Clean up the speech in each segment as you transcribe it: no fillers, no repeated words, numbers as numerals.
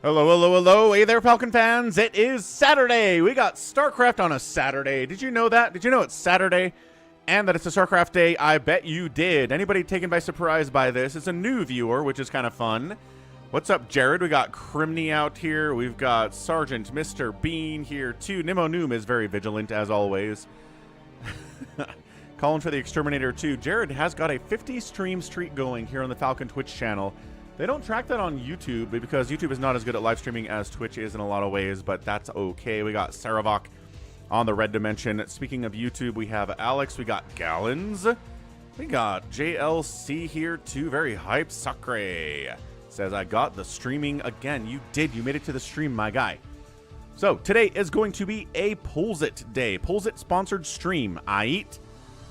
Hello, hello, hello. Hey there, Falcon fans. It is Saturday. We got StarCraft on a Saturday. Did you know that? Did you know it's Saturday and that it's a StarCraft day? I bet you did. Anybody taken by surprise by this? It's a new viewer, which is kind of fun. What's up, Jared? We got Crimney out here. We've got Sergeant Mr. Bean here, too. Nimo Noom is very vigilant, as always. Calling for the Exterminator, too. Jared has got a 50-stream streak going here on the Falcon Twitch channel. They don't track that on YouTube because YouTube is not as good at live streaming as Twitch is in a lot of ways, but that's okay. We got Saravok on the red dimension. Speaking of YouTube, we have Alex. We got Gallons. We got JLC here, too. Very hyped. Sacsri says, I got the streaming again. You did. You made it to the stream, my guy. So today is going to be a Pulls It day. Pulls It sponsored stream. I eat.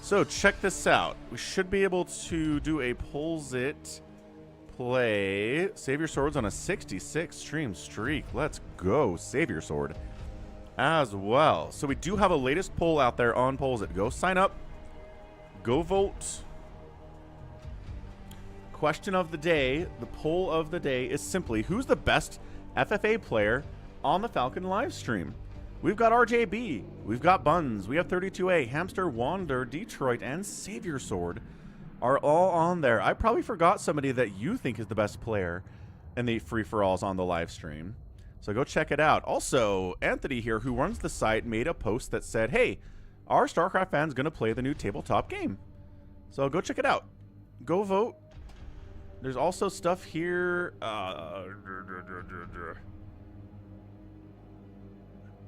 So check this out. We should be able to do a Pulls It play. Save your swords on a 66 stream streak. Let's go. Save your sword as well. So we do have a latest poll out there on Pulls It. Go sign up. Go vote. Question of the day. The poll of the day is simply, who's the best FFA player on the Falcon live stream? We've got RJB. We've got Buns. We have 32A, Hamster, Wander, Detroit, and Savior Sword are all on there. I probably forgot somebody that you think is the best player in the free-for-alls on the live stream. So go check it out. Also, Anthony here, who runs the site, made a post that said, hey, are StarCraft fans going to play the new tabletop game? So go check it out. Go vote. There's also stuff here.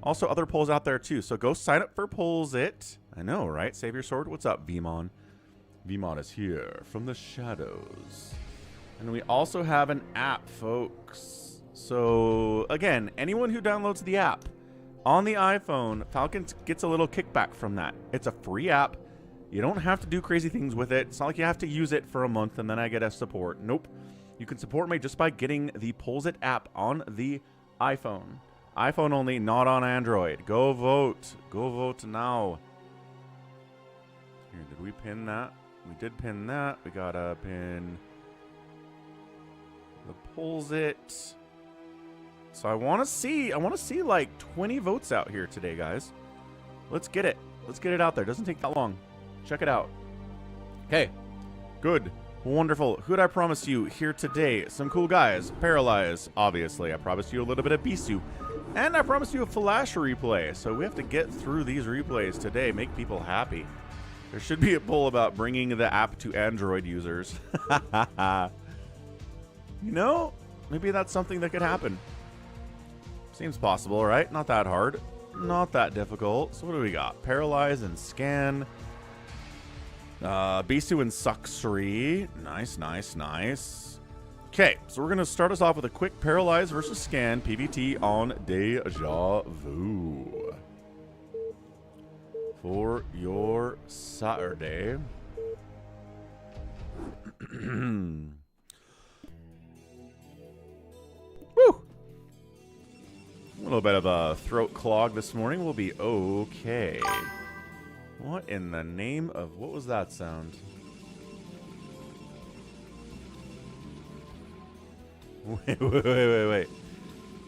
Also, other polls out there, too. So go sign up for Pulls It. I know, right? Save your sword. What's up, Vmon? Vmon is here from the shadows. And we also have an app, folks. So, again, anyone who downloads the app on the iPhone, Falcon gets a little kickback from that. It's a free app. You don't have to do crazy things with it. It's not like you have to use it for a month and then I get a support. Nope. You can support me just by getting the Pulls It app on the iPhone. iPhone only, not on Android. Go vote. Go vote now. Here, did we pin that? We did pin that. We gotta pin the Pulls It. So I want to see like 20 votes out here today, guys. Let's get it. Let's get it out there. Doesn't take that long. Check it out. Okay. Good. Wonderful. Who'd I promise you here today? Some cool guys. Paralyze, obviously. I promised you a little bit of Bisu. And I promised you a flash replay. So we have to get through these replays today. Make people happy. There should be a poll about bringing the app to Android users. You know, maybe that's something that could happen. Seems possible, right? Not that hard. Not that difficult. So what do we got? Paralyze and Scan. Bisu and Sacsri. Nice, nice, nice. Okay, so we're going to start us off with a quick Paralyze versus Scan PvT on Deja Vu. For your Saturday. Woo! A little bit of a throat clog this morning. We'll be okay. What in the name of... What was that sound? Wait.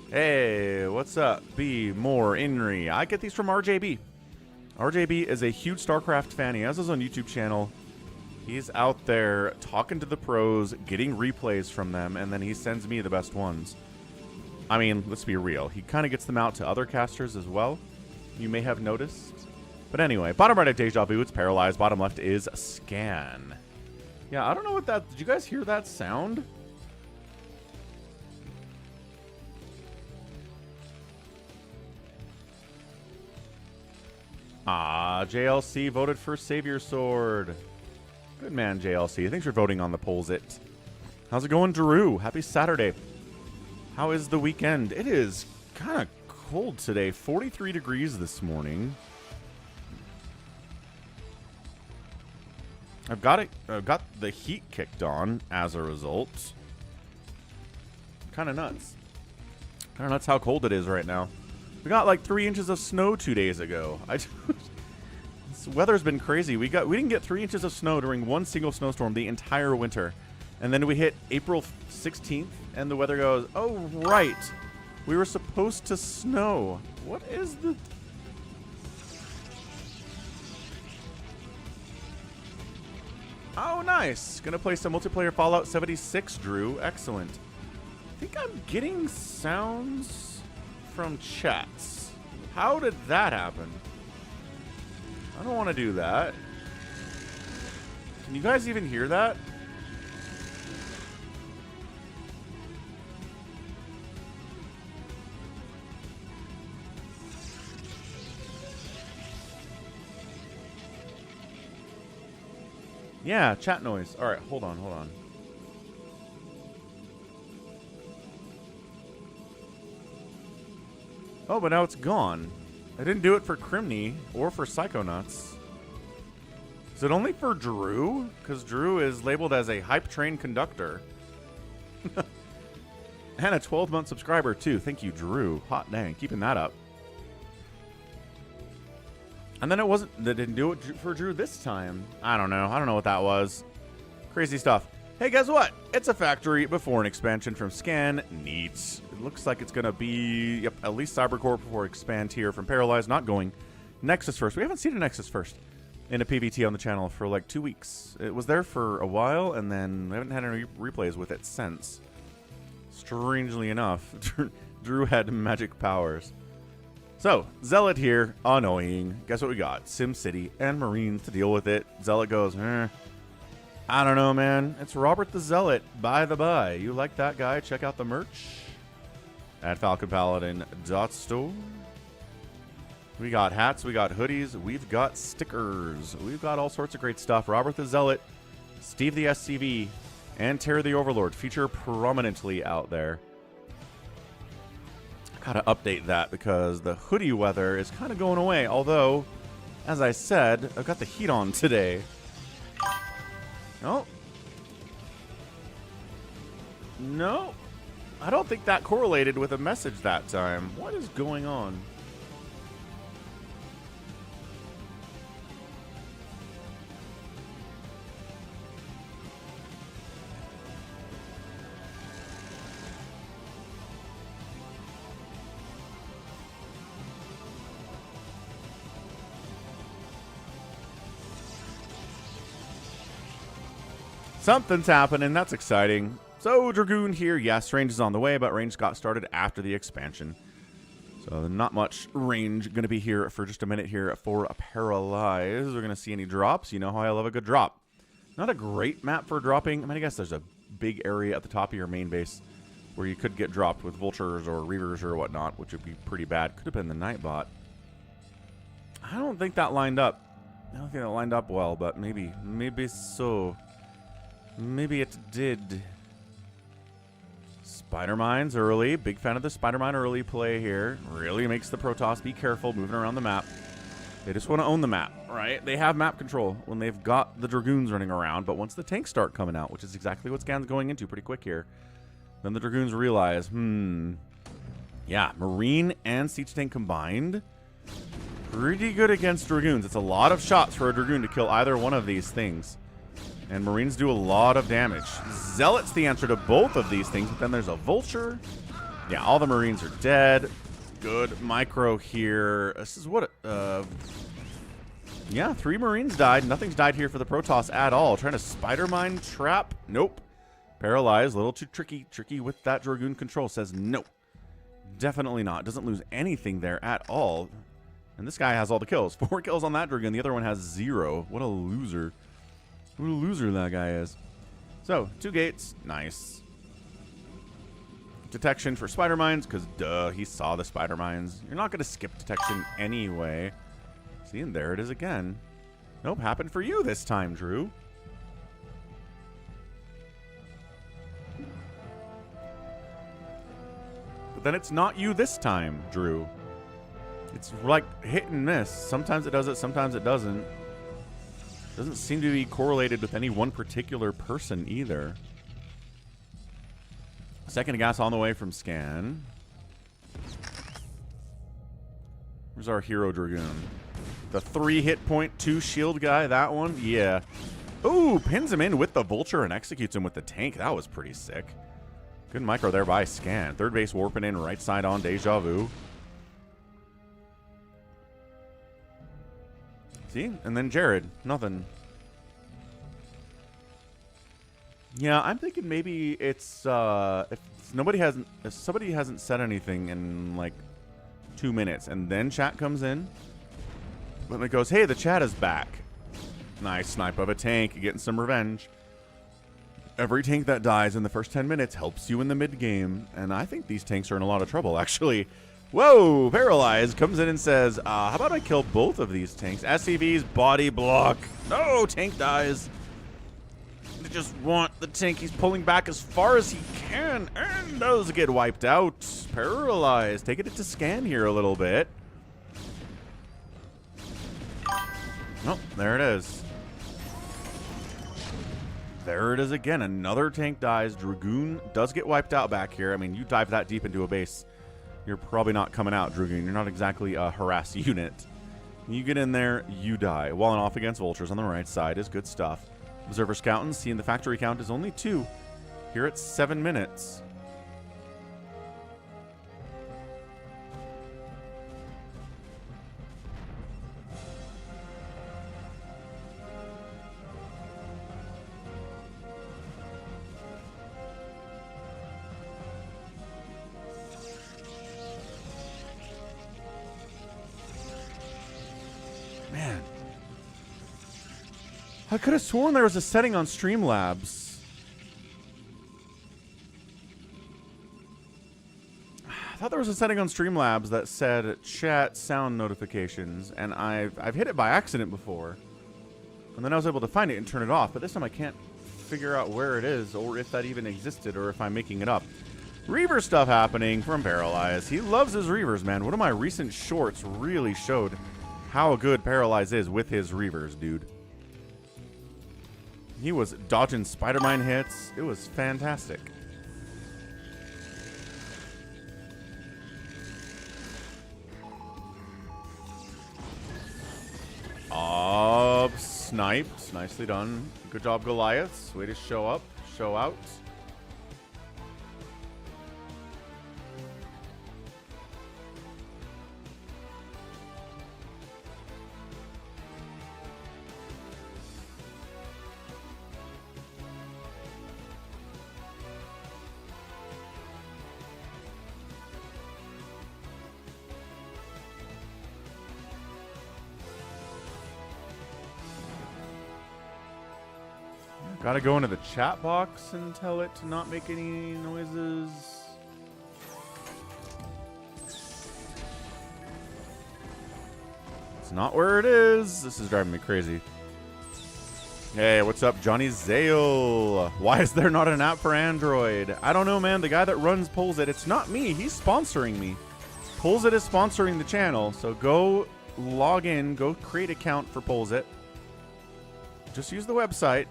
Hey, what's up? Be more Inri. I get these from RJB. RJB is a huge StarCraft fan. He has his own YouTube channel. He's out there talking to the pros, getting replays from them, and then he sends me the best ones. I mean, let's be real. He kind of gets them out to other casters as well. You may have noticed. But anyway, bottom right of Deja Vu, it's Paralyzed. Bottom left is Scan. Yeah, I don't know what that... Did you guys hear that sound? Ah, JLC voted for Savior Sword. Good man, JLC. Thanks for voting on the Pulls It. How's it going, Drew? Happy Saturday. How is the weekend? It is kind of cold today. 43 degrees this morning. I've got the heat kicked on as a result. Kind of nuts. Kind of nuts how cold it is right now. We got like 3 inches of snow 2 days ago. This weather's been crazy. We didn't get 3 inches of snow during one single snowstorm the entire winter. And then we hit April 16th, and the weather goes, oh, right. We were supposed to snow. What is the... Oh, nice. Gonna play some multiplayer Fallout 76, Drew. Excellent. I think I'm getting sounds from chats. How did that happen? I don't want to do that. Can you guys even hear that? Yeah, chat noise. All right, hold on, hold on. Oh, but now it's gone. I didn't do it for Crimney or for Psychonauts. Is it only for Drew? Because Drew is labeled as a hype train conductor. And a 12-month subscriber, too. Thank you, Drew. Hot dang, keeping that up. And then it wasn't, they didn't do it for Drew this time. I don't know. I don't know what that was. Crazy stuff. Hey, guess what? It's a factory before an expansion from Scan. Neat. It looks like it's going to be, yep, at least Cybercore before expand here from Paralyze. Not going Nexus first. We haven't seen a Nexus first in a PVT on the channel for like 2 weeks. It was there for a while, and then we haven't had any replays with it since. Strangely enough, Drew had magic powers. So, ZeLoT here, annoying. Guess what we got? SimCity and Marines to deal with it. ZeLoT goes, I don't know, man. It's Robert the ZeLoT, by the by. You like that guy? Check out the merch at falconpaladin.store. We got hats, we got hoodies, we've got stickers. We've got all sorts of great stuff. Robert the ZeLoT, Steve the SCV, and Terry the Overlord feature prominently out there. Gotta update that because the hoodie weather is kind of going away. Although, as I said, I've got the heat on today. Oh. No. I don't think that correlated with a message that time. What is going on? Something's happening. That's exciting. So, Dragoon here. Yes, range is on the way, but range got started after the expansion. So, not much range going to be here for just a minute here for a Paralyze. We're going to see any drops. You know how I love a good drop. Not a great map for dropping. I mean, I guess there's a big area at the top of your main base where you could get dropped with Vultures or Reavers or whatnot, which would be pretty bad. Could have been the Nightbot. I don't think that lined up. I don't think that lined up well, but maybe so. Maybe it did. Spider Mines early. Big fan of the Spider Mine early play here. Really makes the Protoss be careful moving around the map. They just want to own the map, right? They have map control when they've got the Dragoons running around, but once the tanks start coming out, which is exactly what Scan's going into pretty quick here, then the Dragoons realize, yeah, Marine and Siege Tank combined, pretty good against Dragoons. It's a lot of shots for a Dragoon to kill either one of these things. And Marines do a lot of damage. ZeLoT's the answer to both of these things, but then there's a Vulture. Yeah, all the Marines are dead. Good micro here. This is what... yeah, 3 Marines died. Nothing's died here for the Protoss at all. Trying to Spider Mine trap. Nope. Paralyze. A little too tricky. Tricky with that Dragoon control. Says nope. Definitely not. Doesn't lose anything there at all. And this guy has all the kills. 4 kills on that Dragoon. The other one has 0. What a loser. What a loser that guy is. So, 2 gates. Nice. Detection for Spider Mines, because duh, he saw the Spider Mines. You're not going to skip detection anyway. See, and there it is again. Nope, happened for you this time, Drew. But then it's not you this time, Drew. It's like hit and miss. Sometimes it does it, sometimes it doesn't. Doesn't seem to be correlated with any one particular person either. Second gas on the way from Scan. Where's our hero Dragoon? The 3 hit point, 2 shield guy, that one? Yeah. Ooh, pins him in with the Vulture and executes him with the tank. That was pretty sick. Good micro there by Scan. Third base warping in, right side on Deja Vu. See? And then Jared. Nothing. Yeah, I'm thinking maybe it's if somebody hasn't said anything in like 2 minutes, and then chat comes in, when it goes, hey, the chat is back. Nice snipe of a tank, getting some revenge. Every tank that dies in the first 10 minutes helps you in the mid game, and I think these tanks are in a lot of trouble actually. Whoa, Paralyze comes in and says, how about I kill both of these tanks? SCV's body block. No, tank dies. They just want the tank. He's pulling back as far as he can, and does get wiped out. Paralyzed. Taking it to Scan here a little bit. Oh, there it is. There it is again. Another tank dies. Dragoon does get wiped out back here. I mean, you dive that deep into a base, you're probably not coming out, Dragoon. You're not exactly a harass unit. You get in there, you die. Walling off against Vultures on the right side is good stuff. Observer scouting, seeing the factory count is only 2. Here at 7 minutes. Man. I could have sworn there was a setting on Streamlabs. I thought there was a setting on Streamlabs that said chat sound notifications, and I've hit it by accident before. And then I was able to find it and turn it off, but this time I can't figure out where it is, or if that even existed, or if I'm making it up. Reaver stuff happening from Paralyze. He loves his Reavers, man. One of my recent shorts really showed how good Paralyze is with his Reavers, dude. He was dodging Spider-Mine hits. It was fantastic. Sniped. Nicely done. Good job, Goliaths. Way to show up, show out. Gotta go into the chat box and tell it to not make any noises. It's not where it is. This is driving me crazy. Hey, what's up, Johnny Zale? Why is there not an app for Android? I don't know, man. The guy that runs Pulls It, it's not me. He's sponsoring me. Pulls It is sponsoring the channel, so go log in, go create an account for Pulls It. Just use the website.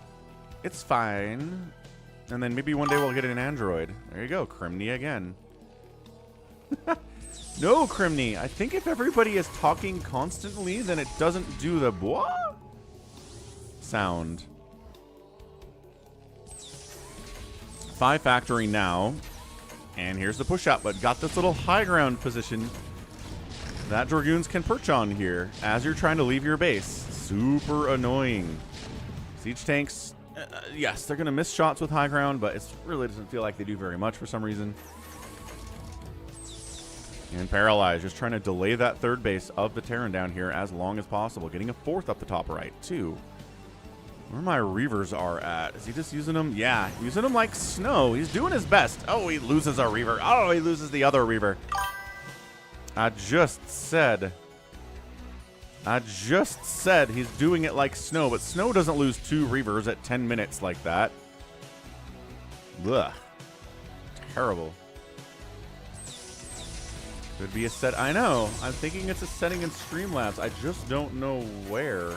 It's fine. And then maybe one day we'll get an Android. There you go, Crimney again. No, Crimney. I think if everybody is talking constantly, then it doesn't do the boah sound. 5 factory now. And here's the push up, but got this little high ground position that Dragoons can perch on here as you're trying to leave your base. Super annoying. Siege tanks, yes, they're going to miss shots with high ground, but it really doesn't feel like they do very much for some reason. And Paralyze, just trying to delay that third base of the Terran down here as long as possible. Getting a 4th up the top right, too. Where my Reavers are at. Is he just using them? Yeah, using them like snow. He's doing his best. Oh, he loses a Reaver. Oh, he loses the other Reaver. I just said he's doing it like snow, but snow doesn't lose 2 Reavers at 10 minutes like that. Ugh. Terrible. Could be a set. I know. I'm thinking it's a setting in Streamlabs. I just don't know where.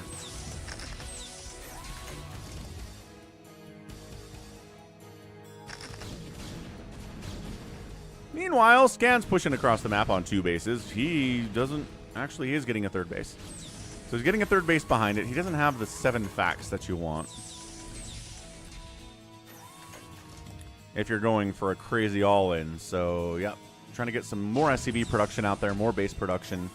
Meanwhile, Scan's pushing across the map on 2 bases. He doesn't... Actually, he is getting a 3rd base. So he's getting a 3rd base behind it. He doesn't have the 7 facts that you want. if you're going for a crazy all-in. So, yeah, trying to get some more SCV production out there, more base production.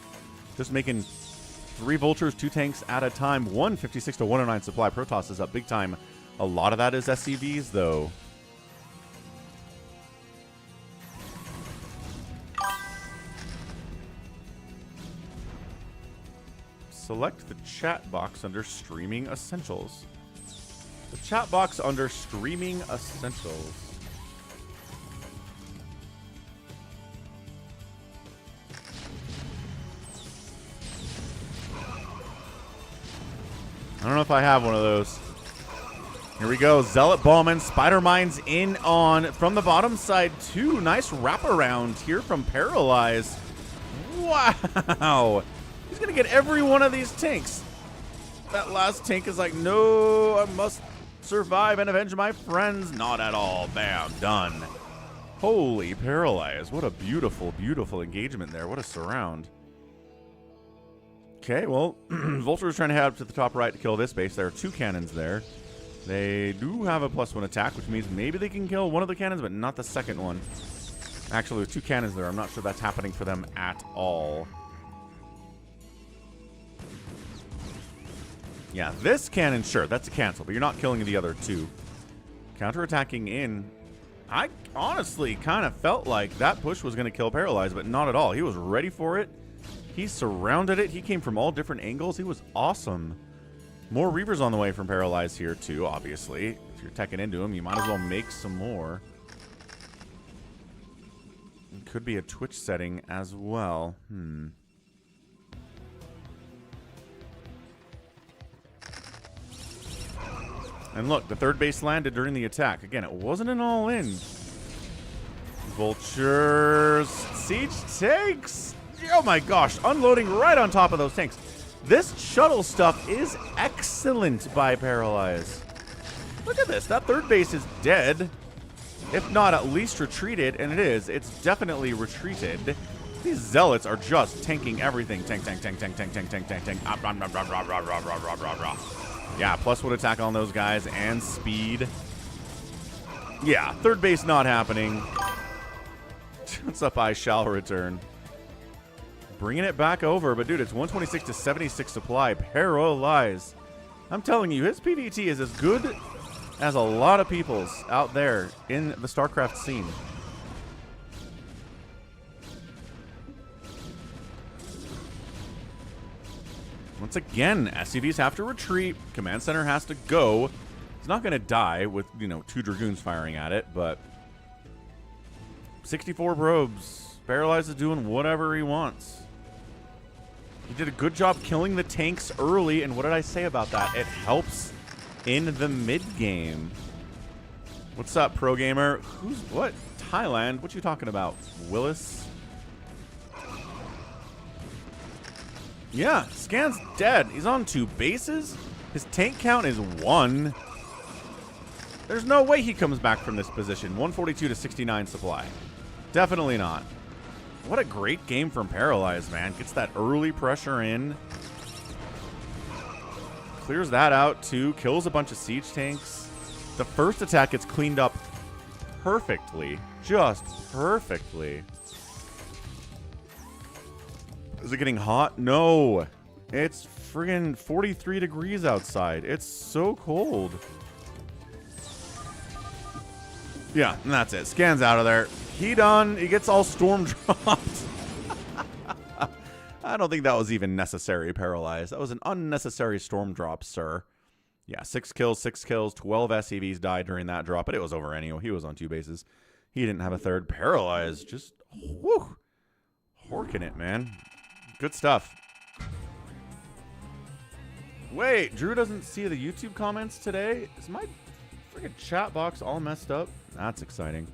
Just making 3 Vultures, 2 tanks at a time. 156 to 109 supply. Protoss is up big time. A lot of that is SCVs, though. Select the chat box under Streaming Essentials. The chat box under Streaming Essentials. I don't know if I have one of those. Here we go. ZeLoT Ballman. Spider Mines in on from the bottom side, too. Nice wraparound here from Paralyze. Wow. He's going to get every one of these tanks. That last tank is like, no, I must survive and avenge my friends. Not at all. Bam. Done. Holy Paralyze. What a beautiful, beautiful engagement there. What a surround. Okay, well, Vulture is trying to head up to the top right to kill this base. There are 2 cannons there. They do have a +1 attack, which means maybe they can kill one of the cannons, but not the second one. Actually, there's 2 cannons there. I'm not sure that's happening for them at all. Yeah, this cannon, sure, that's a cancel, but you're not killing the other 2. Counterattacking in. I honestly kind of felt like that push was going to kill Paralyze, but not at all. He was ready for it. He surrounded it. He came from all different angles. He was awesome. More Reavers on the way from Paralyze here, too, obviously. If you're teching into him, you might as well make some more. It could be a Twitch setting as well. And look, the 3rd base landed during the attack. Again, it wasn't an all-in. Vultures. Siege tanks. Oh my gosh, unloading right on top of those tanks. This shuttle stuff is excellent by Paralyze. Look at this. That 3rd base is dead. If not, at least retreated. And it is. It's definitely retreated. These ZeLoTs are just tanking everything. Tank, tank, tank, tank, tank, tank, tank, tank, tank. Yeah, +1 attack on those guys and speed. Yeah, 3rd base not happening. What's up, I shall return. Bringing it back over, but dude, it's 126 to 76 supply. Paralyze. I'm telling you, his PvT is as good as a lot of people's out there in the StarCraft scene. Once again, SCVs have to retreat. Command center has to go. It's not going to die with, 2 Dragoons firing at it, but 64 probes. Paralyze is doing whatever he wants. He did a good job killing the tanks early, and what did I say about that? It helps in the mid-game. What's up, pro gamer? Who's what? Thailand? What you talking about? Willis? Yeah, Scan's dead. He's on 2 bases. His tank count is 1. There's no way he comes back from this position. 142 to 69 supply. Definitely not. What a great game from Paralyze, man. Gets that early pressure in. Clears that out, too. Kills a bunch of siege tanks. The first attack gets cleaned up perfectly. Just perfectly. Is it getting hot? No. It's friggin' 43 degrees outside. It's so cold. Yeah, and that's it. Scan's out of there. He done. He gets all storm dropped. I don't think that was even necessary, Paralyze. That was an unnecessary storm drop, sir. Yeah, 6 kills, 6 kills. 12 SCVs died during that drop, but it was over anyway. He was on 2 bases. He didn't have a 3rd. Paralyze just, whew, horking it, man. Good stuff. Wait, Drew doesn't see the YouTube comments today? Is my freaking chat box all messed up? That's exciting.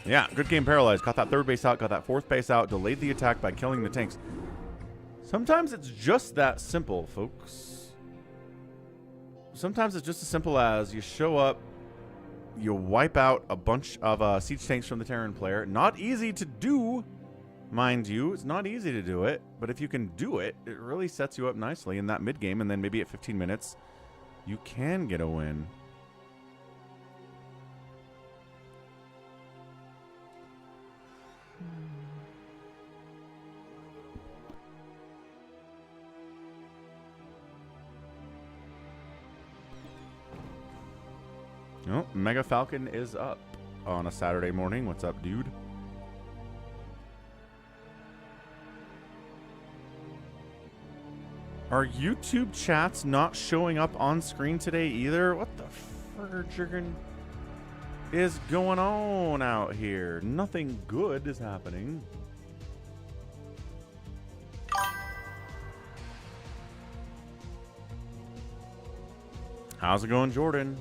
Yeah, good game, Paralyze. Got that 3rd base out, got that 4th base out, delayed the attack by killing the tanks. Sometimes it's just that simple, folks. Sometimes it's just as simple as you show up, you wipe out a bunch of siege tanks from the Terran player. Not easy to do, Mind you, it's not easy to do it, but if you can do it, it really sets you up nicely in that mid game, and then maybe at 15 minutes, you can get a win. Oh, Mega Falcon is up on a Saturday morning. What's up, dude? Are YouTube chats not showing up on screen today either? What the friggin' is going on out here? Nothing good is happening. How's it going, Jordan?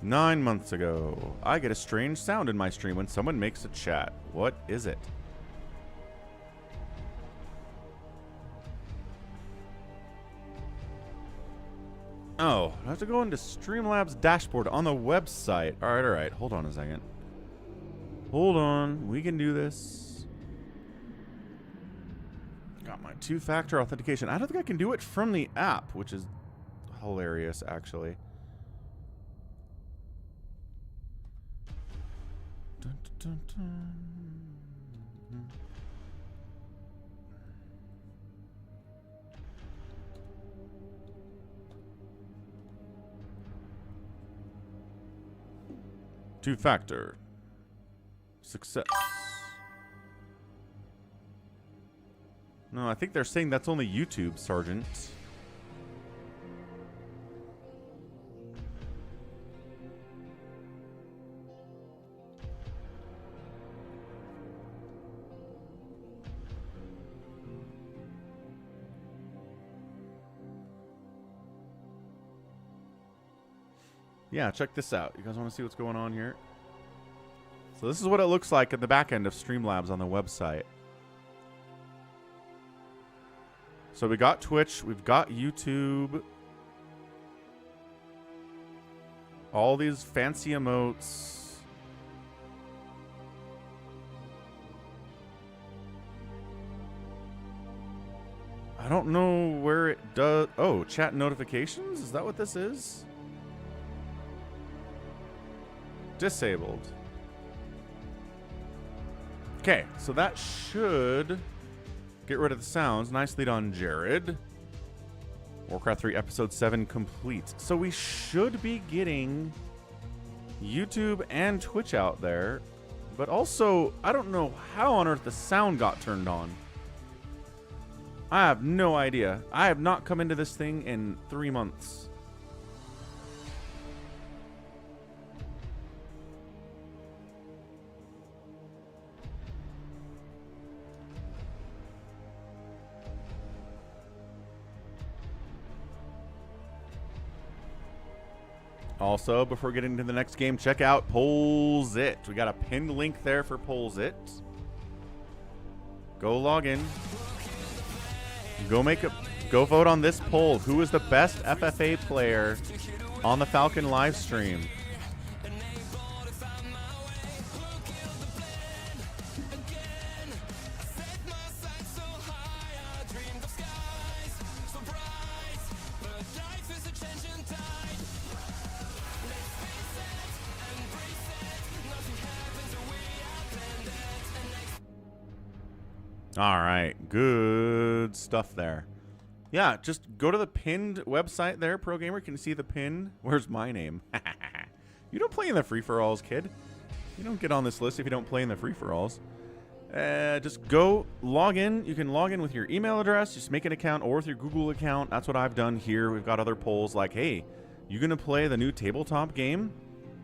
Nine months ago, I get a strange sound in my stream when someone makes a chat. What is it? Oh, I have to go into Streamlabs dashboard on the website. All right. Hold on a second. Hold on. We can do this. Got my two-factor authentication. I don't think I can do it from the app, which is hilarious, actually. Dun, dun, dun. Two-factor. Success. No, I think they're saying that's only YouTube, Sergeant. Yeah, check this out. You guys want to see what's going on here? So this is what it looks like at the back end of Streamlabs on the website. So we got Twitch, we've got YouTube. All these fancy emotes. I don't know where it does. Oh, chat notifications? Is that what this is? Disabled. Okay, so that should get rid of the sounds. Nicely done, Jared. Warcraft 3 Episode 7 complete. So we should be getting YouTube and Twitch out there. But also, I don't know how on earth the sound got turned on. I have no idea. I have not come into this thing in 3 months. Also, before getting to the next game, check out Polls It. We got a pinned link there for Polls It. Go log in. Go vote on this poll. Who is the best FFA player on the Falcon live stream? All right, good stuff there. Yeah, just go to the pinned website there, Pro Gamer. Can you see the pin? Where's my name? You don't play in the free-for-alls, kid. You don't get on this list if you don't play in the free-for-alls. Just go log in. You can log in with your email address. Just make an account or with your Google account. That's what I've done here. We've got other polls like, hey, you going to play the new tabletop game?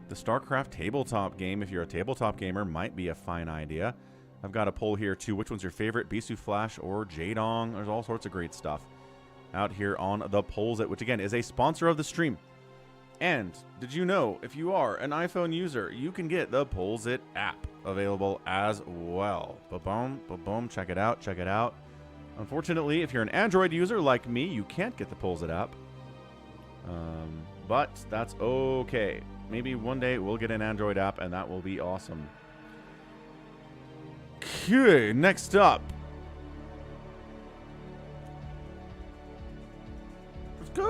The StarCraft tabletop game, if you're a tabletop gamer, might be a fine idea. I've got a poll here, too. Which one's your favorite, Bisu Flash or Jadong? There's all sorts of great stuff out here on the Polls It, which, again, is a sponsor of the stream. And did you know, if you are an iPhone user, you can get the Pulls It app available as well. Ba-boom, ba-boom, check it out, check it out. Unfortunately, if you're an Android user like me, you can't get the Pulls It app. But that's okay. Maybe one day we'll get an Android app, and that will be awesome. Okay, next up. Let's go,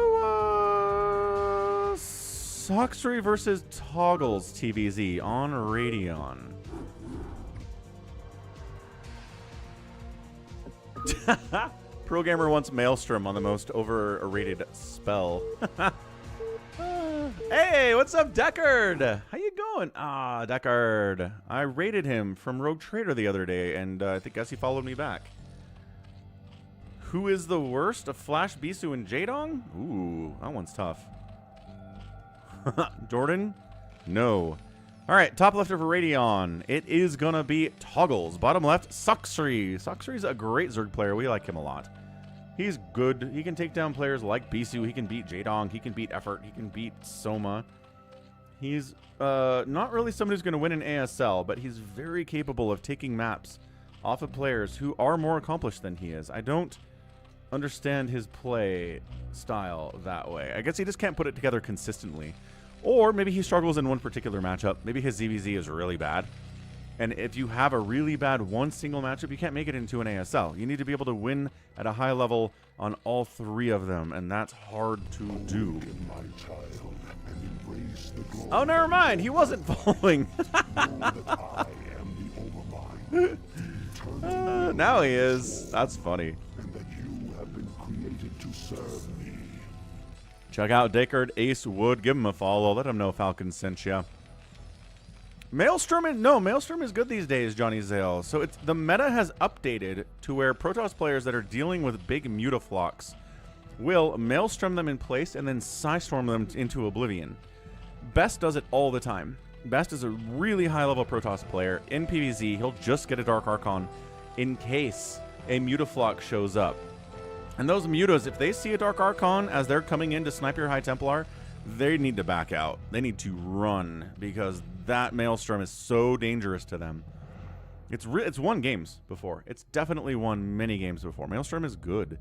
Sacsri versus Togles TVZ on Radeon. Pro Gamer wants Maelstrom on the most overrated spell. Hey, what's up, Deckard? How you going? Ah, Deckard. I rated him from Rogue Trader the other day, and I guess he followed me back. Who is the worst? A Flash, Bisu, and Jaedong? Ooh, that one's tough. Jordan? No. All right, top left of Radeon. It is going to be Togles. Bottom left, Sacsri. Sacsri's a great Zerg player. We like him a lot. He's good. He can take down players like Bisu. He can beat Jaedong. He can beat Effort. He can beat Soma. He's not really somebody who's going to win an ASL, but he's very capable of taking maps off of players who are more accomplished than he is. I don't understand his play style that way. I guess he just can't put it together consistently. Or maybe he struggles in one particular matchup. Maybe his ZVZ is really bad. And if you have a really bad one single matchup, you can't make it into an ASL. You need to be able to win at a high level on all three of them, and that's hard to do. Oh, never mind. He wasn't following. Now he is. That's funny. Check out Deckard Ace Wood. Give him a follow. Let him know Falcon sent you. Maelstrom is good these days, Johnny Zale. So the meta has updated to where Protoss players that are dealing with big mutaflocks will Maelstrom them in place and then Psystorm them into oblivion. Best does it all the time. Best is a really high-level Protoss player. In PvZ, he'll just get a Dark Archon in case a mutaflock shows up. And those mutas, if they see a Dark Archon as they're coming in to snipe your High Templar, they need to back out. They need to run because that Maelstrom is so dangerous to them. It's won games before. It's definitely won many games before. Maelstrom is good.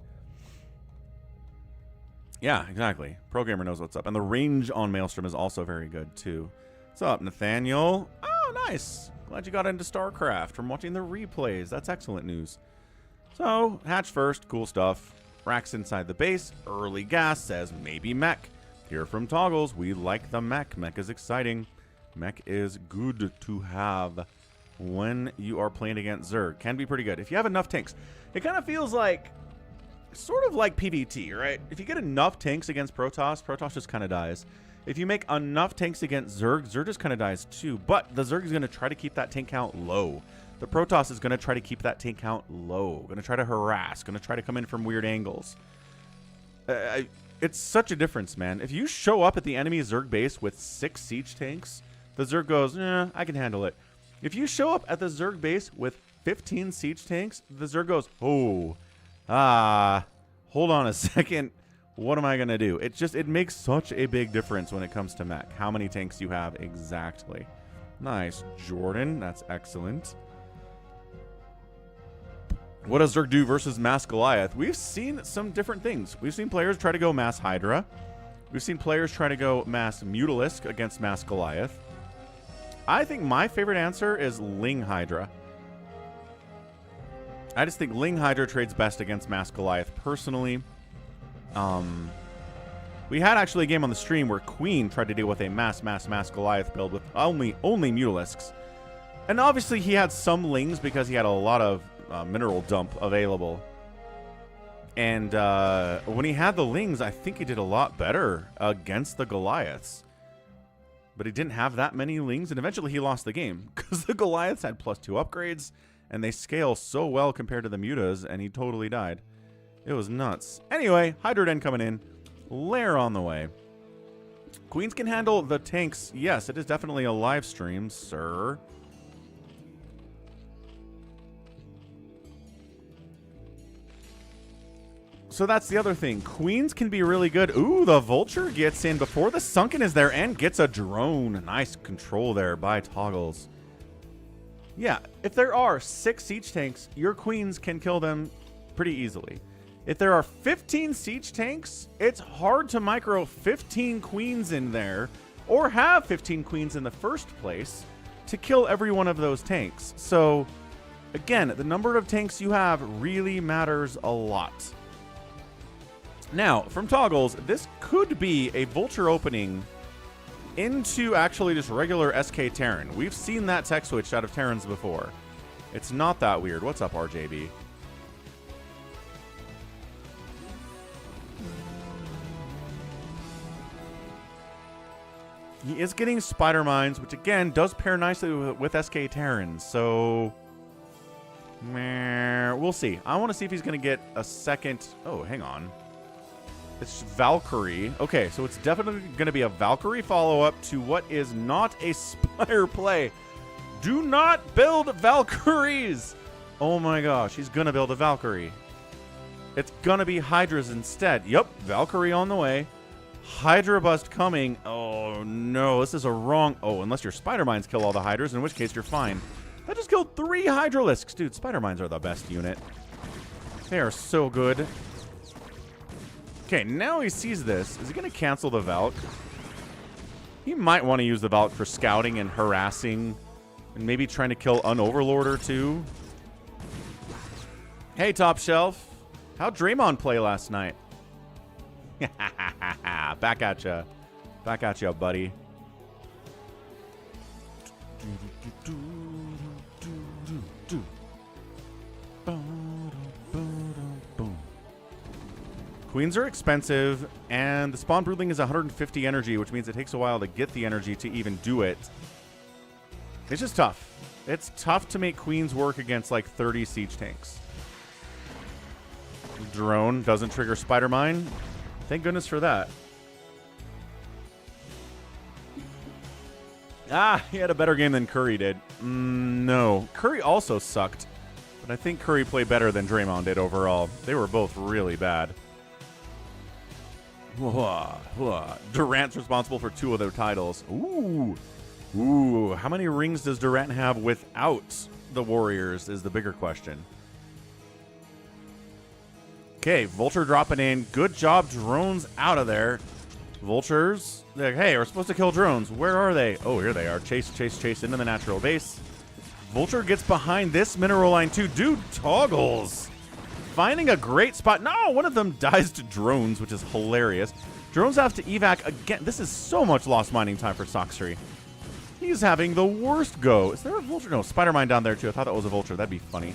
Yeah, exactly. Pro Gamer knows what's up. And the range on Maelstrom is also very good, too. What's up, Nathaniel? Oh, nice. Glad you got into StarCraft from watching the replays. That's excellent news. So, hatch first. Cool stuff. Racks inside the base. Early gas says maybe mech. Here from Toggles, we like the mech. Mech is exciting. Mech is good to have when you are playing against Zerg. Can be pretty good. If you have enough tanks. It kind of feels like, sort of like PvT, right? If you get enough tanks against Protoss, Protoss just kind of dies. If you make enough tanks against Zerg, Zerg just kind of dies too. But the Zerg is going to try to keep that tank count low. The Protoss is going to try to keep that tank count low. Going to try to harass. Going to try to come in from weird angles. It's such a difference, man. If you show up at the enemy Zerg base with 6 siege tanks, the Zerg goes, I can handle it. If you show up at the Zerg base with 15 siege tanks, the Zerg goes, hold on a second. What am I going to do? It makes such a big difference when it comes to mech. How many tanks you have exactly. Nice, Jordan. That's excellent. What does Zerg do versus Mass Goliath? We've seen some different things. We've seen players try to go Mass Hydra. We've seen players try to go Mass Mutalisk against Mass Goliath. I think my favorite answer is Ling Hydra. I just think Ling Hydra trades best against Mass Goliath personally. We had actually a game on the stream where Queen tried to deal with a Mass Goliath build with only Mutalisks. And obviously he had some Lings because he had a lot of mineral dump available. And when he had the Lings, I think he did a lot better against the Goliaths. But he didn't have that many Lings, and eventually he lost the game because the Goliaths had +2 upgrades, and they scale so well compared to the Mutas, and he totally died. It was nuts. Anyway, Hydra Den coming in. Lair on the way. Queens can handle the tanks. Yes, it is definitely a live stream, sir. So that's the other thing. Queens can be really good. Ooh, the Vulture gets in before the Sunken is there and gets a drone. Nice control there by Togles. Yeah, if there are 6 siege tanks, your Queens can kill them pretty easily. If there are 15 siege tanks, it's hard to micro 15 Queens in there or have 15 Queens in the first place to kill every one of those tanks. So, again, the number of tanks you have really matters a lot. Now, from Togles, this could be a Vulture opening into actually just regular SK Terran. We've seen that tech switch out of Terrans before. It's not that weird. What's up, RJB? He is getting Spider Mines, which again does pair nicely with SK Terrans. So, we'll see. I want to see if he's going to get a second. Oh, hang on. It's Valkyrie. Okay, so it's definitely going to be a Valkyrie follow-up to what is not a Spire play. Do not build Valkyries! Oh my gosh, he's going to build a Valkyrie. It's going to be Hydras instead. Yep, Valkyrie on the way. Hydra Bust coming. Oh no, this is a wrong... Oh, unless your Spider Mines kill all the Hydras, in which case you're fine. That just killed 3 Hydralisks. Dude, Spider Mines are the best unit. They are so good. Okay, now he sees this. Is he going to cancel the Valk? He might want to use the Valk for scouting and harassing and maybe trying to kill an Overlord or 2. Hey, Top Shelf. How'd Draymond play last night? Back at ya. Back at ya, buddy. Queens are expensive, and the spawn broodling is 150 energy, which means it takes a while to get the energy to even do it. It's just tough. It's tough to make Queens work against like 30 siege tanks. Drone doesn't trigger Spider Mine. Thank goodness for that. Ah, he had a better game than Curry did. No. Curry also sucked, but I think Curry played better than Draymond did overall. They were both really bad. Durant's responsible for 2 of their titles. Ooh. Ooh. How many rings does Durant have without the Warriors is the bigger question. Okay, Vulture dropping in. Good job, drones out of there. Vultures, like, hey, we're supposed to kill drones. Where are they? Oh, here they are. Chase, chase, chase into the natural base. Vulture gets behind this mineral line too. Dude, Togles finding a great spot. No, one of them dies to drones, which is hilarious. Drones have to evac again. This is so much lost mining time for Sacsri. He's having the worst go. Is there a Vulture? No, Spider Mine down there too. I thought that was a Vulture. That'd be funny.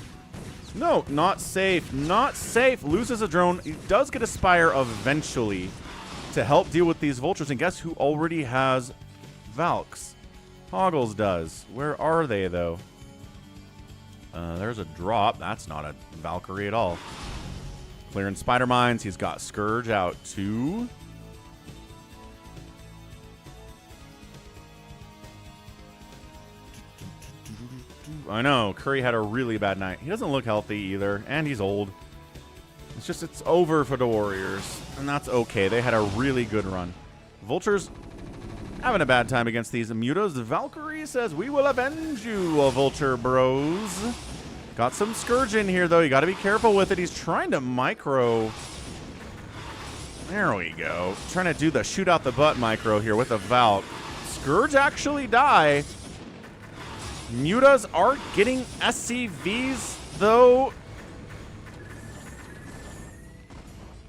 No, not safe. Not safe. Loses a drone. He does get a Spire eventually to help deal with these Vultures. And guess who already has Valks? Togles does. Where are they, though? There's a drop. That's not a Valkyrie at all. Clearing Spider Mines. He's got Scourge out, too. I know. Curry had a really bad night. He doesn't look healthy either, and he's old. It's just, it's over for the Warriors, and that's okay. They had a really good run. Vultures having a bad time against these Mutas. Valkyrie says, we will avenge you, Vulture bros. Got some Scourge in here, though. You got to be careful with it. He's trying to micro. There we go. Trying to do the shoot out the butt micro here with a Valk. Scourge actually die. Mutas are getting SCVs, though.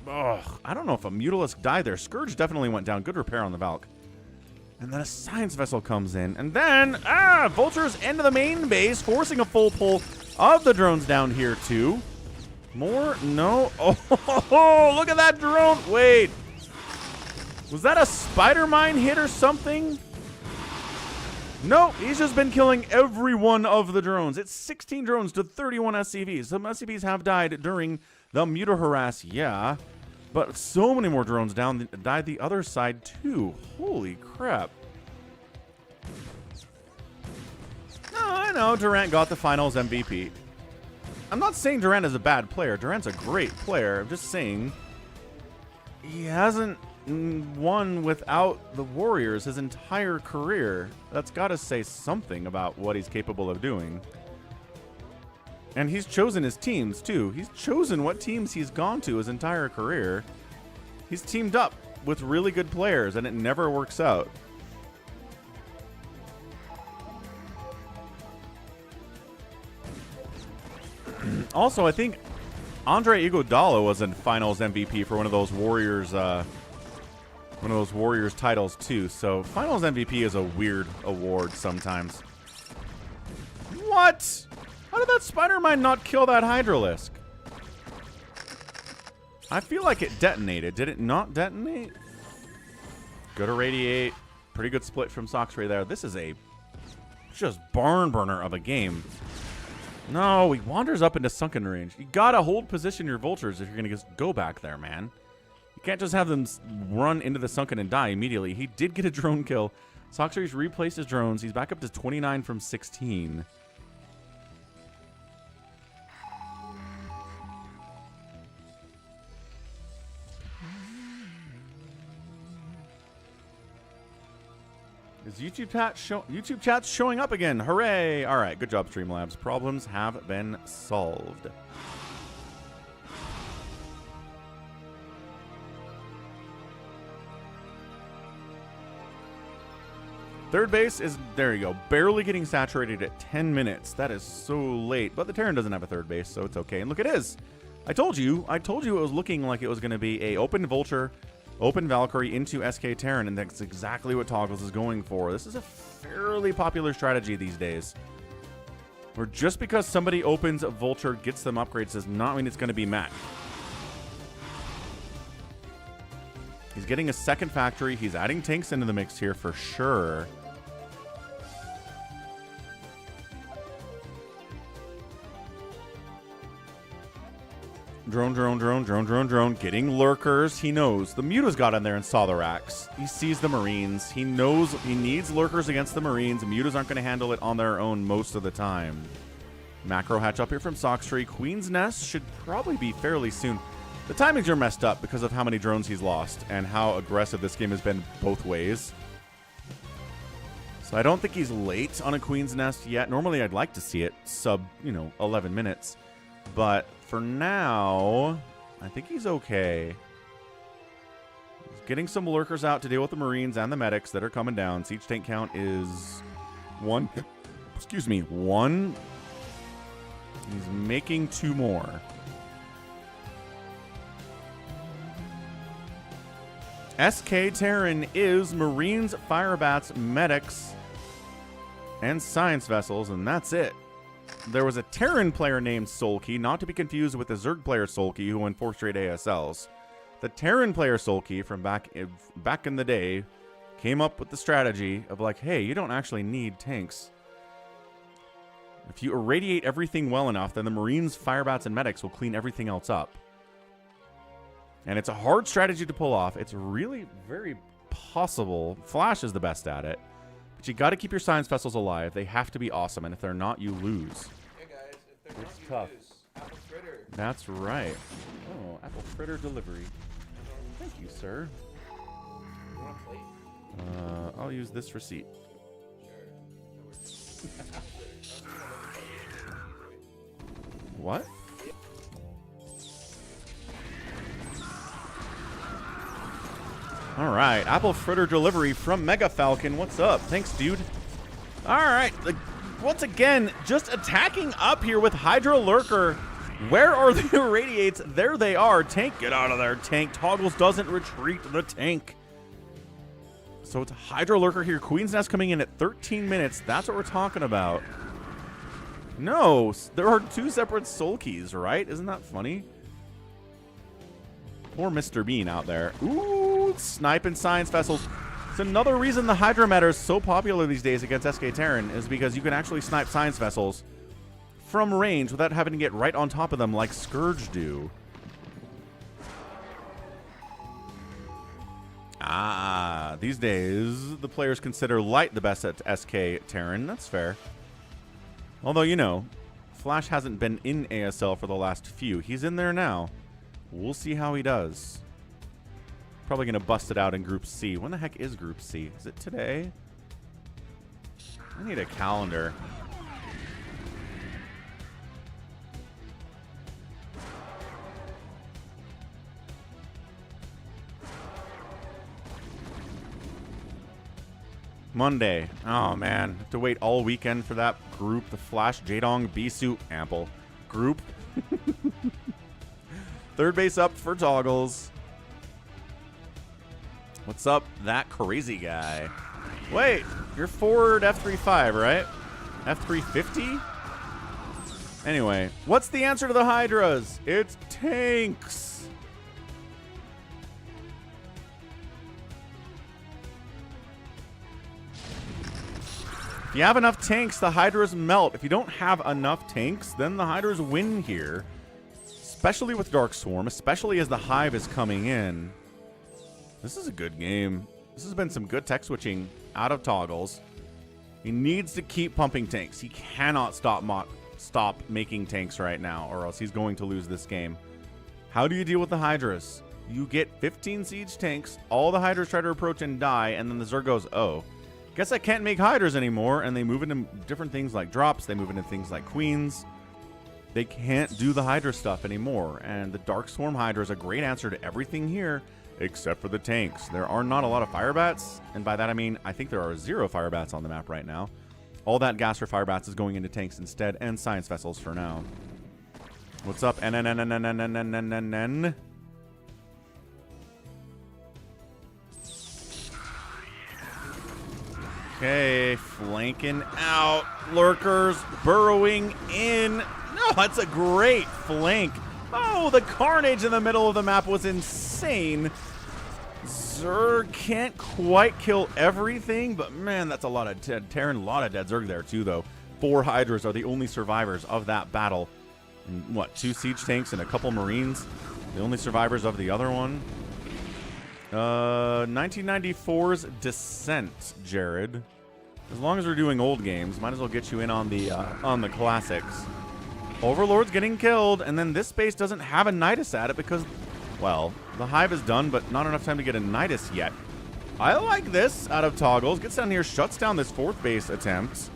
Ugh, I don't know if a Mutalisk died there. Scourge definitely went down. Good repair on the Valk. And then a Science Vessel comes in. And then, Vultures into the main base, forcing a full pull of the drones down here, too. More? No. Oh, look at that drone. Wait. Was that a Spider Mine hit or something? No, he's just been killing every one of the drones. It's 16 drones to 31 SCVs. Some SCVs have died during the Muta harass, yeah. But so many more drones died the other side, too. Holy crap. No, I know. Durant got the finals MVP. I'm not saying Durant is a bad player. Durant's a great player. I'm just saying he hasn't won without the Warriors his entire career. That's got to say something about what he's capable of doing. And he's chosen his teams, too. He's chosen what teams he's gone to his entire career. He's teamed up with really good players, and it never works out. Also, I think Andre Iguodala was in Finals MVP for one of those Warriors titles too. So Finals MVP is a weird award sometimes. What? How did that Spider Mine not kill that Hydralisk? I feel like it detonated. Did it not detonate? Good irradiate. Pretty good split from Sacsri there. This is a just barn burner of a game. No, he wanders up into sunken range. You gotta hold position your vultures if you're gonna just go back there, man. You can't just have them run into the sunken and die immediately. He did get a drone kill. Sacsri's replaced his drones. He's back up to 29 from 16. Is YouTube chat's showing up again? Hooray! All right, good job, Streamlabs. Problems have been solved. Third base is, there you go, barely getting saturated at 10 minutes. That is so late. But the Terran doesn't have a third base, so it's okay. And look, it is. I told you it was looking like it was going to be a open Vulture, open Valkyrie into SK Terran, and that's exactly what Togles is going for. This is a fairly popular strategy these days, where just because somebody opens a Vulture, gets them upgrades, does not mean it's going to be met. He's getting a second factory. He's adding tanks into the mix here for sure. Drone. Getting lurkers. He knows. The Muta's got in there and saw the racks. He sees the Marines. He knows he needs lurkers against the Marines. The Mutas aren't going to handle it on their own most of the time. Macro hatch up here from Sacsri. Queen's Nest should probably be fairly soon. The timings are messed up because of how many drones he's lost and how aggressive this game has been both ways. So I don't think he's late on a Queen's Nest yet. Normally I'd like to see it sub, 11 minutes. But for now, I think he's okay. He's getting some lurkers out to deal with the Marines and the medics that are coming down. Siege tank count is 1. Excuse me, 1. He's making 2 more. SK Terran is Marines, Firebats, Medics, and Science Vessels, and that's it. There was a Terran player named Sulky, not to be confused with the Zerg player Sulky, who won 4 straight ASLs. The Terran player Sulky from back in the day came up with the strategy of like, hey, you don't actually need tanks. If you irradiate everything well enough, then the Marines, Firebats, and Medics will clean everything else up. And it's a hard strategy to pull off. It's really very possible. Flash is the best at it. But you got to keep your Science Vessels alive. They have to be awesome. And if they're not, you lose. Hey guys, if they're it's not, tough. you lose. Apple fritter. That's right. Oh, apple fritter delivery. Thank you, sir. You want a plate? I'll use this receipt. Sure. No worries. What? All right, apple fritter delivery from Mega Falcon. What's up? Thanks, dude. All right, once again, just attacking up here with Hydra Lurker. Where are the irradiates? There they are. Tank, get out of there, tank. Toggles doesn't retreat the tank. So it's Hydra Lurker here. Queen's Nest coming in at 13 minutes. That's what we're talking about. No, there are 2 separate Sulkies, right? Isn't that funny? Poor Mr. Bean out there. Ooh, sniping Science Vessels. It's another reason the Hydra meta is so popular these days against SK Terran is because you can actually snipe Science Vessels from range without having to get right on top of them like Scourge do. Ah, these days the players consider Light the best at SK Terran. That's fair. Although, Flash hasn't been in ASL for the last few. He's in there now. We'll see how he does. Probably going to bust it out in Group C. When the heck is Group C? Is it today? I need a calendar. Monday. Oh, man. Have to wait all weekend for that group. The Flash, Jadong, Bisu, Ample. Group. Third base up for Togles. What's up, that crazy guy? Wait, you're forward F35, right? F350? Anyway, what's the answer to the Hydras? It's tanks. If you have enough tanks, the Hydras melt. If you don't have enough tanks, then the Hydras win here. Especially with Dark Swarm, especially as the Hive is coming in. This is a good game. This has been some good tech switching out of Togles. He needs to keep pumping tanks. He cannot stop making tanks right now, or else he's going to lose this game. How do you deal with the Hydras? You get 15 siege tanks, all the Hydras try to approach and die, and then the Zerg goes, oh, guess I can't make Hydras anymore, and they move into different things like drops, they move into things like queens. They can't do the Hydra stuff anymore, and the Dark Swarm Hydra is a great answer to everything here, except for the tanks. There are not a lot of fire bats, and by that I mean I think there are 0 fire bats on the map right now. All that gas for fire bats is going into tanks instead, and science vessels for now. What's up? N. Okay, flanking out. Lurkers burrowing in. No, that's a great flank. Oh, the carnage in the middle of the map was insane. Zerg can't quite kill everything, but man, that's a lot of tearing, a lot of dead Zerg there too, though. 4 Hydras are the only survivors of that battle. And what, 2 siege tanks and a couple Marines? The only survivors of the other one. 1994's Descent, Jared. As long as we're doing old games, might as well get you in on the classics. Overlord's getting killed, and then this base doesn't have a Nidus at it because, well, the Hive is done, but not enough time to get a Nidus yet. I like this out of Toggles. Gets down here, shuts down this 4th base attempt.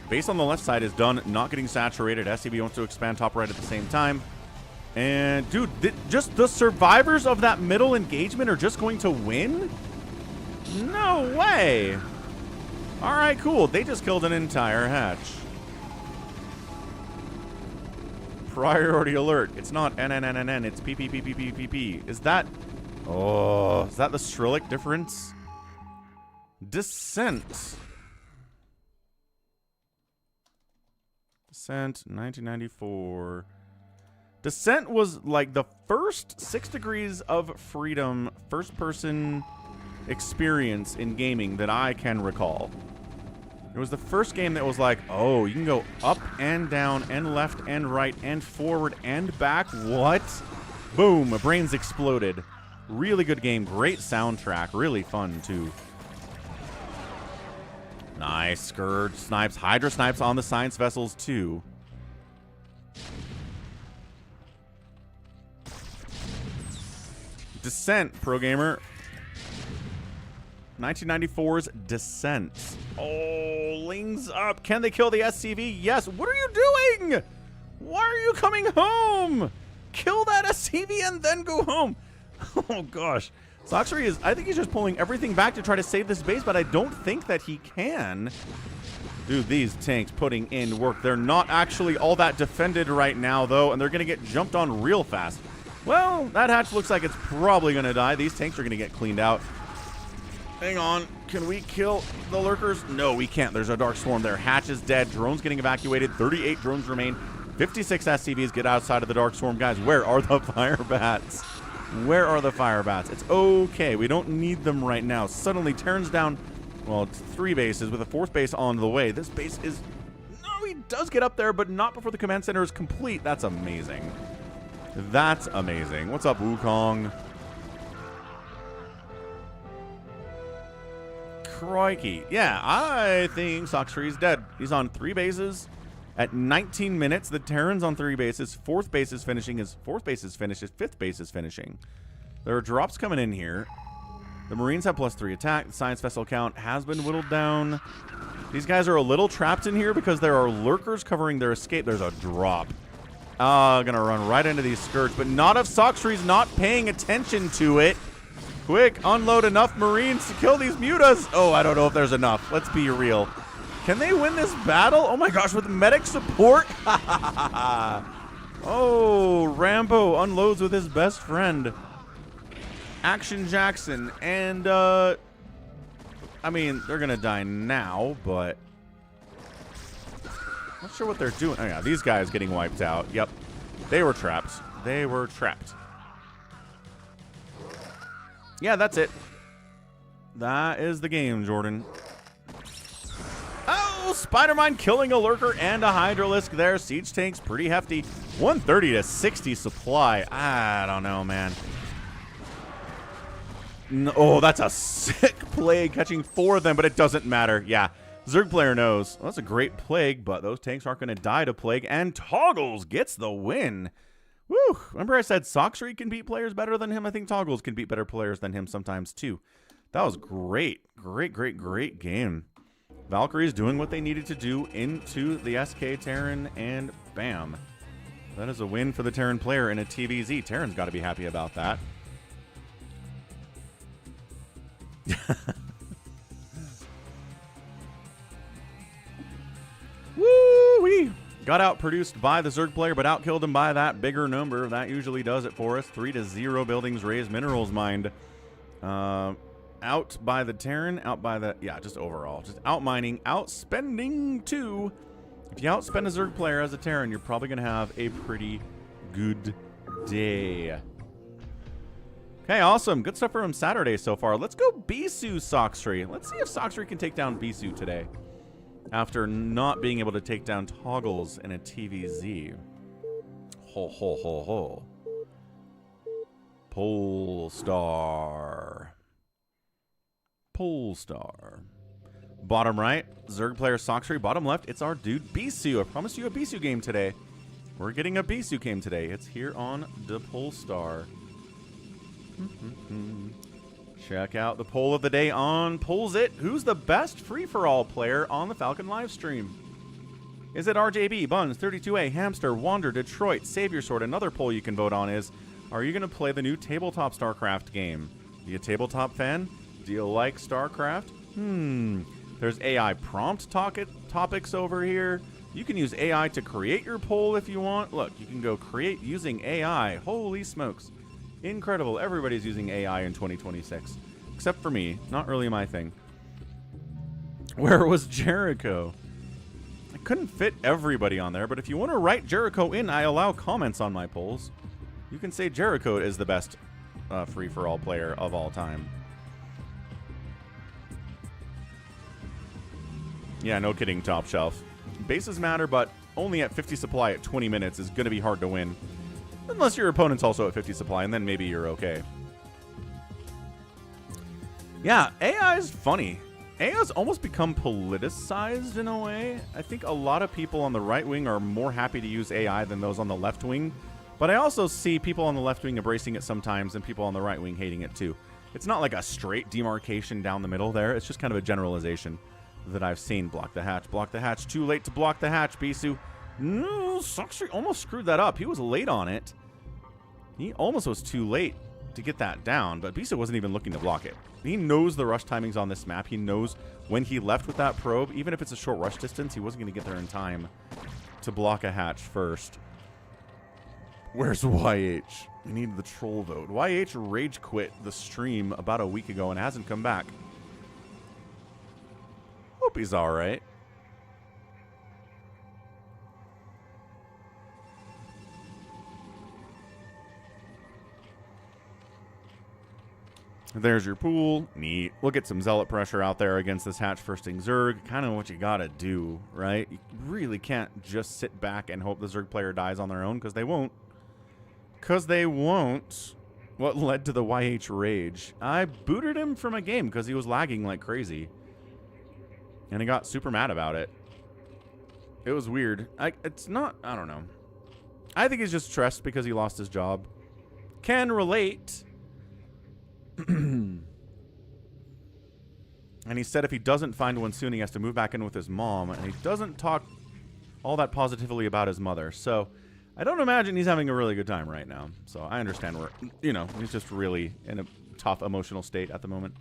Base on the left side is done, not getting saturated. SCB wants to expand top right at the same time. And, dude, just the survivors of that middle engagement are just going to win? No way. All right, cool. They just killed an entire hatch. Priority alert. It's not NNNNN. It's PPPPPPP. Is that... Oh, is that the Shrillic difference? Descent. Descent, 1994. Descent was like the first 6 Degrees of Freedom first-person experience in gaming that I can recall. It was the first game that was like, oh, you can go up and down and left and right and forward and back. What? Boom, my brains exploded. Really good game, great soundtrack, really fun too. Nice, Scourge snipes, Hydra snipes on the science vessels too. Descent, pro gamer. 1994's Descent. Oh, Lings up. Can they kill the SCV? Yes. What are you doing? Why are you coming home? Kill that SCV and then go home. Oh, gosh. Sacsri is, I think he's just pulling everything back to try to save this base, but I don't think that he can. Dude, these tanks putting in work. They're not actually all that defended right now, though, and they're going to get jumped on real fast. Well, that hatch looks like it's probably going to die. These tanks are going to get cleaned out. Hang on. Can we kill the lurkers? No, we can't. There's a Dark Swarm there. Hatch is dead. Drones getting evacuated. 38 drones remain. 56 SCVs get outside of the Dark Swarm. Guys, where are the fire bats? Where are the fire bats? It's okay. We don't need them right now. Suddenly turns down, well, it's 3 bases with a 4th base on the way. This base is... No, he does get up there, but not before the command center is complete. That's amazing. That's amazing. What's up, Wukong? Crikey. Yeah, I think Sacsri is dead. He's on 3 bases at 19 minutes. The Terran's on 3 bases. 4th base is finishing. His 4th base is finished. His 5th base is finishing. There are drops coming in here. The Marines have +3 attack. The Science Vessel count has been whittled down. These guys are a little trapped in here because there are lurkers covering their escape. There's a drop. Gonna run right into these skirts, but not if Sacsri's not paying attention to it. Quick, unload enough Marines to kill these mutas. Oh, I don't know if there's enough. Let's be real. Can they win this battle? Oh my gosh, with medic support? Oh, Rambo unloads with his best friend, Action Jackson. And, I mean, they're gonna die now, but not sure what they're doing. Oh yeah, these guys getting wiped out. Yep. They were trapped. They were trapped. Yeah, that's it. That is the game, Jordan. Oh, Spider-Mine killing a lurker and a Hydralisk there. Siege tank's pretty hefty. 130 to 60 supply. I don't know, man. No, oh, that's a sick plague, catching 4 of them, but it doesn't matter. Yeah, Zerg player knows. Well, that's a great plague, but those tanks aren't going to die to plague, and Togles gets the win. Woo! Remember I said Sacsri can beat players better than him? I think Togles can beat better players than him sometimes, too. That was great. Great, great, great game. Valkyries doing what they needed to do into the SK Terran, and bam. That is a win for the Terran player in a TVZ. Terran's got to be happy about that. Woo-wee! Got outproduced by the Zerg player, but outkilled him by that bigger number. That usually does it for us. 3-0 buildings raised, minerals mined. Out by the Terran, out by the... Yeah, just overall. Just outmining, outspending too. If you outspend a Zerg player as a Terran, you're probably going to have a pretty good day. Okay, awesome. Good stuff from Saturday so far. Let's go Bisu Sacsri. Let's see if Sacsri can take down Bisu today, after not being able to take down Togles in a TVZ. Ho, ho, ho, ho. Polestar. Polestar. Bottom right, Zerg player Sacsri. Bottom left, it's our dude Bisu. I promised you a Bisu game today. We're getting a Bisu game today. It's here on the Polestar. Check out the poll of the day on Polls It. Who's the best free-for-all player on the Falcon live stream? Is it RJB, Buns, 32A, Hamster, Wander, Detroit, Savior Sword? Another poll you can vote on is, are you going to play the new tabletop StarCraft game? Are you a tabletop fan? Do you like StarCraft? There's AI prompt topics over here. You can use AI to create your poll if you want. Look, you can go create using AI. Holy smokes. Incredible. Everybody's using AI in 2026. Except for me. Not really my thing. Where was Jericho? I couldn't fit everybody on there, but if you want to write Jericho in, I allow comments on my polls. You can say Jericho is the best free-for-all player of all time. Yeah, no kidding, top shelf. Bases matter, but only at 50 supply at 20 minutes is going to be hard to win. Unless your opponent's also at 50 supply, and then maybe you're okay. Yeah, AI is funny. AI has almost become politicized in a way. I think a lot of people on the right wing are more happy to use AI than those on the left wing. But I also see people on the left wing embracing it sometimes and people on the right wing hating it too. It's not like a straight demarcation down the middle there. It's just kind of a generalization that I've seen. Block the hatch. Block the hatch. Too late to block the hatch, Bisu. No, Sacsri almost screwed that up. He was late on it. He almost was too late to get that down, but Bisu wasn't even looking to block it. He knows the rush timings on this map. He knows when he left with that probe, even if it's a short rush distance, he wasn't going to get there in time to block a hatch first. Where's YH? We need the troll vote. YH rage quit the stream about a week ago and hasn't come back. Hope he's all right. There's your pool. Neat. We'll get some zealot pressure out there against this hatch firsting Zerg. Kind of what you gotta do, right? You really can't just sit back and hope the Zerg player dies on their own, because they won't. Because they won't. What led to the YH rage? I booted him from a game because he was lagging like crazy. And he got super mad about it. It was weird. It's not, I don't know. I think he's just stressed because he lost his job. Can relate. And he said if he doesn't find one soon, he has to move back in with his mom. And he doesn't talk all that positively about his mother. So I don't imagine he's having a really good time right now. So I understand where, you know, he's just really in a tough emotional state at the moment.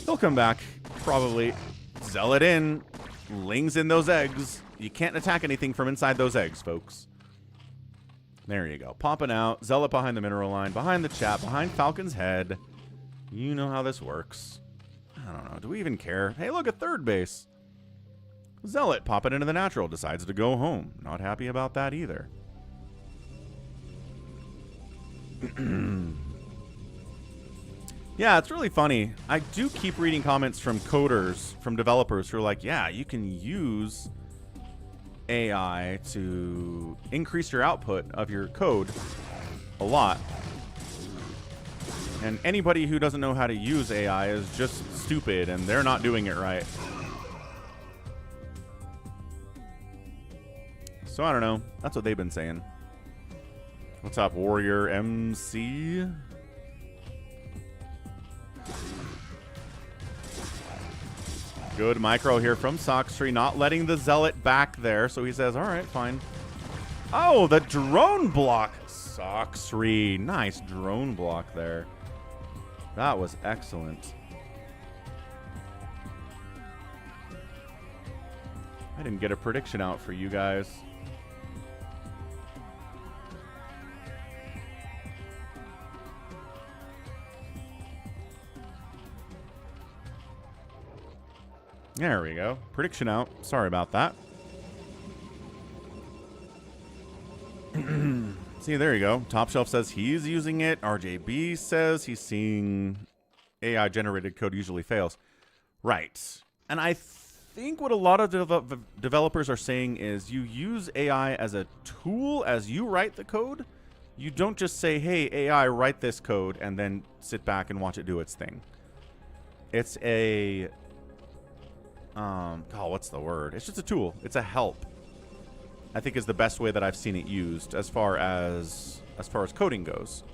He'll come back, probably. ZeLoT in. Lings in those eggs. You can't attack anything from inside those eggs, folks. There you go. Popping out. ZeLoT behind the mineral line. Behind the chat. Behind Falcon's head. You know how this works. I don't know. Do we even care? Hey, look, at third base. ZeLoT popping into the natural. Decides to go home. Not happy about that either. Yeah, it's really funny. I do keep reading comments from coders, from developers who are like, yeah, you can use AI to increase your output of your code a lot. And anybody who doesn't know how to use AI is just stupid and they're not doing it right. So I don't know. That's what they've been saying. What's up, Warrior MC? Good micro here from Sacsri, not letting the ZeLoT back there. So he says, all right, fine. Oh, the drone block. Sacsri. Nice drone block there. That was excellent. I didn't get a prediction out for you guys. There we go. Prediction out. Sorry about that. See, there you go. Top Shelf says he's using it. RJB says he's seeing AI-generated code usually fails. Right. And I think what a lot of developers are saying is you use AI as a tool as you write the code. You don't just say, hey, AI, write this code, and then sit back and watch it do its thing. It's a... oh, what's the word? It's just a tool. It's a help. I think is the best way that I've seen it used as far as coding goes.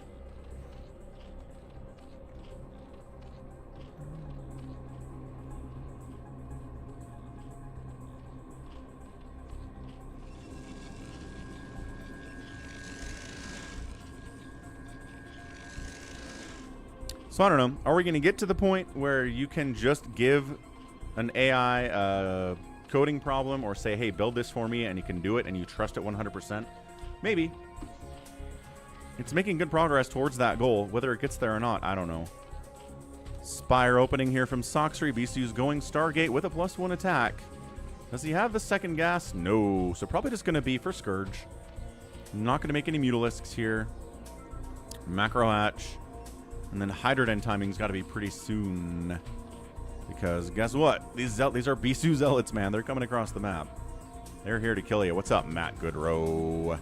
So I don't know. Are we going to get to the point where you can just give an AI a coding problem or say, hey, build this for me, and you can do it and you trust it 100%? Maybe. It's making good progress towards that goal. Whether it gets there or not, I don't know. Spire opening here from Sacsri. Bisu's going Stargate with a +1 attack. Does he have the second gas? No. So probably just going to be for Scourge. Not going to make any Mutalisks here. Macro Hatch. And then Hydroden timing's got to be pretty soon. Because guess what? These are Bisu ZeLoTs, man. They're coming across the map. They're here to kill you. What's up, Matt Goodrow?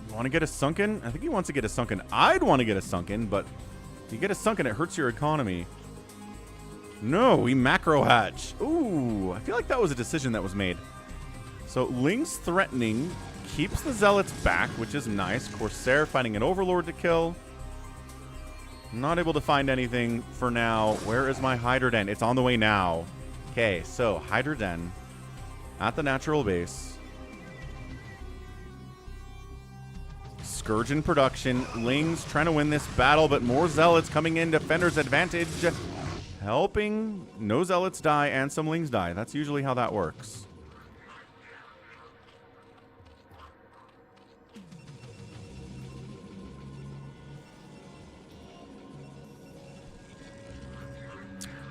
You want to get a sunken? I think he wants to get a sunken. I'd want to get a sunken, but if you get a sunken, it hurts your economy. No, we macro hatch. Ooh, I feel like that was a decision that was made. So Ling's threatening, keeps the ZeLoTs back, which is nice. Corsair finding an Overlord to kill. Not able to find anything for now. Where is my Hydroden? It's on the way now. Okay, so Hydroden at the natural base. Scourge in production. Ling's trying to win this battle, but more ZeLoTs coming in. Defender's advantage. Helping. No ZeLoTs die and some Lings die. That's usually how that works.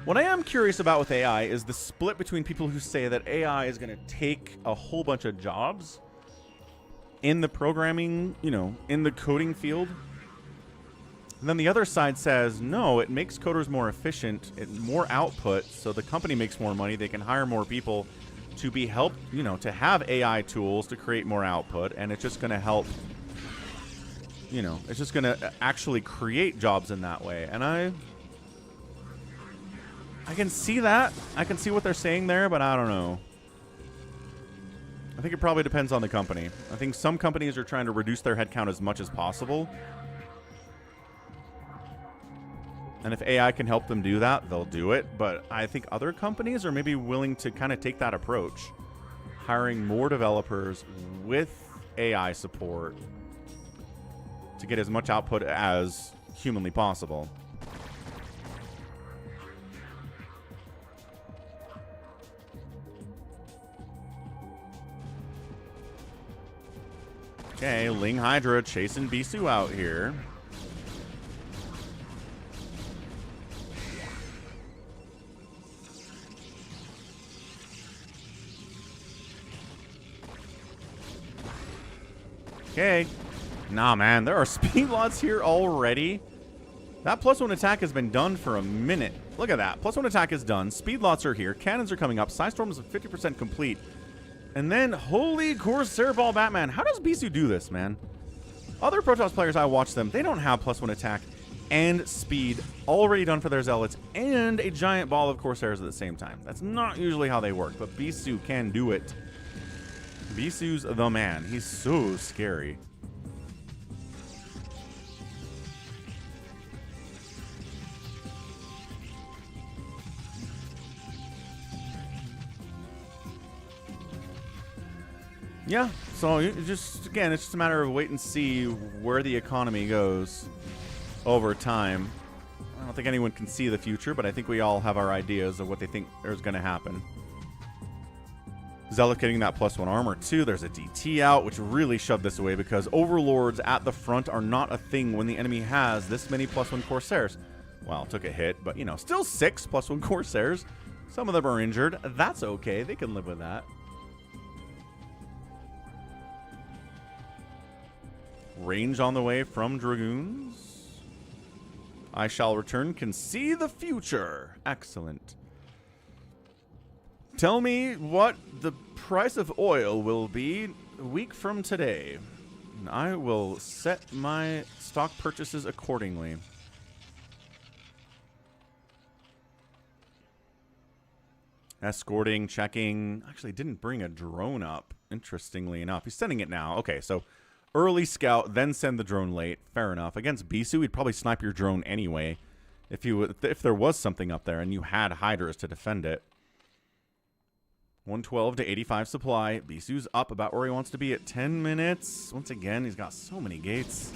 What I am curious about with AI is the split between people who say that AI is going to take a whole bunch of jobs in the programming, you know, in the coding field. And then the other side says, no, it makes coders more efficient, more output, so the company makes more money. They can hire more people to be helped, you know, to have AI tools to create more output, and it's just going to help, you know, it's just going to actually create jobs in that way. And I can see that. I can see what they're saying there, but I don't know. I think it probably depends on the company. I think some companies are trying to reduce their headcount as much as possible. And if AI can help them do that, they'll do it. But I think other companies are maybe willing to kind of take that approach. Hiring more developers with AI support to get as much output as humanly possible. Okay, Ling Hydra chasing Bisu out here. Okay. Nah, man, there are speed lots here already. That +1 attack has been done for a minute. Look at that. +1 attack is done. Speed lots are here. Cannons are coming up. Psystorm is 50% complete. And then, holy Corsair Ball Batman. How does Bisu do this, man? Other Protoss players, I watch them. They don't have +1 attack and speed already done for their Zealots and a giant ball of Corsairs at the same time. That's not usually how they work, but Bisu can do it. Bisu's the man. He's so scary. Yeah, so it's just a matter of wait and see where the economy goes over time. I don't think anyone can see the future, but I think we all have our ideas of what they think is going to happen. ZeLoT getting that +1 armor too. There's a DT out, which really shoved this away because overlords at the front are not a thing when the enemy has this many +1 Corsairs. Well, took a hit, but you know, still 6 +1 Corsairs. Some of them are injured. That's okay. They can live with that. Range on the way from Dragoons. I shall return, can see the future. Excellent. Tell me what the price of oil will be a week from today. And I will set my stock purchases accordingly. Escorting, checking. Actually, didn't bring a drone up, interestingly enough. He's sending it now. Okay, so early scout, then send the drone late. Fair enough. Against Bisu, he'd probably snipe your drone anyway if there was something up there and you had Hydras to defend it. 112 to 85 supply. Bisu's up about where he wants to be at 10 minutes. Once again, he's got so many gates.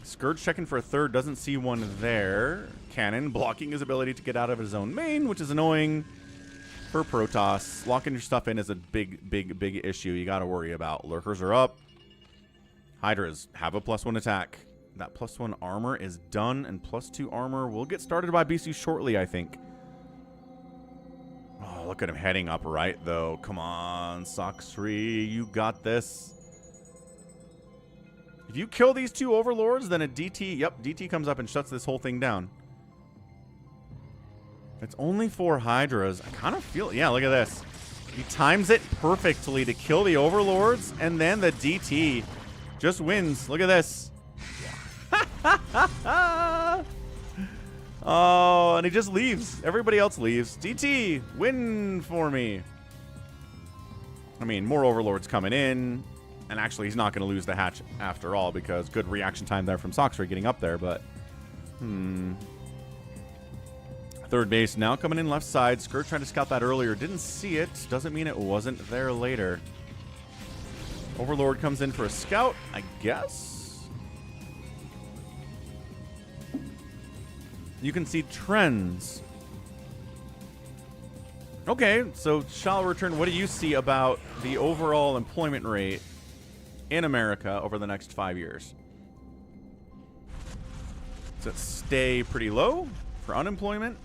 Scourge checking for a third. Doesn't see one there. Cannon blocking his ability to get out of his own main, which is annoying for Protoss. Locking your stuff in is a big issue you got to worry about. Lurkers are up. Hydras have a +1 attack. That +1 armor is done, and +2 armor will get started by Bisu shortly, I think. Oh, look at him heading up right, though. Come on, Sacsri, you got this. If you kill these two overlords, then a DT, yep, DT comes up and shuts this whole thing down. It's only 4 Hydras. I kind of feel, yeah, look at this. He times it perfectly to kill the overlords, and then the DT just wins. Look at this. Oh, and he just leaves. Everybody else leaves. DT, win for me. I mean, more overlords coming in. And actually, he's not going to lose the hatch after all because good reaction time there from Sacsri getting up there. But, third base now coming in left side. Scourge trying to scout that earlier. Didn't see it. Doesn't mean it wasn't there later. Overlord comes in for a scout, I guess. You can see trends. Okay, so shall return. What do you see about the overall employment rate in America over the next 5 years? Does it stay pretty low for unemployment?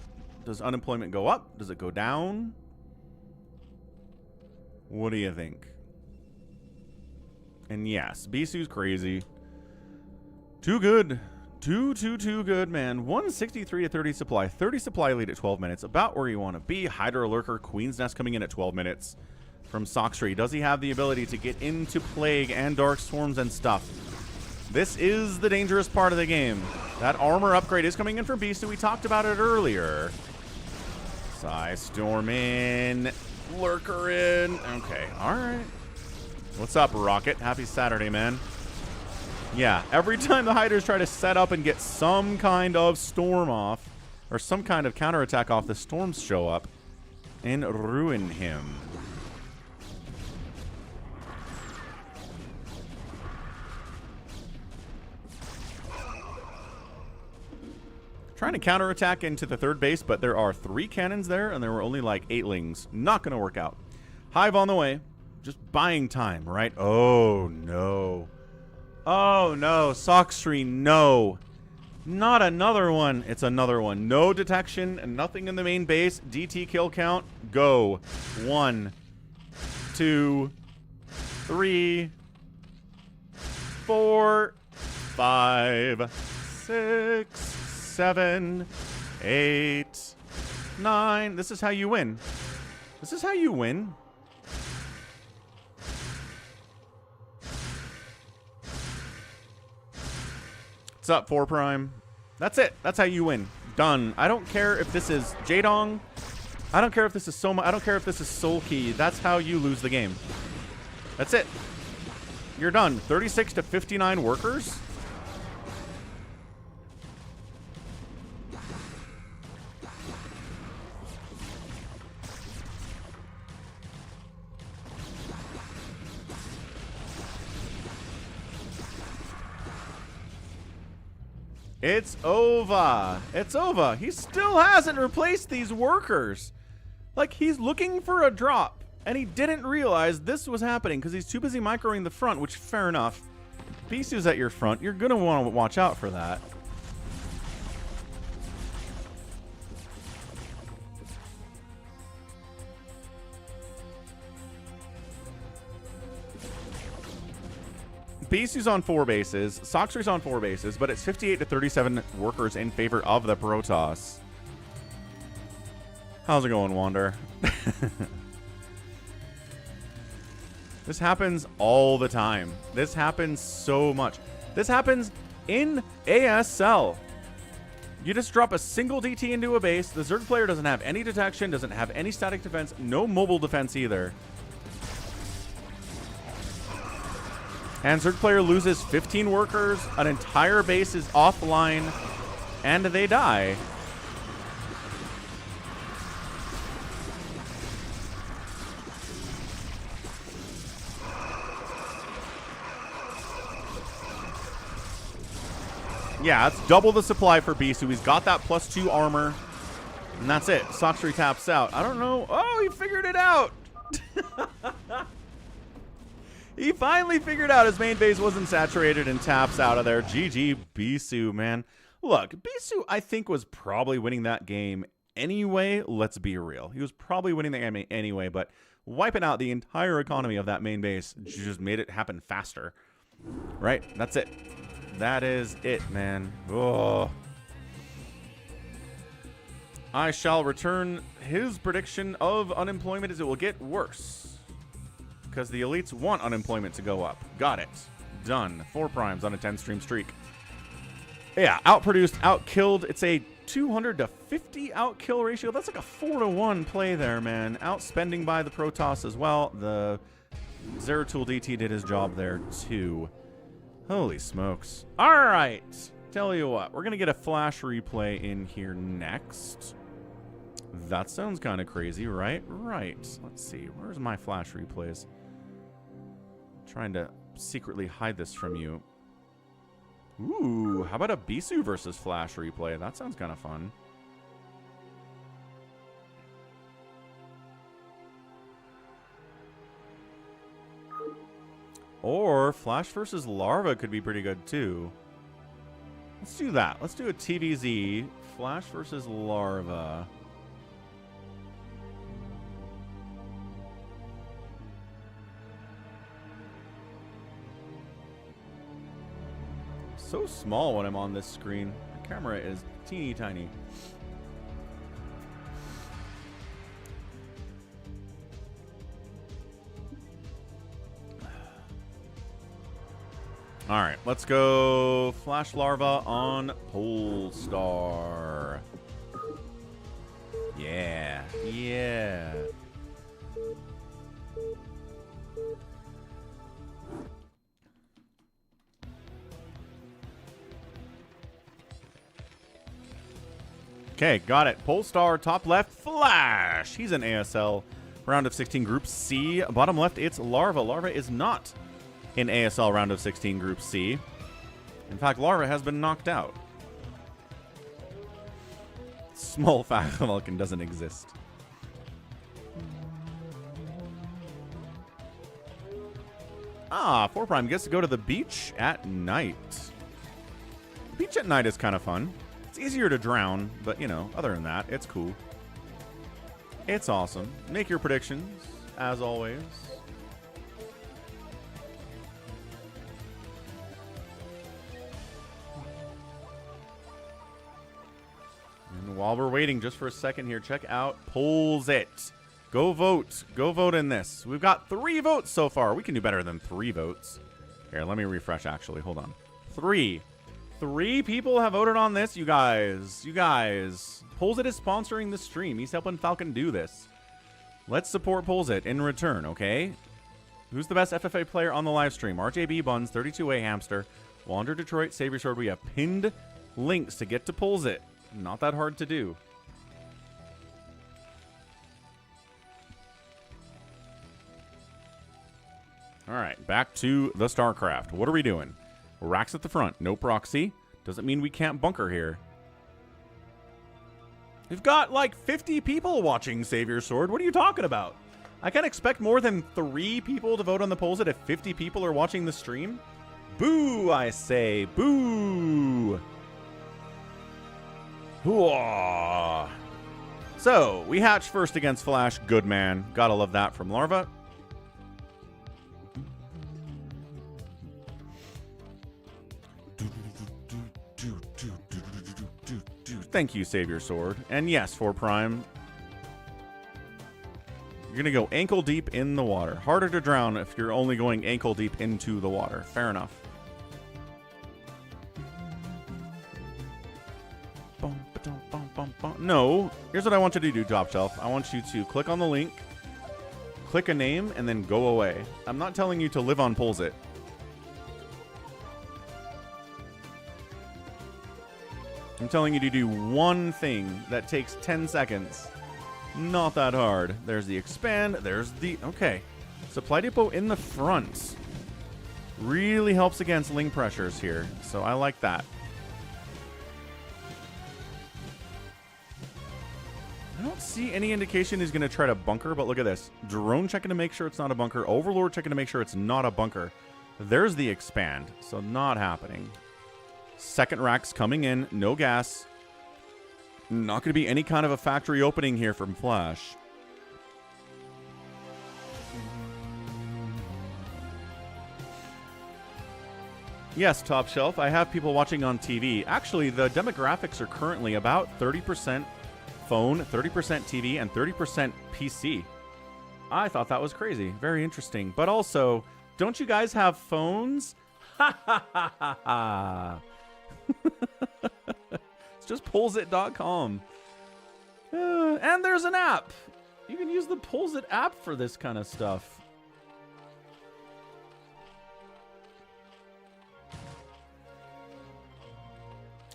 Does unemployment go up? Does it go down? What do you think? And yes, Bisu's crazy. Too good. Too good, man. 163 to 30 supply. 30 supply lead at 12 minutes. About where you want to be. Hydra Lurker, Queen's Nest coming in at 12 minutes from Sacsri. Does he have the ability to get into Plague and Dark Swarms and stuff? This is the dangerous part of the game. That armor upgrade is coming in for Bisu. We talked about it earlier. Storm in. Lurker in. Okay, alright. What's up, Rocket? Happy Saturday, man. Yeah, every time the Hiders try to set up and get some kind of storm off, or some kind of counterattack off, the storms show up and ruin him. Trying to counterattack into the third base, but there are 3 cannons there, and there were only like 8lings. Not going to work out. Hive on the way. Just buying time, right? Oh, no. Oh, no. Sacsri, no. Not another one. It's another one. No detection and nothing in the main base. DT kill count. Go. 1, 2, 3, 4, 5, 6, 7, 8, 9. This is how you win. This is how you win. What's up, 4 Prime? That's it. That's how you win. Done. I don't care if this is Jadong. I don't care if this is Soma. I don't care if this is Soul Key. That's how you lose the game. That's it. You're done. 36 to 59 workers. It's over. It's over. He still hasn't replaced these workers. Like, he's looking for a drop, and he didn't realize this was happening because he's too busy microing the front, which, fair enough. Bisu's at your front. You're going to want to watch out for that. Bisu's on 4 bases. Sacsri's on 4 bases, but it's 58 to 37 workers in favor of the Protoss. How's it going, Wander? This happens all the time. This happens so much. This happens in ASL. You just drop a single DT into a base. The Zerg player doesn't have any detection, doesn't have any static defense, no mobile defense either. And Zerg player loses 15 workers, an entire base is offline, and they die. Yeah, it's double the supply for Bisu. He's got that +2 armor, and that's it. Sacsri taps out. I don't know. Oh, he figured it out. He finally figured out his main base wasn't saturated and taps out of there. GG Bisu, man. Look, Bisu, I think, was probably winning that game anyway. Let's be real. He was probably winning the game anyway, but wiping out the entire economy of that main base just made it happen faster. Right? That's it. That is it, man. Oh. I shall return his prediction of unemployment as it will get worse. Because the elites want unemployment to go up. Got it. Done. 4 primes on a 10-stream streak. Yeah, outproduced, outkilled. It's a 200 to 50 outkill ratio. That's like a 4-to-1 play there, man. Outspending by the Protoss as well. The Zeratul DT did his job there, too. Holy smokes. All right. Tell you what. We're going to get a flash replay in here next. That sounds kind of crazy, right? Right. Let's see. Where's my flash replays? Trying to secretly hide this from you. Ooh, how about a Bisu versus Flash replay? That sounds kind of fun. Or Flash versus Larva could be pretty good too. Let's do that. Let's do a TVZ. Flash versus Larva. So small when I'm on this screen. The camera is teeny tiny. All right, let's go Flash Larva on Polestar. Yeah, yeah. Okay, got it. Polestar, top left, Flash. He's an ASL. Round of 16 Group C. Bottom left, it's Larva. Larva is not in ASL Round of 16 Group C. In fact, Larva has been knocked out. Small Falcon doesn't exist. Ah, 4 Prime gets to go to the beach at night. Beach at night is kind of fun. It's easier to drown, but, you know, other than that, it's cool. It's awesome. Make your predictions, as always. And while we're waiting just for a second here, check out Polls It. Go vote. Go vote in this. We've got 3 votes so far. We can do better than 3 votes. Here, let me refresh, actually. Hold on. 3 people have voted on this, you guys. You guys. Polls It is sponsoring the stream. He's helping Falcon do this. Let's support Polls It in return, okay? Who's the best FFA player on the live stream? RJB Buns, 32A Hamster, Wander Detroit, Savior Sword. We have pinned links to get to Polls It. Not that hard to do. All right, back to the StarCraft. What are we doing? Racks at the front. No proxy. Doesn't mean we can't bunker here. We've got like 50 people watching Savior Sword. What are you talking about? I can't expect more than 3 people to vote on the polls if 50 people are watching the stream. Boo, I say. Boo. Hooah. So, we hatch first against Flash. Good man. Gotta love that from Larva. Thank you, Savior Sword. And yes, 4 Prime. You're going to go ankle deep in the water. Harder to drown if you're only going ankle deep into the water. Fair enough. No. Here's what I want you to do, Top Shelf. I want you to click on the link, click a name, and then go away. I'm not telling you to live on Polls It. I'm telling you to do one thing that takes 10 seconds. Not that hard. There's the expand. There's the... Okay. Supply depot in the front. Really helps against ling pressures here. So I like that. I don't see any indication he's going to try to bunker, but look at this. Drone checking to make sure it's not a bunker. Overlord checking to make sure it's not a bunker. There's the expand. So not happening. Second racks coming in. No gas. Not going to be any kind of a factory opening here from Flash. Yes, Top Shelf. I have people watching on TV. Actually, the demographics are currently about 30% phone, 30% TV, and 30% PC. I thought that was crazy. Very interesting. But also, don't you guys have phones? Ha ha ha ha ha. It's just pollsit.com. And there's an app. You can use the Pollsit app for this kind of stuff.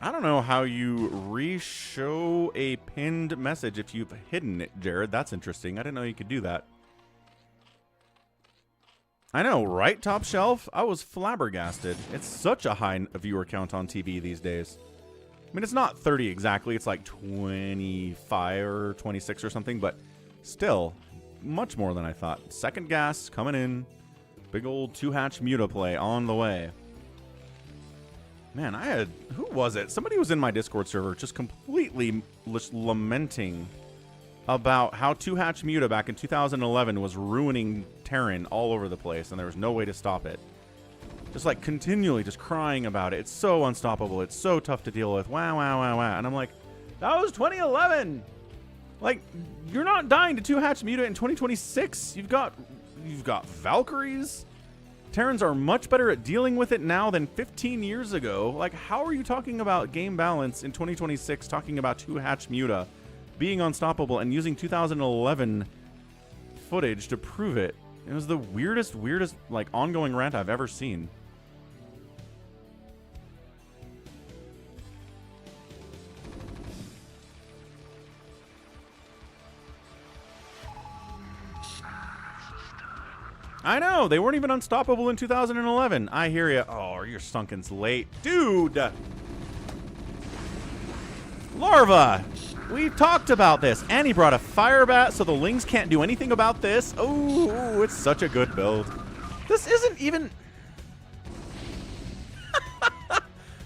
I don't know how you re-show a pinned message if you've hidden it, Jared. That's interesting. I didn't know you could do that. I know, right, Top Shelf? I was flabbergasted. It's such a high viewer count on TV these days. I mean, it's not 30 exactly. It's like 25 or 26 or something, but still, much more than I thought. Second gas coming in. Big old 2-hatch Muta play on the way. Man, I had... Who was it? Somebody was in my Discord server just completely lamenting about how 2-hatch Muta back in 2011 was ruining Terran all over the place, and there was no way to stop it. Just like continually just crying about it. It's so unstoppable. It's so tough to deal with. Wow, wow, wow, wow. And I'm like, that was 2011. Like, you're not dying to 2-hatch Muta in 2026. You've got Valkyries. Terrans are much better at dealing with it now than 15 years ago. Like, how are you talking about game balance in 2026, talking about 2-hatch Muta being unstoppable and using 2011 footage to prove it? It was the weirdest, like, ongoing rant I've ever seen. I know, they weren't even unstoppable in 2011. I hear ya. Oh, your Sunken's late. Dude! Larva! We've talked about this. And he brought a fire bat, so the Lings can't do anything about this. Oh, it's such a good build. This isn't even...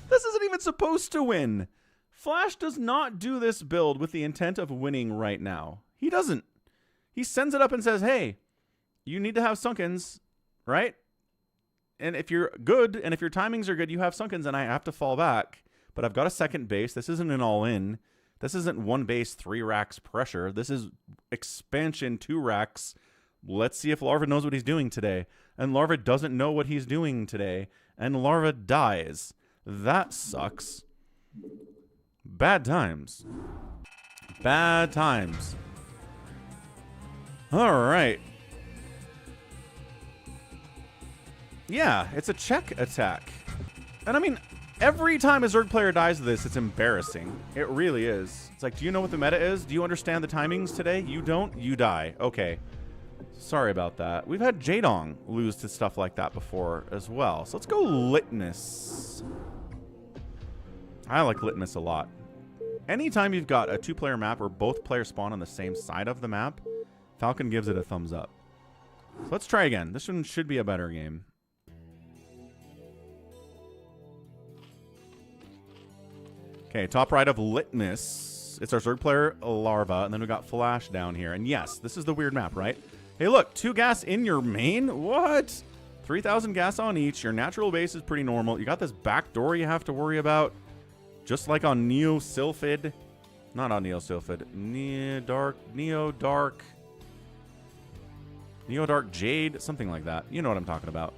This isn't even supposed to win. Flash does not do this build with the intent of winning right now. He doesn't. He sends it up and says, hey, you need to have Sunkens, right? And if you're good, and if your timings are good, you have Sunkens, and I have to fall back. But I've got a second base. This isn't an all-in. This isn't 1 base, 3 racks pressure. This is expansion, 2 racks. Let's see if Larva knows what he's doing today. And Larva doesn't know what he's doing today. And Larva dies. That sucks. Bad times. Bad times. All right. Yeah, it's a check attack. And I mean, every time a Zerg player dies to this, it's embarrassing. It really is. It's like, do you know what the meta is? Do you understand the timings today? You don't? You die. Okay. Sorry about that. We've had Jadong lose to stuff like that before as well. So let's go Litmus. I like Litmus a lot. Anytime you've got a 2-player map where both players spawn on the same side of the map, Falcon gives it a thumbs up. So let's try again. This one should be a better game. Okay, top right of Litmus. It's our Zerg player, Larva, and then we got Flash down here. And yes, this is the weird map, right? Hey, look, 2 gas in your main? What? 3,000 gas on each. Your natural base is pretty normal. You got this back door you have to worry about. Just like on Neo Sylphid. Not on Neo Sylphid. Neo Dark Jade. Something like that. You know what I'm talking about.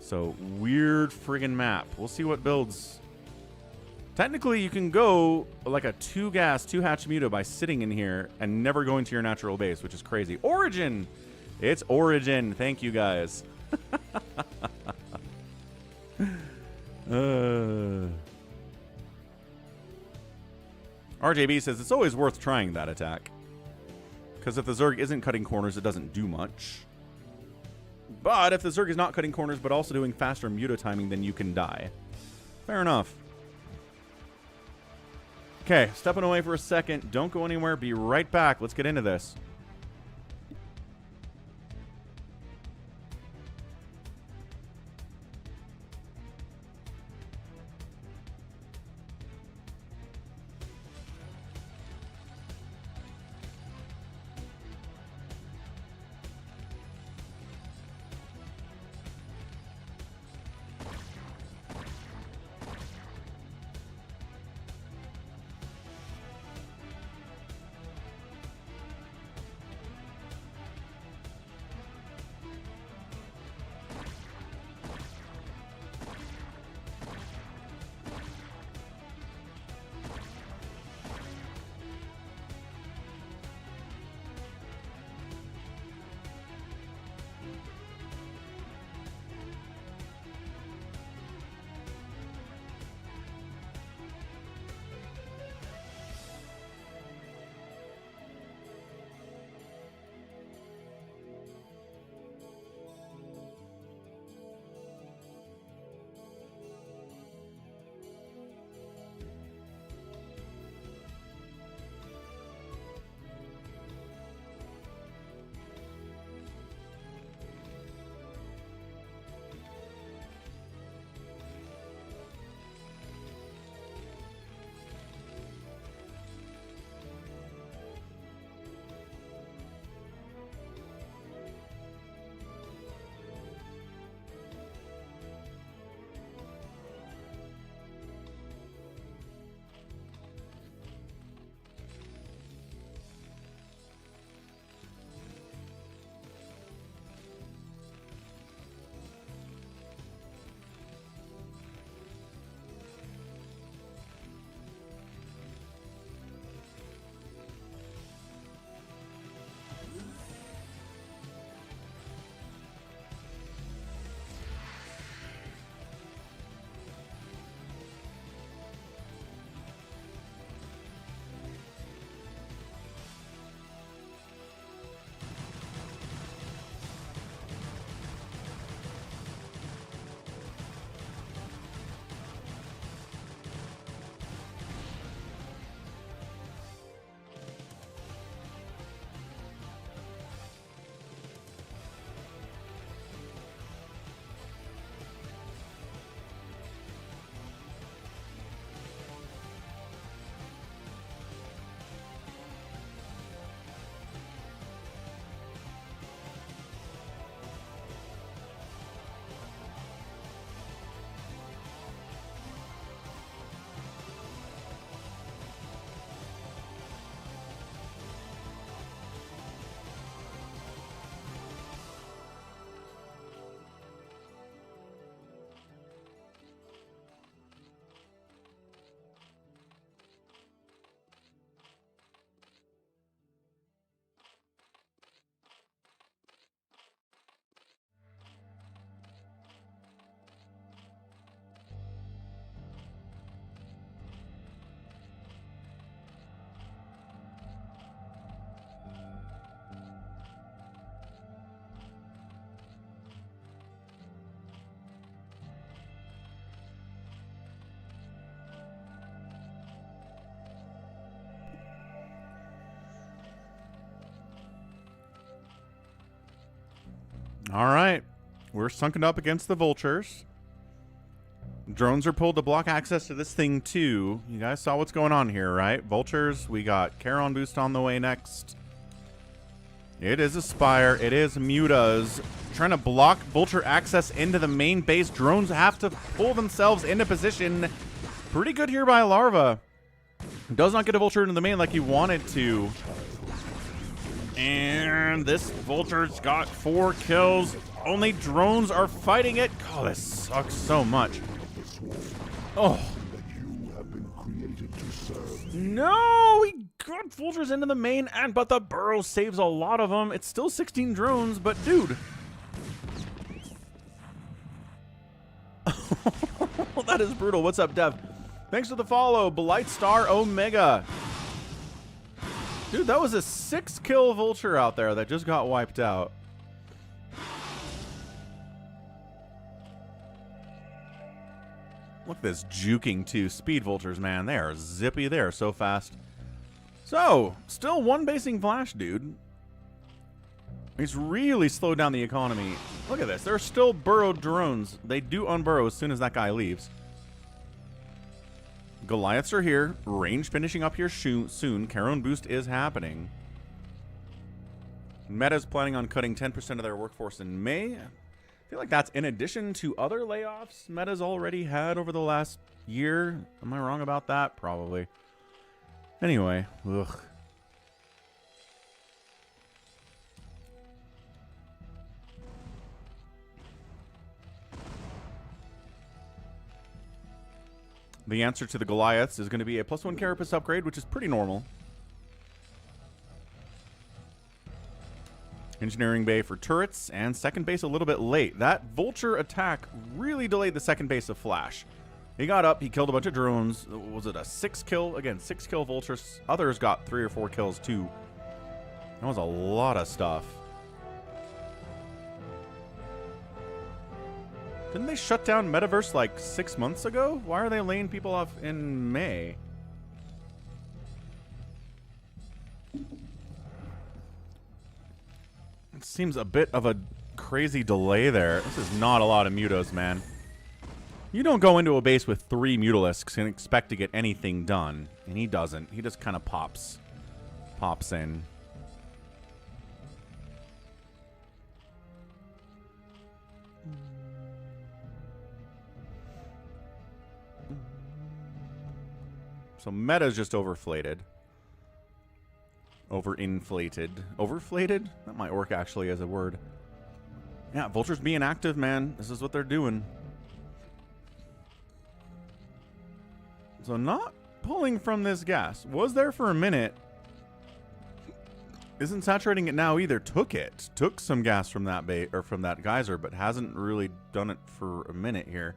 So, weird friggin' map. We'll see what builds. Technically, you can go like a 2-gas, 2-hatch Muta by sitting in here and never going to your natural base, which is crazy. Origin! It's Origin. Thank you, guys. RJB says it's always worth trying that attack. Because if the Zerg isn't cutting corners, it doesn't do much. But if the Zerg is not cutting corners but also doing faster Muta timing, then you can die. Fair enough. Okay, stepping away for a second. Don't go anywhere. Be right back. Let's get into this. All right. We're sunken up against the vultures. Drones are pulled to block access to this thing, too. You guys saw what's going on here, right? Vultures, we got Charon boost on the way next. It is Aspire. It is Mutas. Trying to block vulture access into the main base. Drones have to pull themselves into position. Pretty good here by Larva. Does not get a vulture into the main like he wanted to. And this vulture's got 4 kills. Only drones are fighting it. Oh, this sucks so much. Oh. No, he got vultures into the main, but the burrow saves a lot of them. It's still 16 drones, but dude. That is brutal. What's up, Dev? Thanks for the follow, Blight Star Omega. Dude, that was a 6-kill vulture out there that just got wiped out. Look at this juking too. Speed vultures, man. They are zippy. They are so fast. So, still one basing Flash, dude. He's really slowed down the economy. Look at this. There are still burrowed drones. They do unburrow as soon as that guy leaves. Goliaths are here. Range finishing up here soon. Charon boost is happening. Meta's planning on cutting 10% of their workforce in May. I feel like that's in addition to other layoffs Meta's already had over the last year. Am I wrong about that? Probably. Anyway, ugh. The answer to the Goliaths is going to be a +1 Carapace upgrade, which is pretty normal. Engineering bay for turrets, and second base a little bit late. That vulture attack really delayed the second base of Flash. He got up, he killed a bunch of drones. Was it a 6-kill? Again, 6-kill vultures. Others got 3 or 4 kills too. That was a lot of stuff. Didn't they shut down Metaverse like 6 months ago? Why are they laying people off in May? It seems a bit of a crazy delay there. This is not a lot of Mutos, man. You don't go into a base with 3 Mutalisks and expect to get anything done. And he doesn't. He just kind of pops in. So Meta's just overflated. Overinflated. Overflated? That might work actually as a word. Yeah, vultures being active, man. This is what they're doing. So not pulling from this gas. Was there for a minute. Isn't saturating it now either. Took it. Took some gas from that from that geyser, but hasn't really done it for a minute here.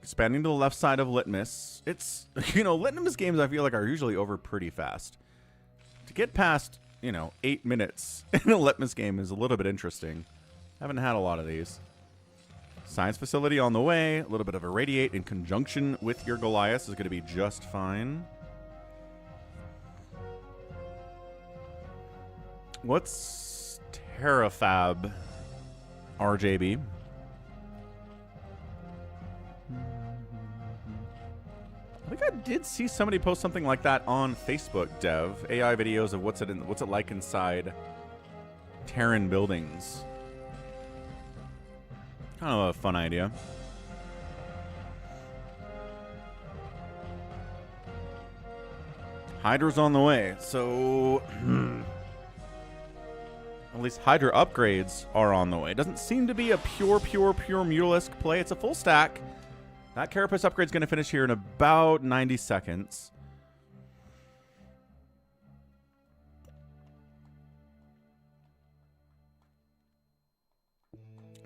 Expanding to the left side of Litmus. It's, you know, Litmus games I feel like are usually over pretty fast. To get past, you know, 8 minutes in a Litmus game is a little bit interesting. Haven't had a lot of these. Science facility on the way. A little bit of irradiate in conjunction with your Goliath is going to be just fine. What's Terrafab RJB? I think I did see somebody post something like that on Facebook, Dev. AI videos of what's it like inside Terran buildings. Kind of a fun idea. Hydra's on the way, so at least Hydra upgrades are on the way. It doesn't seem to be a pure Mutalisk play. It's a full stack. That Carapace upgrade is going to finish here in about 90 seconds.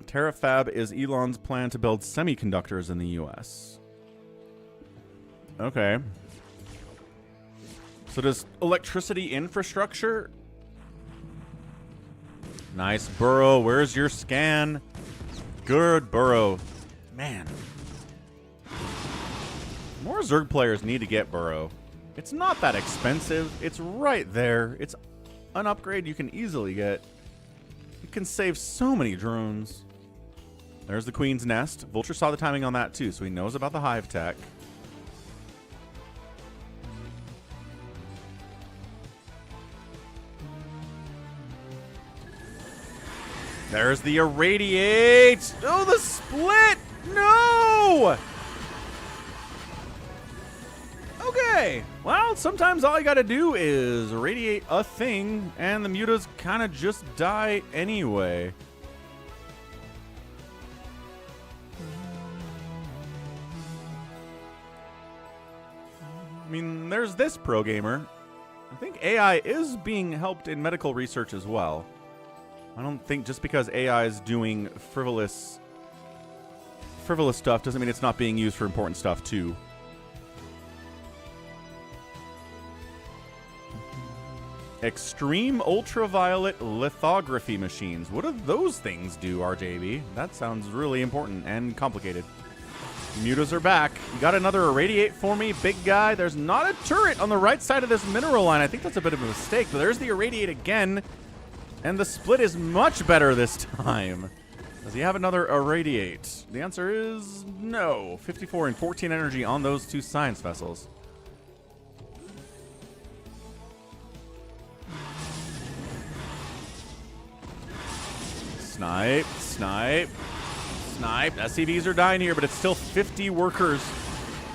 Terrafab is Elon's plan to build semiconductors in the U.S. Okay. So does electricity infrastructure? Nice burrow. Where's your scan? Good burrow. Man. More Zerg players need to get burrow. It's not that expensive. It's right there. It's an upgrade you can easily get. You can save so many drones. There's the Queen's Nest. Vulture saw the timing on that too, so he knows about the hive tech. There's the irradiate. Oh, the split. No. Okay. Well, sometimes all you got to do is irradiate a thing, and the mutas kind of just die anyway. I mean, there's this pro gamer. I think AI is being helped in medical research as well. I don't think just because AI is doing frivolous stuff doesn't mean it's not being used for important stuff too. Extreme ultraviolet lithography machines. What do those things do, RJB? That sounds really important and complicated. Mutas are back. You got another irradiate for me, big guy. There's not a turret on the right side of this mineral line. I think that's a bit of a mistake, but there's the irradiate again. And the split is much better this time. Does he have another irradiate? The answer is no. 54 and 14 energy on those two science vessels. Snipe, snipe, snipe. SCVs are dying here, but it's still 50 workers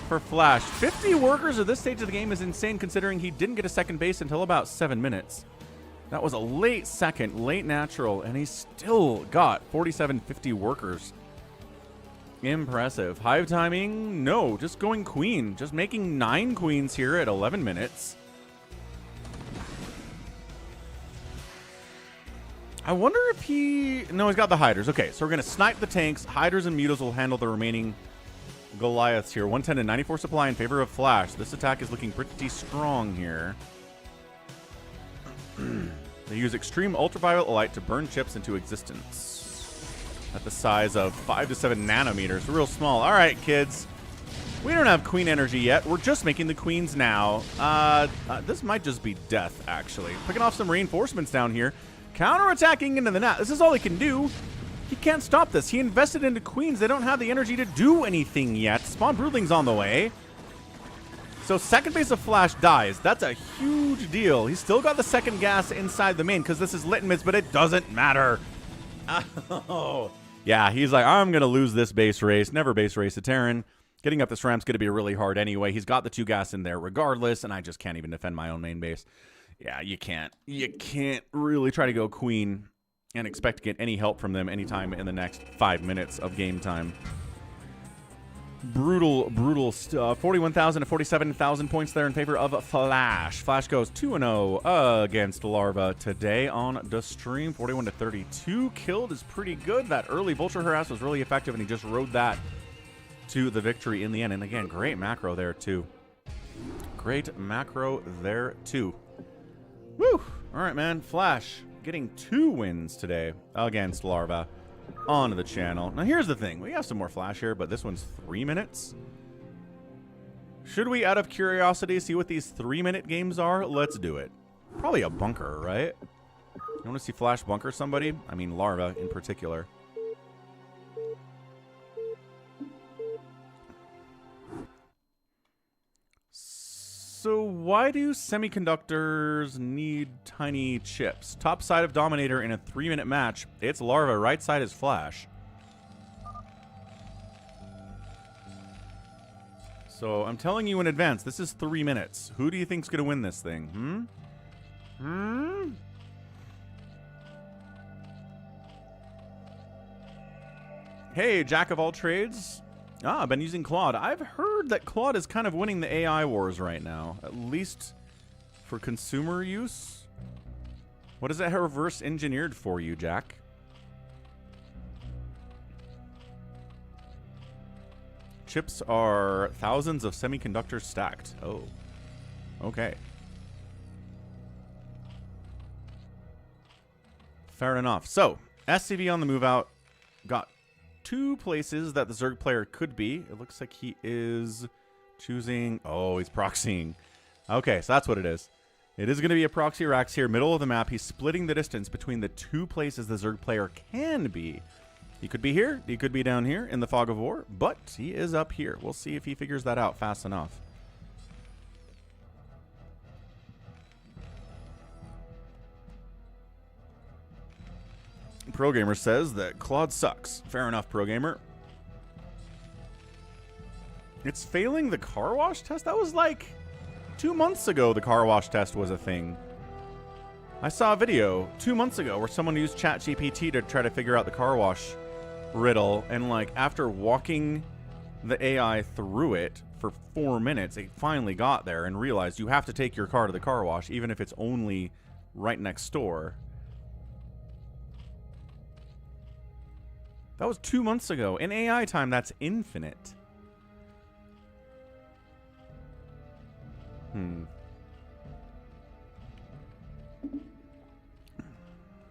for Flash. 50 workers at this stage of the game is insane considering he didn't get a second base until about 7 minutes. That was a late second, late natural, and he still got 4750 workers. Impressive. Hive timing? No, just going queen. Just making 9 queens here at 11 minutes. I wonder if he... No, he's got the hiders. Okay, so we're going to snipe the tanks. Hiders and mutas will handle the remaining Goliaths here. 110 and 94 supply in favor of Flash. This attack is looking pretty strong here. They use extreme ultraviolet light to burn chips into existence at the size of 5 to 7 nanometers. Real small. All right, kids. We don't have queen energy yet. We're just making the queens now. This might just be death, actually. Picking off some reinforcements down here. Counterattacking into the net. This is all he can do. He can't stop this. He invested into queens. They don't have the energy to do anything yet. Spawn Broodling's on the way. So second base of Flash dies. That's a huge deal. He's still got the second gas inside the main because this is litmus, but it doesn't matter. Oh, yeah, he's like, I'm going to lose this base race. Never base race a Terran. Getting up this ramp's going to be really hard anyway. He's got the 2 gas in there regardless, and I just can't even defend my own main base. Yeah, you can't. You can't really try to go queen and expect to get any help from them anytime in the next 5 minutes of game time. Brutal, brutal stuff. 41,000 to 47,000 points there in favor of Flash. Flash goes 2-0 against Larva today on the stream. 41 to 32. Killed is pretty good. That early Vulture harass was really effective, and he just rode that to the victory in the end. And again, great macro there, too. Great macro there, too. Woo! All right, man. Flash getting 2 wins today against Larva on the channel. Now, here's the thing. We have some more Flash here, but this one's 3 minutes. Should we, out of curiosity, see what these 3-minute games are? Let's do it. Probably a bunker, right? You want to see Flash bunker somebody? I mean, Larva in particular. So why do semiconductors need tiny chips? Top side of Dominator in a 3-minute match. It's Larva. Right side is Flash. So I'm telling you in advance, this is 3 minutes. Who do you think's going to win this thing? Hey, Jack of all trades. I've been using Claude. I've heard that Claude is kind of winning the AI wars right now, at least for consumer use. What is that reverse engineered for you, Jack? Chips are thousands of semiconductors stacked. Oh, okay. Fair enough. So, SCV on the move out. Got 2 places that the Zerg player could be. It looks like he is choosing... Oh, he's proxying. Okay, so that's what it is. It is going to be a proxy Rax here, middle of the map. He's splitting the distance between the two places the Zerg player can be. He could be here, he could be down here in the fog of war, but he is up here. We'll see if he figures that out fast enough. Pro Gamer says that Claude sucks. Fair enough, Pro Gamer. It's failing the car wash test? That was like 2 months ago the car wash test was a thing. I saw a video 2 months ago where someone used ChatGPT to try to figure out the car wash riddle, and like after walking the AI through it for 4 minutes, it finally got there and realized you have to take your car to the car wash even if it's only right next door. That was 2 months ago. In AI time, that's infinite.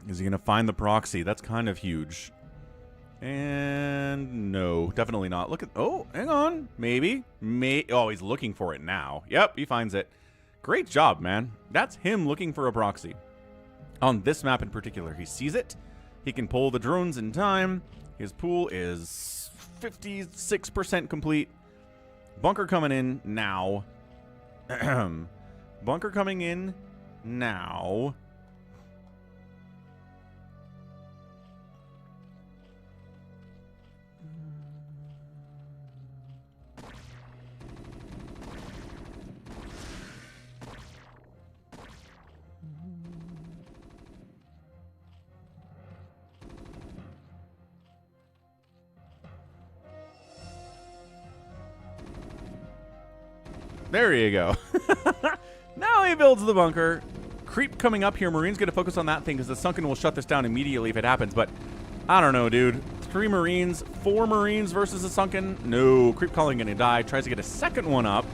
Is he going to find the proxy? That's kind of huge. And no, definitely not. Look at... Oh, hang on. Maybe. Oh, he's looking for it now. Yep, he finds it. Great job, man. That's him looking for a proxy. On this map in particular, he sees it. He can pull the drones in time. His pool is 56% complete. Bunker coming in now. Bunker coming in now. There you go. Now he builds the bunker. Creep coming up here. Marine's going to focus on that thing because the Sunken will shut this down immediately if it happens. But I don't know, dude. 3 Marines, 4 Marines versus a Sunken. No. Creep calling going to die. Tries to get a second one up.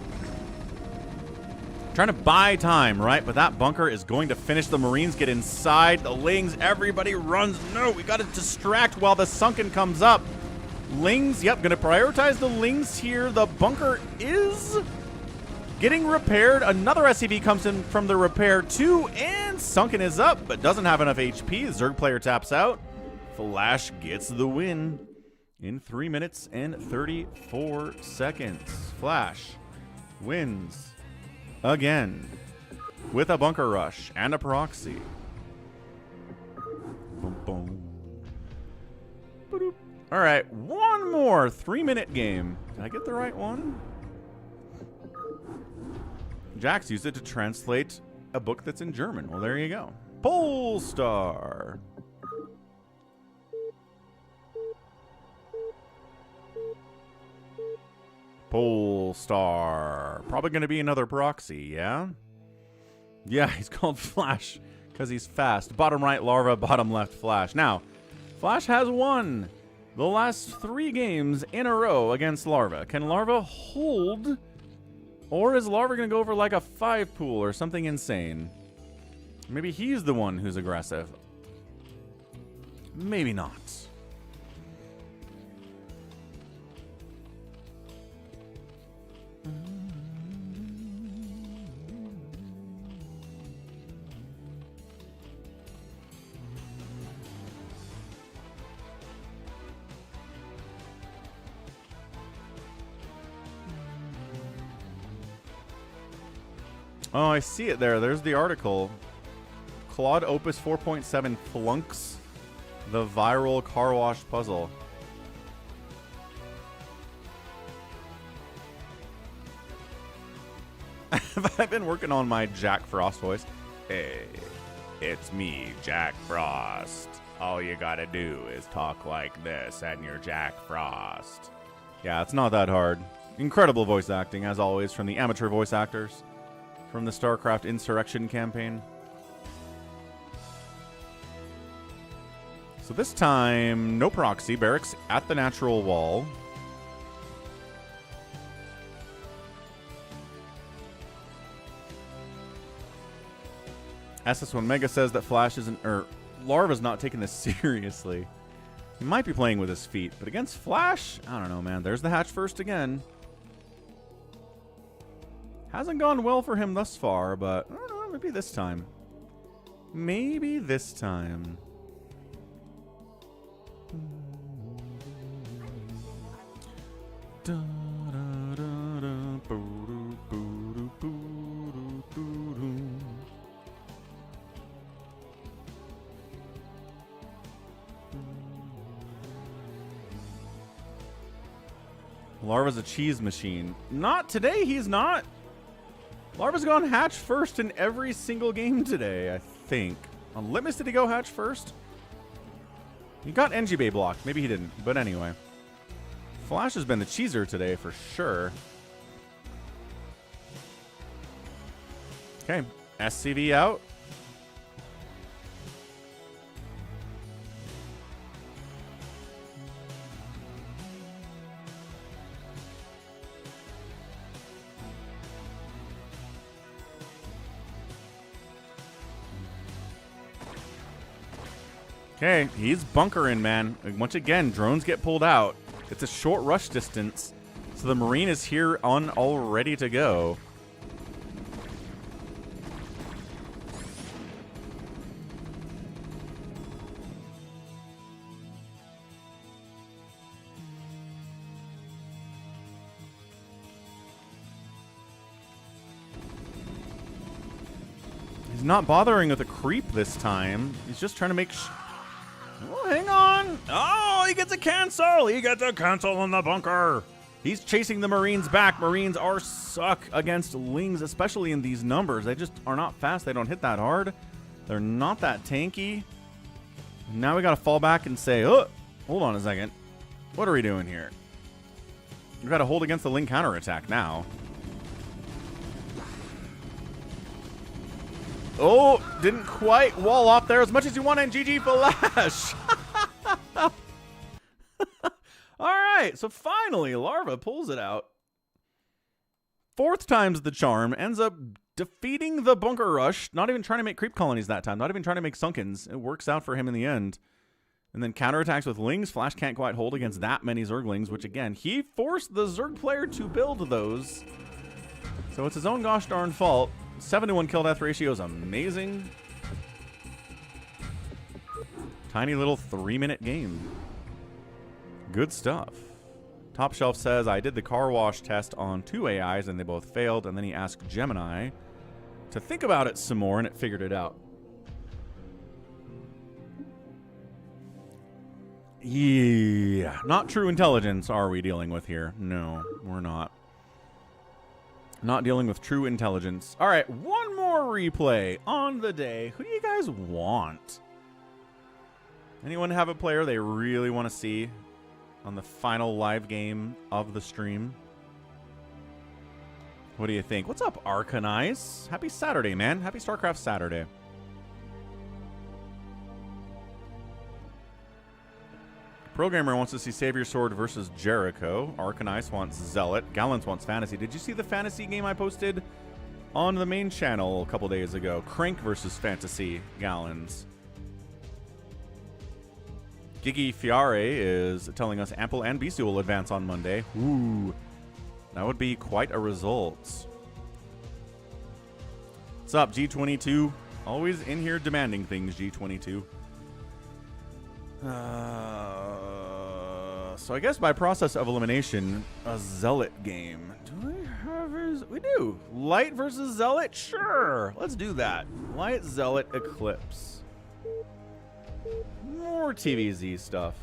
Trying to buy time, right? But that bunker is going to finish. The Marines get inside. The Lings, everybody runs. No, we got to distract while the Sunken comes up. Lings, yep, going to prioritize the Lings here. The bunker is... getting repaired. Another SCV comes in from the repair too, and Sunken is up, but doesn't have enough HP. Zerg player taps out. Flash gets the win in 3 minutes and 34 seconds. Flash wins again with a bunker rush and a proxy. Boom, boom. Ba-doop. All right, one more 3-minute game. Did I get the right one? Jax used it to translate a book that's in German. Well, there you go. Polestar. Polestar. Probably going to be another proxy, yeah? Yeah, he's called Flash because he's fast. Bottom right, Larva. Bottom left, Flash. Now, Flash has won the last 3 games in a row against Larva. Can Larva hold... or is Larva going to go for like a 5 pool or something insane? Maybe he's the one who's aggressive. Maybe not. Oh, I see it there. There's the article. Claude Opus 4.7 flunks the viral car wash puzzle. I've been working on my Jack Frost voice. Hey, it's me, Jack Frost. All you gotta do is talk like this and you're Jack Frost. Yeah, it's not that hard. Incredible voice acting, as always, from the amateur voice actors from the StarCraft Insurrection campaign. So this time, no proxy. Barracks at the natural wall. SS1 Mega says that Flash isn't, or Larva's not taking this seriously. He might be playing with his feet, but against Flash, I don't know, man. There's the hatch first again. Hasn't gone well for him thus far, but I don't know, maybe this time. Maybe this time. Larva's a cheese machine. Not today, he's not. Larva's gone hatch first in every single game today, I think. On Litmus, did he go hatch first? He got NGB blocked. Maybe he didn't, but anyway. Flash has been the cheeser today for sure. Okay, SCV out. Okay, he's bunkering, man. Once again, drones get pulled out. It's a short rush distance, so the Marine is here on all ready to go. He's not bothering with a creep this time. He's just trying to make oh, hang on. Oh, he gets a cancel. He gets a cancel in the bunker. He's chasing the Marines back. Marines are suck against Lings, especially in these numbers. They just are not fast. They don't hit that hard. They're not that tanky. Now we got to fall back and say, oh, hold on a second. What are we doing here? We've got to hold against the Ling counterattack now. Oh, didn't quite wall off there as much as you want, and GG Flash. All right, so finally, Larva pulls it out. Fourth time's the charm, ends up defeating the bunker rush, not even trying to make creep colonies that time, not even trying to make sunkens. It works out for him in the end. And then counterattacks with Lings. Flash can't quite hold against that many Zerglings, which again, he forced the Zerg player to build those. So it's his own gosh darn fault. 7-to-1 kill death ratio is amazing. Tiny little 3-minute game. Good stuff. Top Shelf says, I did the car wash test on 2 AIs and they both failed. And then he asked Gemini to think about it some more and it figured it out. Yeah. Not true intelligence are we dealing with here? No, we're not. Not dealing with true intelligence. All right, one more replay on the day. Who do you guys want? Anyone have a player they really want to see on the final live game of the stream? What do you think? What's up, Arcanize? Happy Saturday, man. Happy StarCraft Saturday. Programmer wants to see Savior Sword versus Jericho. Arcanice wants Zealot. Gallants wants Fantasy. Did you see the Fantasy game I posted on the main channel a couple days ago? Crank versus Fantasy Gallons. Gigi Fiare is telling us Ample and Bisu will advance on Monday. Ooh, that would be quite a result. What's up, G22? Always in here demanding things, G22. So I guess by process of elimination, a Zealot game. Do we have his? We do. Light versus Zealot? Sure. Let's do that. Light, Zealot, Eclipse. More TVZ stuff.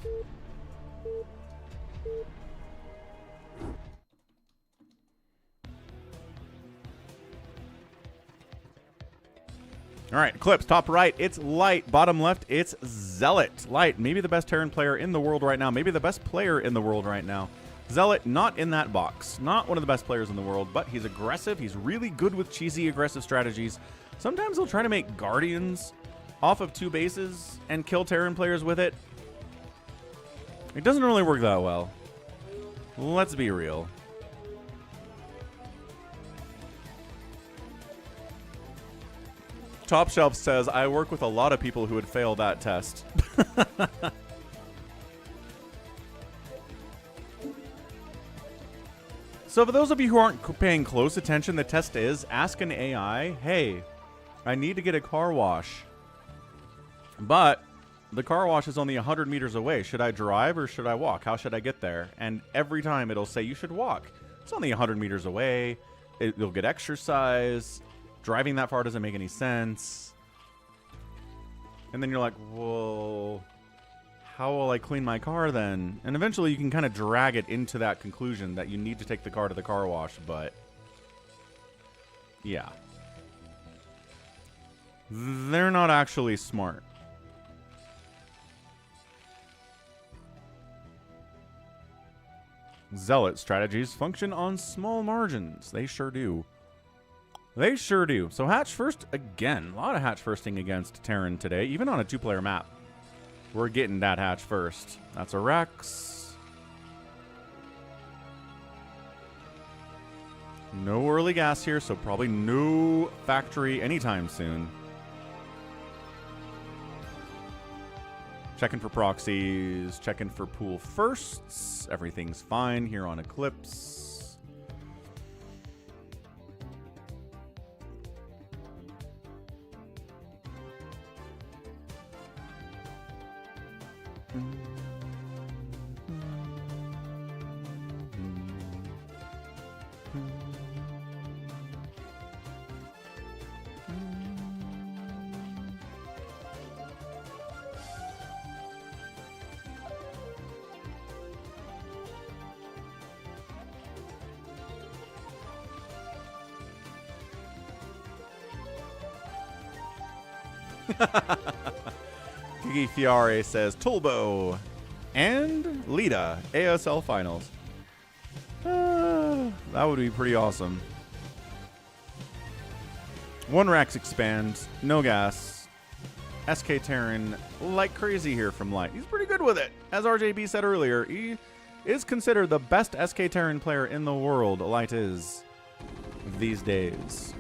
All right, Eclipse, top right, it's Light. Bottom left, it's Zealot. Light, maybe the best Terran player in the world right now. Maybe the best player in the world right now. Zealot, not in that box. Not one of the best players in the world, but he's aggressive. He's really good with cheesy, aggressive strategies. Sometimes he'll try to make Guardians off of 2 bases and kill Terran players with it. It doesn't really work that well. Let's be real. Top Shelf says, I work with a lot of people who would fail that test. So for those of you who aren't paying close attention, the test is ask an AI, hey, I need to get a car wash. But the car wash is only 100 meters away. Should I drive or should I walk? How should I get there? And every time it'll say you should walk. It's only 100 meters away. You'll get exercise. Driving that far doesn't make any sense. And then you're like, well, how will I clean my car then? And eventually you can kind of drag it into that conclusion that you need to take the car to the car wash, but yeah. They're not actually smart. ZeLoT strategies function on small margins. They sure do. They sure do. So hatch first again. A lot of hatch firsting against Terran today, even on a 2-player map. We're getting that hatch first. That's a Rex. No early gas here, so probably no factory anytime soon. Checking for proxies, checking for pool firsts. Everything's fine here on Eclipse. Gigi Fiore says Tulbo and Lita ASL finals. That would be pretty awesome. One Rex expands, no gas. SK Terran like crazy here from Light. He's pretty good with it. As RJB said earlier, he is considered the best SK Terran player in the world. Light is these days.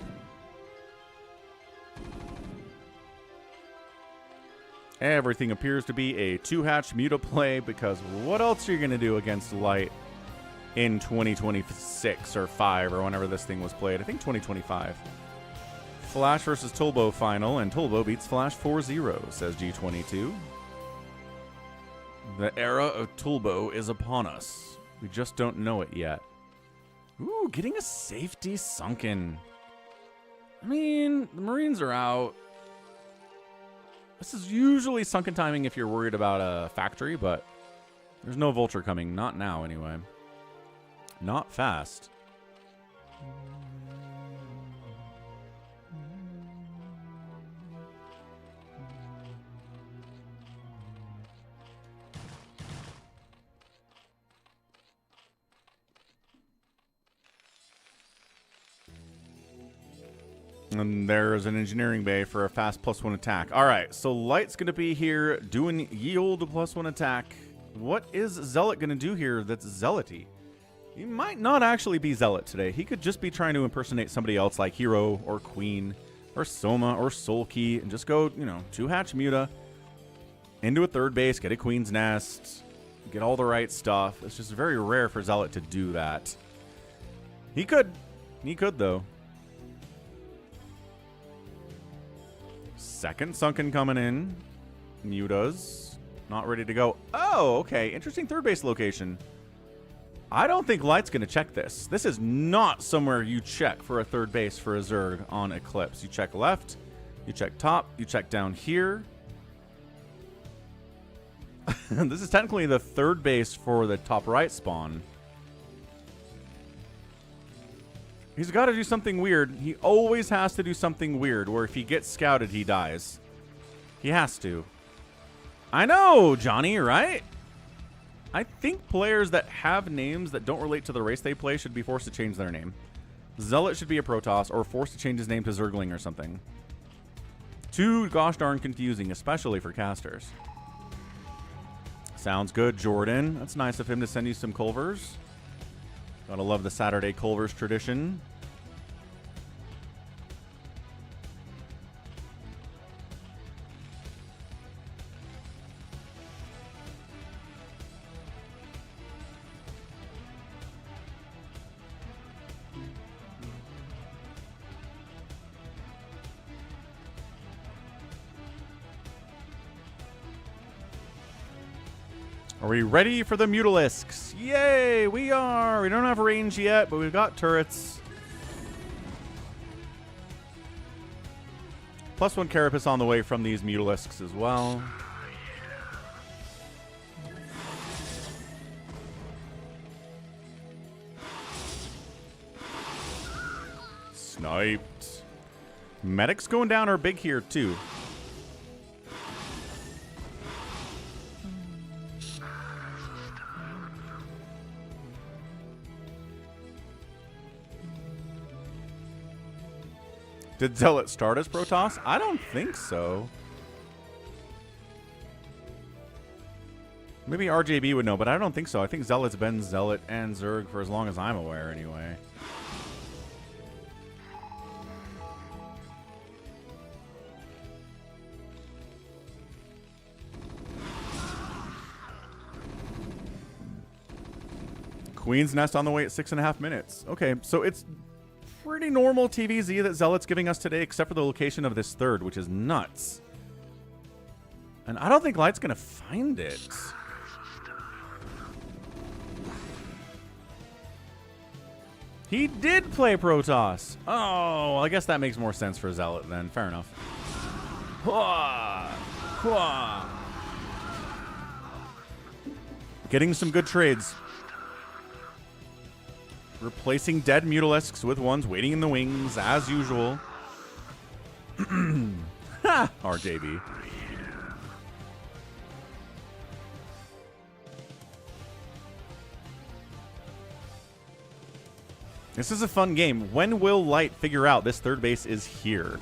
Everything appears to be a 2-hatch muta play because what else are you going to do against Light in 2026 or 5 or whenever this thing was played? I think 2025. Flash versus Tulbo final, and Tulbo beats Flash 4-0, says G22. The era of Tulbo is upon us. We just don't know it yet. Ooh, getting a safety sunken. I mean, the Marines are out. This is usually sunken timing if you're worried about a factory, but there's no vulture coming. Not now, anyway. Not fast. And there's an engineering bay for a fast +1 attack. All right, so Light's going to be here doing ye olde +1 attack. What is ZeLoT going to do here that's ZeLoT-y? He might not actually be ZeLoT today. He could just be trying to impersonate somebody else like Hero or Queen or Soma or Soulkey and just go, 2-hatch muta into a third base, get a Queen's Nest, get all the right stuff. It's just very rare for ZeLoT to do that. He could. He could, though. Second sunken coming in. Mutas. Not ready to go. Oh, okay. Interesting third base location. I don't think Light's going to check this. This is not somewhere you check for a third base for a Zerg on Eclipse. You check left. You check top. You check down here. This is technically the third base for the top right spawn. He's got to do something weird. He always has to do something weird where if he gets scouted, he dies. He has to. I know, Johnny, right? I think players that have names that don't relate to the race they play should be forced to change their name. ZeLoT should be a Protoss or forced to change his name to Zergling or something. Too gosh darn confusing, especially for casters. Sounds good, Jordan. That's nice of him to send you some Culvers. Gotta love the Saturday Culvers tradition. Are we ready for the Mutalisks? Yay, we are. We don't have range yet, but we've got turrets. +1 Carapace on the way from these Mutalisks as well. Sniped. Medics going down are big here, too. Did ZeLoT start as Protoss? I don't think so. Maybe RJB would know, but I don't think so. I think ZeLoT's been ZeLoT and Zerg for as long as I'm aware, anyway. Queen's Nest on the way at 6.5 minutes. Okay, so it's pretty normal TVZ that ZeLoT's giving us today, except for the location of this third, which is nuts. And I don't think Light's going to find it. He did play Protoss. Oh, well, I guess that makes more sense for ZeLoT then. Fair enough. Getting some good trades. Replacing dead Mutalisks with ones waiting in the wings, as usual. Ha! RJB. This is a fun game. When will Light figure out this third base is here?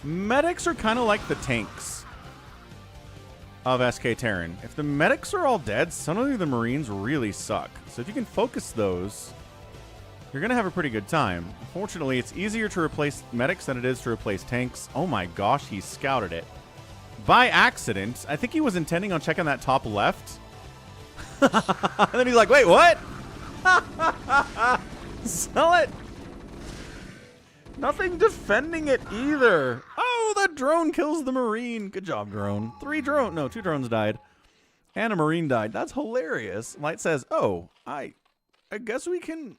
Medics are kind of like the tanks of SK Terran. If the medics are all dead, suddenly the Marines really suck. So if you can focus those, you're going to have a pretty good time. Unfortunately, it's easier to replace medics than it is to replace tanks. Oh my gosh, he scouted it. By accident. I think he was intending on checking that top left. And then he's like, wait, what? Sell it. Nothing defending it either. Oh, the drone kills the Marine. Good job, drone. 2 drones died. And a Marine died. That's hilarious. Light says, oh, I guess we can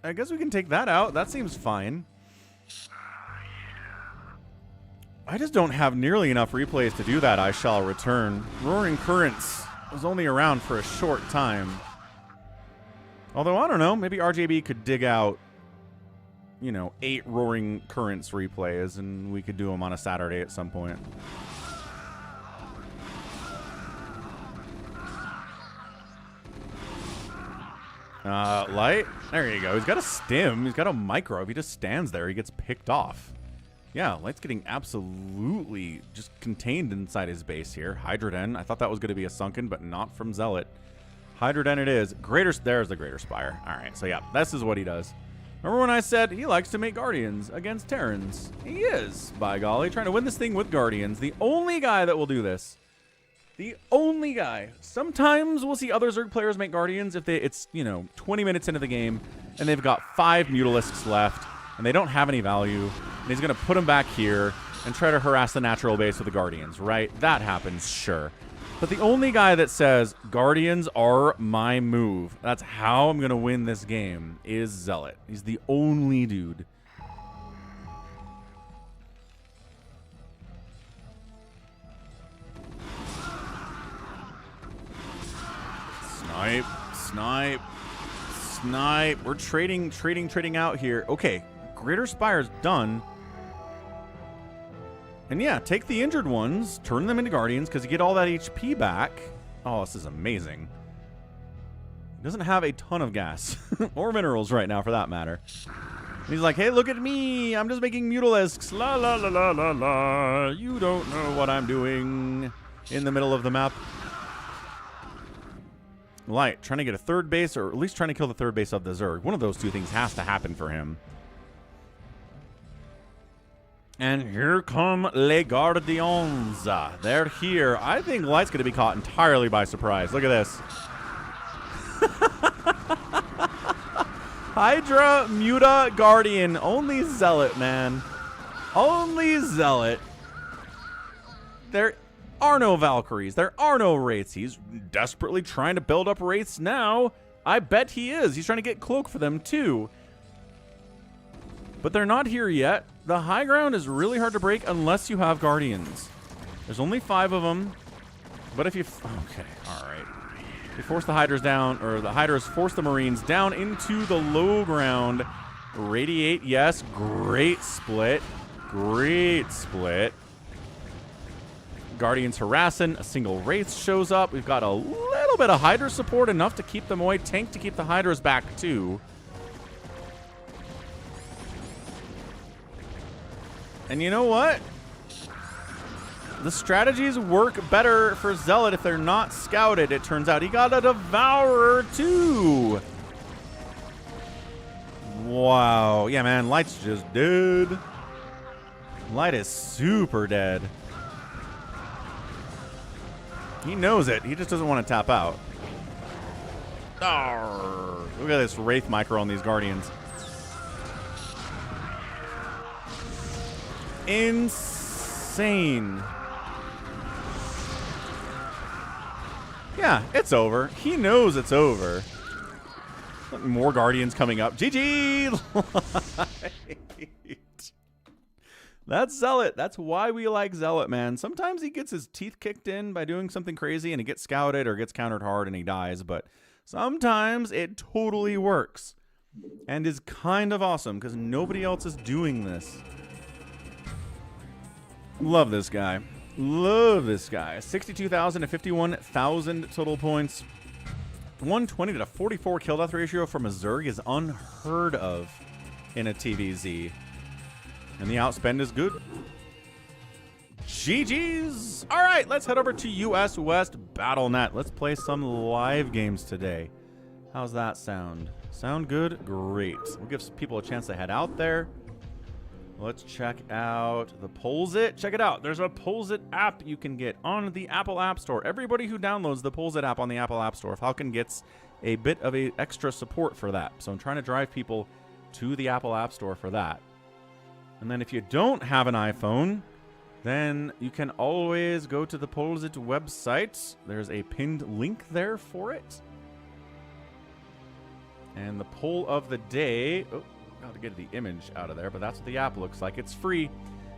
take that out. That seems fine. I just don't have nearly enough replays to do that. I shall return. Roaring Currents was only around for a short time. Although, I don't know. Maybe RJB could dig out, you know, 8 Roaring Currents replays, and we could do them on a Saturday at some point. Light. There you go. He's got a stim. He's got a micro. If he just stands there, he gets picked off. Yeah, Light's getting absolutely just contained inside his base here. Hydroden. I thought that was going to be a sunken, but not from ZeLoT. Hydroden it is. There's the Greater Spire. All right, so yeah, this is what he does. Remember when I said he likes to make Guardians against Terrans? He is, by golly, trying to win this thing with Guardians. The only guy that will do this. The only guy. Sometimes we'll see other Zerg players make Guardians if it's, you know, 20 minutes into the game and they've got 5 Mutalisks left and they don't have any value. And he's going to put them back here and try to harass the natural base with the Guardians, right? That happens, sure. But the only guy that says, Guardians are my move, that's how I'm going to win this game, is ZeLoT. He's the only dude. Snipe, snipe, snipe. We're trading out here. Okay, Greater Spire's done. And yeah, take the injured ones, turn them into Guardians, because you get all that HP back. Oh, this is amazing. He doesn't have a ton of gas. Or minerals right now, for that matter. And he's like, hey, look at me. I'm just making Mutalisks. La, la, la, la, la, la. You don't know what I'm doing. In the middle of the map. Light, trying to get a third base, or at least trying to kill the third base of the Zerg. One of those two things has to happen for him. And here come Les Gardiens. They're here. I think Light's going to be caught entirely by surprise. Look at this. Hydra, Muta, Guardian. Only ZeLoT, man. Only ZeLoT. are no Valkyries. There are no Wraiths. He's desperately trying to build up Wraiths now. I bet he is. He's trying to get Cloak for them too. But they're not here yet. The high ground is really hard to break unless you have Guardians. There's only 5 of them. But if you... Okay, all right. If you force the Hydras down, or the Hydras force the Marines down into the low ground. Radiate, yes. Great split. Great split. Guardians harassing. A single Wraith shows up. We've got a little bit of Hydra support, enough to keep them away. Tank to keep the Hydras back too. And you know what? The strategies work better for ZeLoT if they're not scouted, it turns out. He got a Devourer too. Wow. Yeah, man. Light's just dead. Light is super dead. He knows it. He just doesn't want to tap out. Oh, look at this Wraith micro on these Guardians. Insane. Yeah, it's over. He knows it's over. Look, more Guardians coming up. GG! That's ZeLoT. That's why we like ZeLoT, man. Sometimes he gets his teeth kicked in by doing something crazy and he gets scouted or gets countered hard and he dies, but sometimes it totally works and is kind of awesome because nobody else is doing this. Love this guy. Love this guy. 62,000 to 51,000 total points. 120 to 44 kill death ratio from a Zerg is unheard of in a TVZ. And the outspend is good. GG's. All right, let's head over to US West BattleNet. Let's play some live games today. How's that sound? Sound good? Great. We'll give people a chance to head out there. Let's check out the Polls-It. Check it out. There's a Polls-It app you can get on the Apple App Store. Everybody who downloads the Polls-It app on the Apple App Store, Falcon gets a bit of a extra support for that. So I'm trying to drive people to the Apple App Store for that. And then if you don't have an iPhone, then you can always go to the Polls-It website. There's a pinned link there for it. And the poll of the day... Oh. How to get the image out of there, but that's what the app looks like. It's free.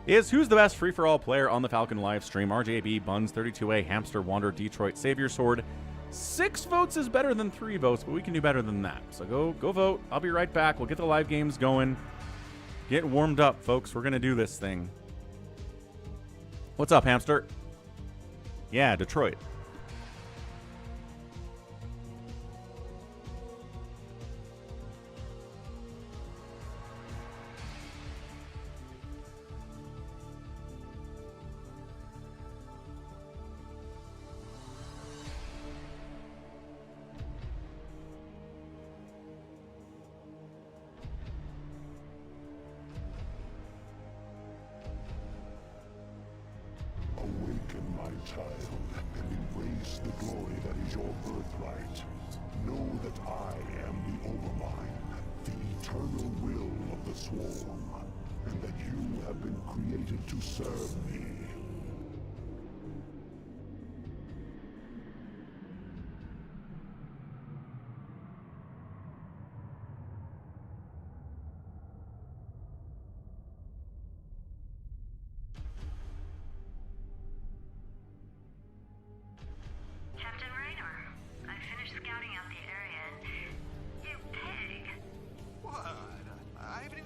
Is who's the best free-for-all player on the Falcon live stream? RJB, Buns, 32A, Hamster, Wander, Detroit, Savior Sword. 6 votes is better than 3 votes, but we can do better than that. So go vote. I'll be right back. We'll get the live games going. Get warmed up, folks. We're gonna do this thing. What's up, Hamster? Yeah, Detroit.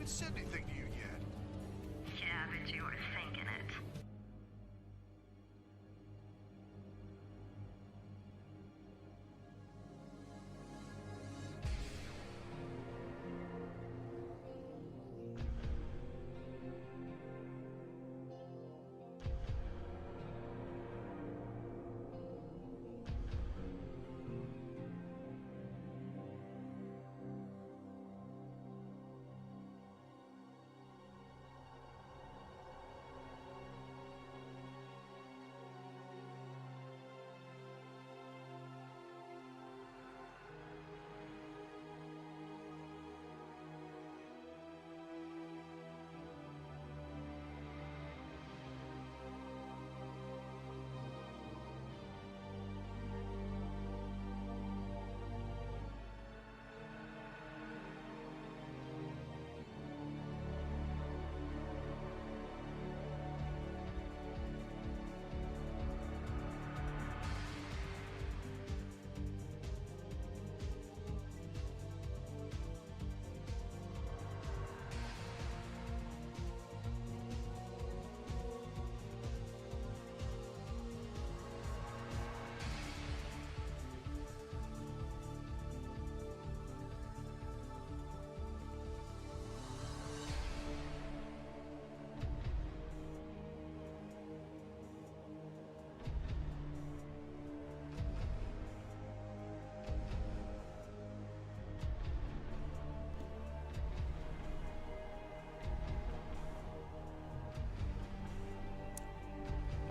Said anything to you yet? Yeah, but you were thinking it.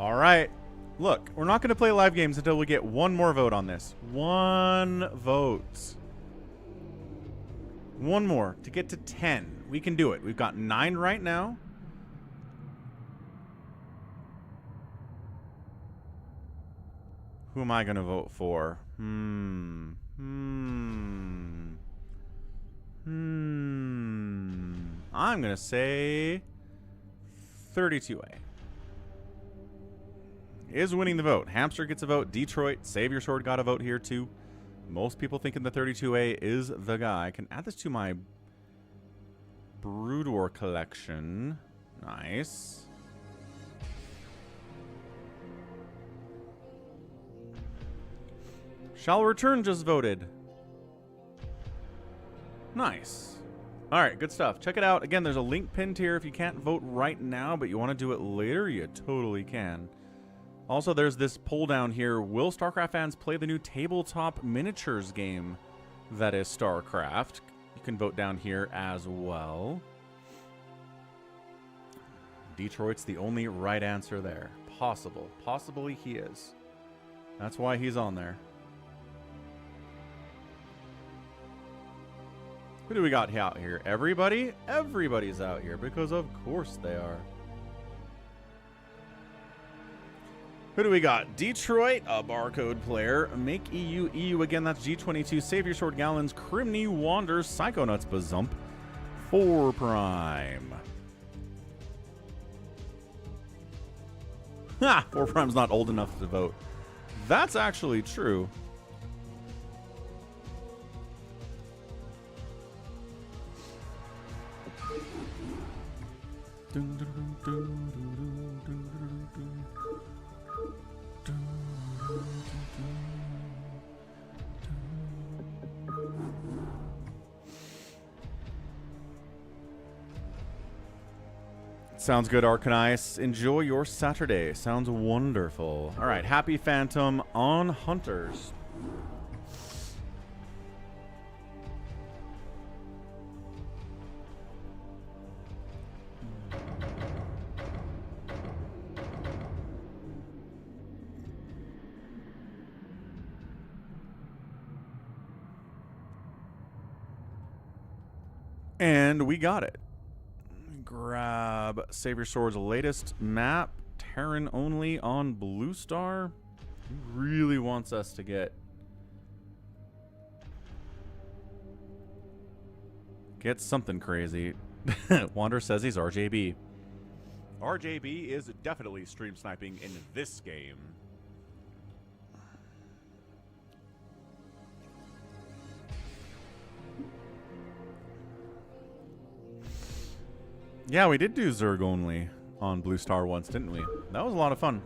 All right. Look, we're not going to play live games until we get one more vote on this. One vote. One more to get to 10. We can do it. We've got 9 right now. Who am I going to vote for? I'm going to say 32A. Is winning the vote. Hamster gets a vote. Detroit, Save Your Sword got a vote here too. Most people thinking the 32A is the guy. I can add this to my Brood War collection. Nice. Shall Return just voted. Nice. All right, good stuff. Check it out. Again, there's a link pinned here. If you can't vote right now, but you want to do it later, you totally can. Also, there's this poll down here. Will StarCraft fans play the new tabletop miniatures game that is StarCraft? You can vote down here as well. Detroit's the only right answer there. Possible. Possibly he is. That's why he's on there. Who do we got out here? Everybody? Everybody's out here because of course they are. Who do we got? Detroit, a barcode player. Make EU, EU again, that's G22. Save Your Sword Gallons, Crimney, Wanders, Psychonauts, Bazump, 4 Prime. Ha! 4 Prime's not old enough to vote. That's actually true. Sounds good, Arcanice. Enjoy your Saturday. Sounds wonderful. All right, Happy Phantom on Hunters. And we got it. Grab Save Your Sword's latest map, Terran only on Blue Star. He really wants us to get something crazy. Wander says he's RJB. RJB is definitely stream sniping in this game. Yeah, we did do Zerg only on Blue Star once, didn't we? That was a lot of fun.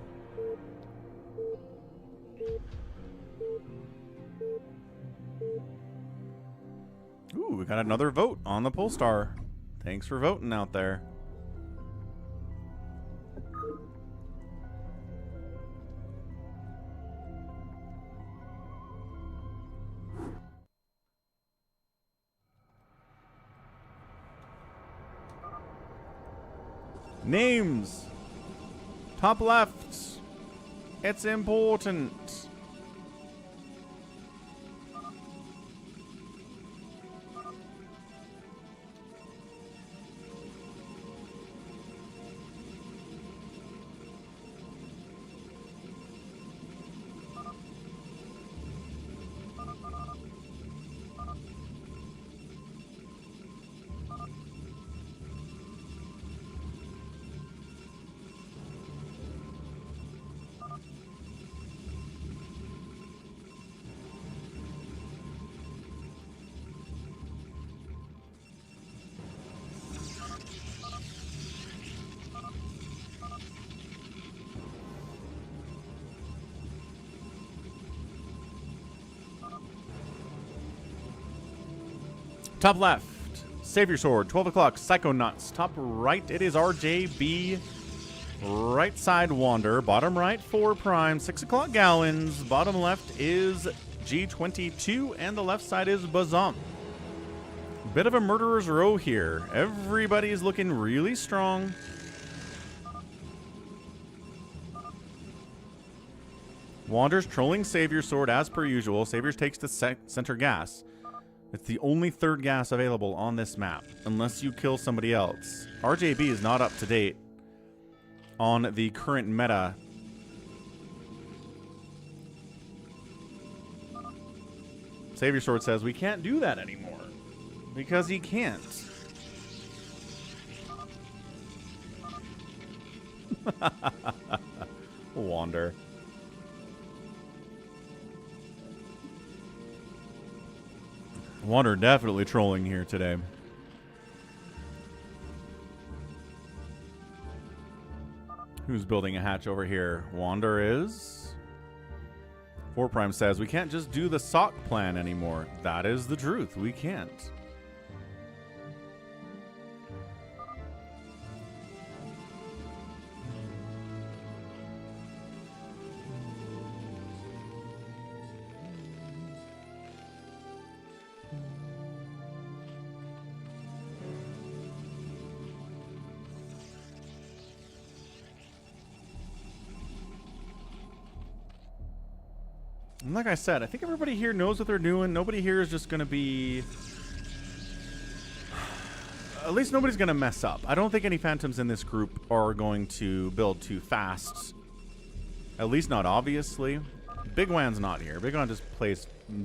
Ooh, we got another vote on the Polestar. Thanks for voting out there. Names. Top left. It's important. Top left, Save Your Sword, 12 o'clock, Psychonauts. Top right, it is RJB. Right side, Wander. Bottom right, 4 Prime. 6 o'clock, Gallons. Bottom left is G22, and the left side is Bazump. Bit of a murderer's row here. Everybody's looking really strong. Wander's trolling Savior Sword as per usual. Saviors takes the center gas. It's the only third gas available on this map, unless you kill somebody else. RJB is not up to date on the current meta. Savior Sword says we can't do that anymore because he can't. Wander. Wander definitely trolling here today. Who's building a hatch over here? Wander is. 4 Prime says we can't just do the sock plan anymore. That is the truth. We can't. And like I said, I think everybody here knows what they're doing. Nobody here is just going to be... At least nobody's going to mess up. I don't think any Phantoms in this group are going to build too fast. At least not obviously. Big Wan's not here. Big Wan just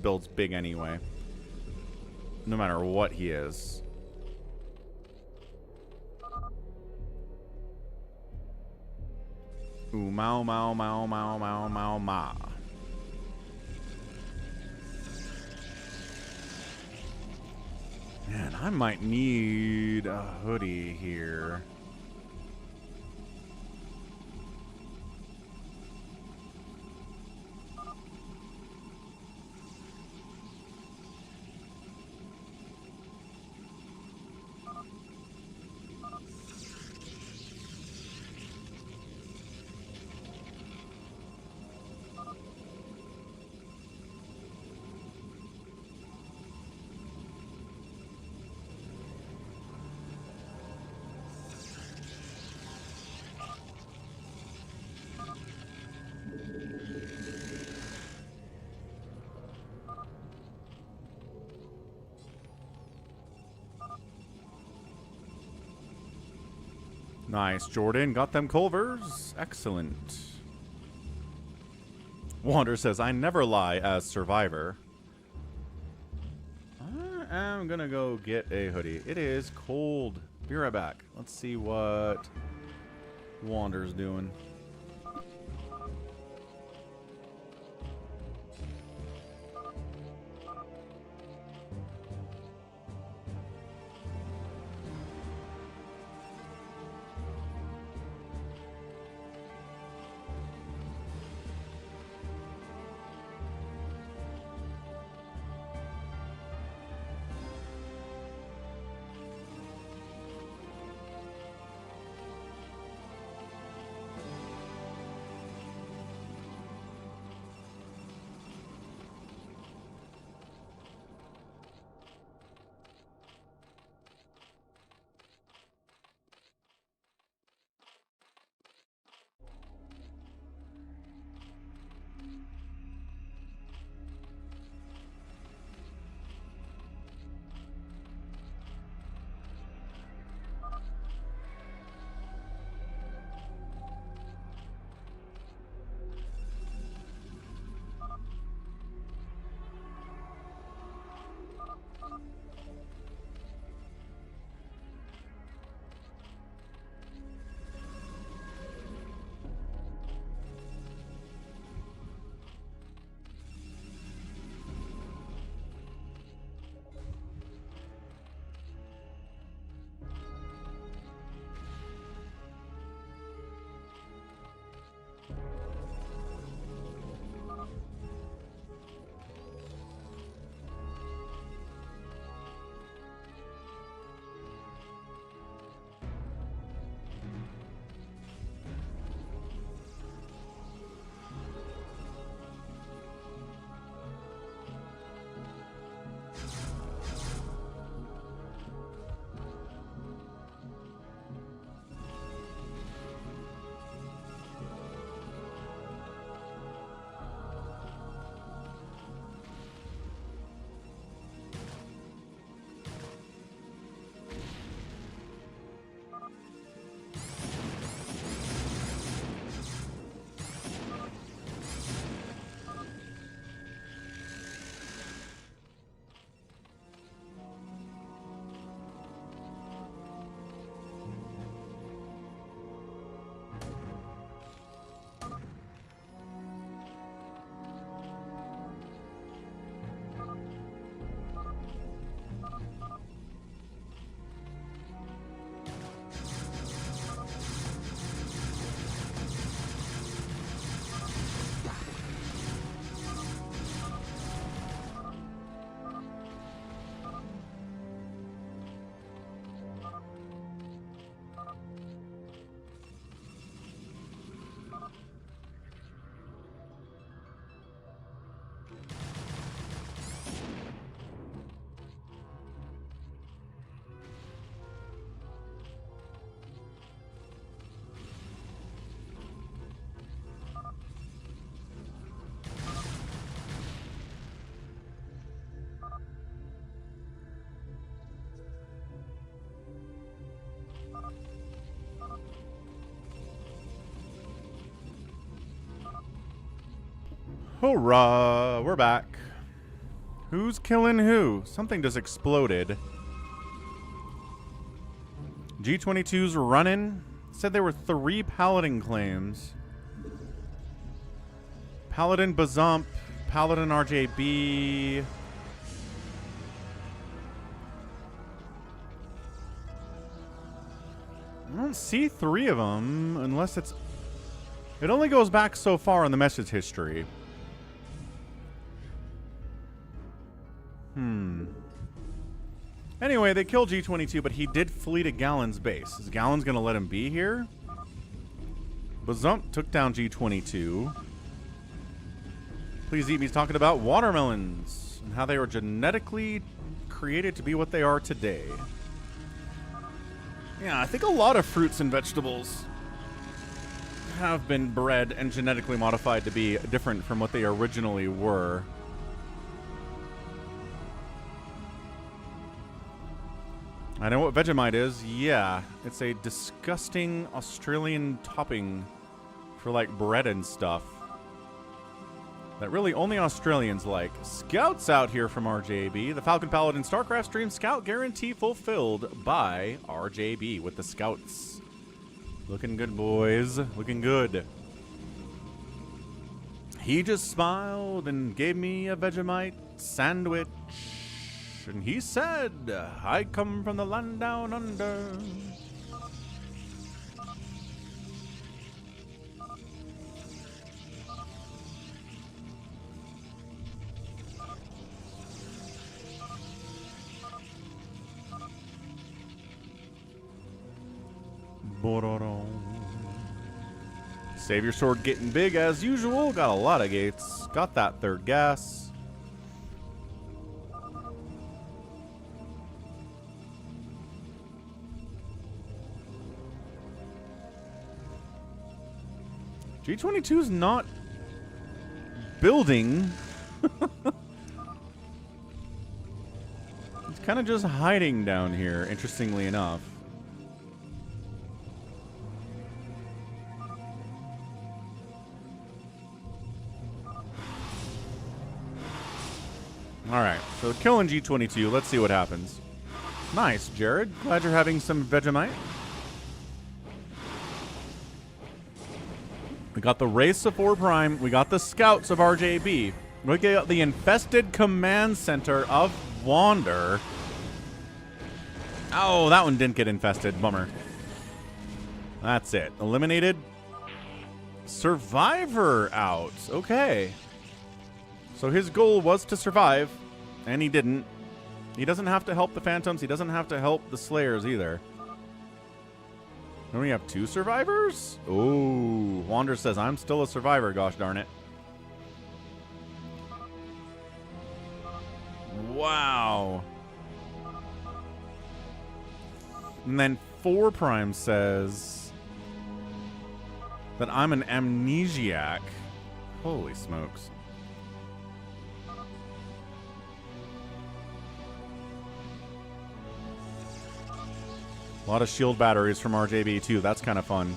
builds big anyway. No matter what he is. Ooh, mau, mau, mau, mau, mau, mau, ma. Man, I might need a hoodie here. Nice, Jordan. Got them Culvers. Excellent. Wander says, I never lie as Survivor. I am gonna go get a hoodie. It is cold. Be right back. Let's see what Wander's doing. Hurrah! We're back. Who's killing who? Something just exploded. G22's running. Said there were 3 Paladin claims. Paladin Bazump, Paladin RJB. I don't see 3 of them unless it's... It only goes back so far in the message history. Anyway, they killed G22, but he did flee to Gallon's base. Is Gallon's going to let him be here? Bazump took down G22. Please Eat Me's talking about watermelons and how they were genetically created to be what they are today. Yeah, I think a lot of fruits and vegetables have been bred and genetically modified to be different from what they originally were. I know what Vegemite is. Yeah, it's a disgusting Australian topping for like bread and stuff that really only Australians like. Scouts out here from RJB. The Falcon Paladin StarCraft stream scout guarantee fulfilled by RJB with the scouts. Looking good, boys. Looking good. He just smiled and gave me a Vegemite sandwich. And he said, I come from the land down under. Savior Sword getting big as usual. Got a lot of gates. Got that 3rd gas. G22's not building. He's kind of just hiding down here, interestingly enough. Alright, so killing G22. Let's see what happens. Nice, Jared. Glad you're having some Vegemite. We got the Race of 4 Prime. We got the Scouts of RJB. We got the Infested Command Center of Wander. Oh, that one didn't get infested. Bummer. That's it. Eliminated. Survivor out. Okay. So his goal was to survive, and he didn't. He doesn't have to help the Phantoms. He doesn't have to help the Slayers either. Then we have 2 survivors? Oh, Wander says, I'm still a survivor, gosh darn it. Wow. And then 4 Prime says that I'm an amnesiac. Holy smokes. A lot of shield batteries from RJB too. That's kind of fun.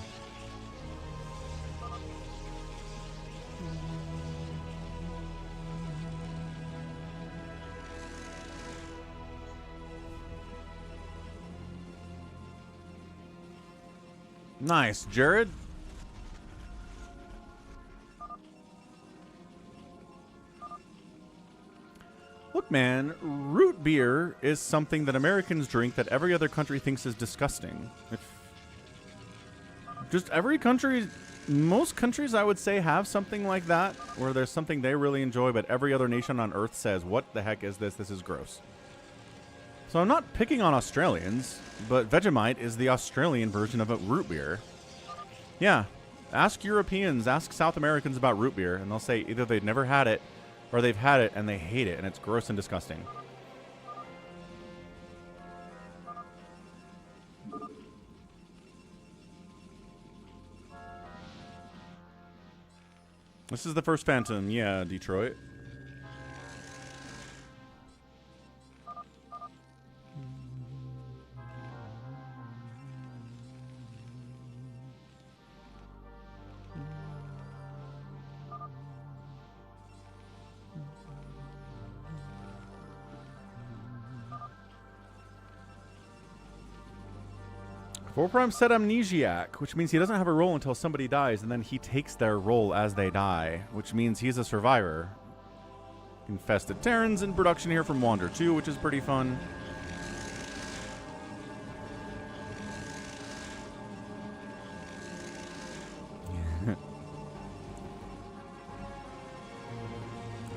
Nice, Jared. Look, man, root beer is something that Americans drink that every other country thinks is disgusting. Just every country, most countries I would say have something like that, where there's something they really enjoy, but every other nation on Earth says, what the heck is this? This is gross. So I'm not picking on Australians, but Vegemite is the Australian version of a root beer. Yeah, ask Europeans, ask South Americans about root beer, and they'll say either they've never had it, or they've had it and they hate it, and it's gross and disgusting. This is the first Phantom. Yeah, Detroit. 4 Prime said amnesiac, which means he doesn't have a role until somebody dies, and then he takes their role as they die, which means he's a survivor. Infested Terrans in production here from Wander 2, which is pretty fun.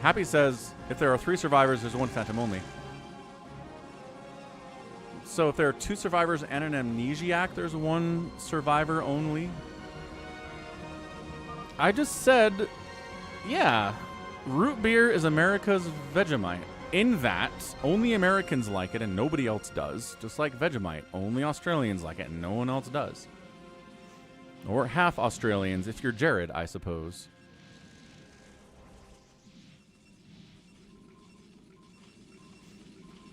Happy says, if there are 3 survivors, there's 1 phantom only. So if there are 2 survivors and an amnesiac, there's 1 survivor only. I just said, yeah, root beer is America's Vegemite. In that, only Americans like it and nobody else does. Just like Vegemite, only Australians like it and no one else does. Or half Australians, if you're Jared, I suppose.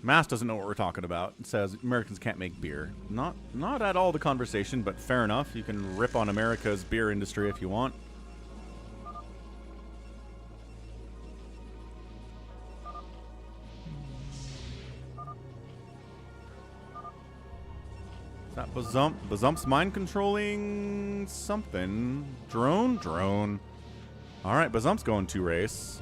Mass doesn't know what we're talking about. It says Americans can't make beer. Not at all the conversation, but fair enough. You can rip on America's beer industry if you want. Is that Bazump? Bazump's mind controlling something. Drone. All right, Bazump's going to race.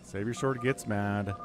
Savior Sword gets mad.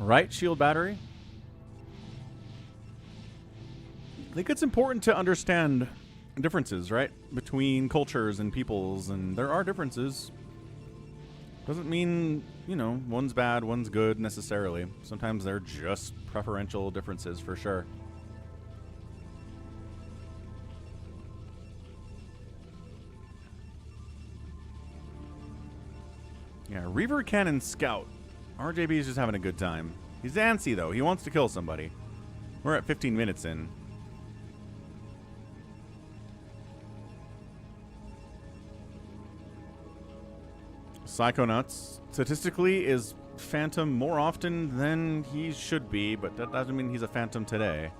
Right, shield battery? I think it's important to understand differences, right? Between cultures and peoples, and there are differences. Doesn't mean, you know, one's bad, one's good necessarily. Sometimes they're just preferential differences for sure. Yeah, Reaver Cannon Scout. RJB is just having a good time. He's antsy, though. He wants to kill somebody. We're at 15 minutes in. Psychonauts statistically is Phantom more often than he should be, but that doesn't mean he's a Phantom today.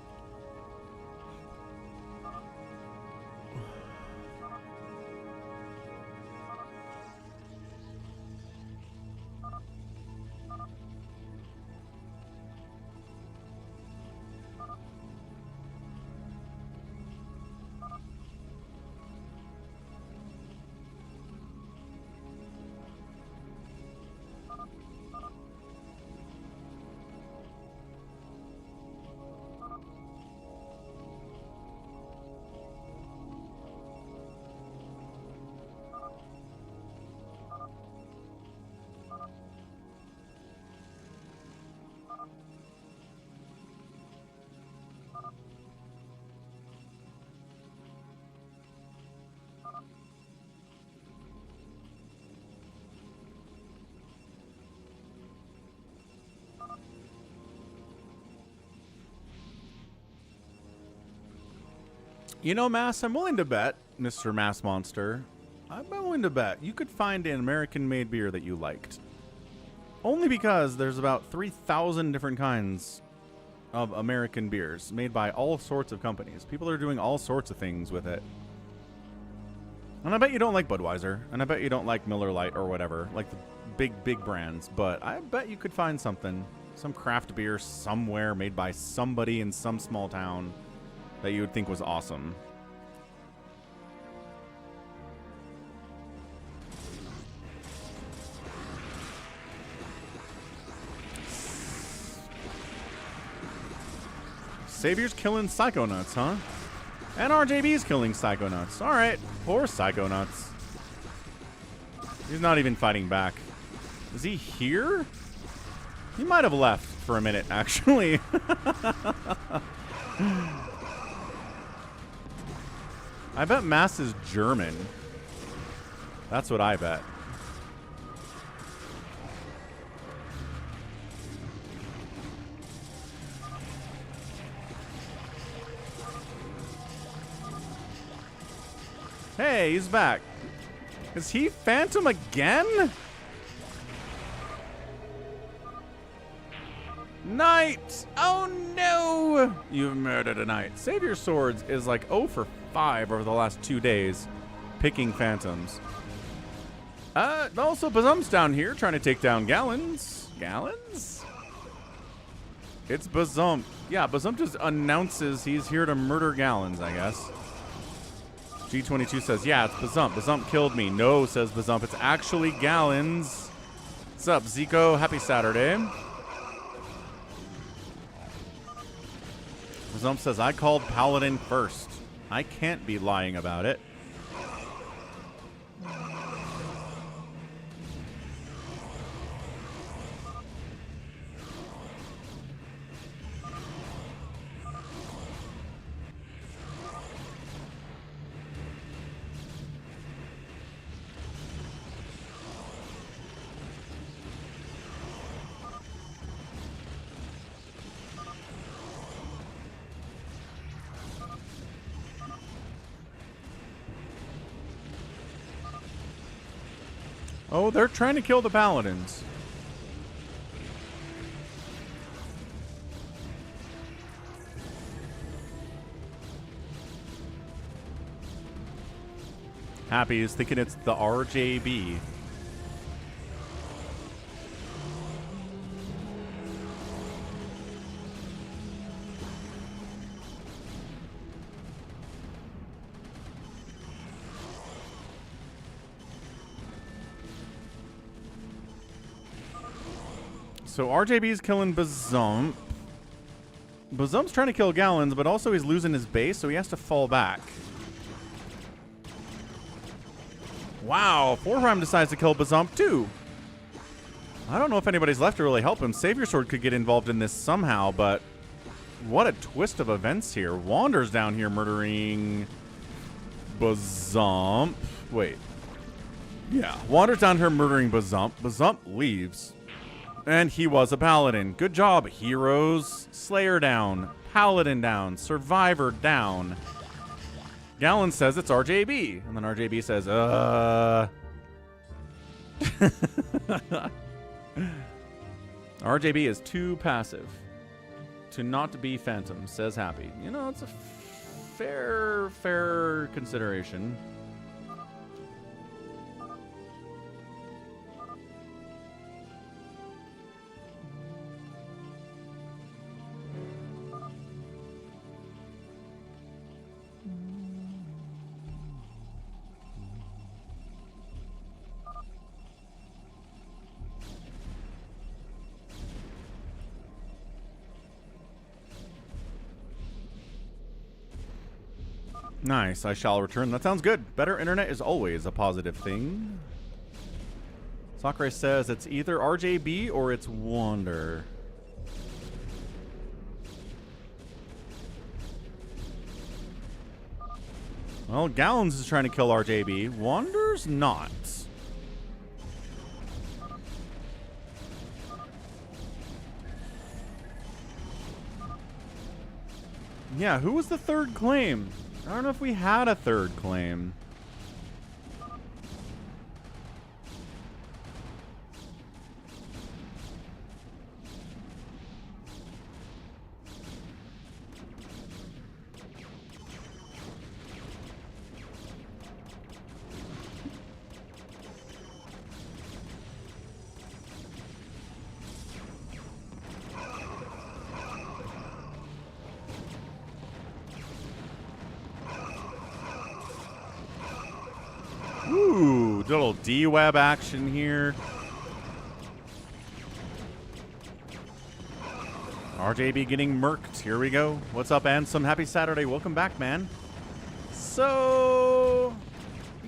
You know, Mass, I'm willing to bet, Mr. Mass Monster, I'm willing to bet you could find an American-made beer that you liked. Only because there's about 3,000 different kinds of American beers made by all sorts of companies. People are doing all sorts of things with it. And I bet you don't like Budweiser, and I bet you don't like Miller Lite or whatever, like the big brands, but I bet you could find something, some craft beer somewhere made by somebody in some small town that you would think was awesome. Savior's killing Psychonauts, huh? And RJB's killing Psychonauts. All right, poor Psychonauts. He's not even fighting back. Is he here? He might have left for a minute, actually. I bet Mass is German. That's what I bet. Hey, he's back. Is he Phantom again? Knight! Oh no! You've murdered a knight. Savior Swords is like 0 for 5 over the last 2 days, picking Phantoms. Also, Bazum's down here trying to take down Gallons. Gallons? It's Bazum. Yeah, Bazum just announces he's here to murder Gallons, I guess. G22 says, yeah, it's Bazump. Bazump killed me. No, says Bazump. It's actually Gallons. What's up, Zico? Happy Saturday. Bazump says, I called Paladin first. I can't be lying about it. Oh, they're trying to kill the Paladins. Happy is thinking it's the RJB. So RJB's killing Bazump. Bazump's trying to kill Gallons, but also he's losing his base, so he has to fall back. Wow, Foursome decides to kill Bazump too. I don't know if anybody's left to really help him. Savior Sword could get involved in this somehow, but what a twist of events here. Wander's down here murdering Bazump. Wait. Yeah, Wander's down here murdering Bazump. Bazump leaves. And he was a Paladin. Good job, heroes. Slayer down. Paladin down. Survivor down. Gallon says it's RJB. And then RJB says, RJB is too passive to not be Phantom, says Happy. You know, it's a fair consideration. Nice, I shall return. That sounds good. Better internet is always a positive thing. Sacsri says it's either RJB or it's Wander. Well, Gallons is trying to kill RJB. Wander's not. Yeah, who was the third claim? I don't know if we had a third claim. Ooh, little D-web action here. RJB getting murked. Here we go. What's up, Ansem? Happy Saturday. Welcome back, man. So,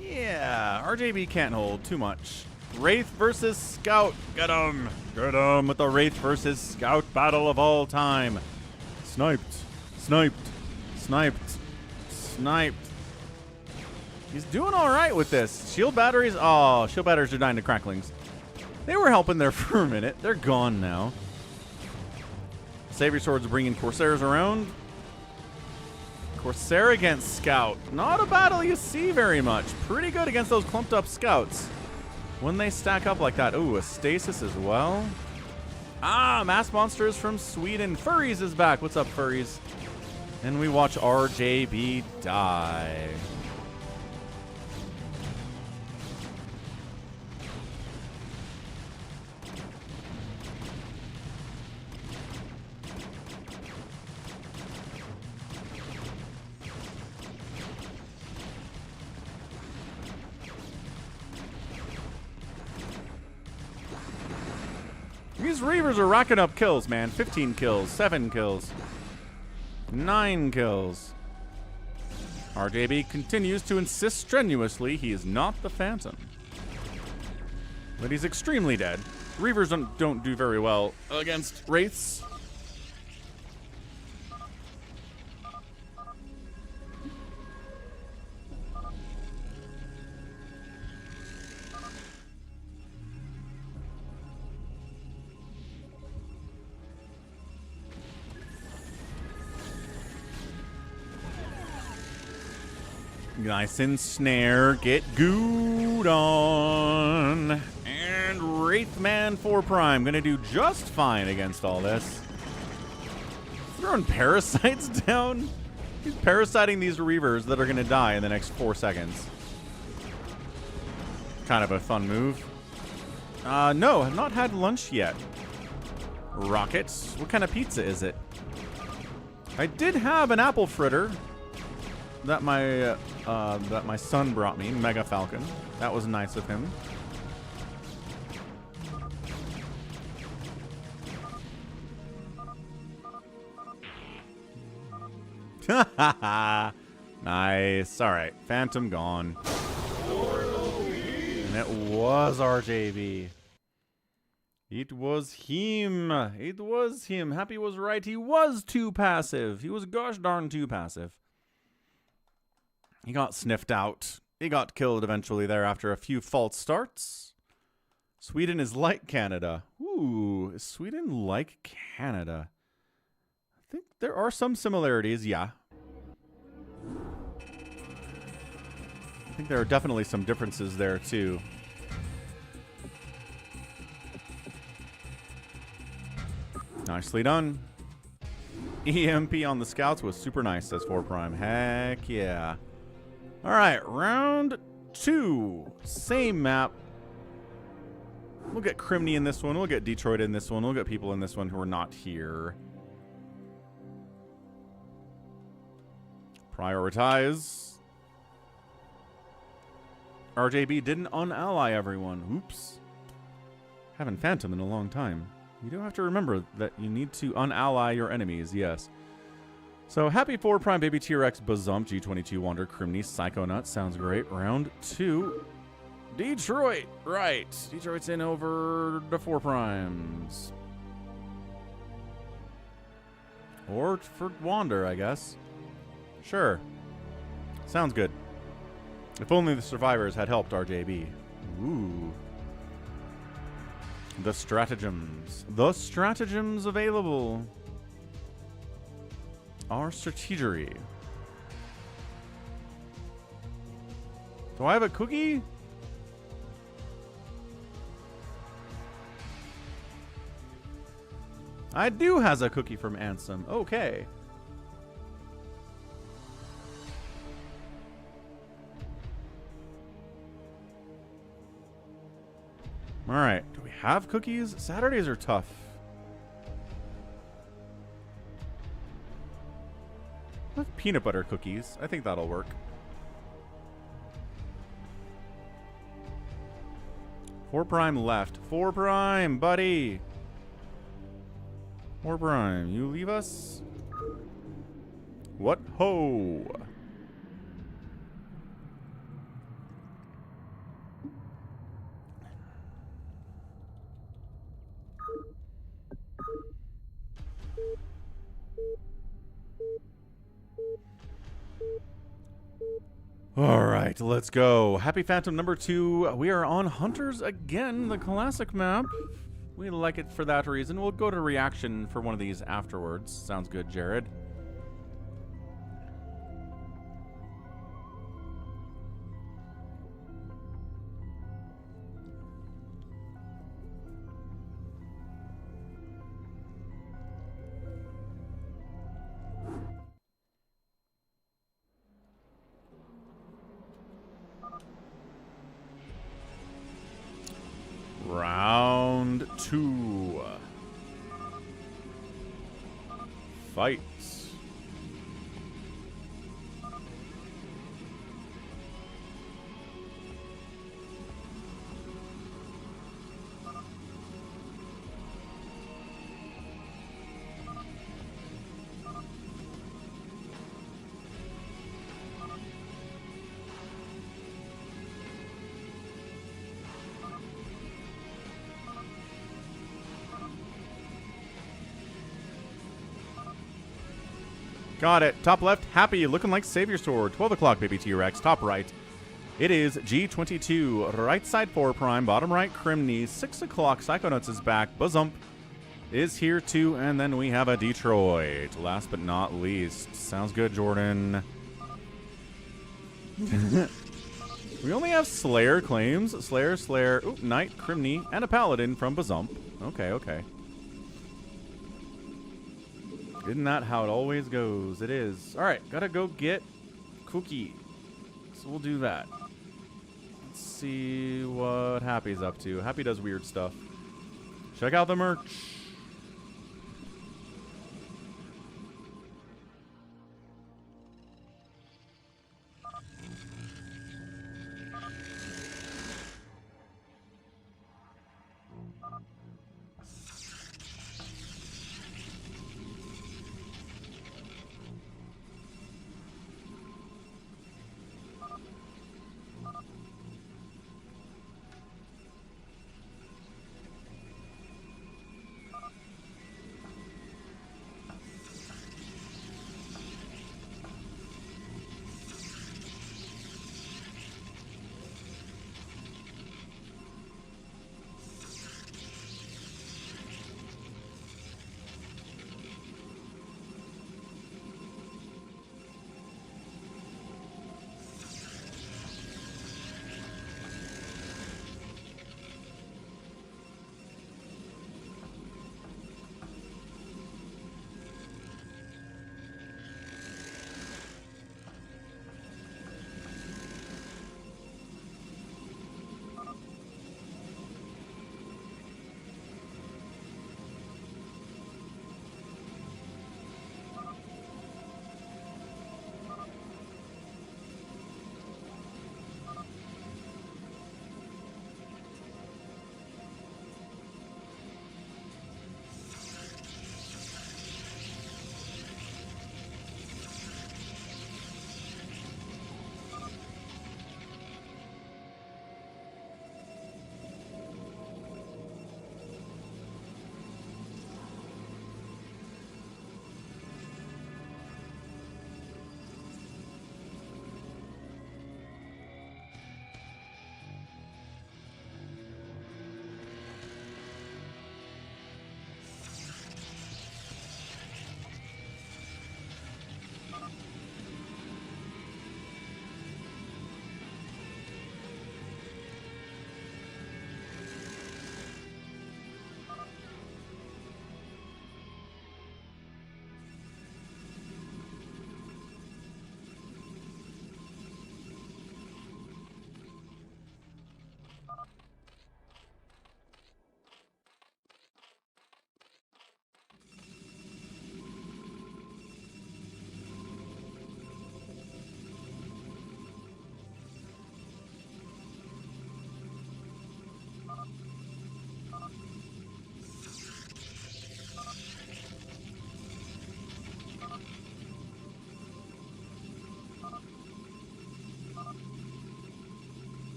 yeah, RJB can't hold too much. Wraith versus Scout. Get him. Get him with the Wraith versus Scout battle of all time. Sniped. Sniped. Sniped. Sniped. He's doing all right with this. Shield batteries. Oh, shield batteries are dying to cracklings. They were helping there for a minute. They're gone now. Savior Swords bringing Corsairs around. Corsair against Scout. Not a battle you see very much. Pretty good against those clumped up Scouts when they stack up like that. Ooh, a Stasis as well. Ah, Mass Monsters from Sweden. Furries is back. What's up, Furries? And we watch RJB die. These Reavers are racking up kills, man. 15 kills, 7 kills, 9 kills. RJB continues to insist strenuously he is not the Phantom. But he's extremely dead. Reavers don't do very well against Wraiths. Nice and snare, get gooed on. And Wraithman 4 Prime gonna do just fine against all this. Throwing parasites down. He's parasiting these Reavers that are gonna die in the next 4 seconds. Kind of a fun move. No, I've not had lunch yet. Rockets, what kind of pizza is it? I did have an apple fritter that my son brought me, Mega Falcon. That was nice of him. Nice. All right, Phantom gone. And it was RJB. It was him. It was him. Happy was right. He was too passive. He was gosh darn too passive. He got sniffed out. He got killed eventually there after a few false starts. Sweden is like Canada. Ooh, is Sweden like Canada? I think there are some similarities, yeah. I think there are definitely some differences there, too. Nicely done. EMP on the Scouts was super nice, says 4 Prime. Heck yeah. All right, round 2. Same map. We'll get Criminy in this one. We'll get Detroit in this one. We'll get people in this one who are not here. Prioritize. RJB didn't unally everyone. Oops. Haven't Phantom in a long time. You do have to remember that you need to unally your enemies, yes. So, happy 4 Prime Baby T-Rex Bazump G22 Wander Criminy Psychonaut. Sounds great. Round 2. Detroit. Right. Detroit's in over the 4 Primes. Or for Wander, I guess. Sure. Sounds good. If only the survivors had helped RJB. Ooh. The stratagems. The stratagems available. Our strategery. Do I have a cookie? I do has a cookie from Ansem. Okay. All right. Do we have cookies? Saturdays are tough. I have peanut butter cookies. I think that'll work. 4 Prime left. 4 Prime, buddy. 4 Prime, you leave us? What ho? All right, let's go. Happy Phantom number 2. We are on Hunters again, the classic map. We like it for that reason. We'll go to reaction for one of these afterwards. Sounds good, Jared. Round 2. Fight. Got it. Top left, Happy, looking like Savior Sword. 12 o'clock, baby T-Rex. Top right, it is G22. Right side 4 Prime. Bottom right, Crimney. 6 o'clock, Psychonauts is back. Bazump is here too. And then we have a Detroit. Last but not least. Sounds good, Jordan. We only have Slayer claims. Slayer, oop, Knight, Crimney, and a Paladin from Bazump. Okay, okay. Isn't that how it always goes? It is. All right, gotta go get Cookie. So we'll do that. Let's see what Happy's up to. Happy does weird stuff. Check out the merch.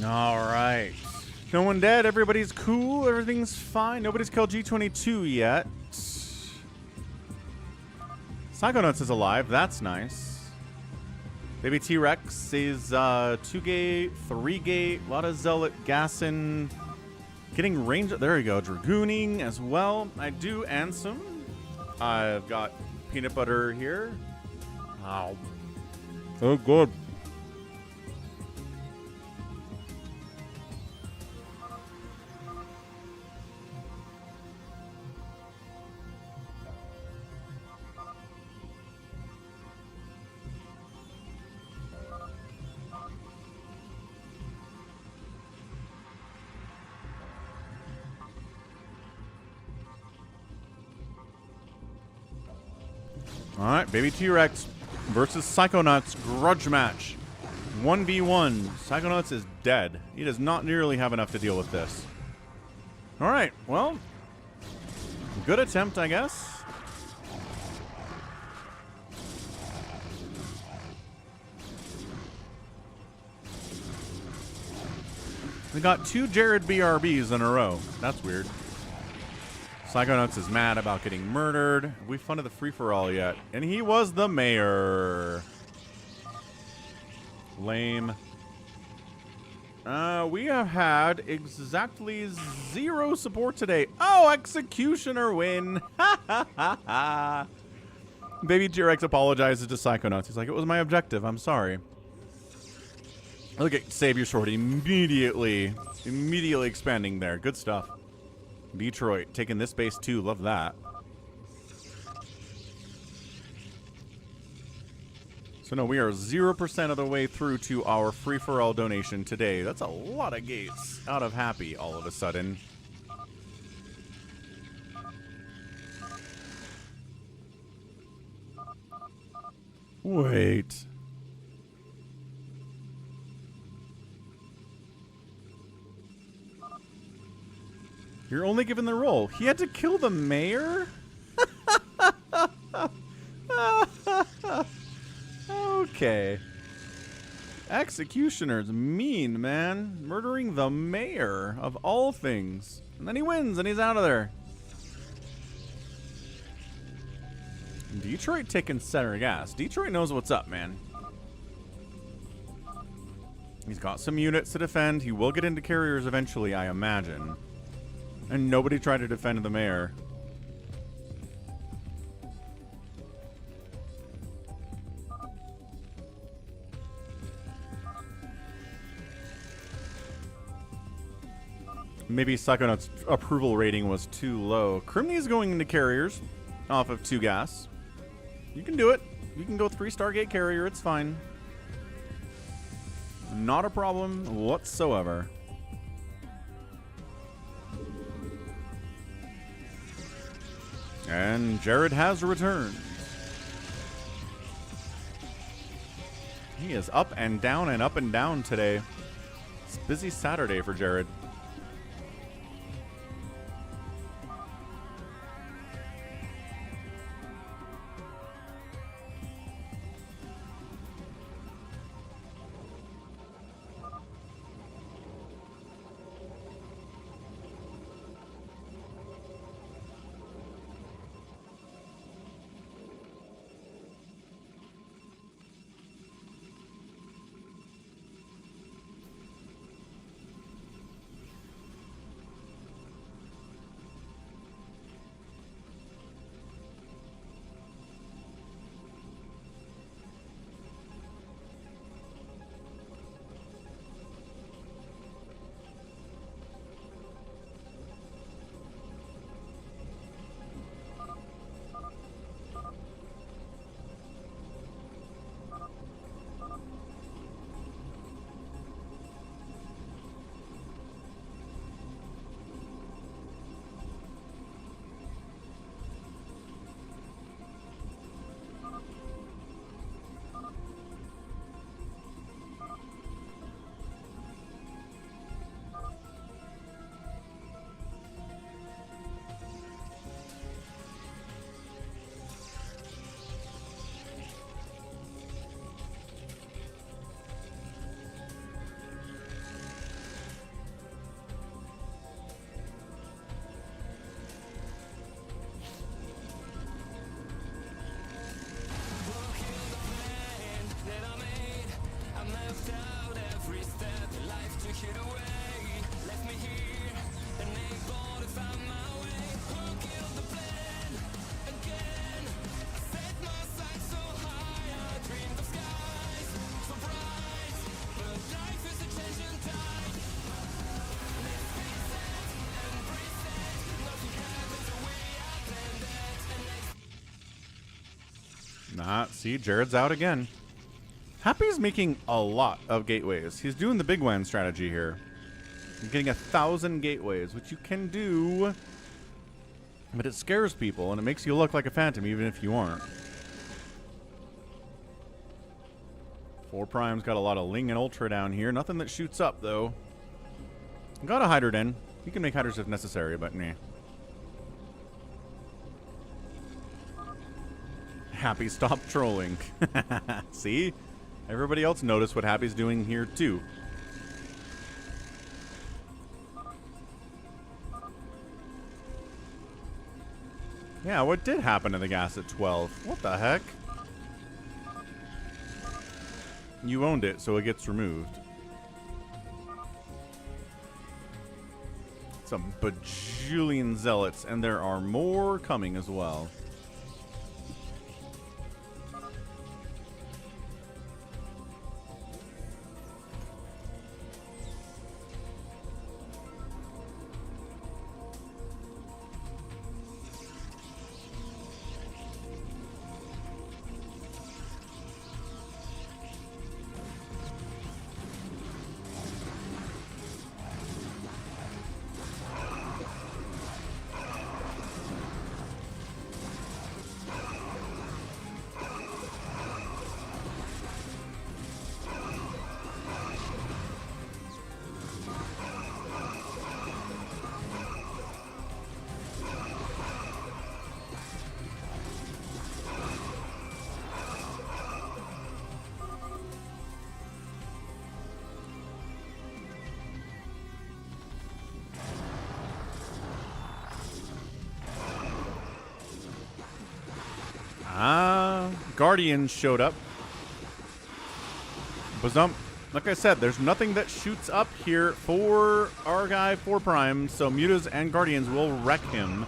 All right. No one dead. Everybody's cool. Everything's fine. Nobody's killed G22 yet. Psychonauts is alive. That's nice. Baby T-Rex is 2-gate, 3-gate. A lot of ZeLoT gassing. Getting range. There you go. Dragooning as well. I do Ansem. I've got peanut butter here. Wow. So good. All right, Baby T-Rex versus Psychonauts grudge match. 1v1. Psychonauts is dead. He does not nearly have enough to deal with this. All right, well, good attempt, I guess. We got 2 Jared BRBs in a row. That's weird. Psychonauts is mad about getting murdered. Have we funded the free-for-all yet? And he was the mayor. Lame. We have had exactly 0 support today. Oh, Executioner win. Baby T-Rex apologizes to Psychonauts. He's like, it was my objective. I'm sorry. Look at Save Your Sword immediately expanding there. Good stuff. Detroit taking this base too. Love that. So no, we are 0% of the way through to our free-for-all donation today. That's a lot of gates out of happy all of a sudden. Wait. You're only given the role. He had to kill the mayor? Okay. Executioner's mean, man. Murdering the mayor of all things. And then he wins and he's out of there. Detroit taking center gas. Detroit knows what's up, man. He's got some units to defend. He will get into carriers eventually, I imagine. And nobody tried to defend the mayor. Maybe Psychonauts' approval rating was too low. Crimney's going into carriers off of 2 gas. You can do it. You can go 3 Stargate carrier. It's fine. Not a problem whatsoever. And Jared has returned. He is up and down today. It's a busy Saturday for Jared. Nah, see, Jared's out again. Happy's making a lot of gateways. He's doing the big WAN strategy here. He's getting 1,000 gateways, which you can do, but it scares people, and it makes you look like a phantom, even if you aren't. 4 Prime's got a lot of Ling and Ultra down here. Nothing that shoots up, though. Got a Hydra Den. You can make Hydras if necessary, but nah. Happy, stop trolling. See? Everybody else noticed what Happy's doing here, too. Yeah, what did happen to the gas at 12? What the heck? You owned it, so it gets removed. Some bajillion zealots, and there are more coming as well. Guardians showed up. Bazump. Like I said, there's nothing that shoots up here for our guy 4 Prime, so Mutas and Guardians will wreck him.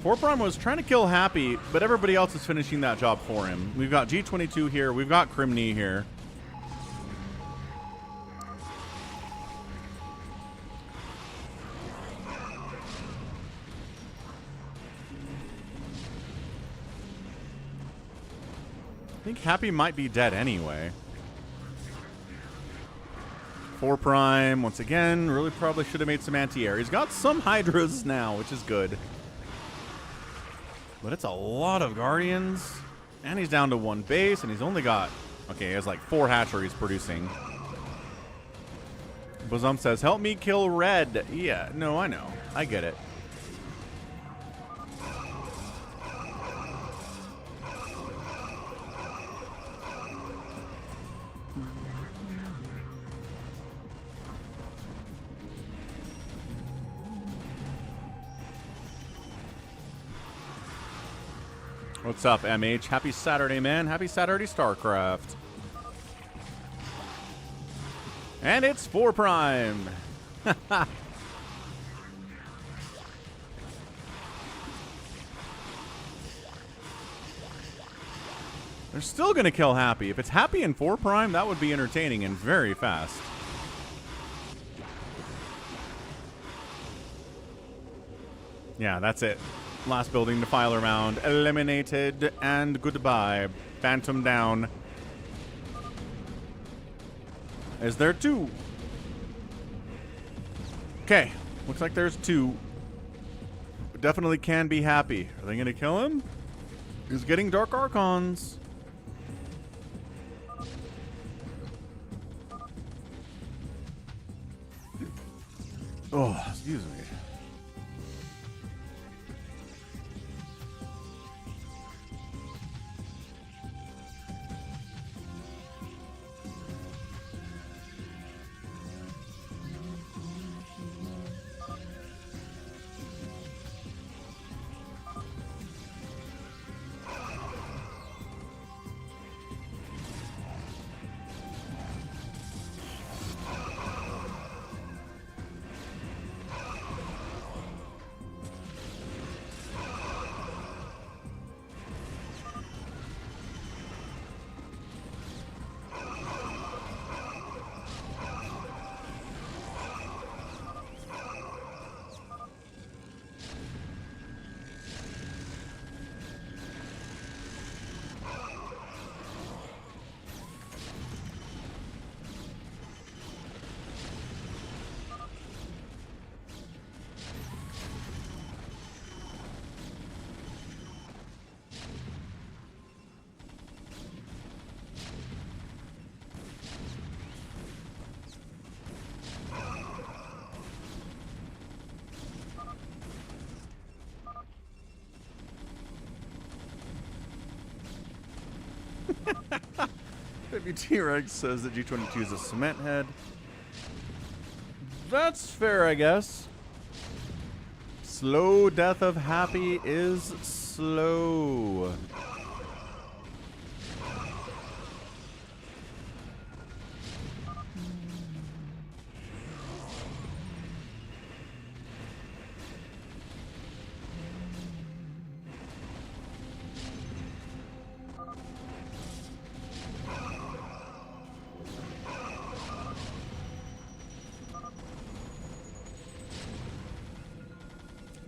4 Prime was trying to kill Happy, but everybody else is finishing that job for him. We've got G22 here. We've got Crimney here. I think Happy might be dead anyway. 4 Prime, once again, really probably should have made some anti-air. He's got some Hydras now, which is good. But it's a lot of Guardians. And he's down to 1 base, and he's only got... Okay, he has like 4 hatcheries producing. Bazump says, help me kill Red. Yeah, no, I know. I get it. What's up, MH? Happy Saturday, man. Happy Saturday, StarCraft. And it's 4 Prime. They're still going to kill Happy. If it's Happy and 4 Prime, that would be entertaining and very fast. Yeah, that's it. Last building to file around. Eliminated and goodbye. Phantom down. Is there 2? Okay. Looks like there's 2. Definitely can be Happy. Are they going to kill him? He's getting Dark Archons. Oh, excuse me. T-Rex says that G22 is a cement head. That's fair, I guess. Slow death of Happy is slow.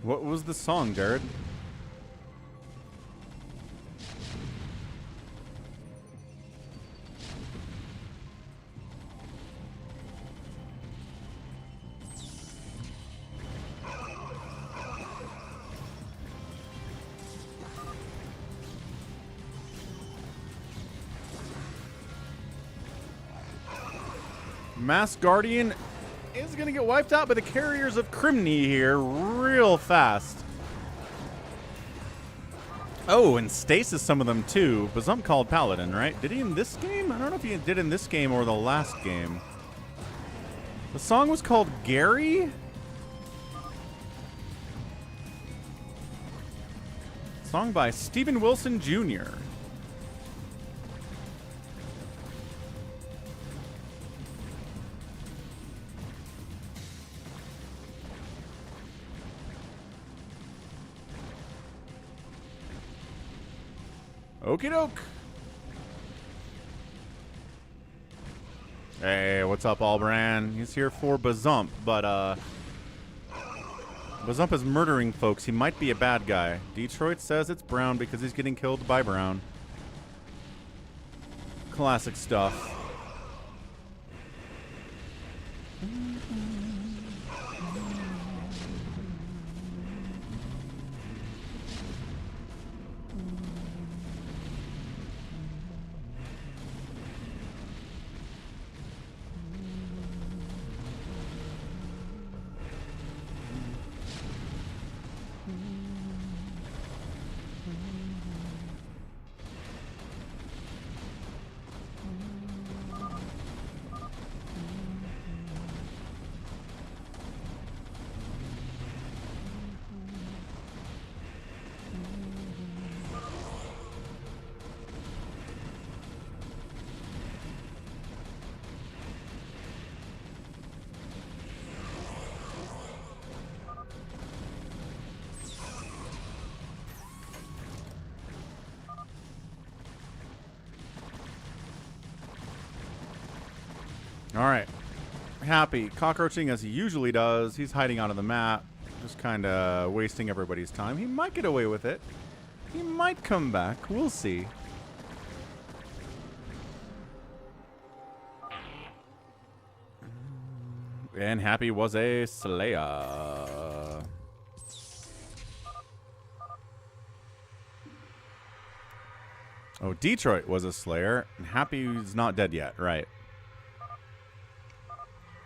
What was the song, Jared? Mass Guardian is going to get wiped out by the carriers of Criminy here real fast. Oh, and Stasis some of them too. Bazump called Paladin, right? Did he in this game? I don't know if he did in this game or the last game. The song was called Gary? Song by Stephen Wilson Jr. Okie doke. Hey, what's up, Albran? He's here for Bazump, but Bazump is murdering folks. He might be a bad guy. Detroit says it's Brown because he's getting killed by Brown. Classic stuff. All right. Happy. Cockroaching as he usually does. He's hiding out of the map. Just kind of wasting everybody's time. He might get away with it. He might come back. We'll see. And Happy was a Slayer. Oh, Detroit was a Slayer. And Happy's not dead yet. Right.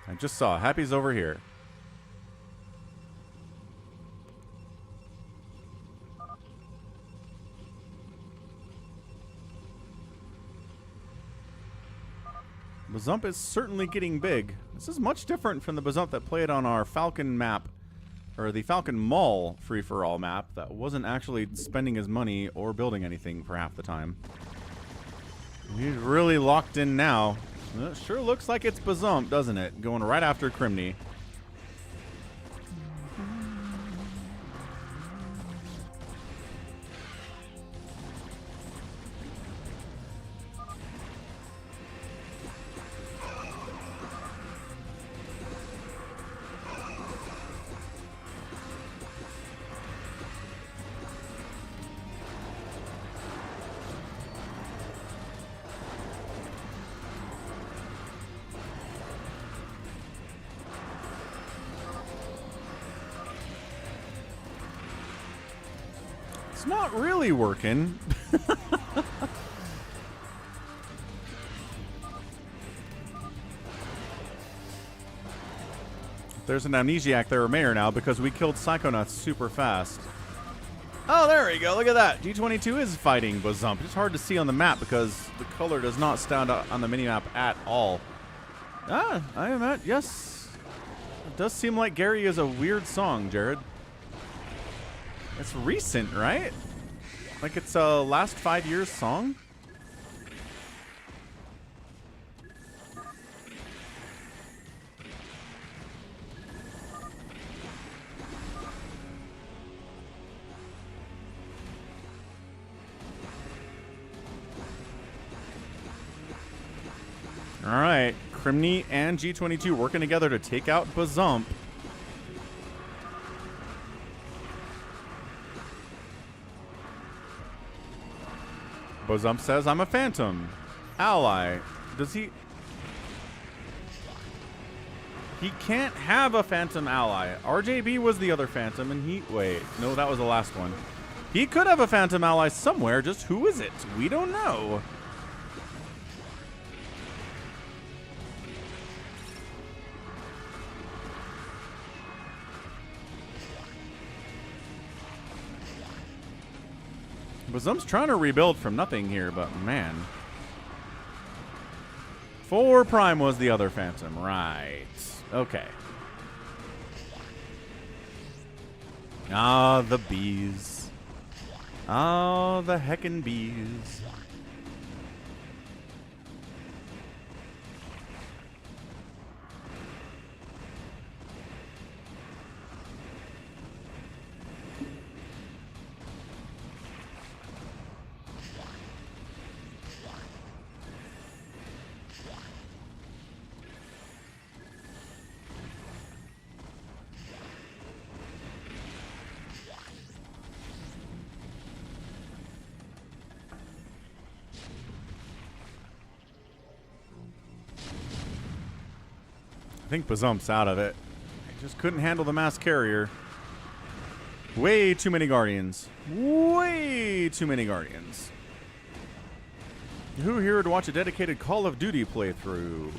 I just saw. Happy's over here. Bazump is certainly getting big. This is much different from the Bazump that played on our Falcon map, or the Falcon Mall free-for-all map that wasn't actually spending his money or building anything for half the time. He's really locked in now. It sure looks like it's Bazump, doesn't it? Going right after Criminy. It's not really working. There's an amnesiac there, Mayor, now because we killed Psychonauts super fast. Oh, there we go. Look at that. G22 is fighting Bazump. It's hard to see on the map because the color does not stand out on the minimap at all. Ah, I am at, yes. It does seem like Gary is a weird song, Jared. It's recent, right? Like it's a last 5 years song? All right, Crimney and G22 working together to take out Bazump. Bazump says, I'm a Phantom. Ally. Does he... He can't have a Phantom ally. RJB was the other Phantom, and he... Wait, no, that was the last one. He could have a Phantom ally somewhere, just who is it? We don't know. Bazump's trying to rebuild from nothing here, but man. 4 Prime was the other Phantom, right. Okay. Ah, the bees. Ah, the heckin' bees. I think Bazump's out of it. He just couldn't handle the mass carrier. Way too many Guardians. Way too many Guardians. Who here would watch a dedicated Call of Duty playthrough?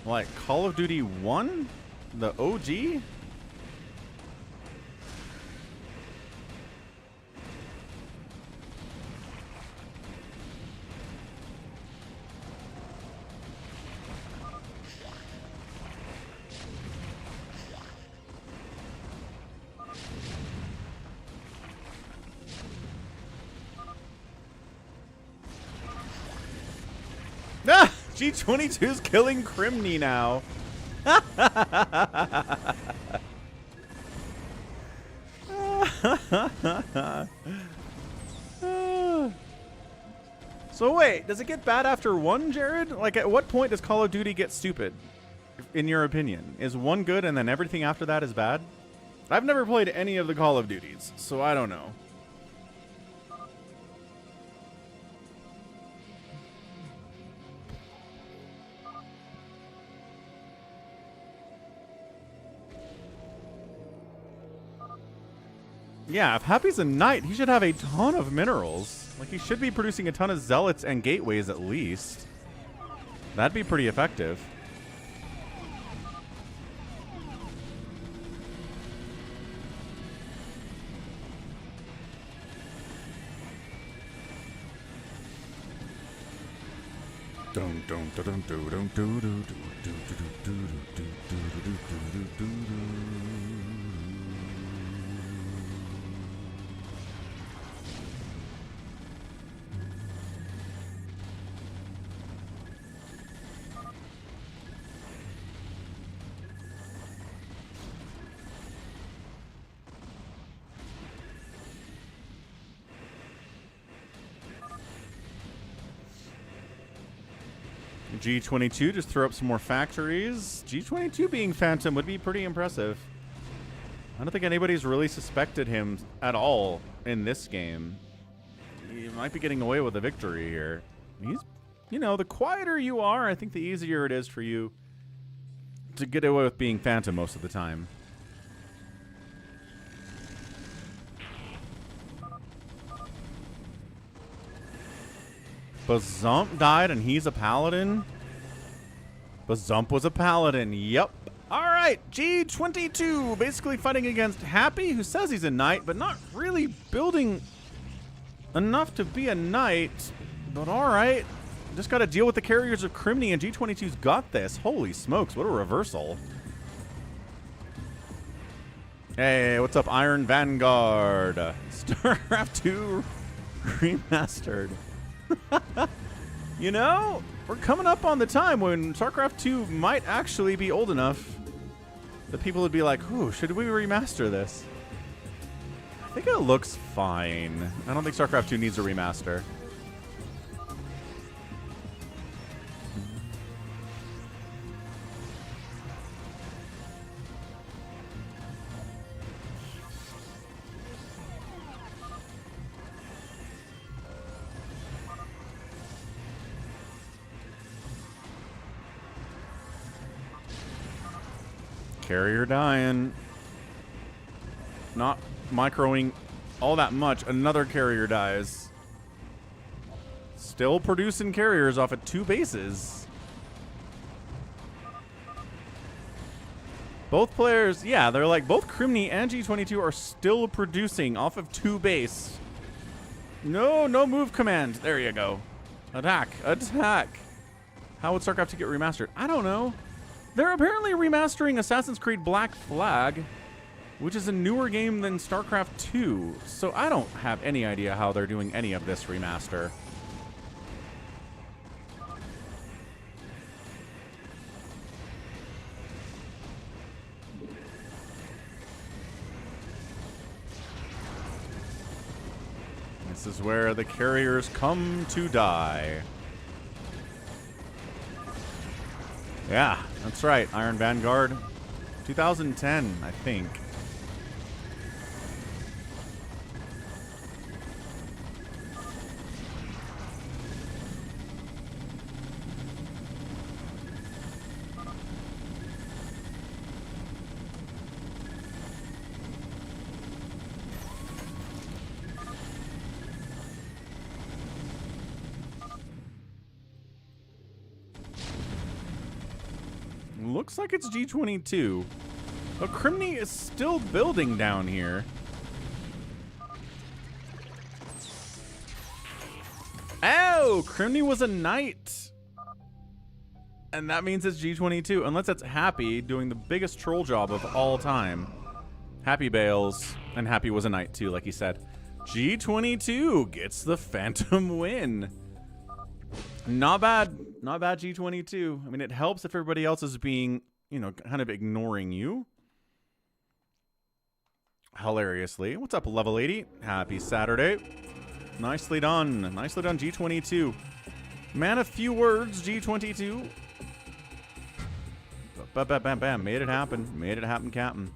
Like Call of Duty 1? The OG? Ah! G22's killing Crimney now. So wait, does it get bad after 1, Jared? Like at what point does Call of Duty get stupid? In your opinion? Is 1 good and then everything after that is bad? I've never played any of the Call of Duties, so I don't know. Yeah, if Happy's a knight, he should have a ton of minerals. Like, he should be producing a ton of zealots and gateways at least. That'd be pretty effective. G22 just throw up some more factories. G22 being Phantom would be pretty impressive. I don't think anybody's really suspected him at all in this game. He might be getting away with a victory here. He's, you know, the quieter you are, I think the easier it is for you to get away with being Phantom most of the time. Bazump died and he's a paladin? Bazump was a paladin. Yep. All right. right, G22 basically fighting against Happy, who says he's a knight, but not really building enough to be a knight. But all right, just got to deal with the carriers of Criminy, and G22's got this. Holy smokes, what a reversal. Hey, what's up, Iron Vanguard? StarCraft 2 remastered. You know, we're coming up on the time when StarCraft 2 might actually be old enough that people would be like, ooh, should we remaster this? I think it looks fine. I don't think StarCraft 2 needs a remaster. Carrier dying. Not microing all that much. Another carrier dies. Still producing carriers off of 2 bases. Both players, yeah, they're like both Criminy and G22 are still producing off of 2 base. No move command. There you go. Attack. Attack. How would StarCraft 2 get remastered? I don't know. They're apparently remastering Assassin's Creed Black Flag, which is a newer game than StarCraft 2. So I don't have any idea how they're doing any of this remaster. This is where the carriers come to die. Yeah, that's right. Iron Vanguard. 2010, I think. Looks like it's G22. But Criminy is still building down here. Oh, Criminy was a knight. And that means it's G22. Unless it's Happy doing the biggest troll job of all time. Happy bails. And Happy was a knight too, like he said. G22 gets the phantom win. Not bad. Not bad, G22. I mean, it helps if everybody else is being, you know, kind of ignoring you. Hilariously. What's up, level 80? Happy Saturday. Nicely done. Nicely done, G22. Man, a few words, G22. Bam, bam, bam, bam. Made it happen. Made it happen, Captain.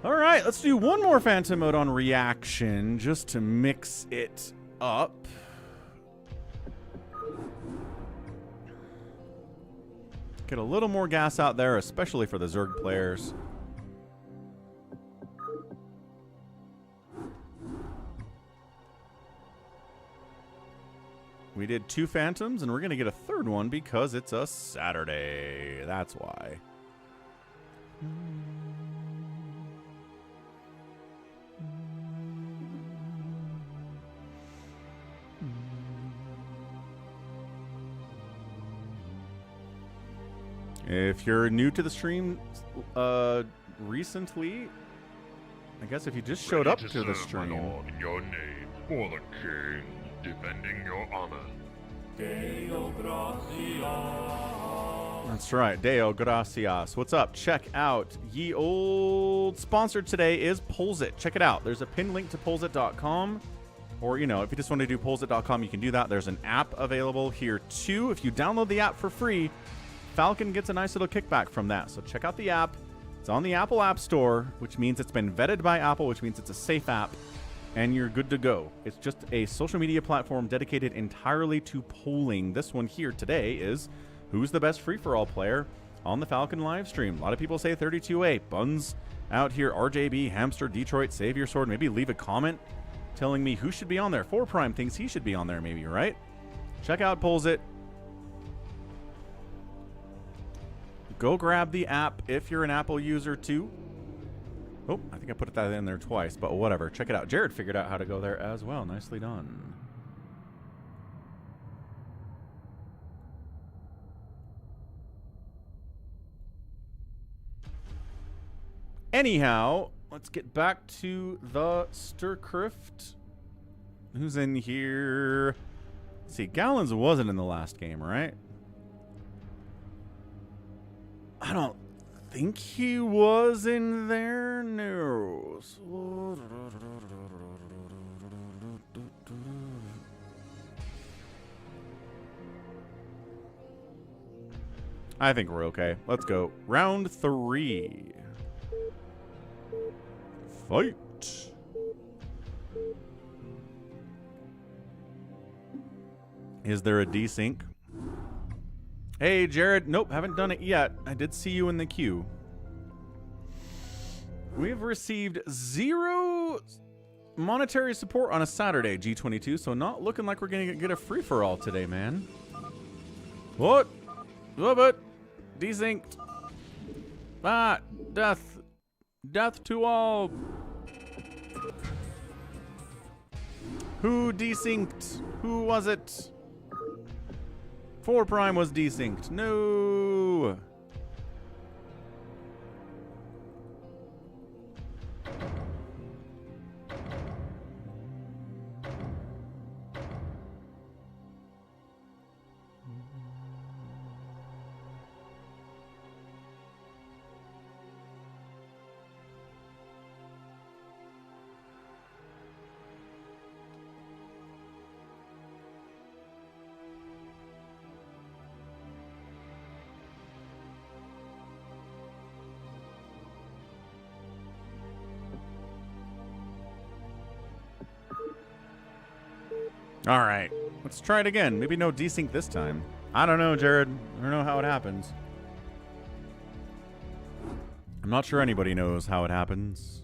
All right, let's do one more Phantom mode on reaction just to mix it up. Get a little more gas out there, especially for the Zerg players. We did 2 Phantoms, and we're going to get a third one because it's a Saturday. That's why. If you're new to the stream recently, I guess if you just showed up to the stream. In your name, for the king, defending your honor. Deo gracias. That's right, Deo gracias. What's up? Check out ye old sponsor today is Polsit. Check it out. There's a pinned link to polsit.com. Or, you know, if you just want to do polsit.com, you can do that. There's an app available here too. If you download the app for free, Falcon gets a nice little kickback from that. So check out the app. It's on the Apple App Store, which means it's been vetted by Apple, which means it's a safe app, and you're good to go. It's just a social media platform dedicated entirely to polling. This one here today is who's the best free-for-all player on the Falcon live stream. A lot of people say 32A. Buns out here, RJB, Hamster, Detroit, Savior Sword. Maybe leave a comment telling me who should be on there. 4Prime thinks he should be on there maybe, right? Check out Polls It. Go grab the app if you're an Apple user too. Oh, I think I put that in there twice, but whatever. Check it out. Jared figured out how to go there as well. Nicely done. Anyhow, let's get back to the StarCraft. Who's in here? Let's see, Gallons wasn't in the last game, right? I don't think he was in there. No. I think we're okay. Let's go. Round 3. Fight. Is there a desync? Hey, Jared. Nope, haven't done it yet. I did see you in the queue. We've received 0 monetary support on a Saturday, G22, so not looking like we're going to get a free-for-all today, man. What? What? Desynced. Ah, death. Death to all. Who desynced? Who was it? 4 Prime was desynced. No. All right, let's try it again. Maybe no desync this time. I don't know, Jared. I don't know how it happens. I'm not sure anybody knows how it happens.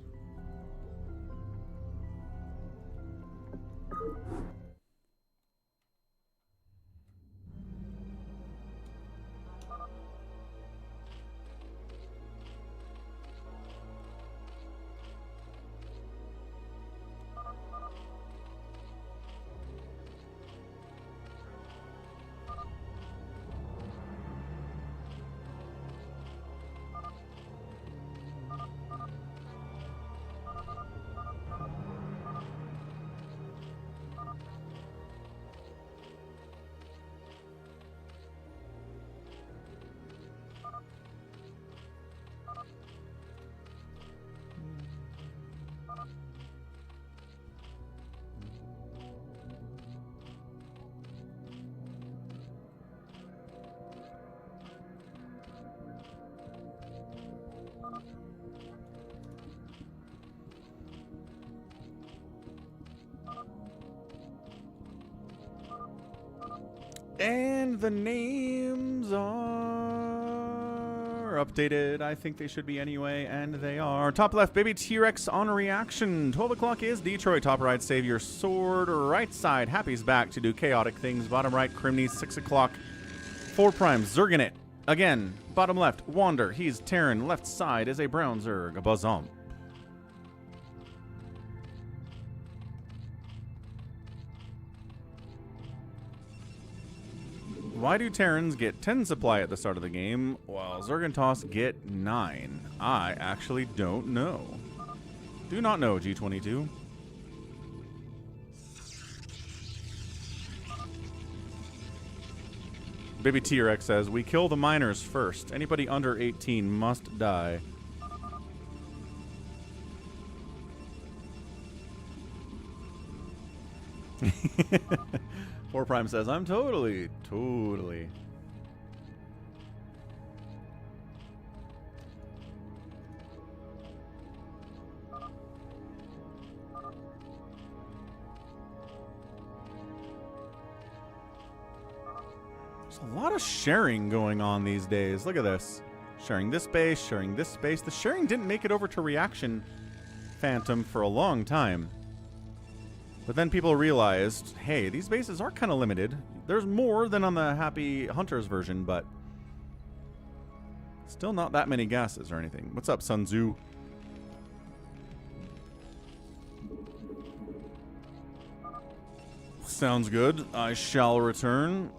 And the names are updated. I think they should be anyway, and they are. Top left, Baby T-Rex on reaction. 12 o'clock is Detroit. Top right, Savior Sword. Right side, Happy's back to do chaotic things. Bottom right, Crimney. 6 o'clock, 4 Prime, Zerganit. Again, bottom left, Wander. He's Terran. Left side is a Brown Zerg, a Bazomp. Why do Terrans get 10 supply at the start of the game, while Zergentos get 9? I actually don't know. Do not know, G22. Baby T-Rex says, we kill the miners first. Anybody under 18 must die. Four Prime says, I'm totally. There's a lot of sharing going on these days. Look at this. Sharing this base, sharing this space. The sharing didn't make it over to Reaction Phantom for a long time. But then people realized, hey, these bases are kind of limited. There's more than on the Happy Hunters version, but Still not that many gases or anything. What's up, Sun Tzu? Sounds good. I shall return.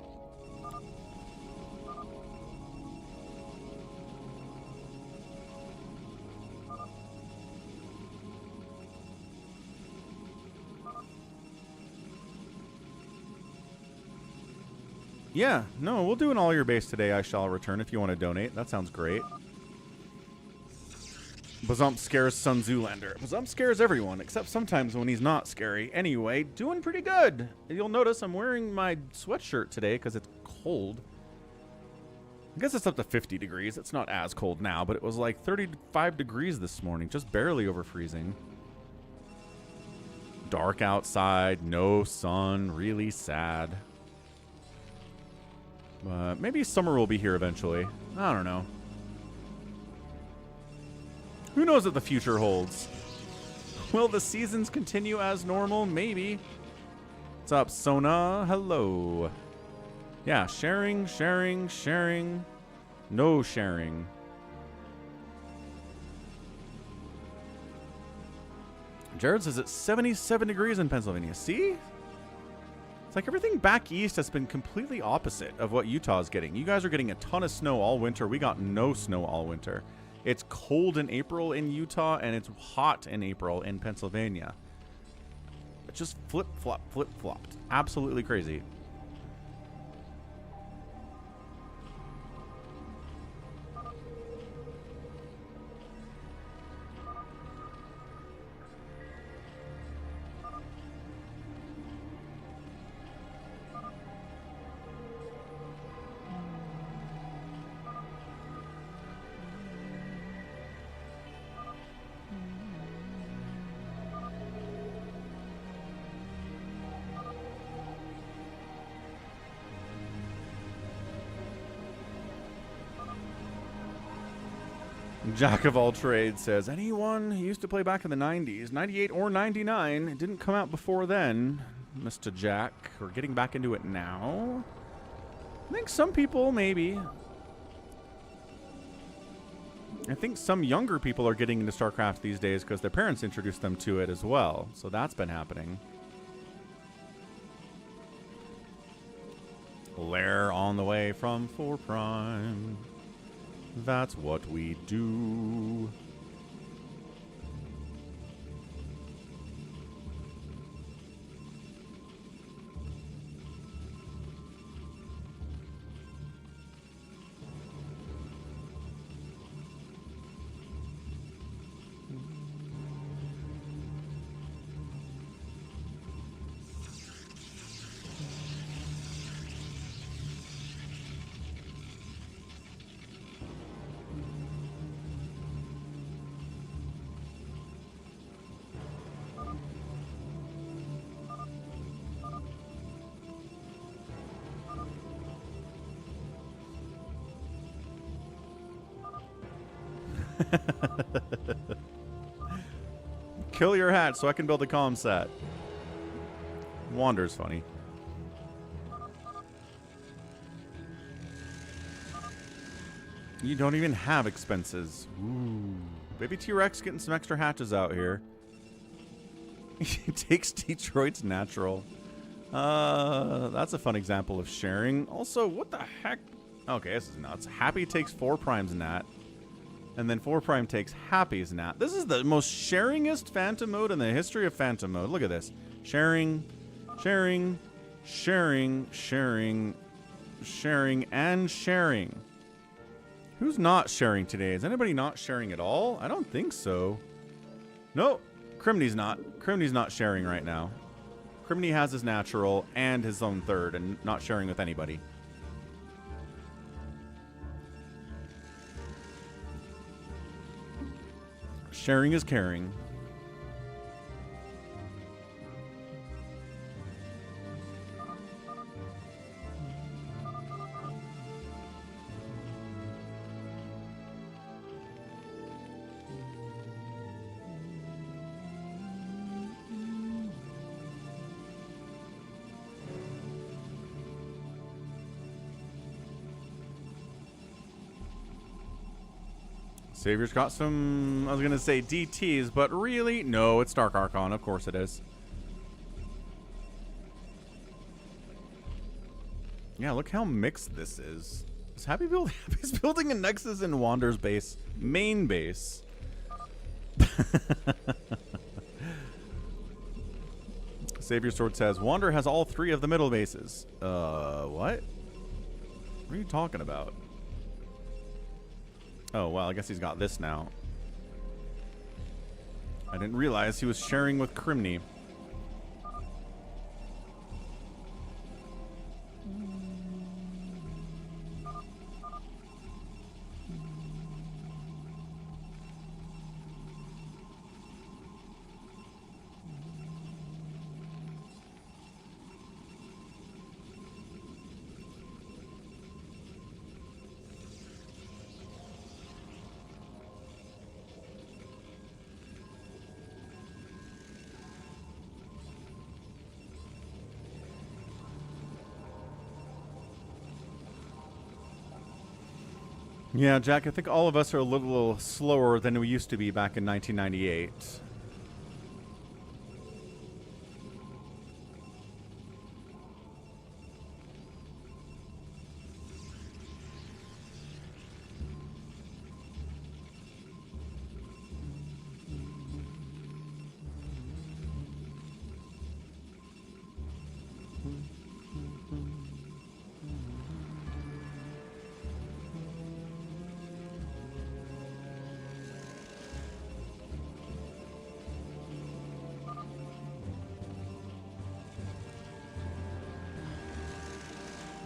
Yeah, no, we'll do an all your base today. I shall return if you want to donate. That sounds great. Bazump scares Sun Zoolander. Bazump scares everyone, except sometimes when he's not scary. Anyway, doing pretty good. You'll notice I'm wearing my sweatshirt today because it's cold. I guess it's up to 50 degrees. It's not as cold now, but it was like 35 degrees this morning. Just barely over freezing. Dark outside, no sun, really sad. Maybe summer will be here eventually. I don't know. Who knows what the future holds? Will the seasons continue as normal? Maybe. What's up, Sona? Hello. Yeah, sharing, sharing, sharing. No sharing. Jared says it's 77 degrees in Pennsylvania. See? It's like everything back east has been completely opposite of what Utah's getting. You guys are getting a ton of snow all winter. We got no snow all winter. It's cold in April in Utah, and it's hot in April in Pennsylvania. It just flip-flopped. Absolutely crazy. Jack of all trades says, anyone who used to play back in the 90s, 98 or 99, it didn't come out before then, Mr. Jack. We're getting back into it now. I think some people, maybe. I think some younger people are getting into StarCraft these days because their parents introduced them to it as well. So that's been happening. Lair on the way from 4 Prime. That's what we do. Kill your hat so I can build a comm set. Wander's funny. You don't even have expenses. Ooh. Baby T-Rex getting some extra hatches out here. He takes Detroit's natural. That's a fun example of sharing. Also, what the heck? Okay, this is nuts. Happy takes 4 Prime's nat. And then 4 Prime takes Happy's nat. This is the most sharingest Phantom mode in the history of Phantom mode. Look at this. Sharing, sharing, sharing, sharing, sharing, and sharing. Who's not sharing today? Is anybody not sharing at all? I don't think so. No, Crimney's not. Crimney's not sharing right now. Crimney has his natural and his own third and not sharing with anybody. Sharing is caring. Savior's got some, I was going to say DTs, but really, no, it's Dark Archon. Of course it is. Yeah, look how mixed this is. Is Happy Happy's building a Nexus in Wander's base. Main base. Savior Sword says, Wander has all 3 of the middle bases. What? What are you talking about? Oh, well, I guess he's got this now. I didn't realize he was sharing with Crimney. Yeah, Jack, I think all of us are a little slower than we used to be back in 1998.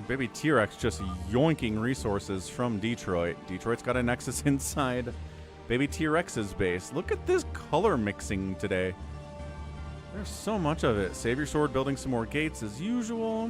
Baby T-Rex just yoinking resources from Detroit. Detroit's got a Nexus inside Baby T-Rex's base. Look at this color mixing today. There's so much of it. Savior Sword building some more gates as usual.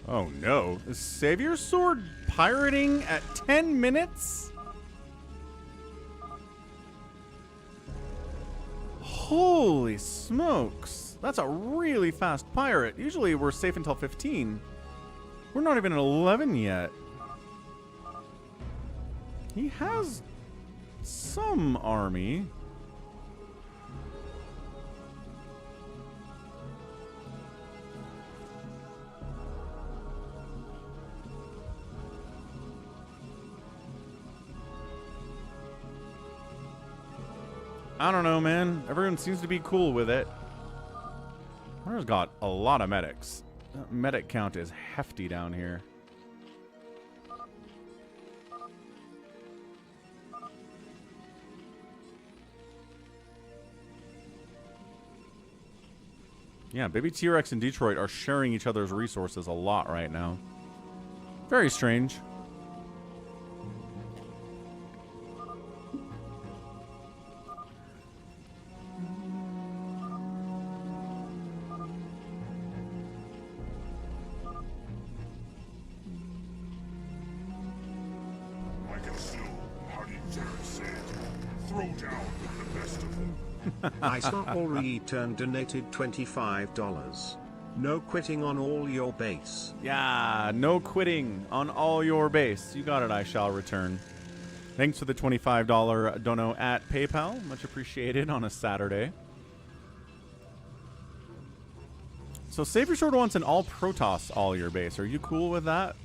Oh no. Is Savior Sword pirating at 10 minutes? Holy smokes. That's a really fast pirate. Usually we're safe until 15. We're not even at 11 yet. He has some army. I don't know, man. Everyone seems to be cool with it. Hunter's got a lot of medics. That medic count is hefty down here. Yeah, Baby T-Rex and Detroit are sharing each other's resources a lot right now. Very strange. I saw Ori Turn donated $25. No quitting on all your base. Yeah, no quitting on all your base. You got it, I shall return. Thanks for the $25 dono at PayPal. Much appreciated on a Saturday. So Savior Sword wants an all Protoss all your base. Are you cool with that?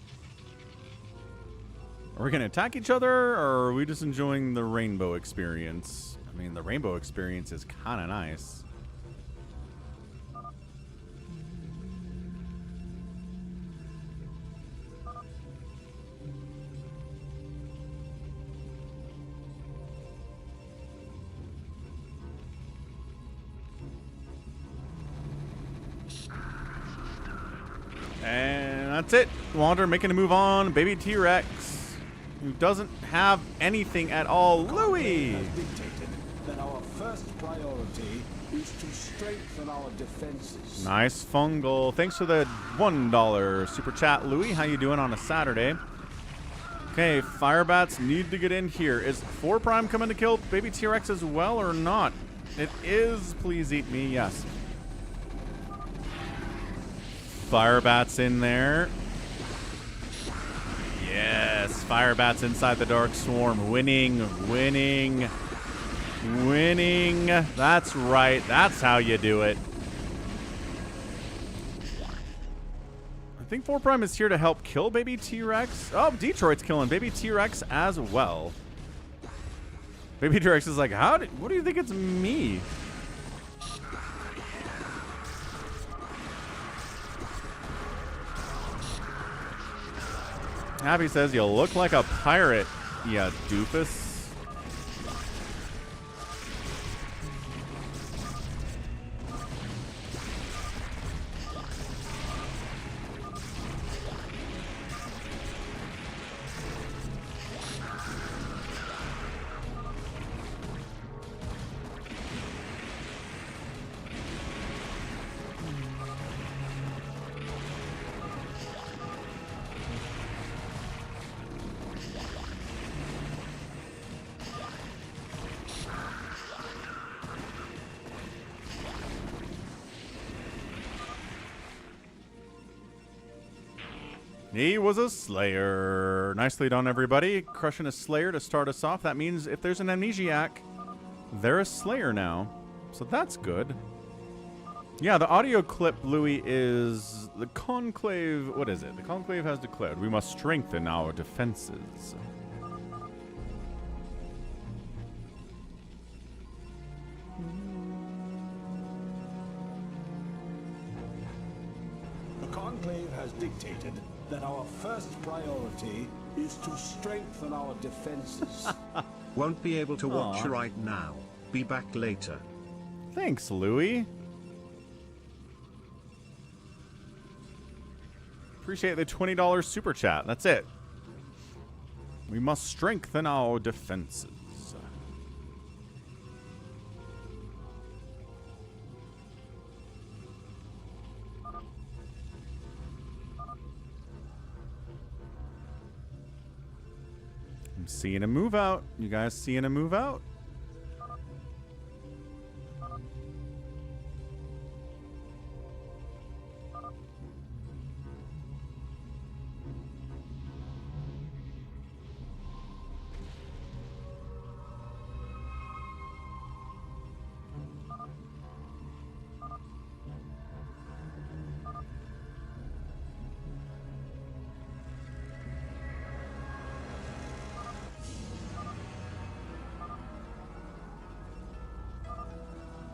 Are we going to attack each other, or are we just enjoying the rainbow experience? I mean, the rainbow experience is kind of nice. And that's it. Wander making a move on. Baby T-Rex, who doesn't have anything at all. Louis! Has dictated that our first priority is to strengthen our defenses. Nice fungal. Thanks for the $1 super chat, Louis. How you doing on a Saturday? Okay, Firebats need to get in here. Is 4 Prime coming to kill Baby T-Rex as well or not? It is. Please eat me. Yes. Firebats in there. Yes, Firebats inside the Dark Swarm. Winning, winning, winning. That's right. That's how you do it. I think 4 Prime is here to help kill Baby T-Rex. Oh, Detroit's killing Baby T-Rex as well. Baby T-Rex is like, what do you think it's me? Happy says, you look like a pirate, ya doofus. He was a Slayer. Nicely done, everybody. Crushing a Slayer to start us off. That means if there's an Amnesiac, they're a Slayer now. So that's good. Yeah, the audio clip, Louis, is the Conclave. What is it? The Conclave has declared we must strengthen our defenses. The Conclave has dictated that our first priority is to strengthen our defenses. Won't be able to watch right now. Be back later. Thanks, Louis. Appreciate the $20 super chat. That's it. We must strengthen our defenses. I'm seeing a move out. You guys seeing a move out?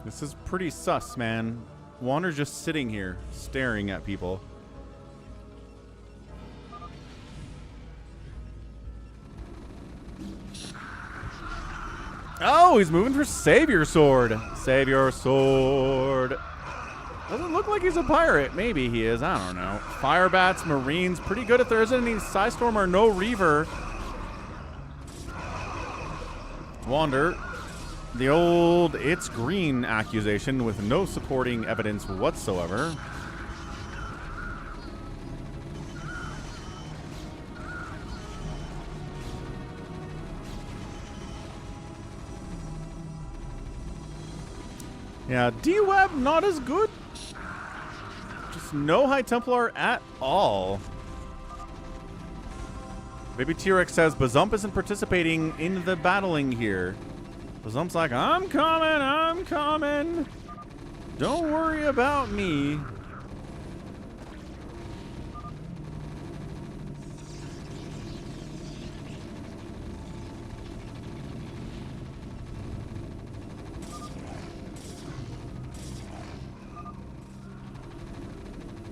This is pretty sus, man. Wander's just sitting here, staring at people. Oh, he's moving for Savior Sword. Savior Sword. Doesn't look like he's a pirate. Maybe he is. I don't know. Firebats, Marines. Pretty good if there isn't any Psystorm or no Reaver. Wander. The old "it's green" accusation with no supporting evidence whatsoever. Yeah, D-Web not as good. Just no High Templar at all. Baby T-Rex says Bazump isn't participating in the battling here. Bazump's like, I'm coming. Don't worry about me.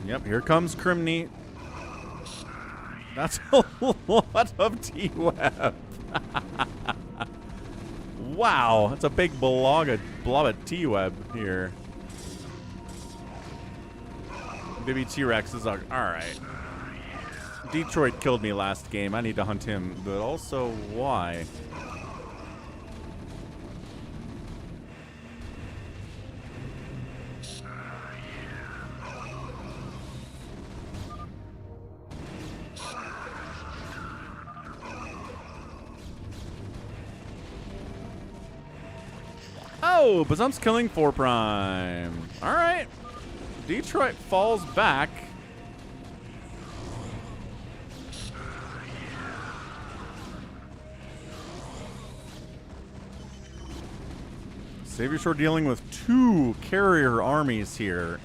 Yep, here comes Crimney. That's a lot of T-Web. Wow, that's a big blob of T-Web here. Baby T-Rex is like, alright. Detroit killed me last game. I need to hunt him. But also, why? Oh, Bazum's killing 4 Prime. Alright. Detroit falls back. Savior Shore dealing with 2 carrier armies here.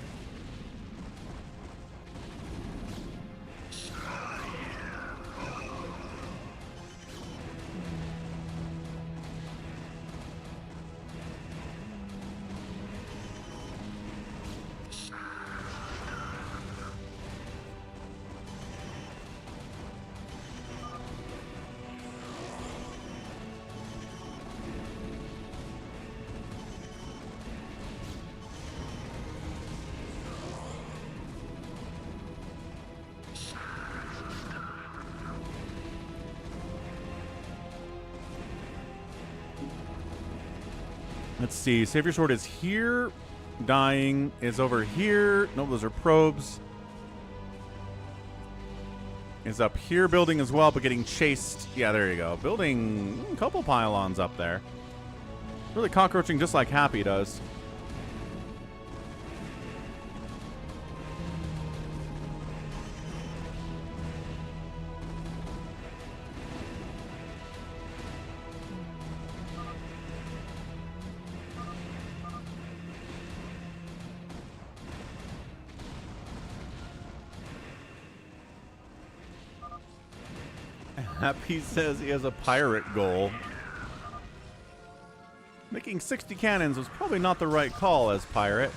Let's see. Savior Sword is here. Dying is over here. No, those are probes. Is up here building as well, but getting chased. Yeah, there you go. Building a couple pylons up there. Really cockroaching just like Happy does. Happy says he has a pirate goal. Making 60 cannons was probably not the right call as pirate.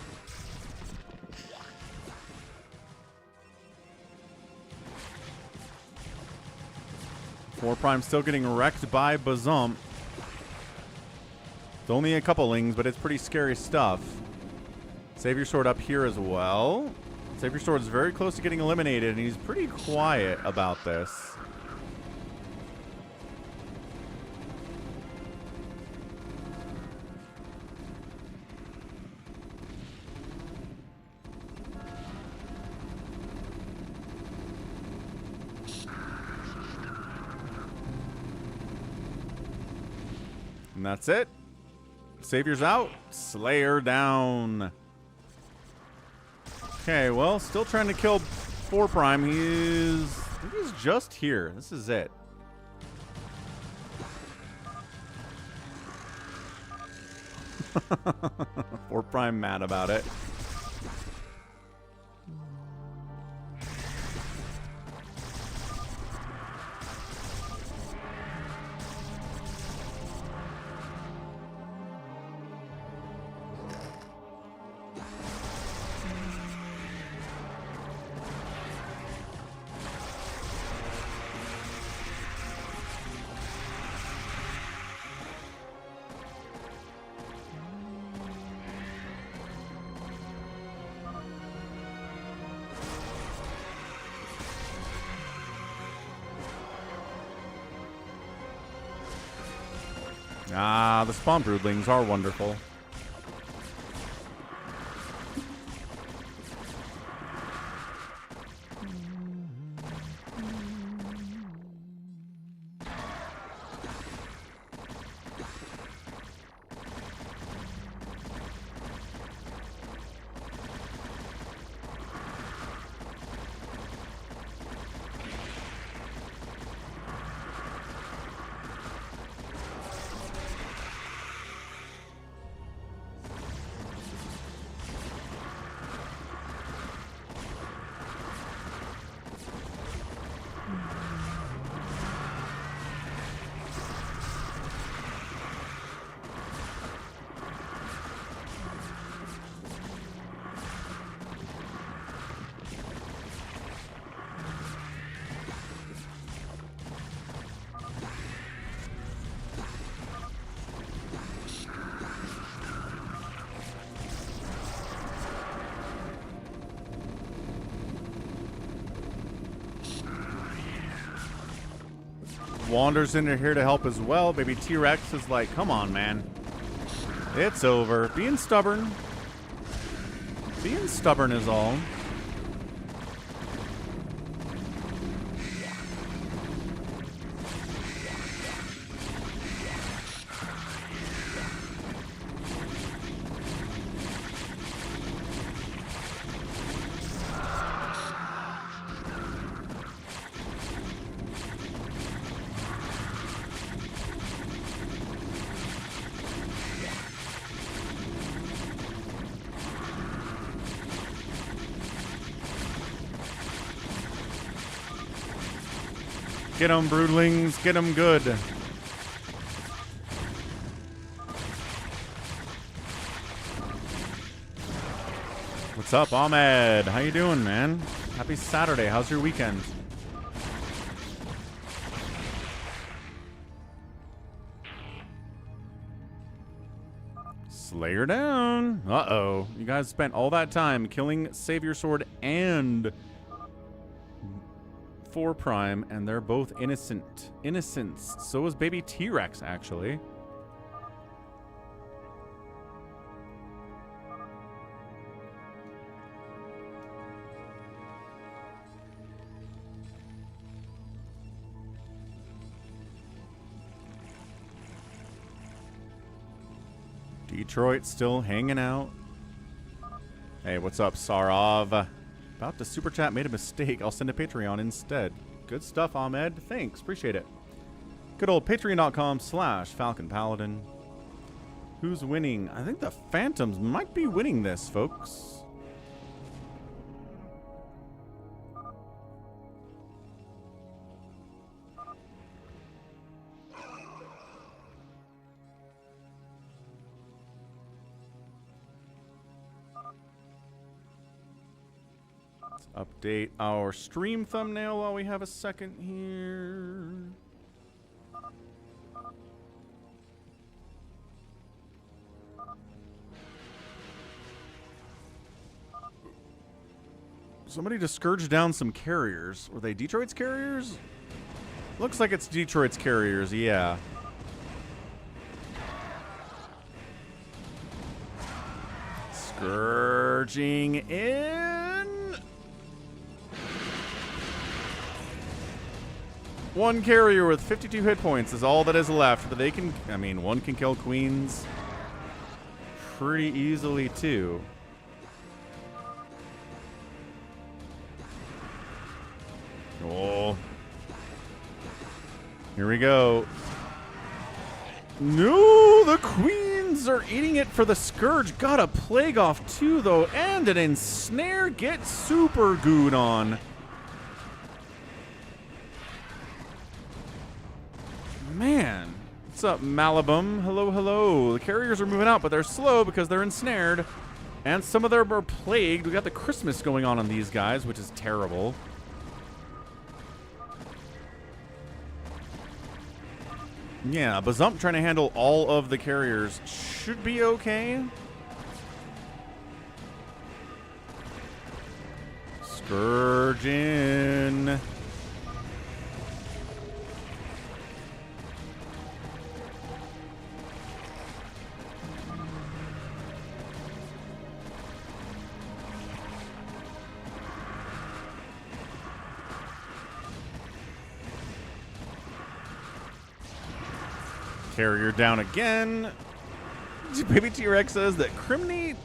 Four Prime still getting wrecked by Bazump. It's only a couple lings, but it's pretty scary stuff. Savior Sword up here as well. Savior Sword is very close to getting eliminated, and he's pretty quiet about this. And that's it. Savior's out. Slayer down. Okay, well, still trying to kill 4 Prime. He's just here. This is it. Four Prime mad about it. Ah, the spawn broodlings are wonderful. Wander's in here to help as well. Baby T-Rex is like, come on, man. It's over. Being stubborn. Being stubborn is all. Get them, broodlings. Get them good. What's up, Ahmed? How you doing, man? Happy Saturday. How's your weekend? Slayer down. Uh-oh. You guys spent all that time killing Savior Sword and 4 Prime, and they're both innocents. So is baby T-Rex, actually. Detroit still hanging out. Hey, what's up, Sarav? About to super chat, made a mistake. I'll send a Patreon instead. Good stuff, Ahmed. Thanks, appreciate it. Good old patreon.com/FalconPaladin. Who's winning? I think the Phantoms might be winning this, folks. Update our stream thumbnail while we have a second here. Somebody just scourged down some carriers. Were they Detroit's carriers? Looks like it's Detroit's carriers, yeah. Scourging in. One carrier with 52 hit points is all that is left, but they can, I mean, one can kill queens pretty easily too. Oh. Here we go. No, the queens are eating it for the Scourge. Got a Plague off too, though, and an Ensnare. Get super good on. Man, what's up, Malibum? Hello, hello. The carriers are moving out, but they're slow because they're ensnared. And some of them are plagued. We got the Christmas going on these guys, which is terrible. Yeah, Bazump trying to handle all of the carriers should be okay. Scourging. Carrier down again. Baby T-Rex says that Criminy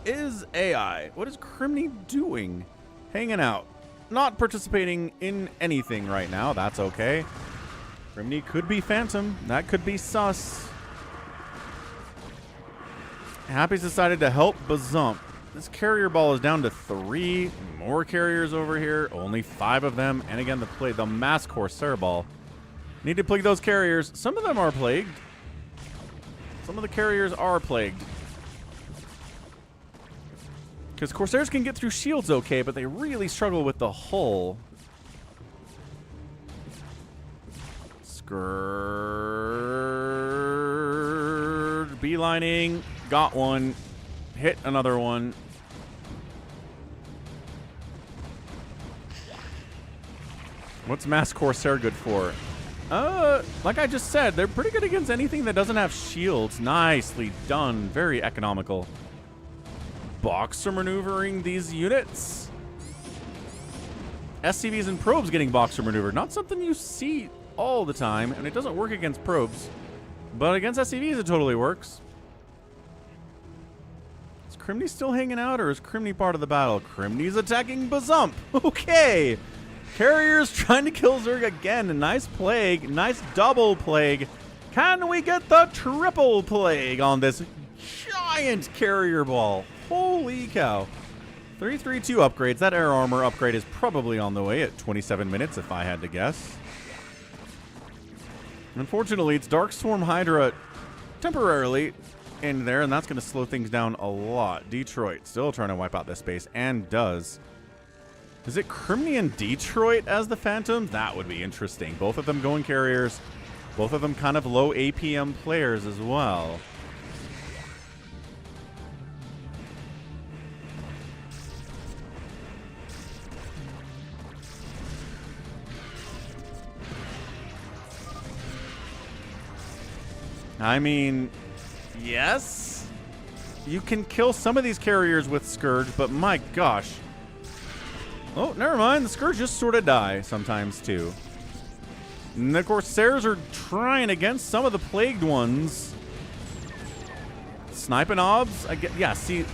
is AI. What is Criminy doing? Hanging out. Not participating in anything right now. That's okay. Criminy could be Phantom. That could be sus. Happy's decided to help Bazump. This carrier ball is down to 3. More carriers over here. Only 5 of them. And again, the Mass Corsair ball. Need to plague those carriers. Some of them are plagued. Some of the carriers are plagued. Because Corsairs can get through shields okay, but they really struggle with the hull. Scourge. Beelining. Got one. Hit another one. What's Mass Corsair good for? Like I just said, they're pretty good against anything that doesn't have shields. Nicely done. Very economical. Boxer maneuvering these units. SCVs and probes getting boxer maneuvered. Not something you see all the time, and it doesn't work against probes. But against SCVs, it totally works. Is Crimney still hanging out, or is Crimney part of the battle? Crimney's attacking Bazump. Okay. Carriers trying to kill Zerg again. A nice plague. Nice double plague. Can we get the triple plague on this giant carrier ball? Holy cow. 332 upgrades. That air armor upgrade is probably on the way at 27 minutes if I had to guess. Unfortunately, it's Darkstorm Hydra temporarily in there, and that's going to slow things down a lot. Detroit still trying to wipe out this space, and does. Is it Crimney and Detroit as the Phantoms? That would be interesting. Both of them going carriers. Both of them kind of low APM players as well. I mean, yes, you can kill some of these carriers with Scourge, but my gosh. Oh, never mind. The Scourge just sort of die sometimes, too. And the Corsairs are trying against some of the plagued ones. Sniping obs? Yeah, see,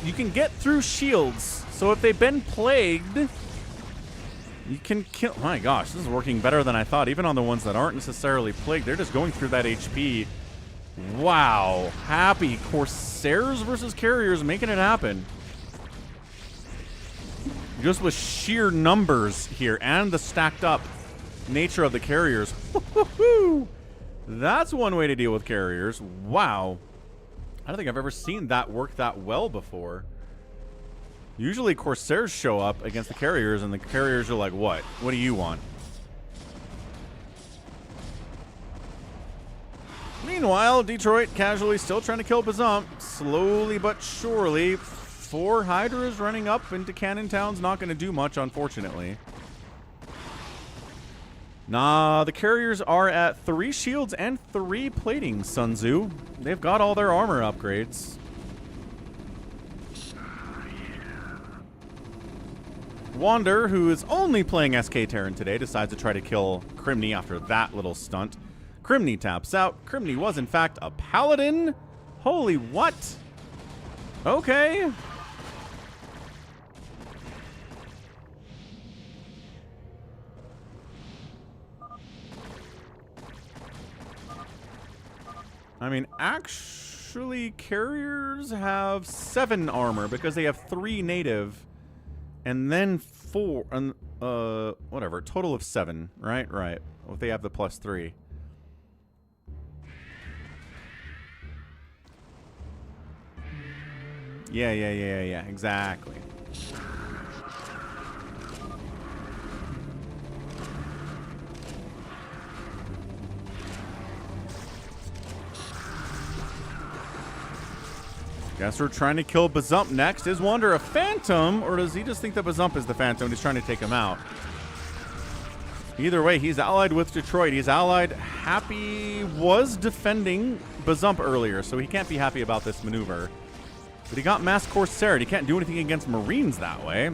you can get through shields. So if they've been plagued, you can kill. My gosh, this is working better than I thought. Even on the ones that aren't necessarily plagued, they're just going through that HP. Wow. Happy Corsairs versus Carriers making it happen. Just with sheer numbers here and the stacked up nature of the Carriers. That's one way to deal with Carriers. Wow. I don't think I've ever seen that work that well before. Usually Corsairs show up against the Carriers and the Carriers are like, what? What do you want? Meanwhile, Detroit casually still trying to kill Bazump. Slowly but surely. 4 Hydras running up into Cannon Town's not going to do much, unfortunately. Nah, the Carriers are at 3 shields and 3 plating, Sun Tzu. They've got all their armor upgrades. Wander, who is only playing SK Terran today, decides to try to kill Crimney after that little stunt. Crimney taps out. Crimney was, in fact, a paladin. Holy what? Okay. I mean, actually, Carriers have 7 armor because they have 3 native and then 4, whatever, total of 7, right? Right. Well, if they have the +3. Yeah, exactly. Guess we're trying to kill Bazump next. Is Wander a Phantom, or does he just think that Bazump is the Phantom and he's trying to take him out? Either way, he's allied with Detroit. He's allied. Happy was defending Bazump earlier, so he can't be happy about this maneuver. But he got Mass Corsair. He can't do anything against Marines that way.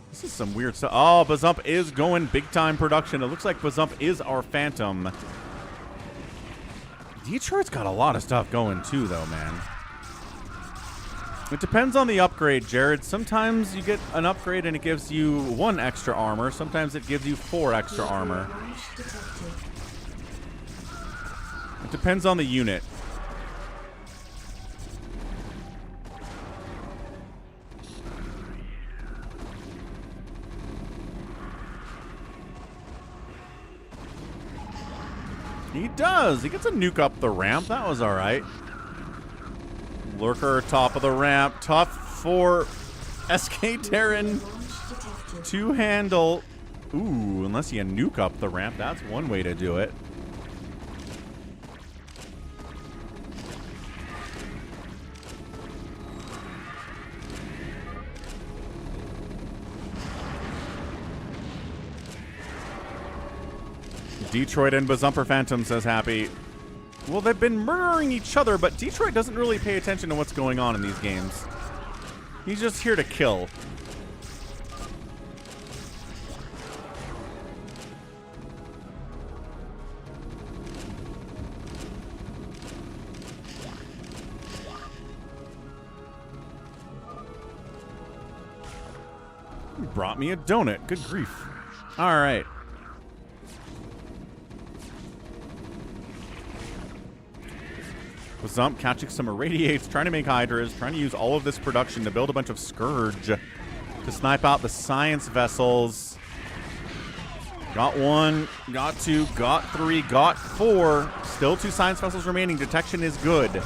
This is some weird stuff. Oh, Bazump is going big-time production. It looks like Bazump is our Phantom. Detroit's got a lot of stuff going, too, though, man. It depends on the upgrade, Jared. Sometimes you get an upgrade and it gives you 1 extra armor. Sometimes it gives you 4 extra armor. It depends on the unit. He does. He gets a nuke up the ramp. That was all right. Lurker, top of the ramp. Tough for SK Terran to handle. Ooh, unless you nuke up the ramp. That's one way to do it. Detroit and Bazumper Phantom, says Happy. Well, they've been murdering each other, but Detroit doesn't really pay attention to what's going on in these games. He's just here to kill. You brought me a donut. Good grief. All right. Zump catching some irradiates, trying to make Hydras, trying to use all of this production to build a bunch of Scourge to snipe out the science vessels. Got 1, got 2, got 3, got 4. Still 2 science vessels remaining. Detection is good.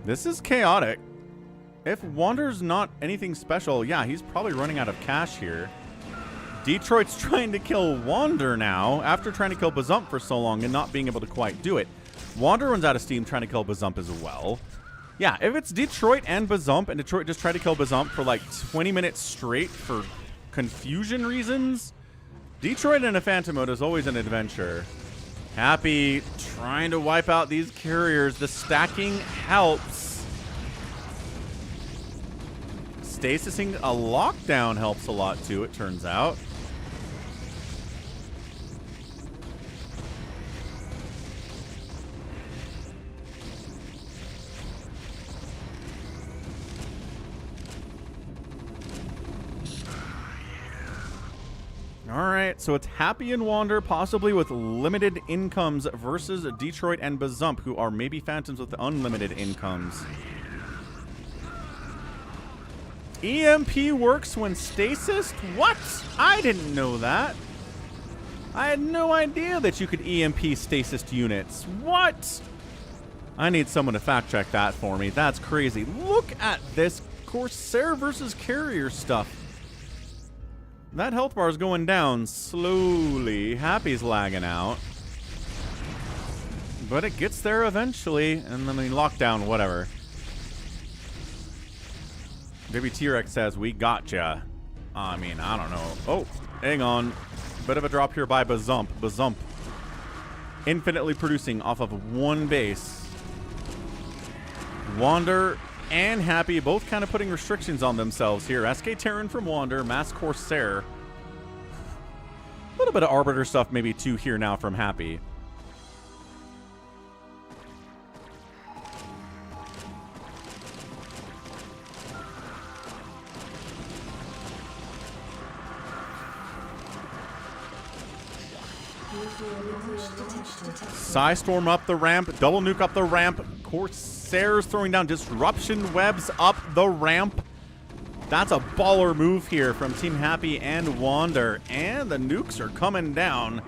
This is chaotic. If Wander's not anything special, yeah, he's probably running out of cash here. Detroit's trying to kill Wander now, after trying to kill Bazump for so long and not being able to quite do it. Wander runs out of steam trying to kill Bazump as well. Yeah, if it's Detroit and Bazump, and Detroit just tried to kill Bazump for like 20 minutes straight for confusion reasons, Detroit in a Phantom mode is always an adventure. Happy trying to wipe out these carriers. The stacking helps. Stasising a lockdown helps a lot too, it turns out. Alright, so it's Happy and Wander, possibly with limited incomes, versus Detroit and Bazump, who are maybe Phantoms with unlimited incomes. EMP works when stasis? What? I didn't know that. I had no idea that you could EMP stasis units. What? I need someone to fact check that for me. That's crazy. Look at this Corsair versus Carrier stuff. That health bar is going down slowly. Happy's lagging out. But it gets there eventually. And then we lock down, whatever. Baby T-Rex says, we gotcha. I mean, I don't know. Oh, hang on. Bit of a drop here by Bazump. Bazump. Infinitely producing off of one base. Wander and Happy both kind of putting restrictions on themselves here. SK Terran from Wander, Mass Corsair. A little bit of Arbiter stuff maybe too here now from Happy. Psystorm up the ramp, double nuke up the ramp. Corsairs throwing down disruption webs up the ramp. That's a baller move here from Team Happy and Wander. And the nukes are coming down.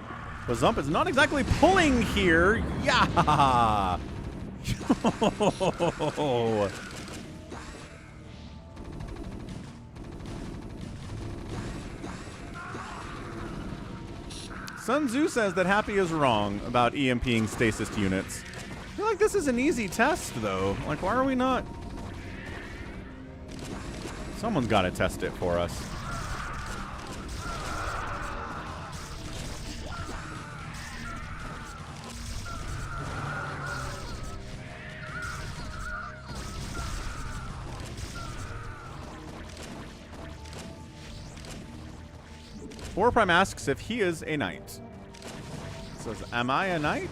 Bazump is not exactly pulling here. Yeah! Sun Tzu says that Happy is wrong about EMPing stasis units. I feel like this is an easy test, though. Like, why are we not? Someone's got to test it for us. Four Prime asks if he is a knight. Says, am I a knight?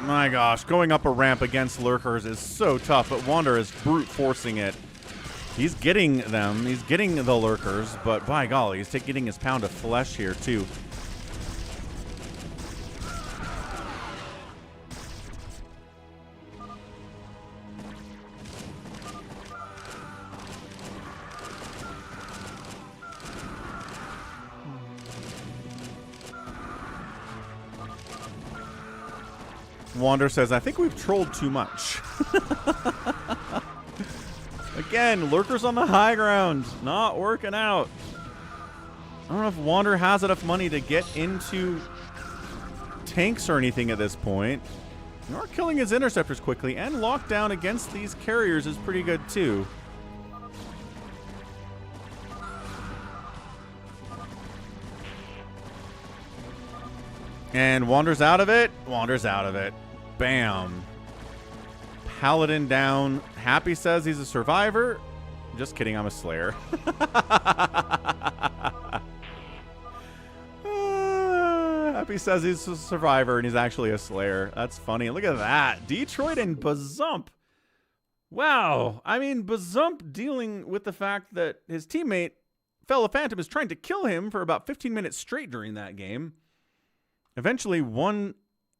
My gosh, going up a ramp against lurkers is so tough, but Wander is brute forcing it. He's getting them. He's getting the lurkers, but by golly, he's getting his pound of flesh here, too. Wander says, I think we've trolled too much. Again, lurkers on the high ground. Not working out. I don't know if Wander has enough money to get into tanks or anything at this point. Nor killing his interceptors quickly, and lockdown against these carriers is pretty good too. And Wander's out of it. Wander's out of it. Bam. Paladin down. Happy says he's a survivor. Just kidding, I'm a slayer. Happy says he's a survivor and he's actually a slayer. That's funny. Look at that. Detroit and Bazump. Wow. I mean, Bazump dealing with the fact that his teammate, Fellow Phantom, is trying to kill him for about 15 minutes straight during that game. Eventually won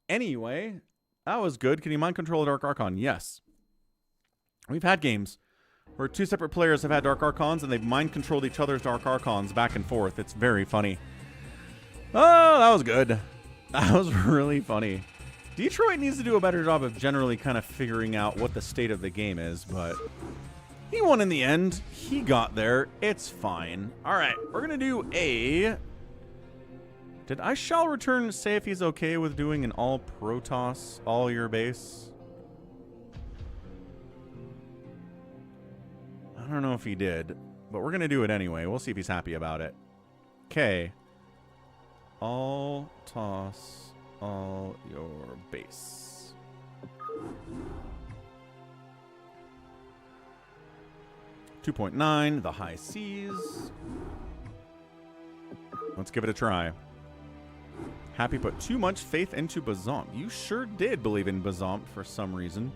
anyway. That was good. Can you mind control a Dark Archon? Yes. We've had games where two separate players have had Dark Archons and they've mind controlled each other's Dark Archons back and forth. It's very funny. Oh, that was good. That was really funny. Detroit needs to do a better job of generally kind of figuring out what the state of the game is, but he won in the end. He got there. It's fine. All right, we're going to do a... Did I shall return say if he's okay with doing an all Protoss, all your base? I don't know if he did, but we're going to do it anyway. We'll see if he's happy about it. Okay. All toss, all your base. .9, the high seas. Let's give it a try. Happy put too much faith into Bazomp. You sure did believe in Bazomp for some reason.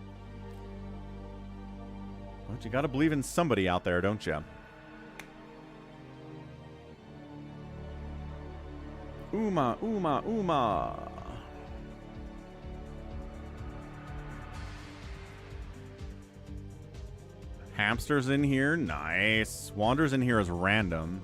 But you gotta believe in somebody out there, don't you? Uma, Uma, Uma. Hamster's in here. Nice. Wander's in here as random.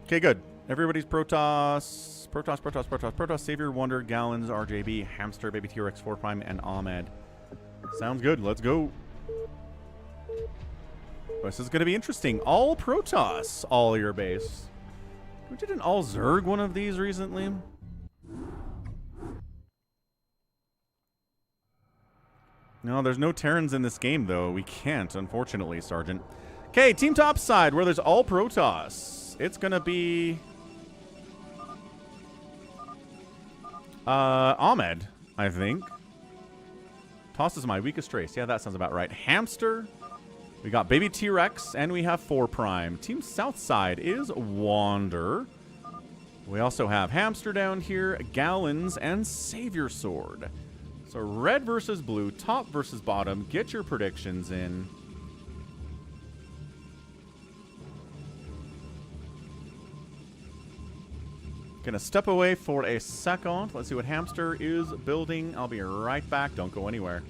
Okay, good. Everybody's Protoss, Savior, Wonder, Gallons, RJB, Hamster, Baby T-Rex, 4 Prime, and Ahmed. Sounds good. Let's go. This is going to be interesting. All Protoss, all your base. We did an all Zerg one of these recently. No, there's no Terrans in this game, though. We can't, unfortunately, Sergeant. Okay, team top side, where there's all Protoss. It's going to be Ahmed, I think. Toss is my weakest race. Yeah, that sounds about right. Hamster. We got Baby T-Rex, and we have 4 Prime. Team south side is Wander. We also have Hamster down here, Gallons, and Savior Sword. So red versus blue, top versus bottom. Get your predictions in. Gonna step away for a second. Let's see what Hamster is building. I'll be right back. Don't go anywhere.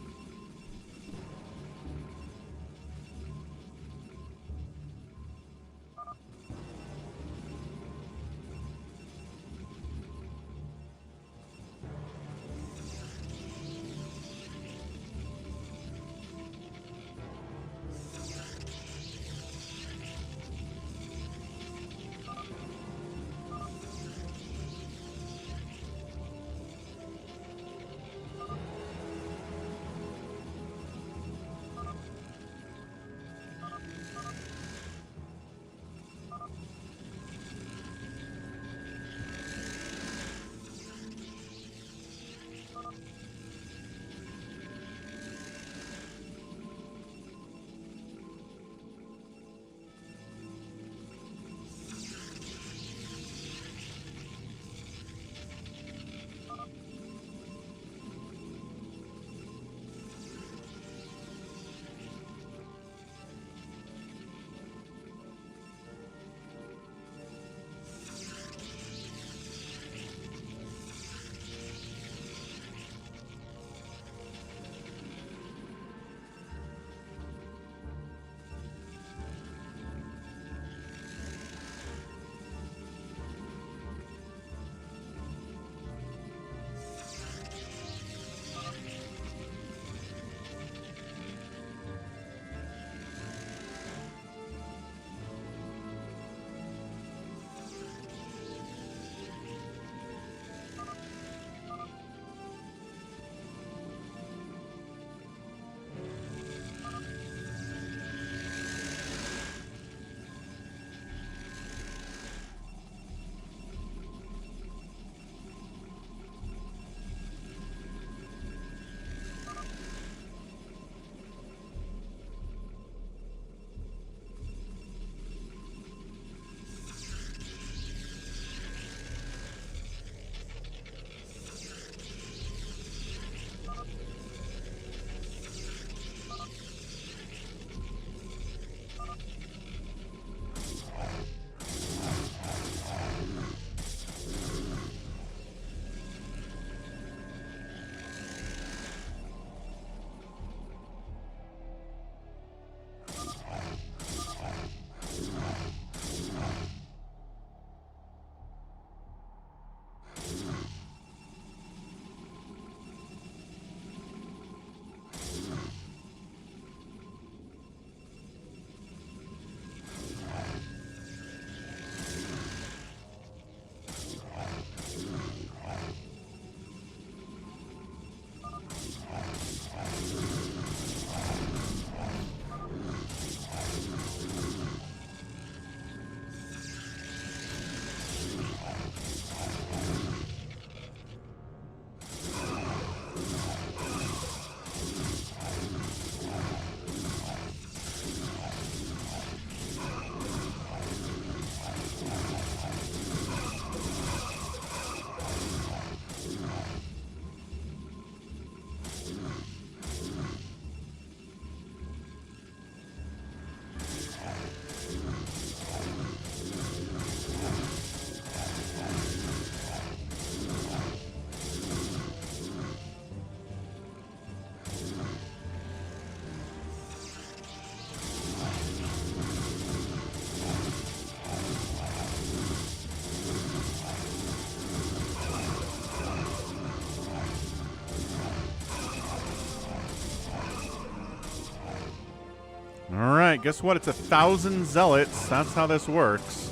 right, guess what? It's 1,000 zealots. That's how this works.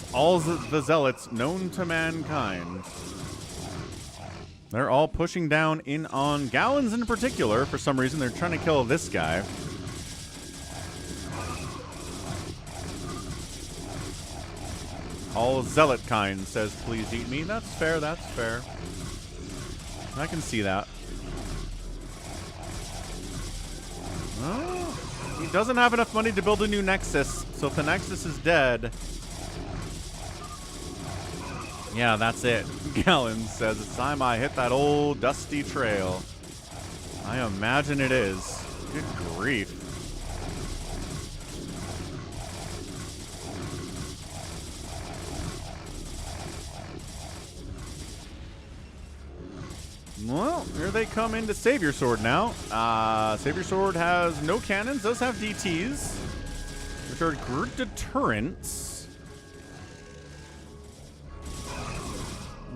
It's all the zealots known to mankind. They're all pushing down in on Gallons in particular. For some reason, they're trying to kill this guy. All zealot kind says, please eat me. That's fair, that's fair. I can see that. Oh, he doesn't have enough money to build a new Nexus, so if the Nexus is dead... Yeah, that's it. Gallon says, it's time I hit that old dusty trail. I imagine it is. Good grief. Well, here they come into Savior Sword now. Savior Sword has no cannons, does have DTs, which are good deterrents.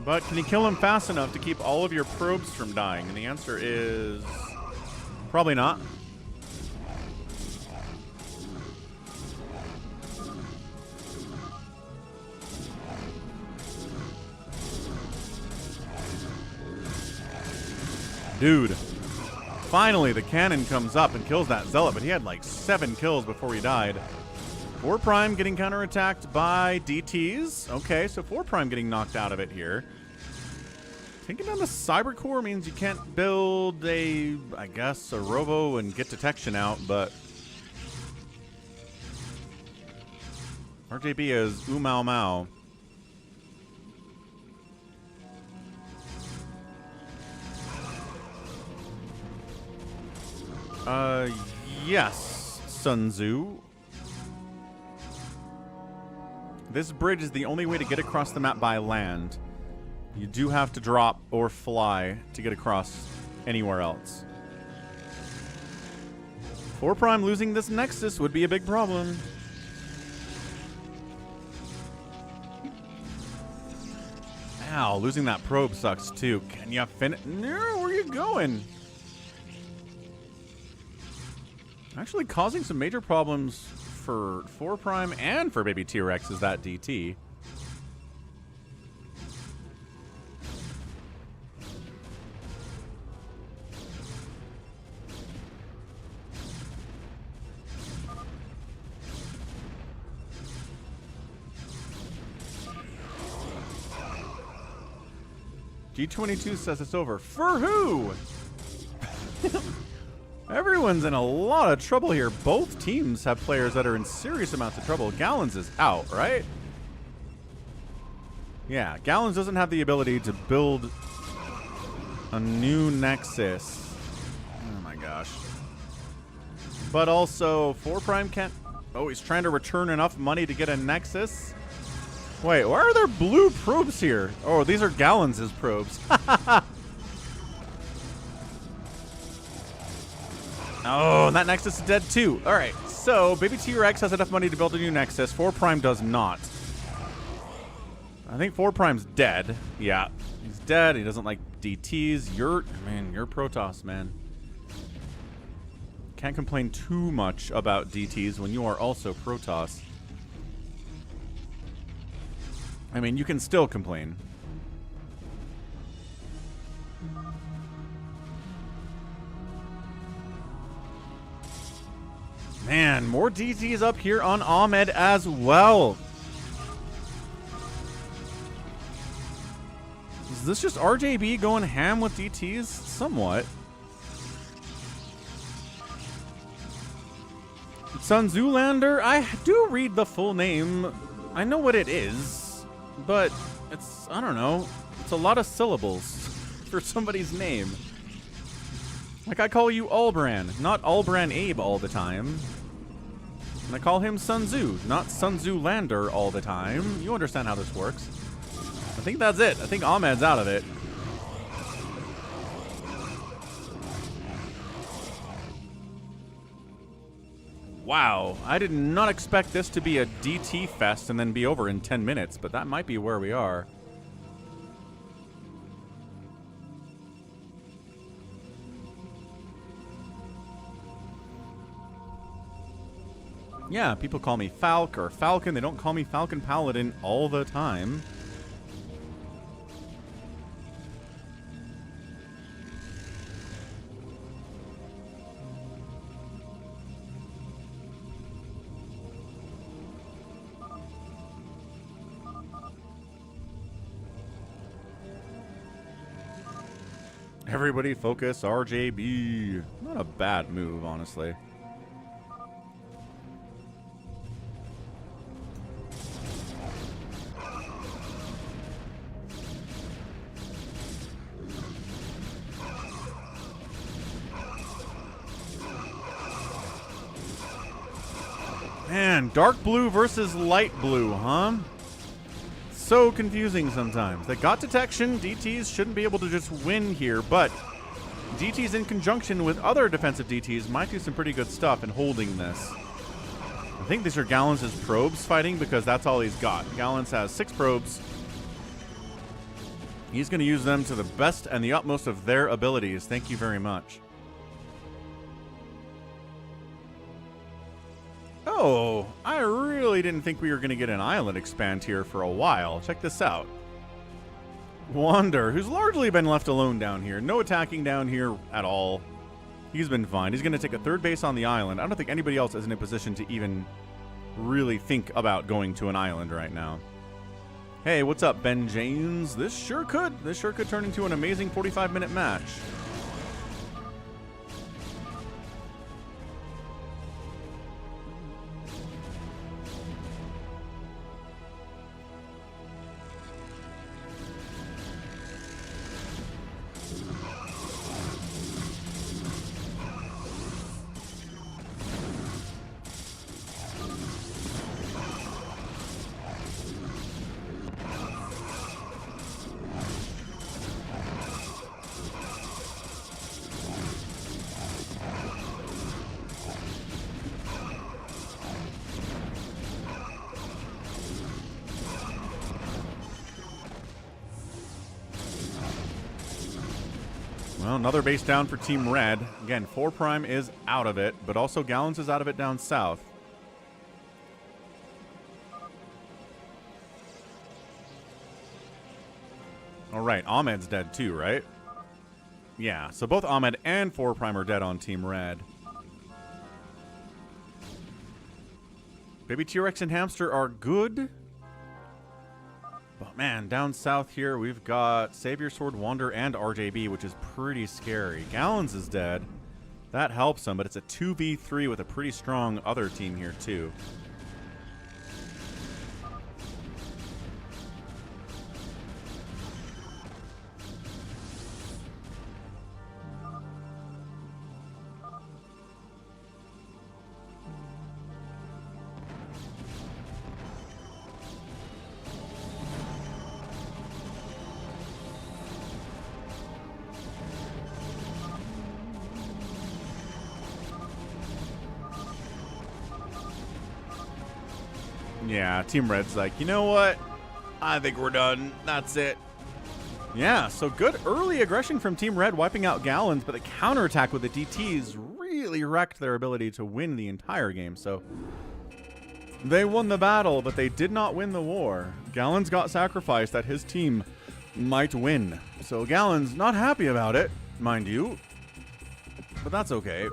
But can you kill him fast enough to keep all of your probes from dying? And the answer is probably not. Dude, finally the cannon comes up and kills that zealot, but he had like 7 kills before he died. 4 Prime getting counterattacked by DTs. Okay, so 4 Prime getting knocked out of it here. Taking down the Cyber Core means you can't build a, I guess, a Robo and get detection out, but RJB is Umau Mau. Yes, Sun Tzu. This bridge is the only way to get across the map by land. You do have to drop or fly to get across anywhere else. 4 Prime losing this Nexus would be a big problem. Ow, losing that probe sucks too. Can you finish? No, where are you going? Actually causing some major problems for 4 Prime and for Baby T-Rex is that DT. G22 says it's over. For who? Everyone's in a lot of trouble here. Both teams have players that are in serious amounts of trouble. Gallons is out, right? Yeah, Gallons doesn't have the ability to build a new Nexus. Oh my gosh. But also, 4 Prime can't... Oh, he's trying to return enough money to get a Nexus? Wait, why are there blue probes here? Oh, these are Gallons' probes. Oh, and that Nexus is dead too. All right, so Baby T-Rex has enough money to build a new Nexus. 4 Prime does not. I think 4 Prime's dead. Yeah, he's dead. He doesn't like DTs. You're Protoss, man. Can't complain too much about DTs when you are also Protoss. I mean, you can still complain. Man, more DTs up here on Ahmed as well. Is this just RJB going ham with DTs? Somewhat. Sun Tzu Lander? I do read the full name. I know what it is, but it's, I don't know. It's a lot of syllables for somebody's name. Like I call you Albran, not Albran Abe all the time. And I call him Sun Tzu, not Sun Tzu Lander all the time. You understand how this works. I think that's it. I think Ahmed's out of it. Wow, I did not expect this to be a DT fest and then be over in 10 minutes, but that might be where we are. Yeah, people call me Falc or Falcon. They don't call me Falcon Paladin all the time. Everybody focus RJB. Not a bad move, honestly. Man, dark blue versus light blue, huh? So confusing sometimes. They got detection. DTs shouldn't be able to just win here, but DTs in conjunction with other defensive DTs might do some pretty good stuff in holding this. I think these are Gallons' probes fighting because that's all he's got. Gallons has 6 probes. He's going to use them to the best and the utmost of their abilities. Thank you very much. Oh, I really didn't think we were going to get an island expand here for a while. Check this out. Wander, who's largely been left alone down here. No attacking down here at all. He's been fine. He's going to take a 3rd base on the island. I don't think anybody else is in a position to even really think about going to an island right now. Hey, what's up, Ben James? This sure could turn into an amazing 45-minute match. Well, another base down for Team Red. Again, 4 Prime is out of it, but also Gallons is out of it down south. All right, Ahmed's dead too, right? Yeah, so both Ahmed and 4 Prime are dead on Team Red. Baby T-Rex and Hamster are good. But man, down south here, we've got Savior Sword, Wander, and RJB, which is pretty scary. Gallons is dead. That helps him, but it's a 2v3 with a pretty strong other team here, too. Yeah, Team Red's like, you know what? I think we're done. That's it. Yeah, so good early aggression from Team Red, wiping out Gallons, but the counterattack with the DTs really wrecked their ability to win the entire game. So they won the battle, but they did not win the war. Gallons got sacrificed that his team might win. So Gallons not happy about it, mind you, but that's okay.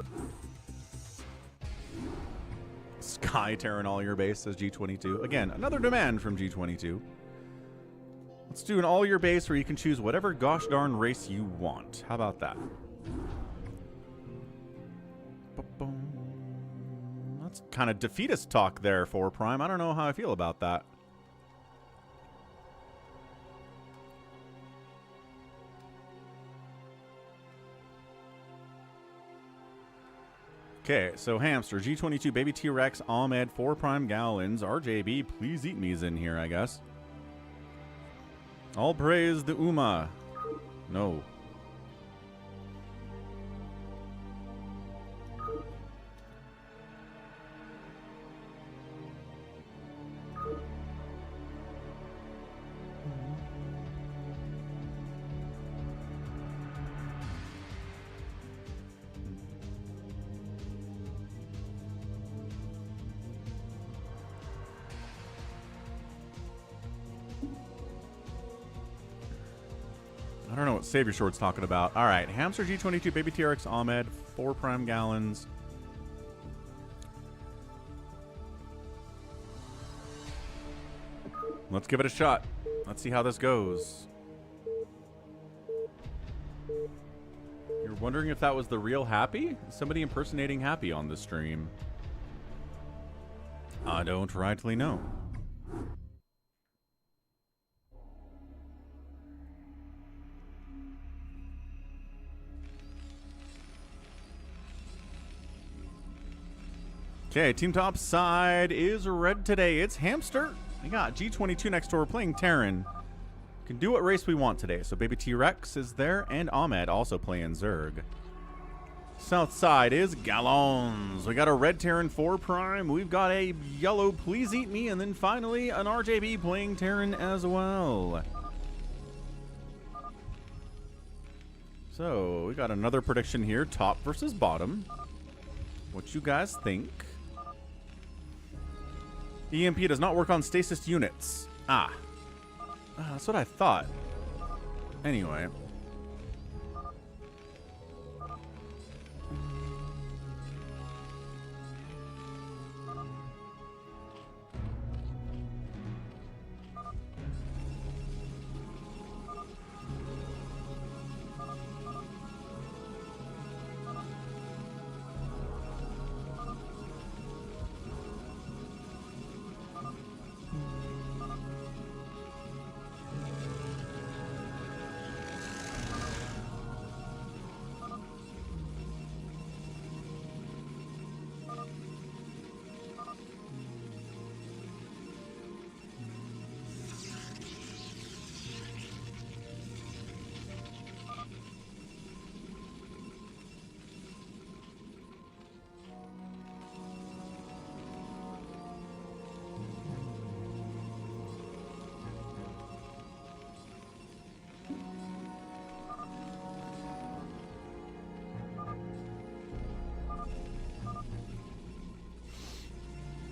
Sky tearing all your base, says G22. Again, another demand from G22. Let's do an all your base where you can choose whatever gosh darn race you want. How about that? That's kind of defeatist talk there, 4 Prime. I don't know how I feel about that. Okay, so Hamster, G22, Baby T-Rex, Ahmed, 4 Prime Gallons, RJB, please eat me's in here, I guess. All praise the Uma. No. what Savior Sword's talking about. All right, Hamster G22, Baby TRX, Ahmed, 4 prime gallons. Let's give it a shot. Let's see how this goes. You're wondering if that was the real Happy? Somebody impersonating Happy on the stream. I don't rightly know. Okay, Team Top side is red today. It's Hamster. We got G22 next door playing Terran. Can do what race we want today. So Baby T-Rex is there, and Ahmed also playing Zerg. South side is Gallons. We got a red Terran 4 prime. We've got a yellow Please Eat Me, and then finally an RJB playing Terran as well. So we got another prediction here, top versus bottom. What you guys think? EMP does not work on stasis units. That's what I thought. Anyway.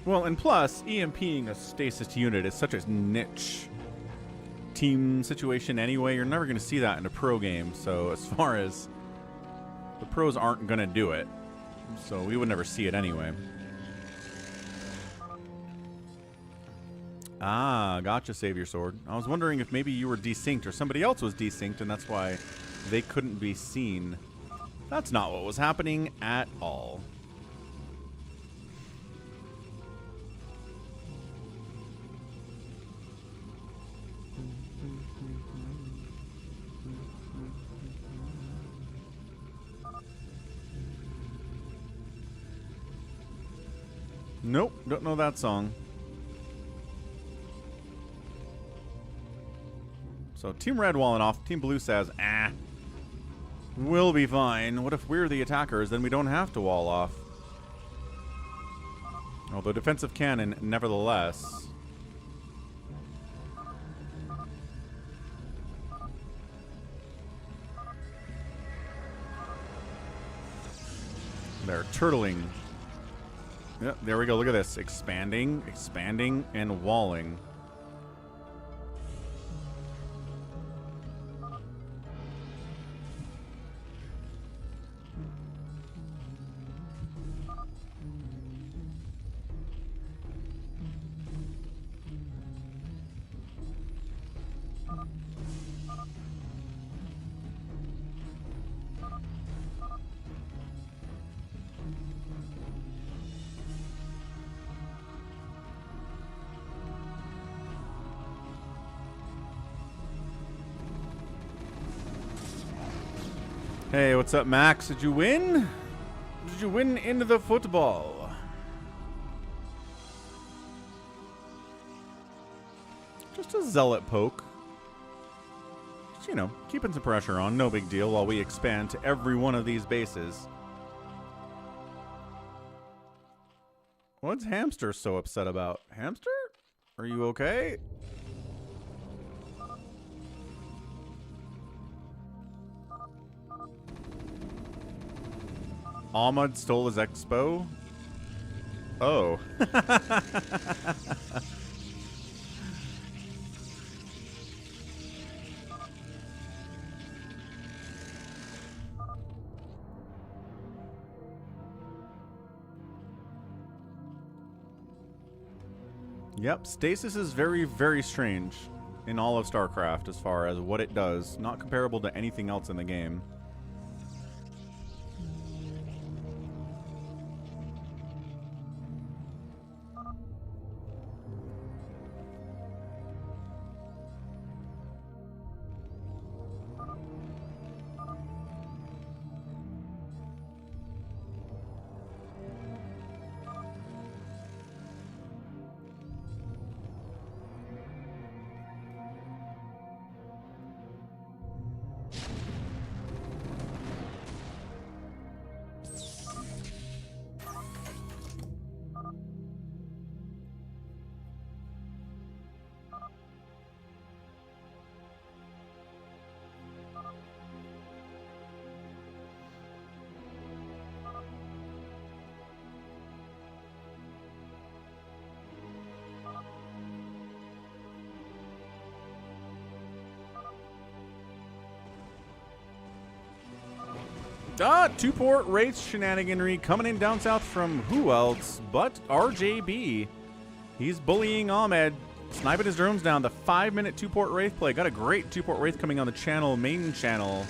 Well, and plus, EMPing a stasis unit is such a niche team situation anyway. You're never going to see that in a pro game. So as far as the pros aren't going to do it, so we would never see it anyway. Ah, gotcha, Savior Sword. I was wondering if maybe you were desynced or somebody else was desynced, and that's why they couldn't be seen. That's not what was happening at all. Nope, don't know that song. So Team Red walling off. Team Blue says, we'll be fine. What if we're the attackers? Then we don't have to wall off. Although defensive cannon, nevertheless. They're turtling. Yep, there we go. Look at this. Expanding, expanding, and walling. Hey, what's up, Max? Did you win? Did you win into the football? Just a ZeLoT poke. Just, you know, keeping some pressure on. No big deal while we expand to every one of these bases. What's Hamster so upset about? Hamster? Are you okay? Ahmad stole his expo? Oh. Yep, stasis is very, very strange in all of StarCraft as far as what it does. Not comparable to anything else in the game. Two-port Wraith shenaniganry coming in down south from who else but RJB. He's bullying Ahmed, sniping his drones down. The 5-minute two-port Wraith play. Got a great two-port Wraith coming on the channel, main channel,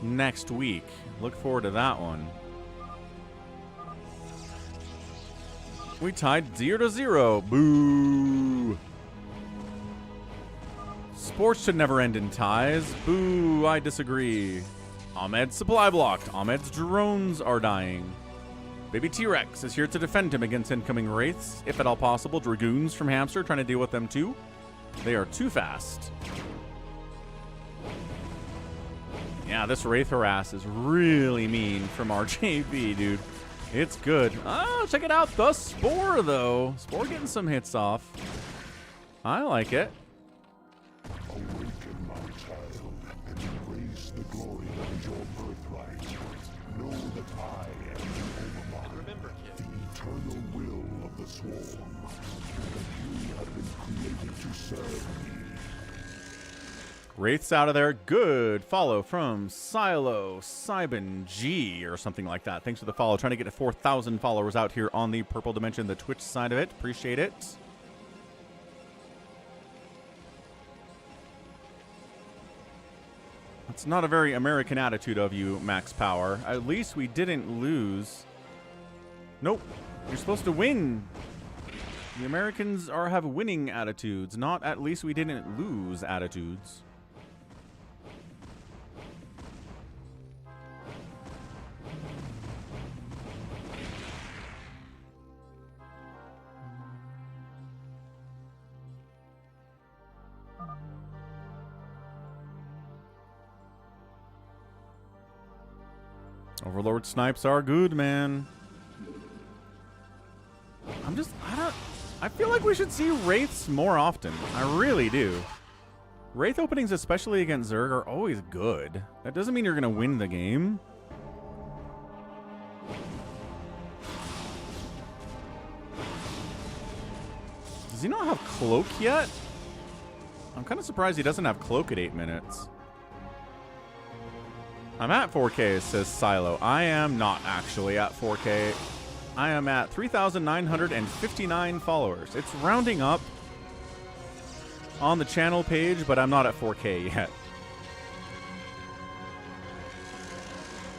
next week. Look forward to that one. We tied 0-0. Boo. Sports should never end in ties. Boo, I disagree. Ahmed's supply blocked. Ahmed's drones are dying. Baby T-Rex is here to defend him against incoming Wraiths, if at all possible. Dragoons from Hamster trying to deal with them too. They are too fast. Yeah, this Wraith harass is really mean from RJB, dude. It's good. Oh, check it out. The Spore, though. Spore getting some hits off. I like it. Awaken, my child, and embrace the glory that is your birthright. Know that I am the Overmind, Remember, kid. the eternal will of the Swarm. That you have been created to serve me. Wraiths out of there. Good follow from Silo Cybin G or something like that. Thanks for the follow. Trying to get to 4,000 followers out here on the Purple Dimension, the Twitch side of it. Appreciate it. That's not a very American attitude of you, Max Power. At least we didn't lose. Nope. You're supposed to win. The Americans have winning attitudes, not at least we didn't lose attitudes. Overlord snipes are good, man. I feel like we should see Wraiths more often. I really do. Wraith openings, especially against Zerg, are always good. That doesn't mean you're going to win the game. Does he not have Cloak yet? I'm kind of surprised he doesn't have Cloak at 8 minutes. I'm at 4K, says Silo. I am not actually at 4K. I am at 3,959 followers. It's rounding up on the channel page, but I'm not at 4K yet.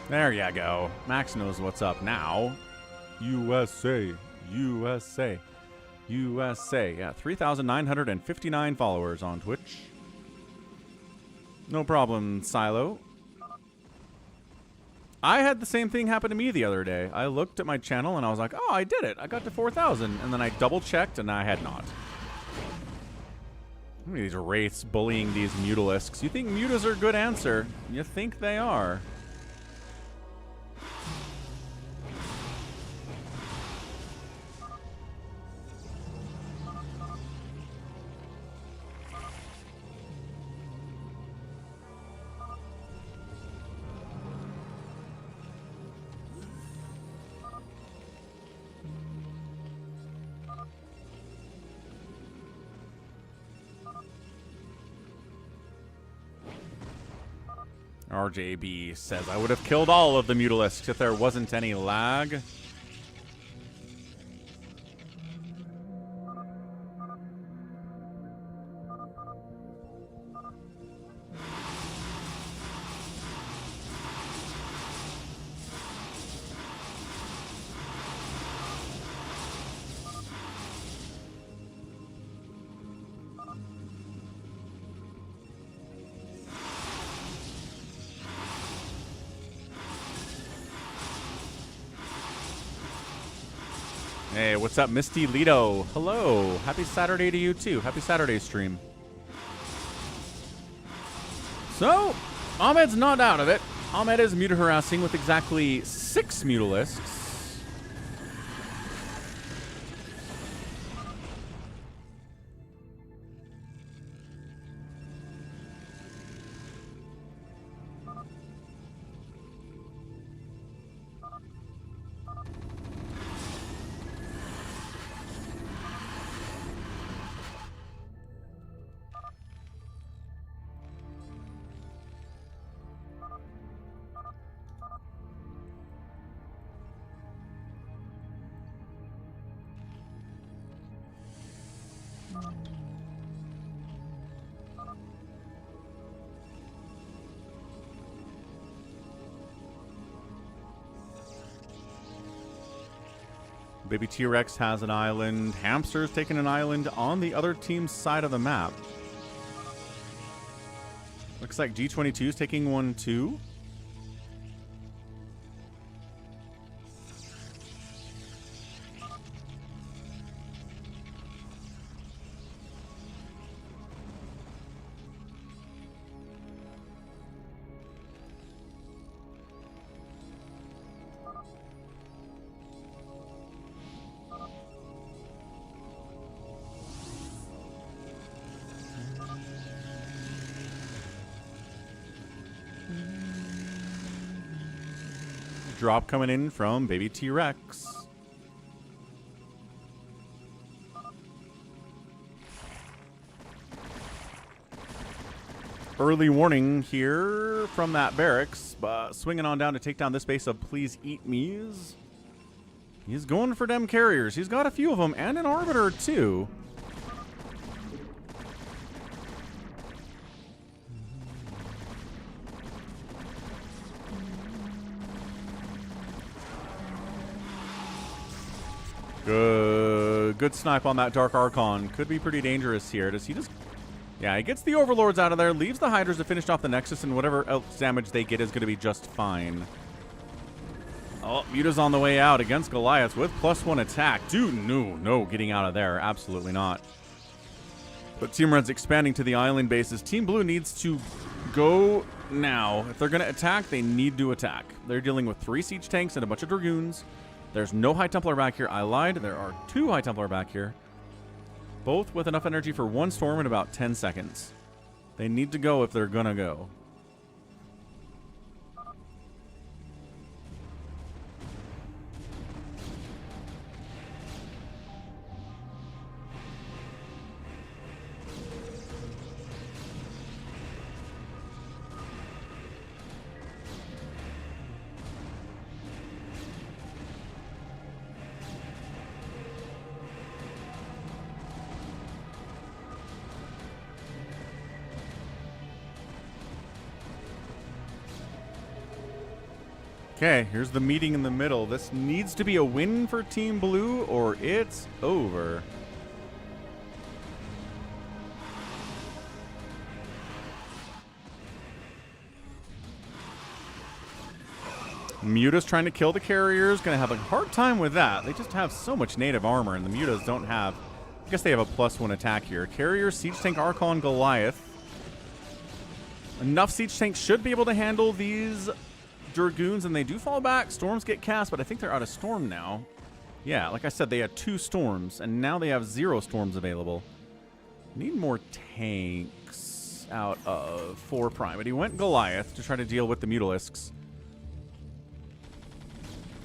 There you go. Max knows what's up now. USA. USA. USA. Yeah, 3,959 followers on Twitch. No problem, Silo. I had the same thing happen to me the other day. I looked at my channel and I was like, oh, I did it. I got to 4,000. And then I double checked and I had not. Look at these Wraiths bullying these Mutalisks. You think Mutas are a good answer? You think they are. RJB says, I would have killed all of the Mutalisks if there wasn't any lag. Hey, what's up, Misty Lido? Hello. Happy Saturday to you, too. Happy Saturday stream. So, Ahmed's not out of it. Ahmed is muta-harassing with exactly 6 Mutalisks. Baby T-Rex has an island. Hamster's taking an island on the other team's side of the map. Looks like G22 is taking one too. Drop coming in from Baby T-Rex. Early warning here from that barracks, but swinging on down to take down this base of Please Eat Me's. He's going for them carriers. He's got a few of them and an Arbiter too. Good snipe on that Dark Archon. Could be pretty dangerous here. Does he just... Yeah, he gets the Overlords out of there, leaves the Hydras to finish off the Nexus, and whatever else damage they get is going to be just fine. Oh, Muta's on the way out against Goliath with +1 attack. Dude, no getting out of there. Absolutely not. But Team Red's expanding to the island bases. Team Blue needs to go now. If they're going to attack, they need to attack. They're dealing with 3 Siege Tanks and a bunch of Dragoons. There's no High Templar back here. I lied. There are 2 High Templar back here. Both with enough energy for 1 storm in about 10 seconds. They need to go if they're gonna go. Okay, here's the meeting in the middle. This needs to be a win for Team Blue or it's over. Muta's trying to kill the carriers. Going to have a hard time with that. They just have so much native armor, and the Mutas don't have... I guess they have a +1 attack here. Carriers, Siege Tank, Archon, Goliath. Enough Siege Tanks should be able to handle these Dragoons, and they do fall back. Storms get cast, but I think they're out of Storm now. Yeah, like I said, they had 2 Storms, and now they have 0 Storms available. Need more tanks out of 4 Prime. But he went Goliath to try to deal with the Mutalisks.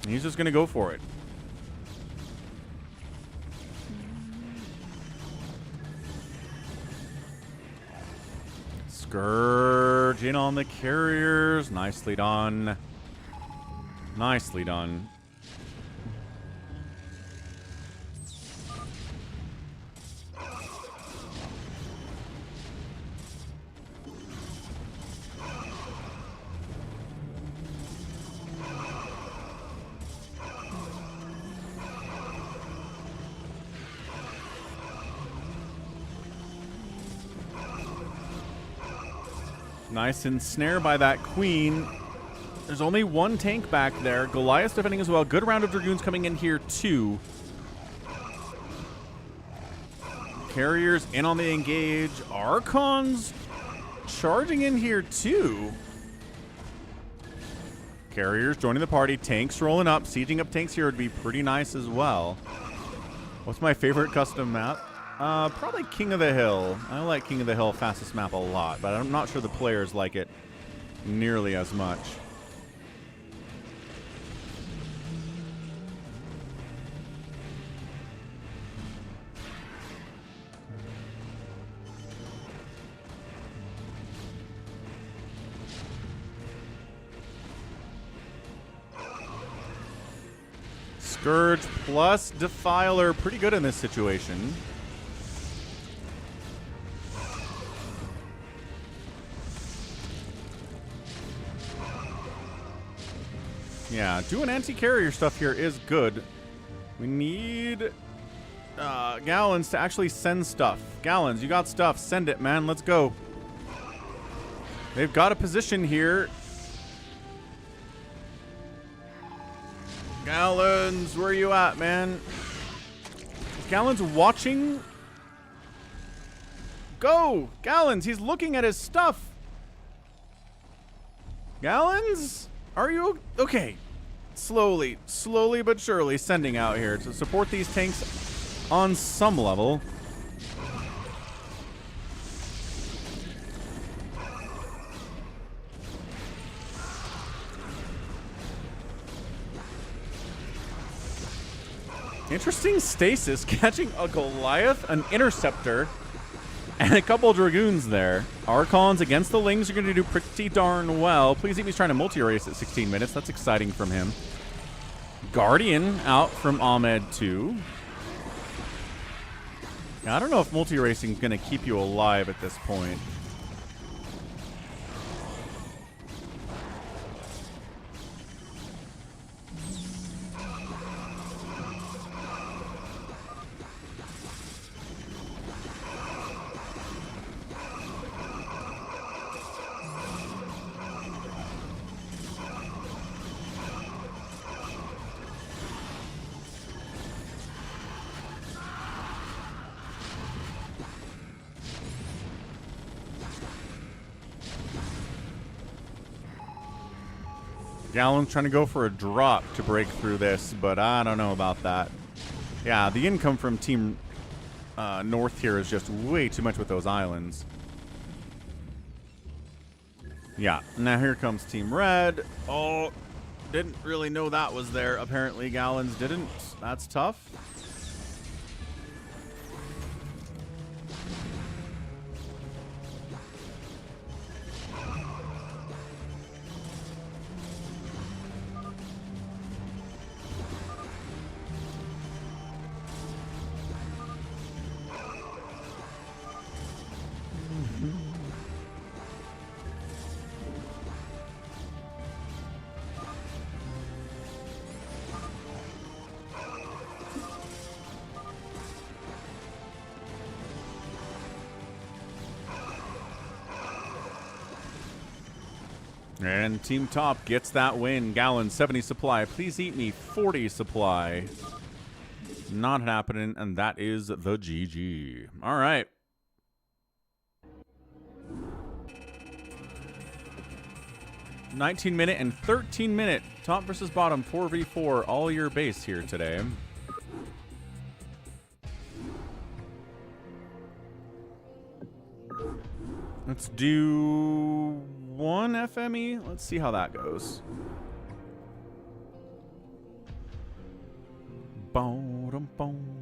And he's just going to go for it. Scourge in on the carriers. Nicely done. Nicely done. Nice ensnare by that Queen. There's only 1 tank back there. Goliath defending as well. Good round of Dragoons coming in here too. Carriers in on the engage. Archons charging in here too. Carriers joining the party. Tanks rolling up. Sieging up tanks here would be pretty nice as well. What's my favorite custom map? Probably King of the Hill. I like King of the Hill fastest map a lot, but I'm not sure the players like it nearly as much. Scourge plus Defiler, pretty good in this situation. Yeah, doing anti-carrier stuff here is good. We need Gallons to actually send stuff. Gallons, you got stuff. Send it, man. Let's go. They've got a position here. Gallons, where are you at, man? Gallons watching? Go! Gallons, he's looking at his stuff. Gallons? Are you okay? Slowly but surely sending out here to support these tanks on some level. Interesting stasis, catching a Goliath, an Interceptor, and a couple Dragoons there. Archons against the Lings are going to do pretty darn well. Please, he's trying to multi-race at 16 minutes. That's exciting from him. Guardian out from Ahmed too. Now, I don't know if multi-racing is going to keep you alive at this point. Gallon's trying to go for a drop to break through this, but I don't know about that. Yeah, the income from Team North here is just way too much with those islands. Yeah, now here comes Team Red. Oh, didn't really know that was there. Apparently, Gallons didn't. That's tough. And Team Top gets that win. Gallon 70 supply. Please eat me 40 supply. Not happening, and that is the GG. All right. $19-minute and 13-minute top versus bottom 4v4 all your base here today. Let's do one FME. Let's see how that goes. Boom, boom.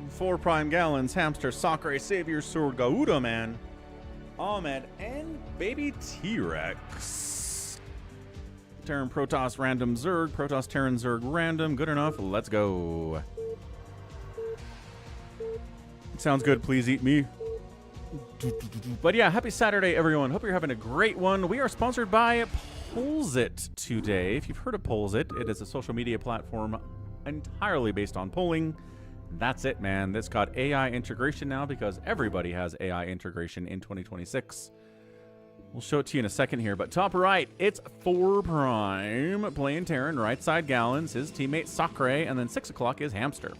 Four Prime Gallons, Hamster, Sacsri, Savior, Sword, Gauda Man, Ahmed, and Baby T-Rex. Terran Protoss random Zerg. Protoss Terran Zerg random. Good enough. Let's go. Sounds good. Please eat me. But yeah, happy Saturday, everyone. Hope you're having a great one. We are sponsored by Polls.it today. If you've heard of Polls.it, it is a social media platform entirely based on polling. That's it, man. It's got AI integration now because everybody has AI integration in 2026. We'll show it to you in a second here, but top right, it's 4 Prime playing Terran, right side Gallons, his teammate Sacsri, and then 6 o'clock is Hamster.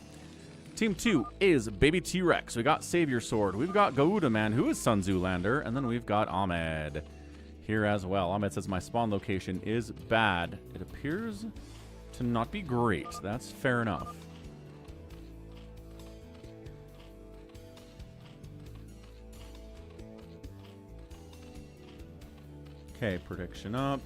Team 2 is Baby T-Rex. We got Savior Sword. We've got Gouda Man, who is Sun Tzu Lander, and then we've got Ahmed here as well. Ahmed says my spawn location is bad. It appears to not be great. That's fair enough. Okay, prediction up.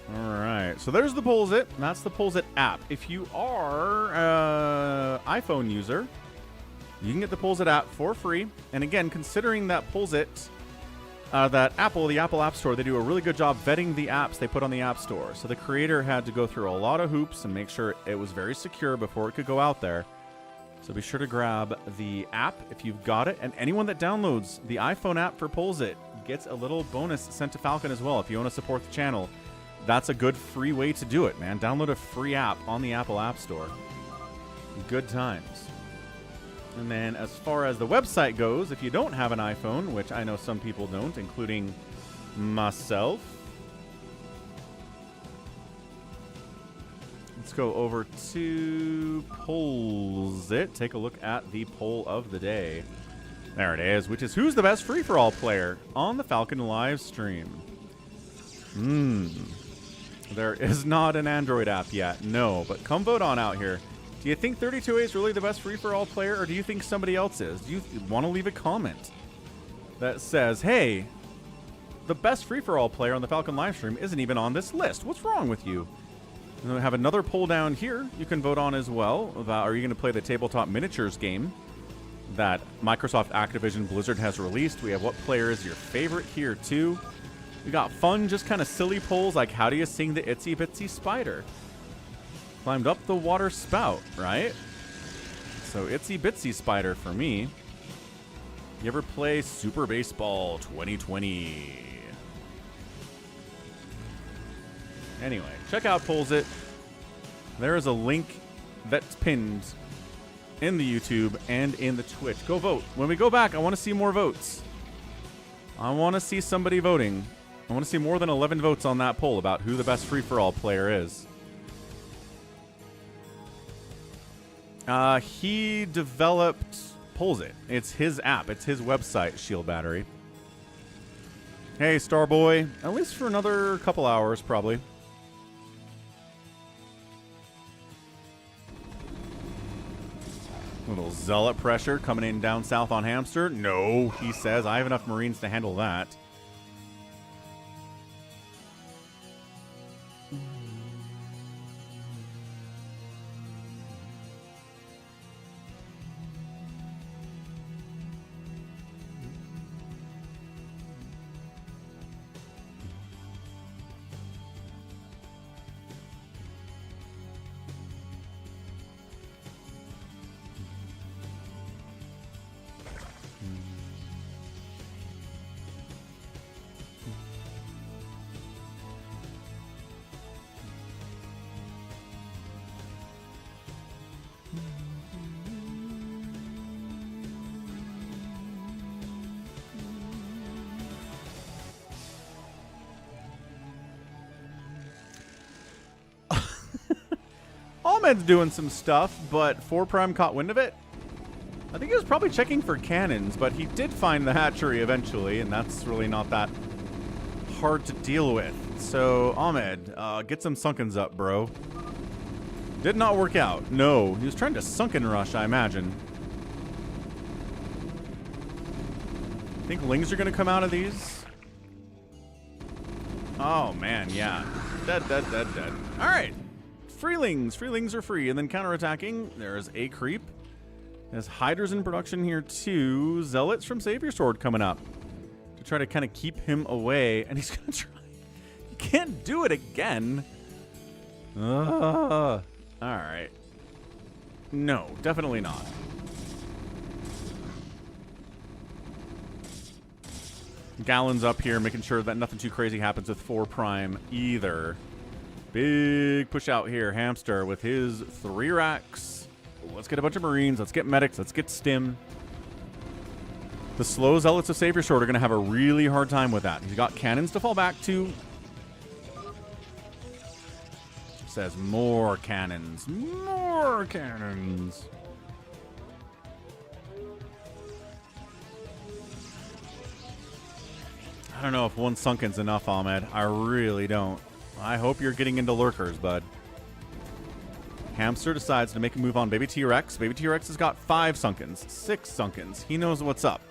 All right, so there's the Polls.it. That's the Polls.it app. If you are an iPhone user, you can get the Polls.it app for free. And again, considering that Polls.it, the Apple App Store, they do a really good job vetting the apps they put on the App Store. So the creator had to go through a lot of hoops and make sure it was very secure before it could go out there. So be sure to grab the app if you've got it. And anyone that downloads the iPhone app for Polls.it gets a little bonus sent to Falcon as well if you want to support the channel. That's a good free way to do it, man. Download a free app on the Apple App Store. Good times. And then as far as the website goes, if you don't have an iPhone, which I know some people don't, including myself. Let's go over to Polls.it. Take a look at the poll of the day. There it is, which is who's the best free-for-all player on the Falcon live stream? There is not an Android app yet, no, but come vote on out here. Do you think 32A is really the best free-for-all player, or do you think somebody else is? Do you want to leave a comment that says, hey, the best free-for-all player on the Falcon livestream isn't even on this list? What's wrong with you? And then we have another poll down here you can vote on as well about, are you going to play the tabletop miniatures game that Microsoft Activision Blizzard has released? We have what player is your favorite here too. We got fun, just kind of silly polls like how do you sing the Itsy Bitsy Spider? Climbed up the water spout, right? So Itsy Bitsy Spider for me. You ever play Super Baseball 2020? Anyway, check out Polls.it. There is a link that's pinned in the YouTube and in the Twitch. Go vote. When we go back, I want to see more votes. I want to see somebody voting. I want to see more than 11 votes on that poll about who the best free-for-all player is. He developed Polls.it. It's his app. It's his website, Shield Battery. Hey, Starboy. At least for another couple hours, probably. Little ZeLoT pressure coming in down south on Hamster. No, he says. I have enough Marines to handle that. Ahmed's doing some stuff, but 4 Prime caught wind of it. I think he was probably checking for cannons, but he did find the hatchery eventually, and that's really not that hard to deal with. So, Ahmed, get some sunkens up, bro. Did not work out. No, he was trying to sunken rush, I imagine. Think lings are going to come out of these? Oh, man, yeah. Dead. All right. Freelings. Freelings are free. And then counterattacking, there's a creep. There's Hydras in production here, too. Zealots from Savior Sword coming up to try to kind of keep him away. And he's going to try. He can't do it again. All right. No, definitely not. Gallon's up here, making sure that nothing too crazy happens with 4 Prime either. Big push out here. Hamster with his 3 racks. Let's get a bunch of Marines. Let's get medics. Let's get stim. The slow Zealots of Savior Sword are going to have a really hard time with that. He's got cannons to fall back to. Says more cannons. More cannons. I don't know if 1 sunken's enough, Ahmed. I really don't. I hope you're getting into lurkers, bud. Hamster decides to make a move on Baby T-Rex. Baby T-Rex has got 5 sunkens, 6 sunkens. He knows what's up.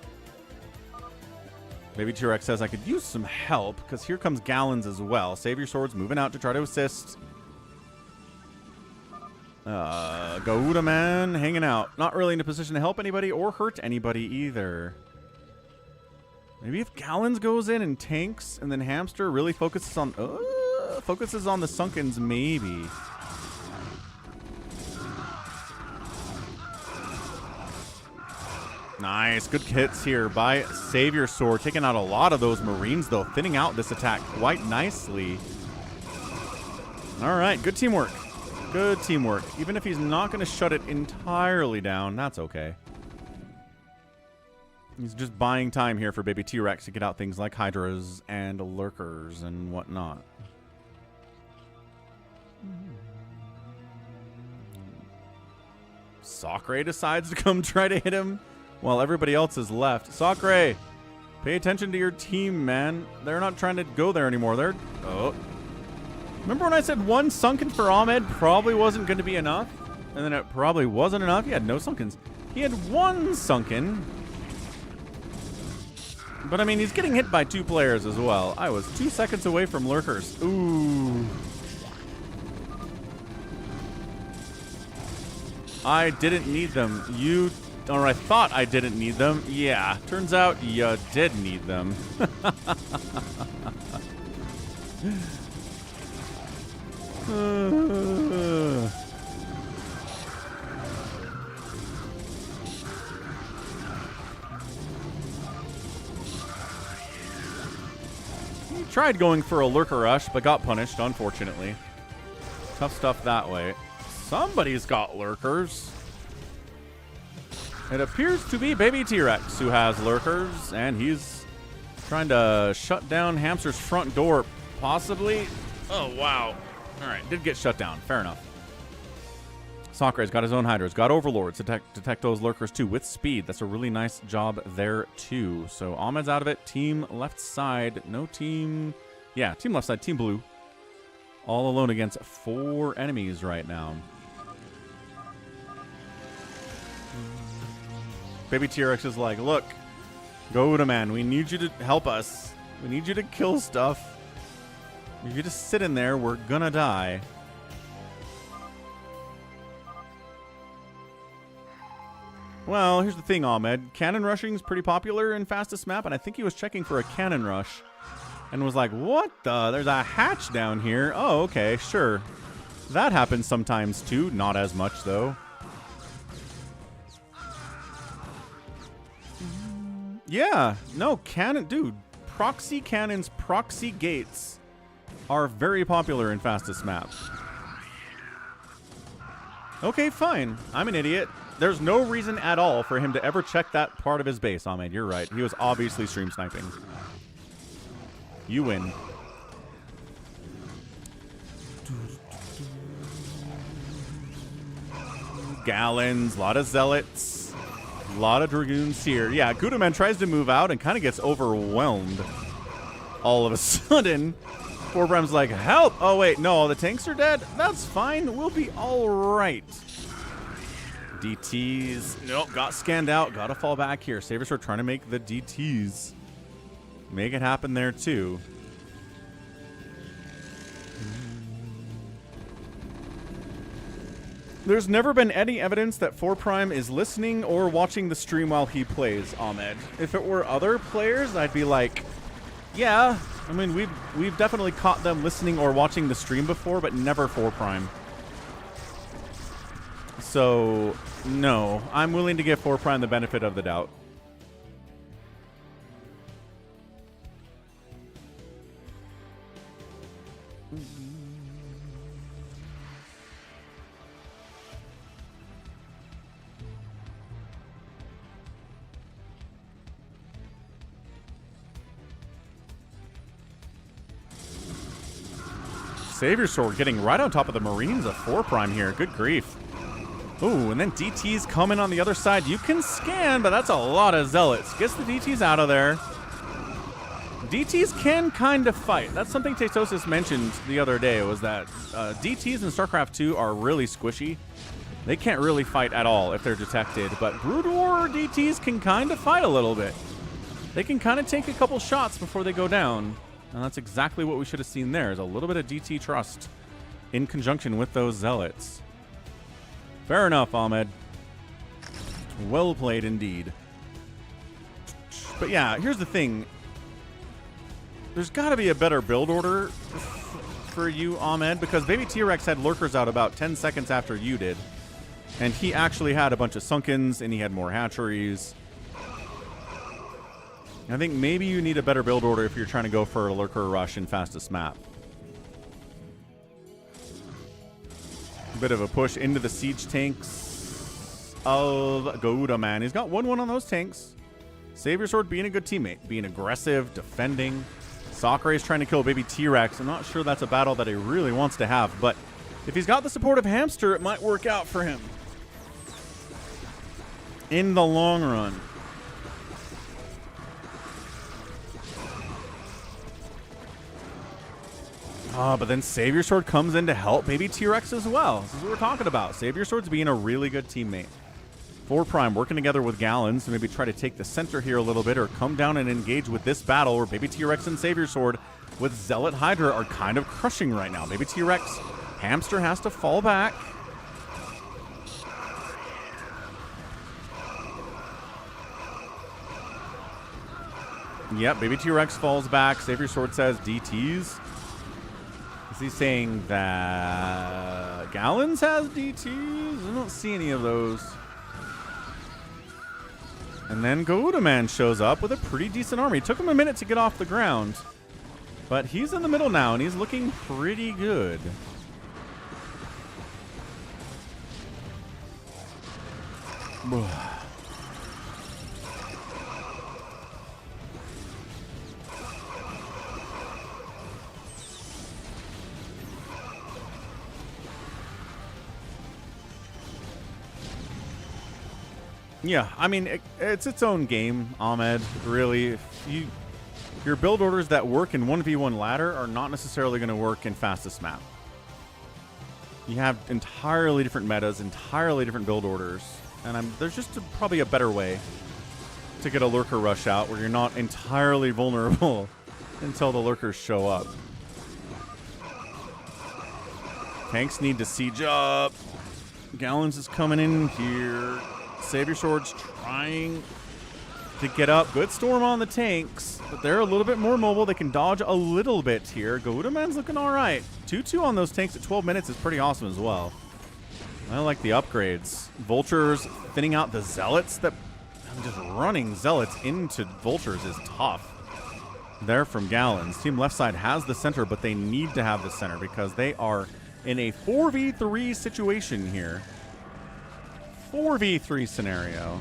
Baby T-Rex says, I could use some help, because here comes Gallons as well. Savior Sword's moving out to try to assist. Gouda Man hanging out. Not really in a position to help anybody or hurt anybody either. Maybe if Gallons goes in and tanks, and then Hamster really focuses on the sunkens, maybe. Nice, good hits here by Savior Sword, taking out a lot of those Marines, though, thinning out this attack quite nicely. All right, good teamwork. Good teamwork. Even if he's not going to shut it entirely down, that's okay. He's just buying time here for Baby T-Rex to get out things like Hydras and Lurkers and whatnot. Sacsri decides to come try to hit him while everybody else is left. Sacsri, pay attention to your team, man. They're not trying to go there anymore. They're... Oh. Remember when I said 1 sunken for Ahmed probably wasn't going to be enough? And then it probably wasn't enough. He had no sunkens. He had 1 sunken. But, I mean, he's getting hit by 2 players as well. I was 2 seconds away from lurkers. Ooh. I didn't need them. Or I thought I didn't need them. Yeah, turns out you did need them. He tried going for a lurker rush, but got punished, unfortunately. Tough stuff that way. Somebody's got lurkers. It appears to be Baby T-Rex who has lurkers, and he's trying to shut down Hamster's front door, possibly. Oh, wow. All right, did get shut down. Fair enough. Sacsri's got his own Hydras, got Overlords to detect those lurkers, too, with speed. That's a really nice job there, too. So Ahmed's out of it. Team left side. No team... Yeah, team left side, team blue. All alone against 4 enemies right now. Baby T-Rex is like, look, Gouda Man, we need you to help us. We need you to kill stuff. If you just sit in there, we're gonna die. Well, here's the thing, Ahmed. Cannon rushing is pretty popular in fastest map, and I think he was checking for a cannon rush and was like, what the? There's a hatch down here. Oh, okay, sure. That happens sometimes, too. Not as much, though. Yeah, no, cannon, dude, proxy cannons, proxy gates are very popular in fastest map. Okay, fine. I'm an idiot. There's no reason at all for him to ever check that part of his base, Ahmed. You're right. He was obviously stream sniping. You win. Gallons, a lot of zealots. A lot of dragoons here. Yeah, Gouda Man tries to move out and kind of gets overwhelmed. All of a sudden, Forbram's like, help! Oh, wait, no, the tanks are dead? That's fine. We'll be all right. DTs. Nope, got scanned out. Got to fall back here. Sabers are trying to make the DTs. Make it happen there, too. There's never been any evidence that 4Prime is listening or watching the stream while he plays, Ahmed. If it were other players, I'd be like, yeah. I mean, we've definitely caught them listening or watching the stream before, but never 4Prime. So, no. I'm willing to give 4Prime the benefit of the doubt. Savior Sword getting right on top of the Marines of 4Prime here. Good grief. Ooh, and then DT's coming on the other side. You can scan, but that's a lot of Zealots. Gets the DT's out of there. DT's can kind of fight. That's something Taitosis mentioned the other day, was that DT's in StarCraft 2 are really squishy. They can't really fight at all if they're detected, but Brood War DT's can kind of fight a little bit. They can kind of take a couple shots before they go down. And that's exactly what we should have seen there, is a little bit of DT trust in conjunction with those Zealots. Fair enough, Ahmed. Well played indeed. But yeah, here's the thing. There's got to be a better build order for you, Ahmed, because Baby T-Rex had lurkers out about 10 seconds after you did. And he actually had a bunch of Sunkens, and he had more hatcheries. I think maybe you need a better build order if you're trying to go for a lurker rush in fastest map. A bit of a push into the siege tanks of Gouda, man. He's got 1-1 on those tanks. Savior Sword being a good teammate, being aggressive, defending. Sacsri is trying to kill Baby T-Rex. I'm not sure that's a battle that he really wants to have, but if he's got the support of Hamster, it might work out for him in the long run. But then Savior Sword comes in to help Baby T-Rex as well. This is what we're talking about. Savior Sword's being a really good teammate. 4Prime working together with Gallons to maybe try to take the center here a little bit, or come down and engage with this battle where Baby T-Rex and Savior Sword with Zealot Hydra are kind of crushing right now. Baby T-Rex, Hamster has to fall back. Yep, Baby T-Rex falls back. Savior Sword says DTs. Is he saying that Gallons has DTs? I don't see any of those. And then Gouda Man shows up with a pretty decent army. It took him a minute to get off the ground, but he's in the middle now, and he's looking pretty good. Yeah, I mean, it's its own game, Ahmed, really. Your build orders that work in 1v1 ladder are not necessarily going to work in fastest map. You have entirely different metas, entirely different build orders, and there's just probably a better way to get a lurker rush out where you're not entirely vulnerable until the lurkers show up. Tanks need to siege up. Gallons is coming in here. Savior Sword's trying to get up. Good storm on the tanks, but they're a little bit more mobile. They can dodge a little bit here. Gouda Man's looking all right. 2-2 on those tanks at 12 minutes is pretty awesome as well. I like the upgrades. Vultures thinning out the Zealots. Just running Zealots into Vultures is tough. There from Gallons. Team left side has the center, but they need to have the center because they are in a 4v3 situation here. 4v3 scenario.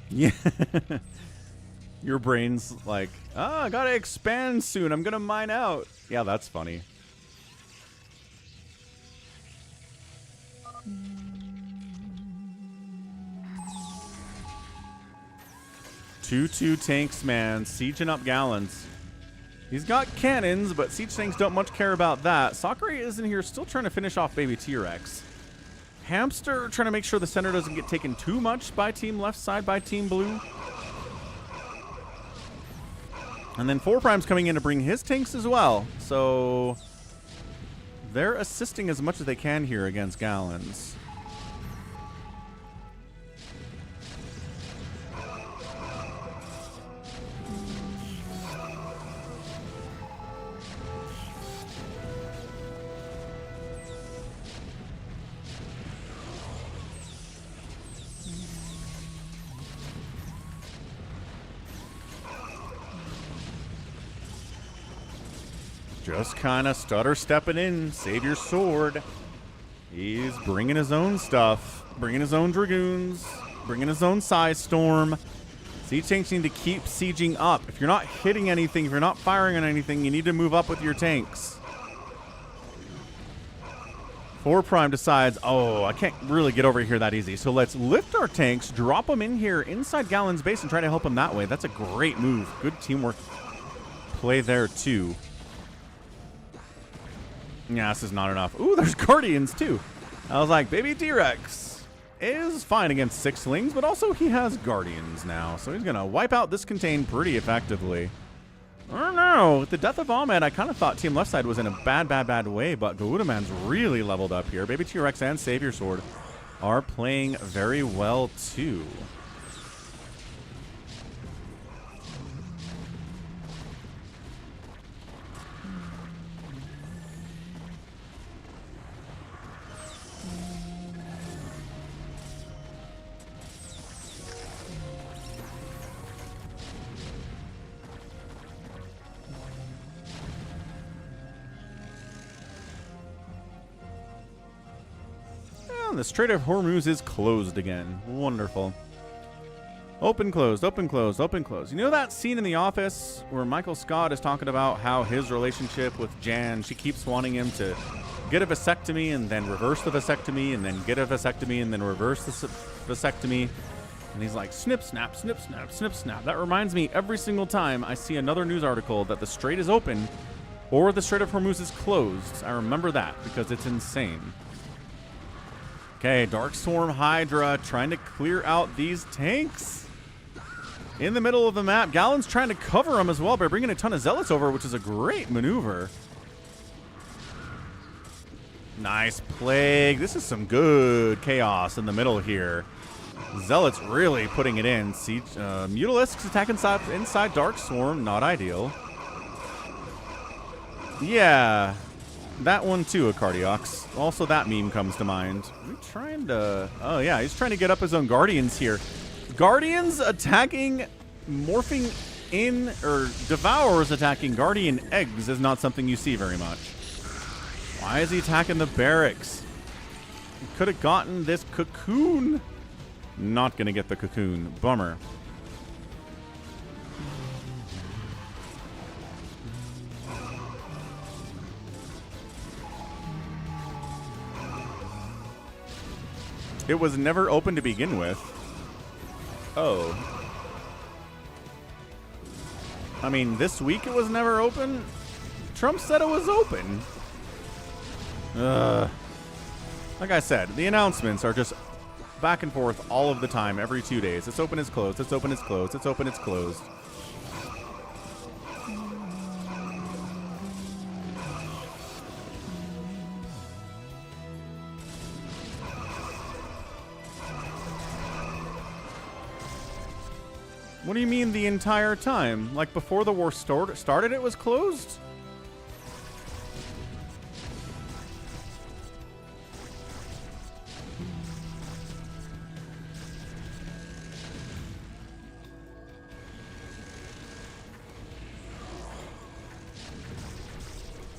Yeah. Your brain's like, I gotta expand soon. I'm gonna mine out. Yeah, that's funny. 2-2 tanks, man. Sieging up Gallons. He's got cannons, but siege tanks don't much care about that. Sacsri is in here still trying to finish off baby T-Rex. Hamster trying to make sure the center doesn't get taken too much by team left side, by team blue. And then 4 Prime's coming in to bring his tanks as well. So they're assisting as much as they can here against Gallons. Just kind of stutter stepping in. Save your sword. He's bringing his own stuff. Bringing his own Dragoons. Bringing his own Size Storm. Siege tanks need to keep sieging up. If you're not hitting anything, if you're not firing on anything, you need to move up with your tanks. 4 Prime decides, oh, I can't really get over here that easy. So let's lift our tanks, drop them in here inside Gallon's base, and try to help him that way. That's a great move. Good teamwork play there, too. Yeah, this is not enough. Ooh, there's Guardians, too. I was like, baby T-Rex is fine against 6-lings, but also he has Guardians now. So he's going to wipe out this contain pretty effectively. I don't know. With the death of Ahmed, I kind of thought Team Left Side was in a bad way, but Garudaman's really leveled up here. Baby T-Rex and Savior Sword are playing very well, too. The Strait of Hormuz is closed again. Wonderful. Open, closed, open, closed, open, closed. You know that scene in The Office where Michael Scott is talking about how his relationship with Jan, she keeps wanting him to get a vasectomy and then reverse the vasectomy and then get a vasectomy and then reverse the vasectomy. And he's like, snip, snap, snip, snap, snip, snap. That reminds me every single time I see another news article that the Strait is open or the Strait of Hormuz is closed. I remember that because it's insane. Okay, Dark Swarm Hydra trying to clear out these tanks in the middle of the map. Gallon's trying to cover them as well by bringing a ton of Zealots over, which is a great maneuver. Nice Plague. This is some good chaos in the middle here. Zealots really putting it in. Siege, Mutalisks attacking inside Dark Swarm. Not ideal. Yeah. That one too, a Cardiox. Also that meme comes to mind. I'm trying to... Oh yeah, he's trying to get up his own Guardians here. Guardians attacking, morphing in, or Devourers attacking Guardian eggs is not something you see very much. Why is he attacking the barracks? He could have gotten this cocoon. Not going to get the cocoon. Bummer. It was never open to begin with. Oh. I mean, this week it was never open? Trump said it was open. Like I said, the announcements are just back and forth all of the time, every 2 days. It's open, it's closed, it's open, it's closed, it's open, it's closed. What do you mean the entire time? Like before the war started, it was closed?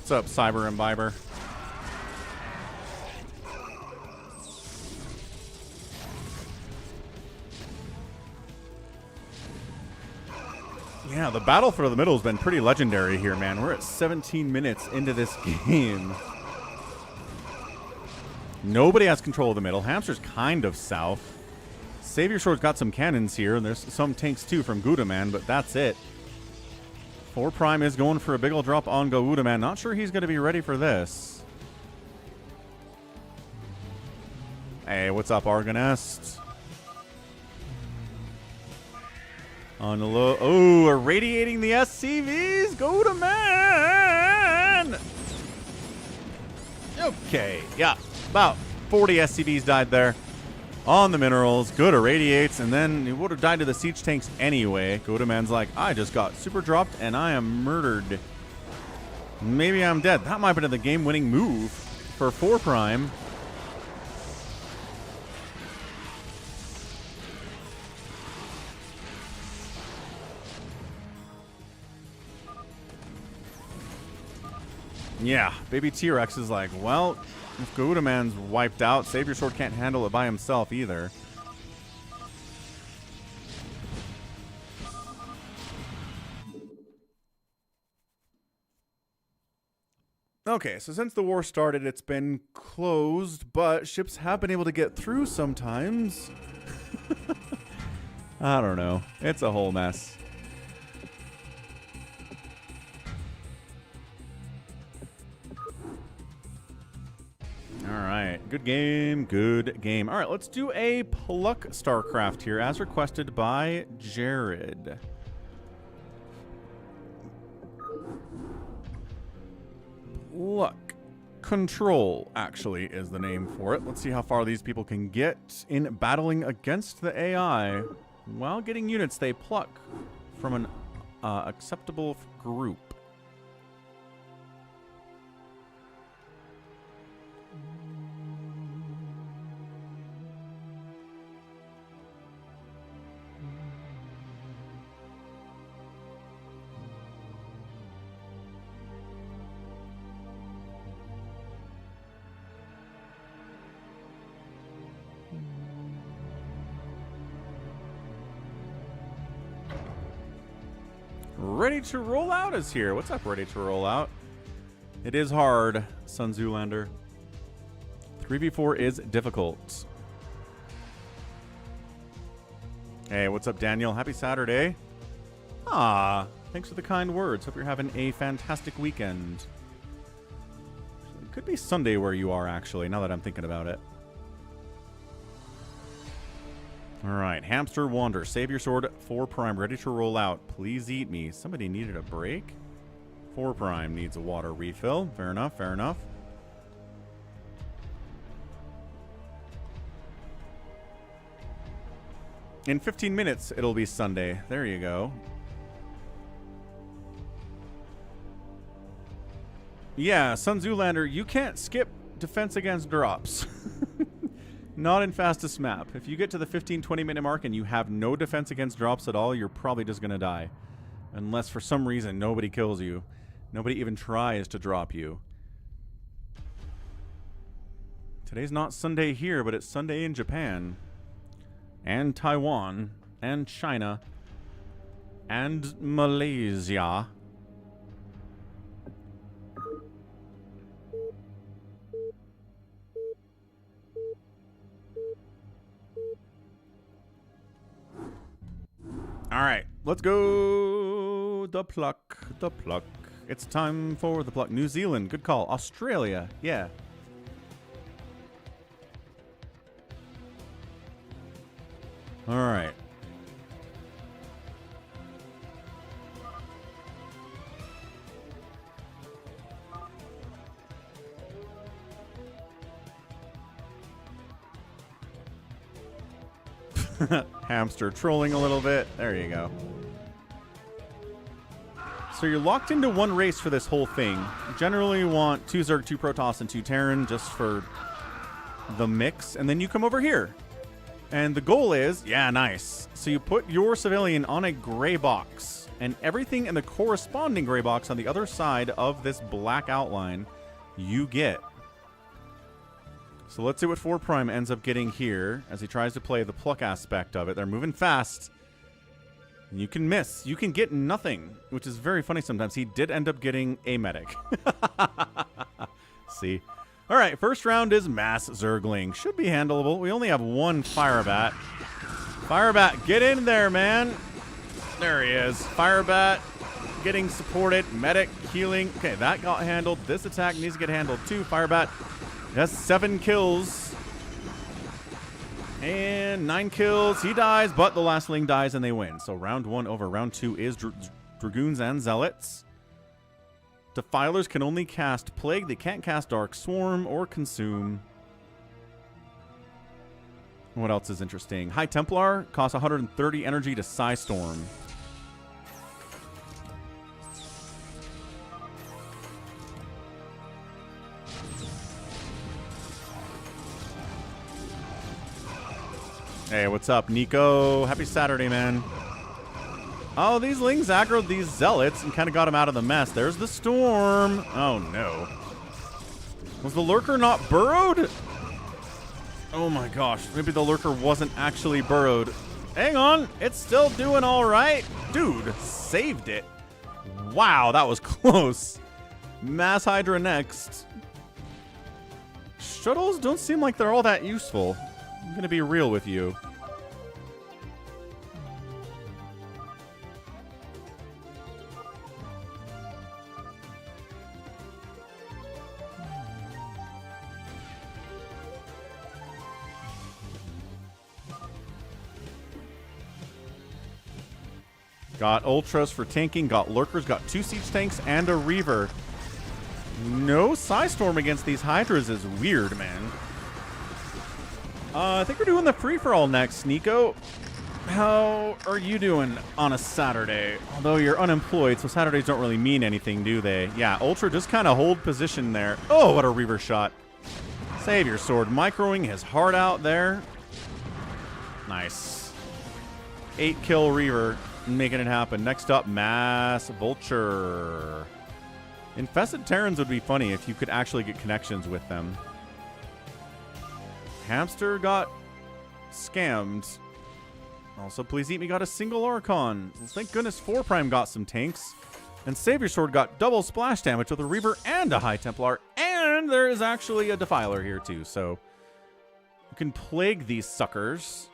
What's up, Cyber Imbiber? Yeah, the battle for the middle has been pretty legendary here, man. We're at 17 minutes into this game. Nobody has control of the middle. Hamster's kind of south. Savior Sword's got some cannons here, and there's some tanks too from Goudaman, but that's it. 4 Prime is going for a big ol' drop on Gouda, man. Not sure he's going to be ready for this. Hey, what's up, Argonest? On the low. Oh, irradiating the SCVs. Gouda, man. Okay, yeah. About 40 SCVs died there. On the minerals, good irradiates, and then he would have died to the siege tanks anyway. Gouda man's like, I just got super dropped and I am murdered. Maybe I'm dead. That might have been the game-winning move for 4 Prime. Yeah, baby T-Rex is like, well, if Gouda man's wiped out, Savior Sword can't handle it by himself either. Okay, so since the war started, it's been closed, but ships have been able to get through sometimes. I don't know. It's a whole mess. All right, good game, good game. All right, let's do a pluck StarCraft here, as requested by Jared. Pluck Control, actually, is the name for it. Let's see how far these people can get in battling against the AI while getting units they pluck from an acceptable group. Ready to roll out is here. What's up, ready to roll out? It is hard, Sun Zoolander. 3v4 is difficult. Hey, what's up, Daniel? Happy Saturday. Ah, thanks for the kind words. Hope you're having a fantastic weekend. It could be Sunday where you are, actually, now that I'm thinking about it. All right, Hamster Wander, Savior Sword, 4 Prime, ready to roll out. Please eat me. Somebody needed a break. 4 Prime needs a water refill. Fair enough, fair enough. In 15 minutes, it'll be Sunday. There you go. Yeah, Sun Zoolander, you can't skip defense against drops. Not in fastest map. If you get to the 15-20 minute mark and you have no defense against drops at all, you're probably just going to die. Unless for some reason nobody kills you. Nobody even tries to drop you. Today's not Sunday here, but it's Sunday in Japan. And Taiwan. And China. And Malaysia. All right, let's go. The pluck, the pluck. It's time for the pluck. New Zealand, good call. Australia, yeah. All right. Hamster trolling a little bit. There you go. So you're locked into one race for this whole thing. Generally you want 2 Zerg, 2 Protoss, and 2 Terran just for the mix. And then you come over here. And the goal is, yeah, nice. So you put your civilian on a gray box. And everything in the corresponding gray box on the other side of this black outline you get. So let's see what 4 Prime ends up getting here as he tries to play the pluck aspect of it. They're moving fast. And you can miss. You can get nothing, which is very funny sometimes. He did end up getting a medic. See? All right, first round is Mass Zergling. Should be handleable. We only have 1 Firebat. Firebat, get in there, man. There he is. Firebat getting supported. Medic healing. Okay, that got handled. This attack needs to get handled too. Firebat has 7 kills. And 9 kills. He dies, but the last Ling dies and they win. So round 1 over. Round 2 is Dragoons and Zealots. Defilers can only cast Plague. They can't cast Dark Swarm or Consume. What else is interesting? High Templar costs 130 energy to Psystorm. Hey, what's up, Nico? Happy Saturday, man. Oh, these Lings aggroed these Zealots and kind of got them out of the mess. There's the Storm. Oh, no. Was the Lurker not burrowed? Oh, my gosh. Maybe the Lurker wasn't actually burrowed. Hang on. It's still doing all right. Dude, saved it. Wow, that was close. Mass Hydra next. Shuttles don't seem like they're all that useful. I'm going to be real with you. Got Ultras for tanking, got Lurkers, got 2 Siege Tanks, and a Reaver. No Psystorm against these Hydras is weird, man. I think we're doing the free-for-all next, Nico. How are you doing on a Saturday? Although you're unemployed, so Saturdays don't really mean anything, do they? Yeah, Ultra just kind of hold position there. Oh, what a Reaver shot. Save your sword. Microing his heart out there. Nice. 8-kill Reaver. Making it happen. Next up, Mass Vulture. Infested Terrans would be funny if you could actually get connections with them. Hamster got scammed. Also, Please Eat Me got a single Archon. Well, thank goodness 4 Prime got some tanks. And Savior Sword got double splash damage with a Reaver and a High Templar. And there is actually a Defiler here too. So you can plague these suckers.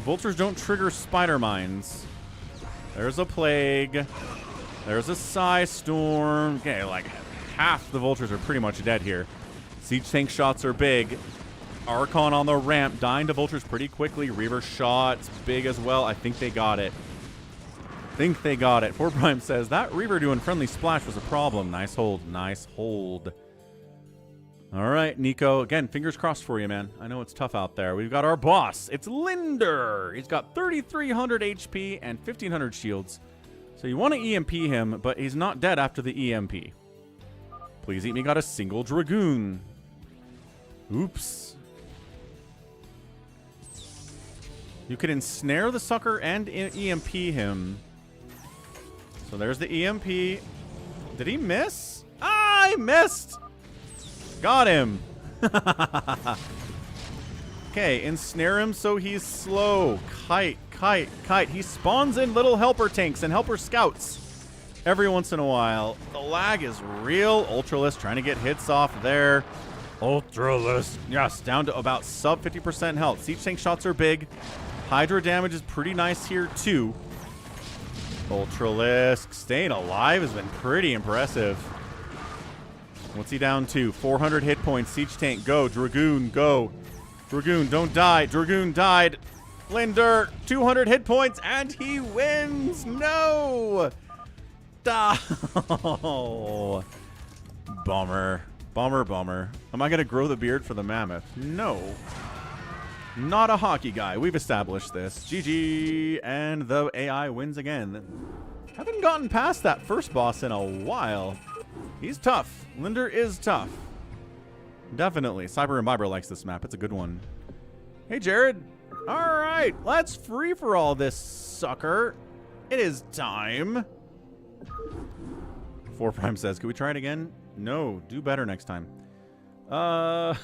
Vultures don't trigger spider mines. There's a Plague. There's a Psystorm. Okay, like half the Vultures are pretty much dead here. Siege Tank shots are big. Archon on the ramp, dying to Vultures pretty quickly. Reaver shots, big as well. I think they got it. Think they got it. 4 Prime says, that Reaver doing friendly splash was a problem. Nice hold, nice hold. All right, Nico. Again, fingers crossed for you, man. I know it's tough out there. We've got our boss. It's Linder. He's got 3,300 HP and 1,500 shields. So you want to EMP him, but he's not dead after the EMP. Please Eat Me got a single Dragoon. Oops. You could ensnare the sucker and EMP him. So there's the EMP. Did he miss? Ah, he missed. Got him. Okay, ensnare him so he's slow. Kite, kite, kite. He spawns in little helper tanks and helper scouts every once in a while. The lag is real. Ultralist trying to get hits off there. Ultralist, yes, down to about sub 50% health. Siege tank shots are big. Hydra damage is pretty nice here too. Ultralisk staying alive has been pretty impressive. What's he down to? 400 hit points. Siege tank, go. Dragoon, go. Dragoon, don't die. Dragoon died. Linder, 200 hit points, and he wins. No. Oh. Bummer. Bummer, bummer. Am I going to grow the beard for the mammoth? No. Not a hockey guy. We've established this. GG. And the AI wins again. Haven't gotten past that first boss in a while. He's tough. Linder is tough. Definitely. Cyber and Imbiber likes this map. It's a good one. Hey, Jared. All right. Let's free for all this sucker. It is time. 4 Prime says, can we try it again? No. Do better next time. By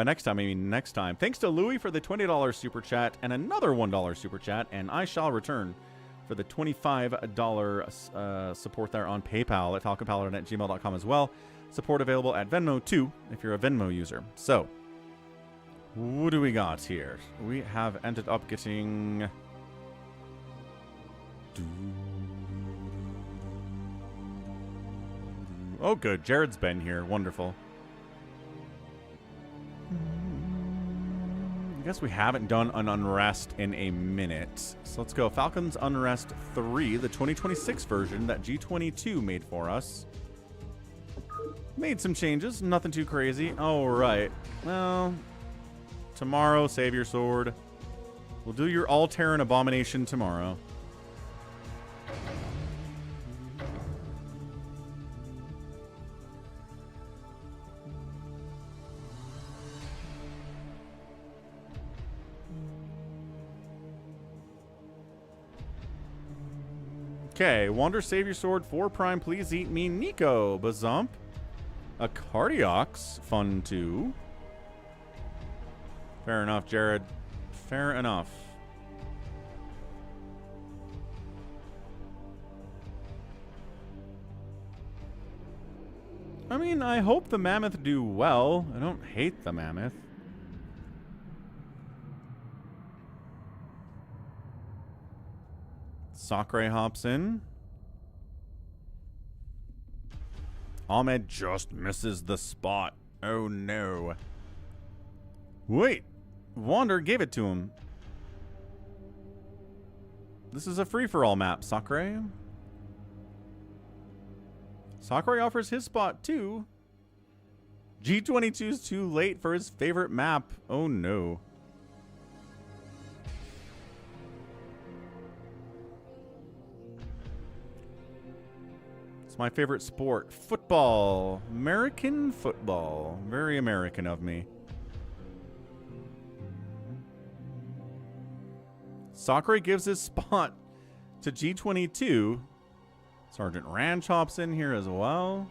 next time, I mean next time. Thanks to Louie for the $20 super chat and another $1 super chat. And I shall return for the $25 support there on PayPal at falconpaladin@gmail.com as well. Support available at Venmo too, if you're a Venmo user. So, What do we got here? We have ended up getting... Oh, good. Jared's been here. Wonderful. I guess we haven't done an Unrest in a minute. So let's go. Falcon's Unrest 3, the 2026 version that G22 made for us. Made some changes. Nothing too crazy. Oh, right. Well, tomorrow, save your sword. We'll do your All-Terran Abomination tomorrow. Okay, Wander, save your sword. 4 prime, please eat me. Nico, Bazump. A Cardiox, fun too. Fair enough, Jared. Fair enough. I mean, I hope the Mammoth do well. I don't hate the Mammoth. Sacsri hops in. Ahmed just misses the spot. Oh no. Wait. Wander gave it to him. This is a free-for-all map, Sacsri. Sacsri offers his spot too. G22's too late for his favorite map. Oh no. It's my favorite sport. Football. American football. Very American of me. Sacsri gives his spot to G22. Sergeant Ranch hops in here as well.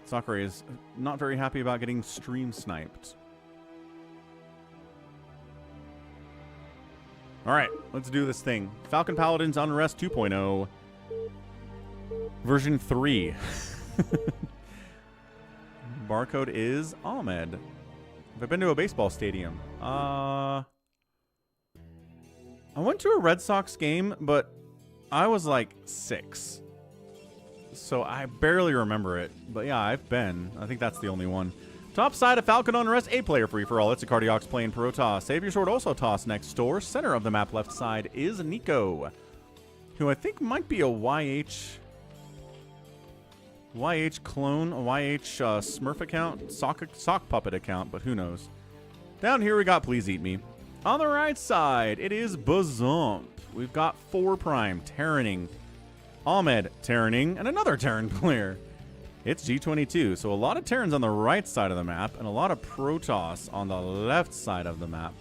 Sacsri is not very happy about getting stream sniped. Alright, let's do this thing. Falcon Paladin's Unrest 2.0. Version 3. Barcode is Ahmed. Have I been to a baseball stadium? I went to a Red Sox game, but I was like 6. So I barely remember it. But yeah, I've been. I think that's the only one. Top side of Falcon Unrest, 8-player free-for-all. It's a Cardiox playing Protoss. Save your sword, also toss next door. Center of the map left side is Nico, who I think might be a YH clone, a YH Smurf account, sock puppet account, but who knows. Down here we got Please Eat Me. On the right side, it is Bazump. We've got 4 prime, Terraning, Ahmed Terraning, and another Terran player. It's G22, so a lot of Terrans on the right side of the map and a lot of Protoss on the left side of the map.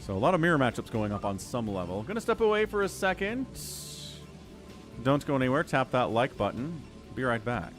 So a lot of mirror matchups going up on some level. Gonna step away for a second. Don't go anywhere. Tap that like button. Be right back.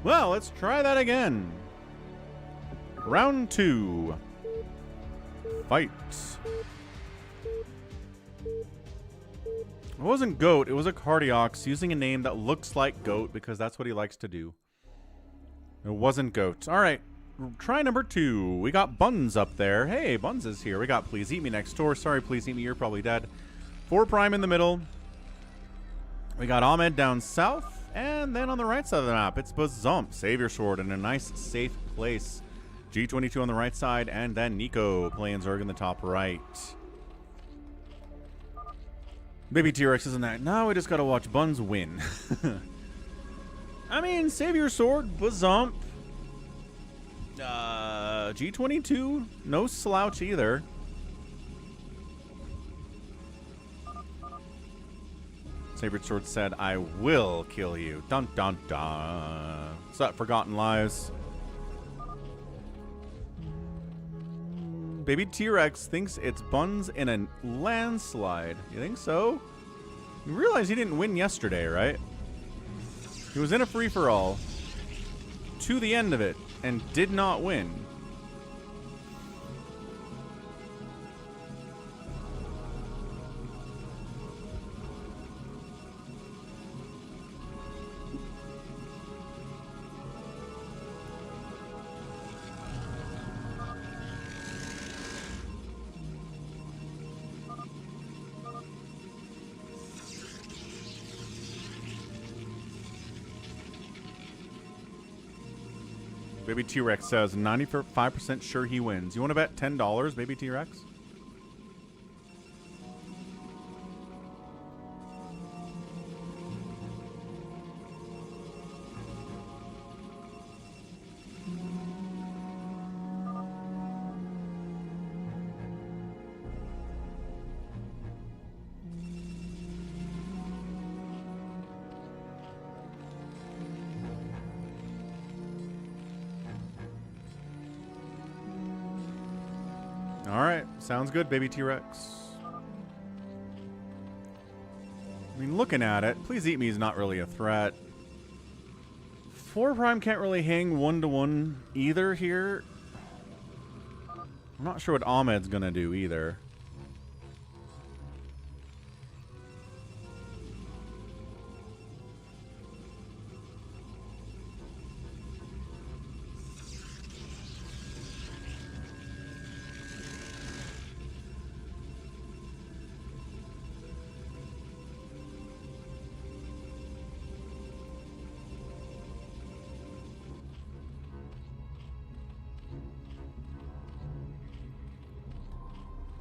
Well, let's try that again. Round 2. Fight. It wasn't Goat, it was a Cardiox using a name that looks like Goat because that's what he likes to do. It wasn't Goat. Alright, try number 2. We got Buns up there. Hey, Buns is here. We got Please Eat Me next door. Sorry, Please Eat Me, you're probably dead. 4 Prime in the middle. We got Ahmed down south. And then on the right side of the map, it's Bazump, Savior Sword, in a nice, safe place. G22 on the right side, and then Nico playing Zerg in the top right. Baby T-Rex isn't that. Now we just gotta watch Buns win. I mean, Savior Sword, Bazump. G22, no slouch either. Saber Sword said, I will kill you. Dun dun dun. What's that, Forgotten Lies? Baby T-Rex thinks it's Buns in a landslide. You think so? You realize he didn't win yesterday, right? He was in a free-for-all to the end of it and did not win. Baby T-Rex says 95% sure he wins. You want to bet $10, Baby T-Rex? Alright, sounds good, Baby T-Rex. I mean, looking at it, Please Eat Me is not really a threat. 4 Prime can't really hang 1-to-1 either here. I'm not sure what Ahmed's gonna do either.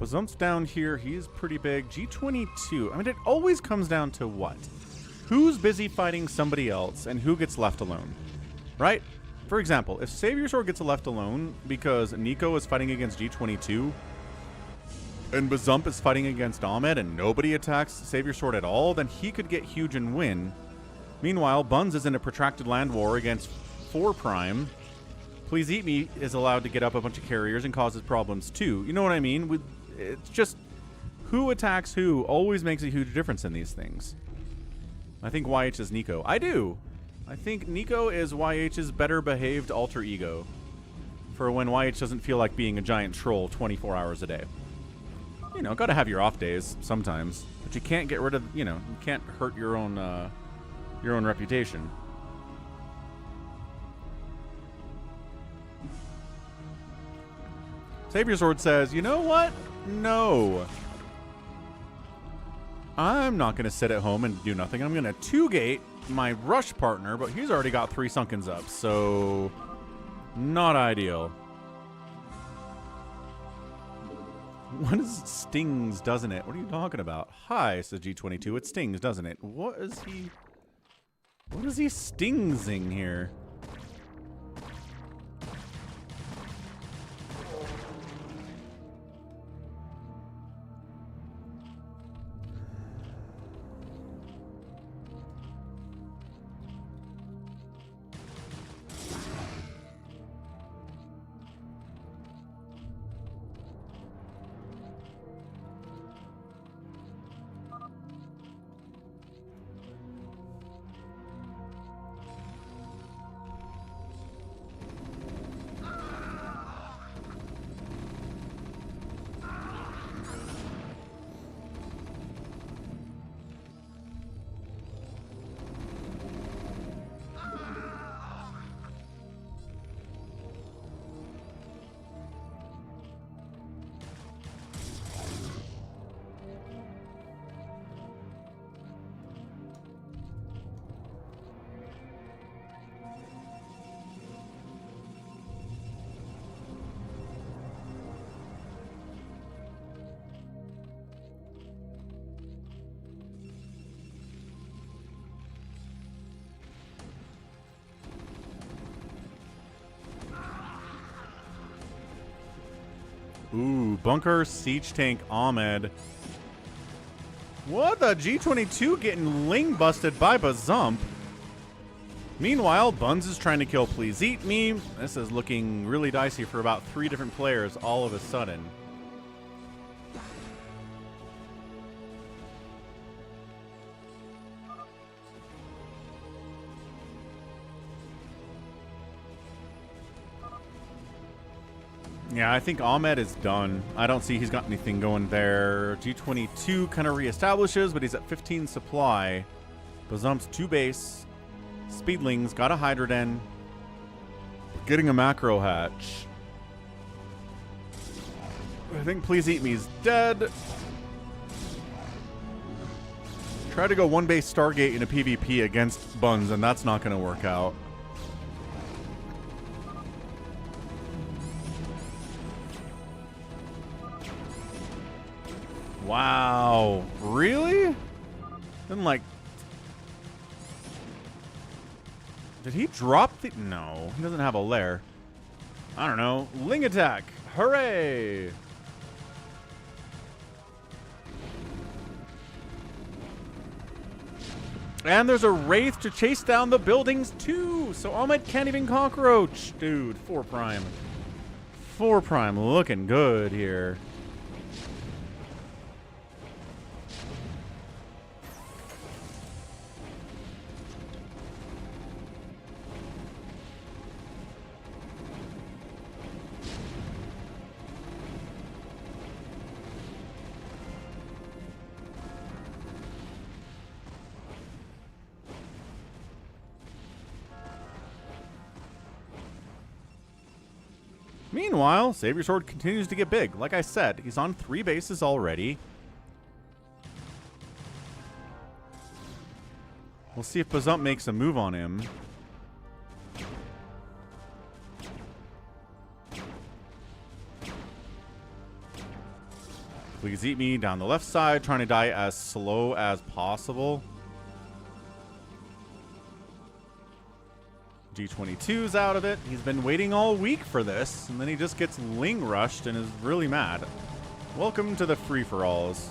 Bazump's down here. He's pretty big. G22. I mean, it always comes down to what? Who's busy fighting somebody else and who gets left alone, right? For example, if Savior Sword gets left alone because Nico is fighting against G22 and Bazump is fighting against Ahmed and nobody attacks Savior Sword at all, then he could get huge and win. Meanwhile, Buns is in a protracted land war against 4 Prime. Please Eat Me is allowed to get up a bunch of carriers and causes problems too. You know what I mean? It's just who attacks who always makes a huge difference in these things. I think YH is Nico. I do. I think Nico is YH's better behaved alter ego for when YH doesn't feel like being a giant troll 24 hours a day. You know, gotta have your off days sometimes, but you can't get rid of, you know, you can't hurt your own reputation. Savior Sword says, you know what? No. I'm not going to sit at home and do nothing. I'm going to 2-gate my rush partner, but he's already got 3 Sunkens up, so not ideal. What is stings, doesn't it? What are you talking about? Hi, says G22. It stings, doesn't it? What is he stingsing here? Ooh, bunker siege tank Ahmed. What the G22 getting ling busted by Bazump. Meanwhile, Buns is trying to kill Please Eat Me. This is looking really dicey for about 3 different players all of a sudden. Yeah, I think Ahmed is done. I don't see he's got anything going there. G22 kind of reestablishes, but he's at 15 supply. Bazump's 2 base. Speedlings got a Hydroden. Getting a macro hatch. I think Please Eat Me's dead. Try to go 1 base Stargate in a PvP against Buns, and that's not going to work out. Wow. Really? Then, like... Did he drop the... No. He doesn't have a lair. I don't know. Ling attack. Hooray! And there's a Wraith to chase down the buildings, too! So Ahmed can't even cockroach. Dude, 4 prime. 4 prime looking good here. Meanwhile, Savior Sword continues to get big. Like I said, he's on 3 bases already. We'll see if Bazump makes a move on him. Please Eat Me down the left side, trying to die as slow as possible. G22's out of it. He's been waiting all week for this, and then he just gets Ling rushed and is really mad. Welcome to the free-for-alls.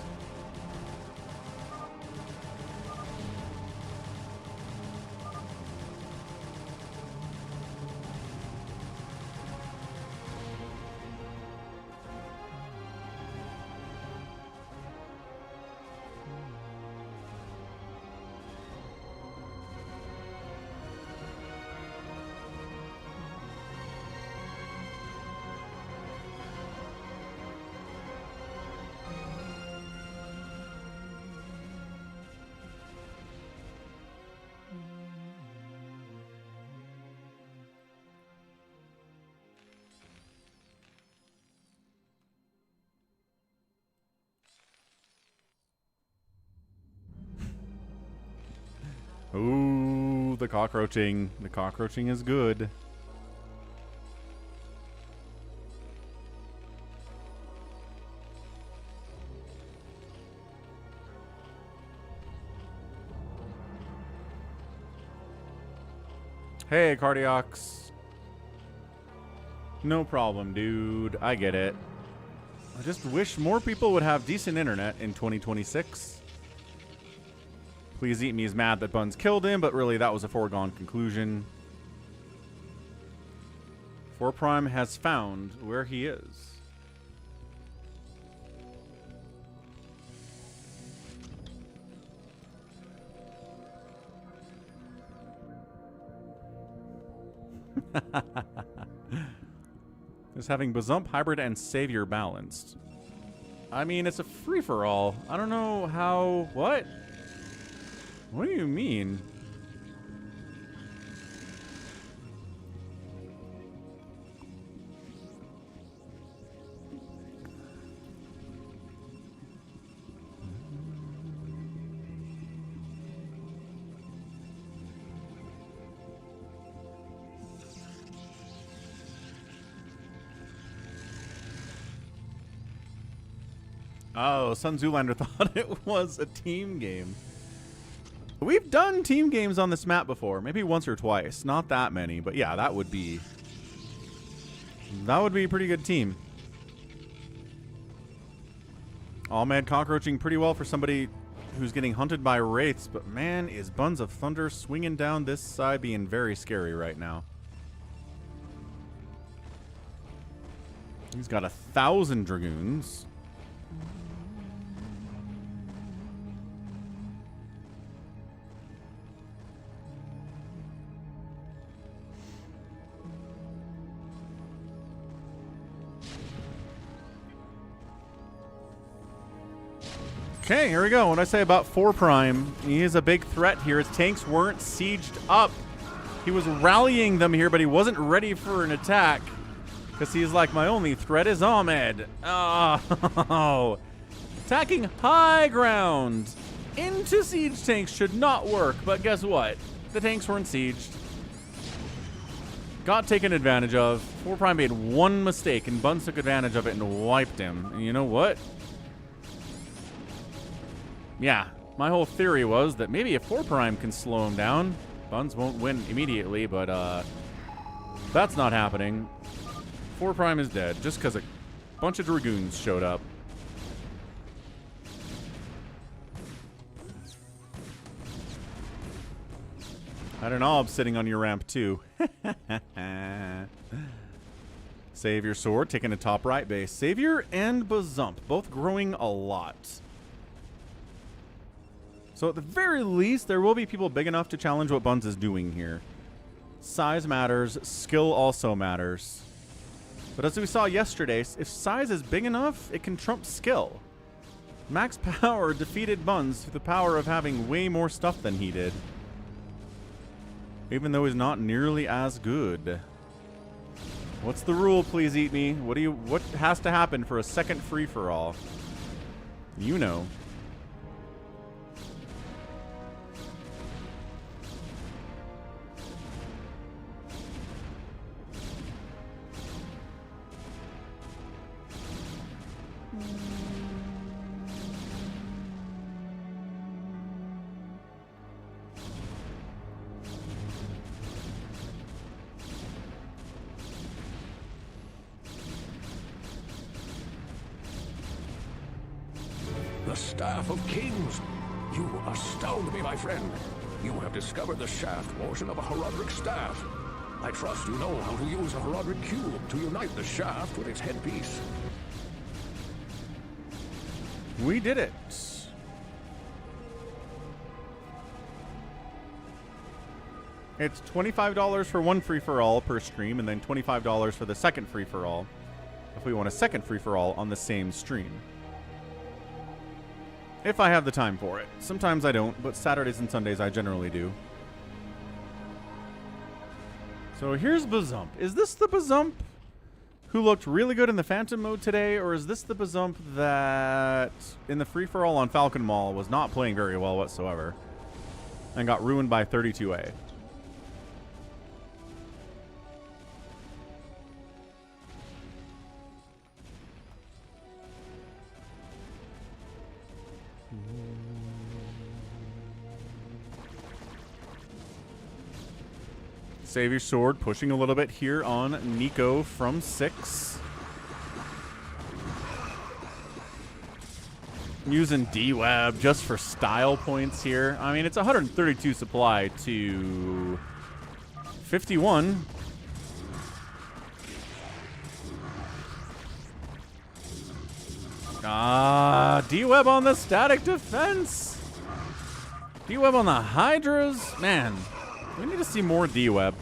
Ooh, the cockroaching. The cockroaching is good. Hey, Cardiacs. No problem, dude. I get it. I just wish more people would have decent internet in 2026. Please Eat Me is mad that Buns killed him, but really that was a foregone conclusion. 4 Prime has found where he is. Just having Bazump, Hybrid, and Savior balanced. I mean, it's a free-for-all. I don't know how... What? What do you mean? Oh, Sun Zoolander thought it was a team game. We've done team games on this map before, maybe once or twice. Not that many, but yeah, that would be a pretty good team. Ahmed cockroaching pretty well for somebody who's getting hunted by wraiths, but man, is Buns of Thunder swinging down this side being very scary right now. He's got 1,000 Dragoons. Okay, here we go. What I say about 4 Prime, he is a big threat here. His tanks weren't sieged up. He was rallying them here, but he wasn't ready for an attack. Because he's like, my only threat is Ahmed. Oh. Attacking high ground into siege tanks should not work. But guess what? The tanks weren't sieged. Got taken advantage of. 4 Prime made one mistake, and Buns took advantage of it and wiped him. And you know what? Yeah, my whole theory was that maybe if 4 Prime can slow him down, Buns won't win immediately, but that's not happening. 4 Prime is dead just because a bunch of Dragoons showed up. Had an Ob sitting on your ramp too. Savior Sword taking a top right base. Savior and Bazump both growing a lot. So at the very least, there will be people big enough to challenge what Buns is doing here. Size matters. Skill also matters. But as we saw yesterday, if size is big enough, it can trump skill. Max Power defeated Buns through the power of having way more stuff than he did. Even though he's not nearly as good. What's the rule, please eat me? What has to happen for a second free-for-all? You know. The Staff of Kings! You astound me, my friend. You have discovered the shaft portion of a Herodric staff. I trust you know how to use a Herodric cube to unite the shaft with its headpiece. We did it. It's $25 for one free-for-all per stream, and then $25 for the second free-for-all if we want a second free-for-all on the same stream. If I have the time for it. Sometimes I don't, but Saturdays and Sundays I generally do. So here's Bazump. Is this the Bazump who looked really good in the Phantom mode today, or is this the Bazump that in the free-for-all on Falcon Mall was not playing very well whatsoever and got ruined by 32A? Savior Sword pushing a little bit here on Nico from 6. Using D-Web just for style points here. I mean, it's 132 supply to 51. D-Web on the static defense. D-Web on the Hydras. Man, we need to see more D-Web.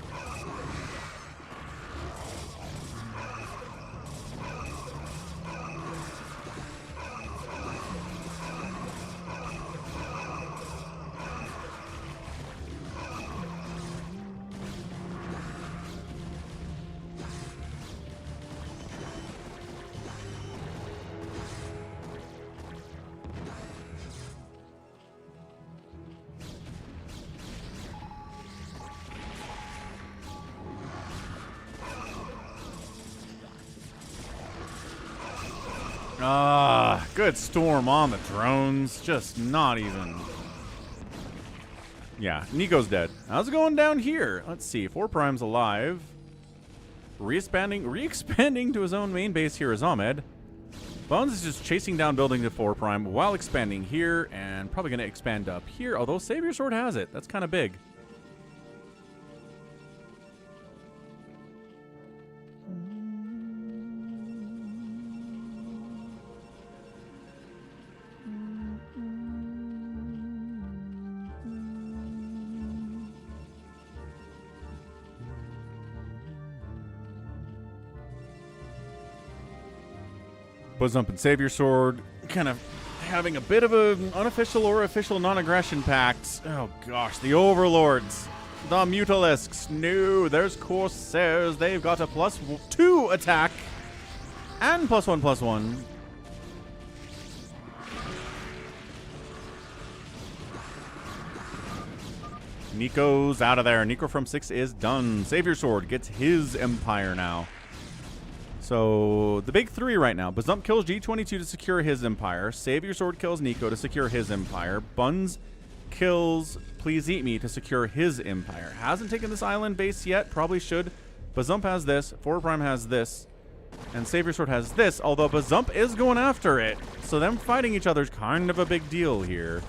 Good storm on the drones. Just not even. Yeah, Nico's dead. How's it going down here? Let's see. 4 Prime's alive. Re-expanding to his own main base here is Ahmed. Bones is just chasing down building to 4 prime while expanding here, and probably going to expand up here, although Savior Sword has it. That's kind of big. Buzump and Savior Sword kind of having a bit of an unofficial or official non-aggression pact. Oh gosh, the Overlords, the Mutalisks. No, there's Corsairs. They've got a +2 attack and +1/+1. Nico's out of there. Nico from 6 is done. Savior Sword gets his Empire now. So, the big 3 right now. Buzump kills G22 to secure his Empire. Savior Sword kills Nico to secure his Empire. Buns kills Please Eat Me to secure his Empire. Hasn't taken this island base yet. Probably should. Buzump has this. 4 Prime has this. And Savior Sword has this, although Buzump is going after it. So them fighting each other is kind of a big deal here.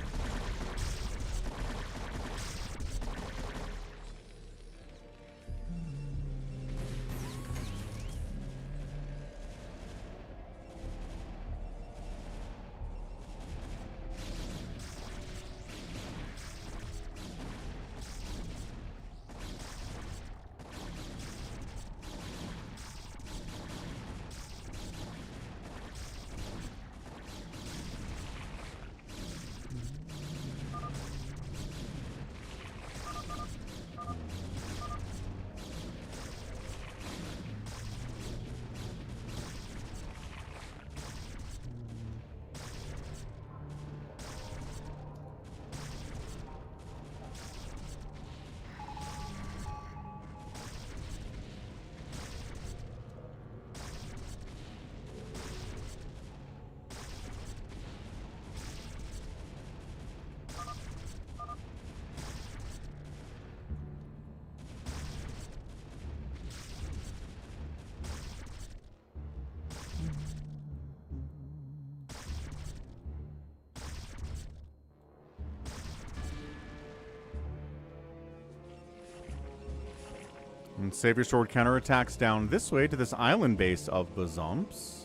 And Savior Sword counterattacks down this way to this island base of Buzump's.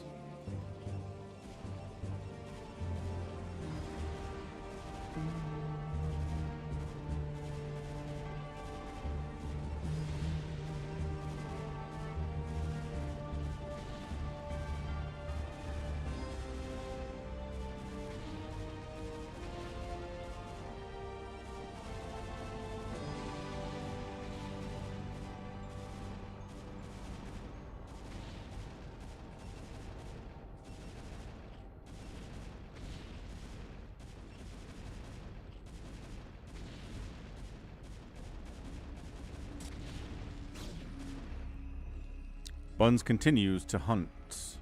Buns continues to hunt.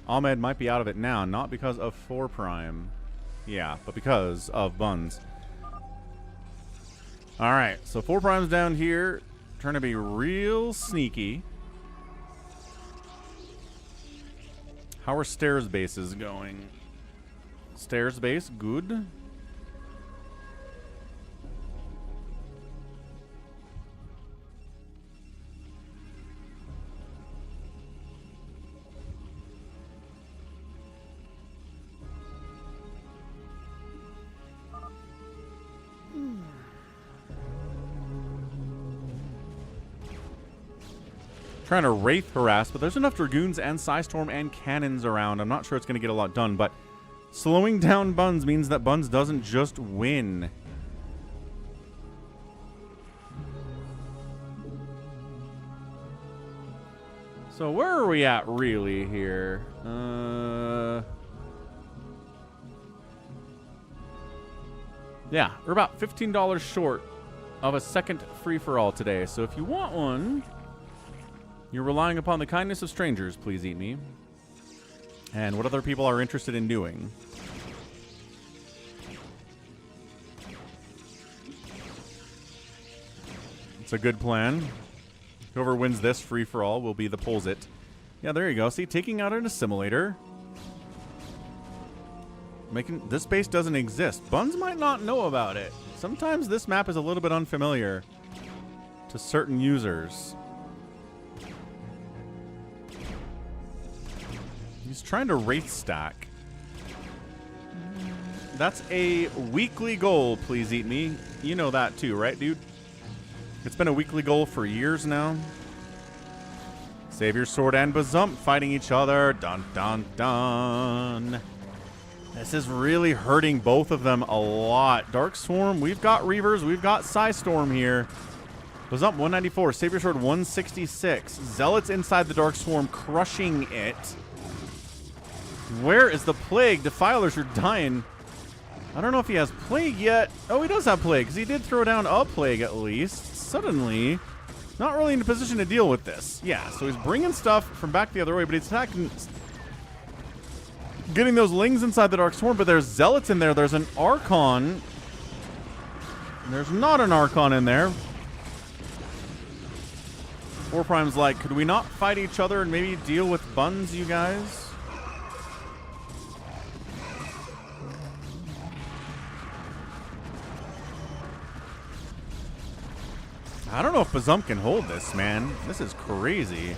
Ahmed might be out of it now, not because of 4 Prime. Yeah, but because of Buns. Alright, so 4 Prime's down here, trying to be real sneaky. How are Stairs bases going? Stairs base, good. Trying to Wraith harass, but there's enough Dragoons and Psystorm and Cannons around. I'm not sure it's going to get a lot done, but slowing down Buns means that Buns doesn't just win. So where are we at really here? Yeah, we're about $15 short of a second free-for-all today. So if you want one, you're relying upon the kindness of strangers, Please Eat Me, and what other people are interested in doing. It's a good plan. Whoever wins this free-for-all will be the Polls It. Yeah, there you go. See, taking out an assimilator. This base doesn't exist. Buns might not know about it. Sometimes this map is a little bit unfamiliar to certain users. He's trying to wraith stack. That's a weekly goal, please eat me. You know that too, right, dude? It's been a weekly goal for years now. Savior Sword and Bazump fighting each other. Dun, dun, dun. This is really hurting both of them a lot. Dark Swarm, we've got Reavers, we've got Psystorm here. Bazump 194, Savior Sword 166. ZeLoT's inside the Dark Swarm, crushing it. Where is the Plague? Defilers are dying. I don't know if he has Plague yet. Oh, he does have Plague, because he did throw down a Plague at least. Suddenly, not really in a position to deal with this. Yeah, so he's bringing stuff from back the other way, but he's attacking, getting those Lings inside the Dark Swarm, but there's ZeLoTs in there. There's an Archon. There's not an Archon in there. Four Prime's like, could we not fight each other and maybe deal with Buns, you guys? I don't know if Bazump can hold this, man. This is crazy.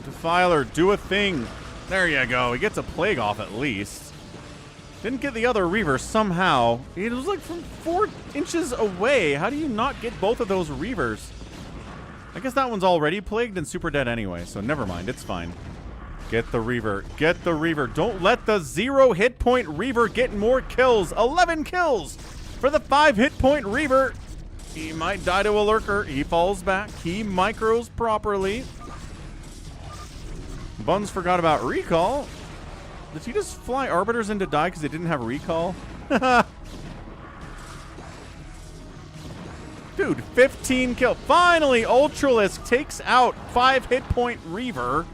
Defiler, do a thing. There you go. He gets a Plague off at least. Didn't get the other Reaver somehow. It was like from 4 inches away. How do you not get both of those Reavers? I guess that one's already plagued and super dead anyway, so never mind. It's fine. Get the Reaver. Get the Reaver. Don't let the 0 hit point Reaver get more kills. 11 kills for the 5 hit point Reaver. He might die to a lurker. He falls back. He micros properly. Buns forgot about recall. Did he just fly Arbiters in to die because they didn't have recall? Dude, 15 kill. Finally, Ultralisk takes out 5 hit point Reaver.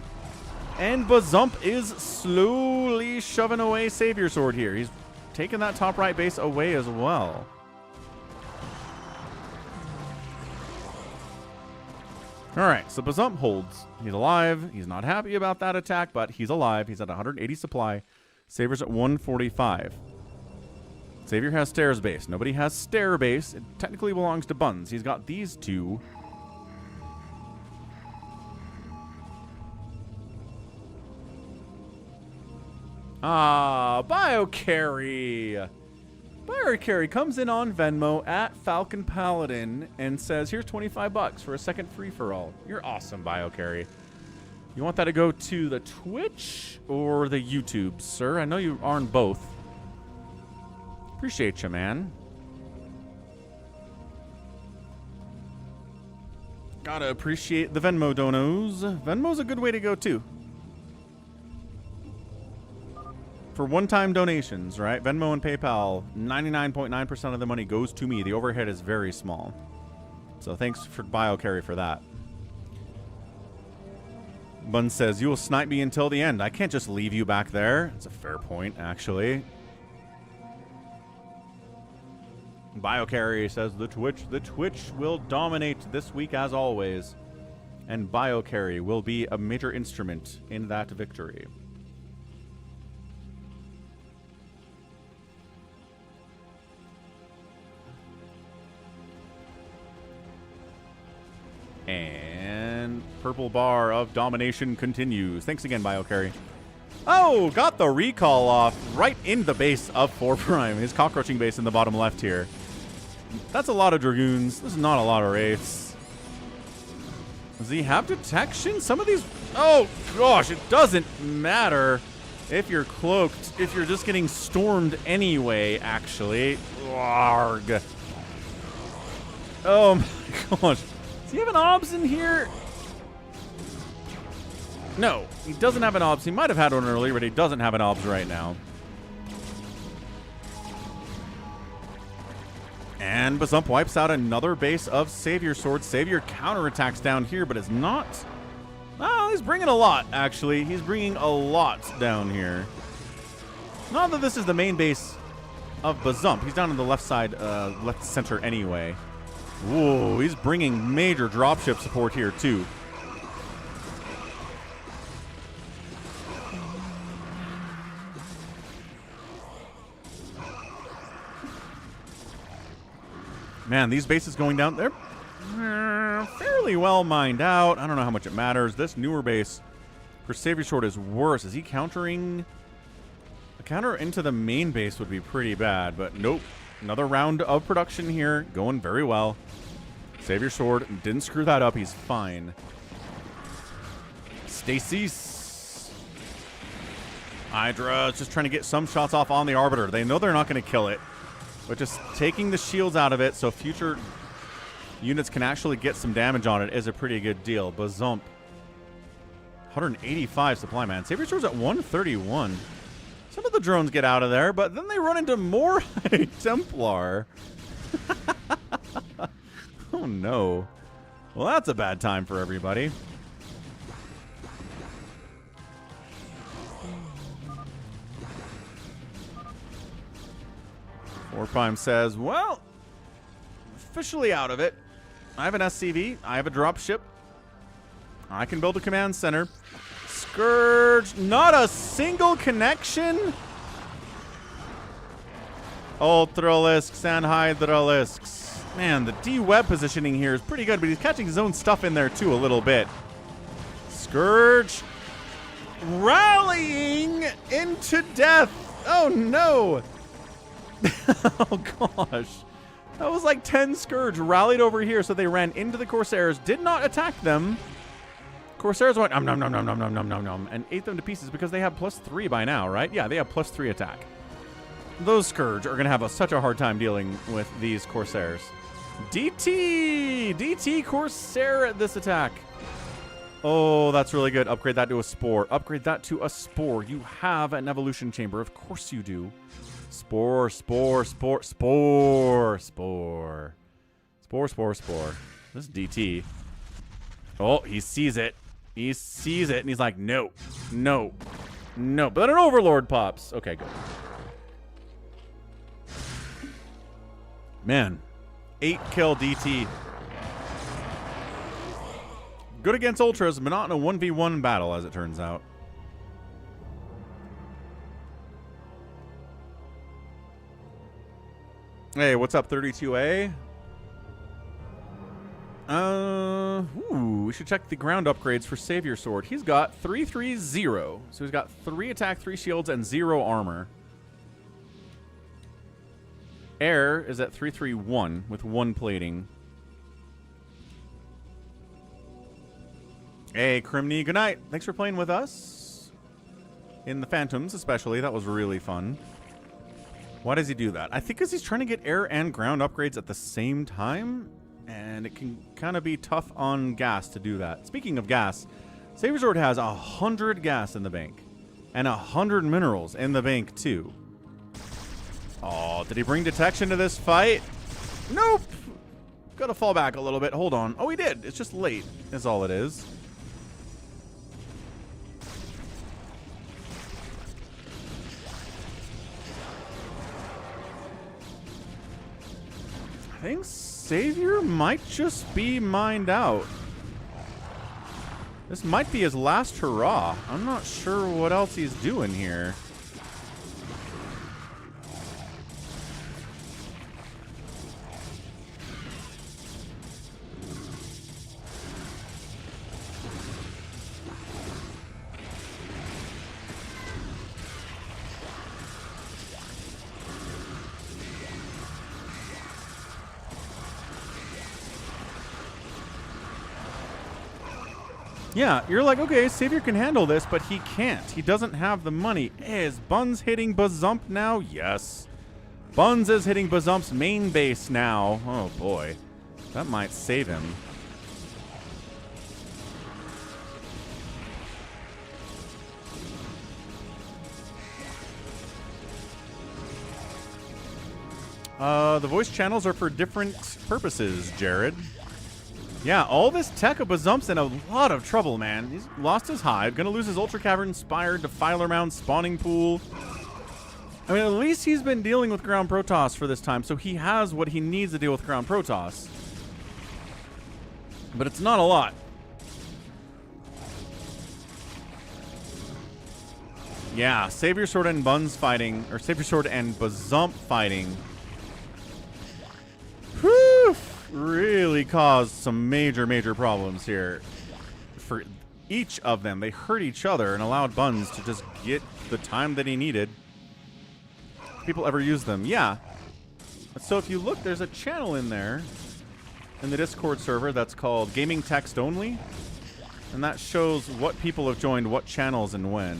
And Bazump is slowly shoving away Savior Sword here. He's taking that top right base away as well. All right, so Bazump holds. He's alive. He's not happy about that attack, but he's alive. He's at 180 supply. Savior's at 145. Savior has Stairs base. Nobody has Stair base. It technically belongs to Buns. He's got these two. Ah, BioCarry. BioCarry comes in on Venmo at Falcon Paladin and says, here's 25 bucks for a second free-for-all. You're awesome, BioCarry. You want that to go to the Twitch or the YouTube, sir? I know you are on both. Appreciate you, man. Gotta appreciate the Venmo donos. Venmo's a good way to go, too. For one-time donations, right? Venmo and PayPal, 99.9% of the money goes to me. The overhead is very small. So thanks for BioCarry for that. Bun says, you will snipe me until the end. I can't just leave you back there. It's a fair point, actually. BioCarry says, the Twitch will dominate this week as always. And BioCarry will be a major instrument in that victory. And purple bar of domination continues. Thanks again, BioCarry. Oh, got the recall off right in the base of 4 Prime. His cockroaching base in the bottom left here. That's a lot of Dragoons. This is not a lot of Wraiths. Does he have detection? Some of these... Oh, gosh, it doesn't matter if you're cloaked. If you're just getting stormed anyway, actually. Arg. Oh, my gosh. Does he have an OBS in here? No, he doesn't have an OBS. He might have had one earlier, but he doesn't have an OBS right now. And Bazump wipes out another base of Savior Sword. Savior counterattacks down here, but is not... Oh, he's bringing a lot, actually. He's bringing a lot down here. Not that this is the main base of Bazump. He's down on the left side, left center anyway. Whoa, he's bringing major dropship support here, too. Man, these bases going down, they're fairly well mined out. I don't know how much it matters. This newer base for Savior Sword is worse. Is he countering? A counter into the main base would be pretty bad, but nope. Another round of production here, going very well. Savior Sword didn't screw that up. He's fine. Stasis. Hydra is just trying to get some shots off on the Arbiter. They know they're not going to kill it, but just taking the shields out of it so future units can actually get some damage on it is a pretty good deal. Bazump. 185 supply, man. Savior Sword's at 131. Some of the drones get out of there, but then they run into more High Templar. Oh, no. Well, that's a bad time for everybody. Warprime says, well, officially out of it. I have an SCV. I have a dropship. I can build a command center. Scourge. Not a single connection. Ultralisks and Hydralisks. Man, the D-Web positioning here is pretty good, but he's catching his own stuff in there, too, a little bit. Scourge. Rallying into death. Oh, no. Oh, gosh. That was like 10 Scourge rallied over here, so they ran into the Corsairs, did not attack them. Corsairs went nom nom nom nom nom nom nom nom nom and ate them to pieces because they have +3 by now, right? Yeah, they have +3 attack. Those Scourge are going to have such a hard time dealing with these Corsairs. DT! DT Corsair at this attack. Oh, that's really good. Upgrade that to a Spore. Upgrade that to a Spore. You have an Evolution Chamber. Of course you do. Spore, Spore, Spore, Spore, Spore. Spore, Spore, Spore. This is DT. Oh, he sees it. He sees it, and he's like, no, no, no. But an Overlord pops. Okay, good. Man, 8-kill DT. Good against Ultras, but not in a 1v1 battle, as it turns out. Hey, what's up, 32A? We should check the ground upgrades for Savior Sword. He's got 330. So he's got 3 attack, 3 shields, and 0 armor. Air is at 331 with 1 plating. Hey, Crimney, good night. Thanks for playing with us. In the Phantoms, especially. That was really fun. Why does he do that? I think because he's trying to get air and ground upgrades at the same time. And it can kind of be tough on gas to do that. Speaking of gas, Savior Sword has 100 gas in the bank. And 100 minerals in the bank, too. Oh, did he bring detection to this fight? Nope. Gotta fall back a little bit. Hold on. Oh, he did. It's just late, is all it is. I think Savior might just be mined out. This might be his last hurrah. I'm not sure what else he's doing here. Yeah, you're like, okay, Savior can handle this, but he can't. He doesn't have the money. Is Buns hitting Bazump now? Yes. Buns is hitting Bazump's main base now. Oh, boy. That might save him. The voice channels are for different purposes, Jared. Yeah, all this tech of Bazump's in a lot of trouble, man. He's lost his hive, gonna lose his Ultra Cavern Inspired Defiler Mound spawning pool. I mean, at least he's been dealing with ground Protoss for this time, so he has what he needs to deal with ground Protoss. But it's not a lot. Yeah, Savior Sword and Buns fighting, or Savior Sword and Bazump fighting. Whew! Really caused some major, major problems here. For each of them, they hurt each other and allowed Buns to just get the time that he needed. People ever use them? Yeah. So if you look, there's a channel in there in the Discord server that's called Gaming Text Only. And that shows what people have joined what channels and when.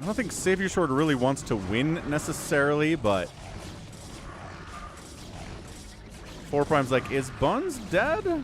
I don't think Savior Sword really wants to win necessarily, but 4 Prime's like, is Buns dead?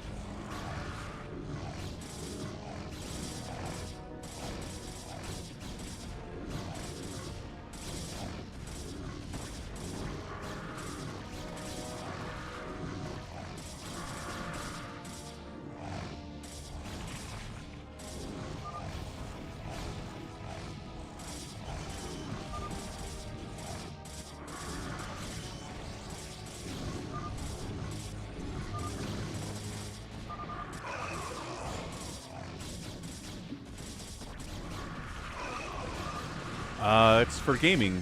It's for gaming.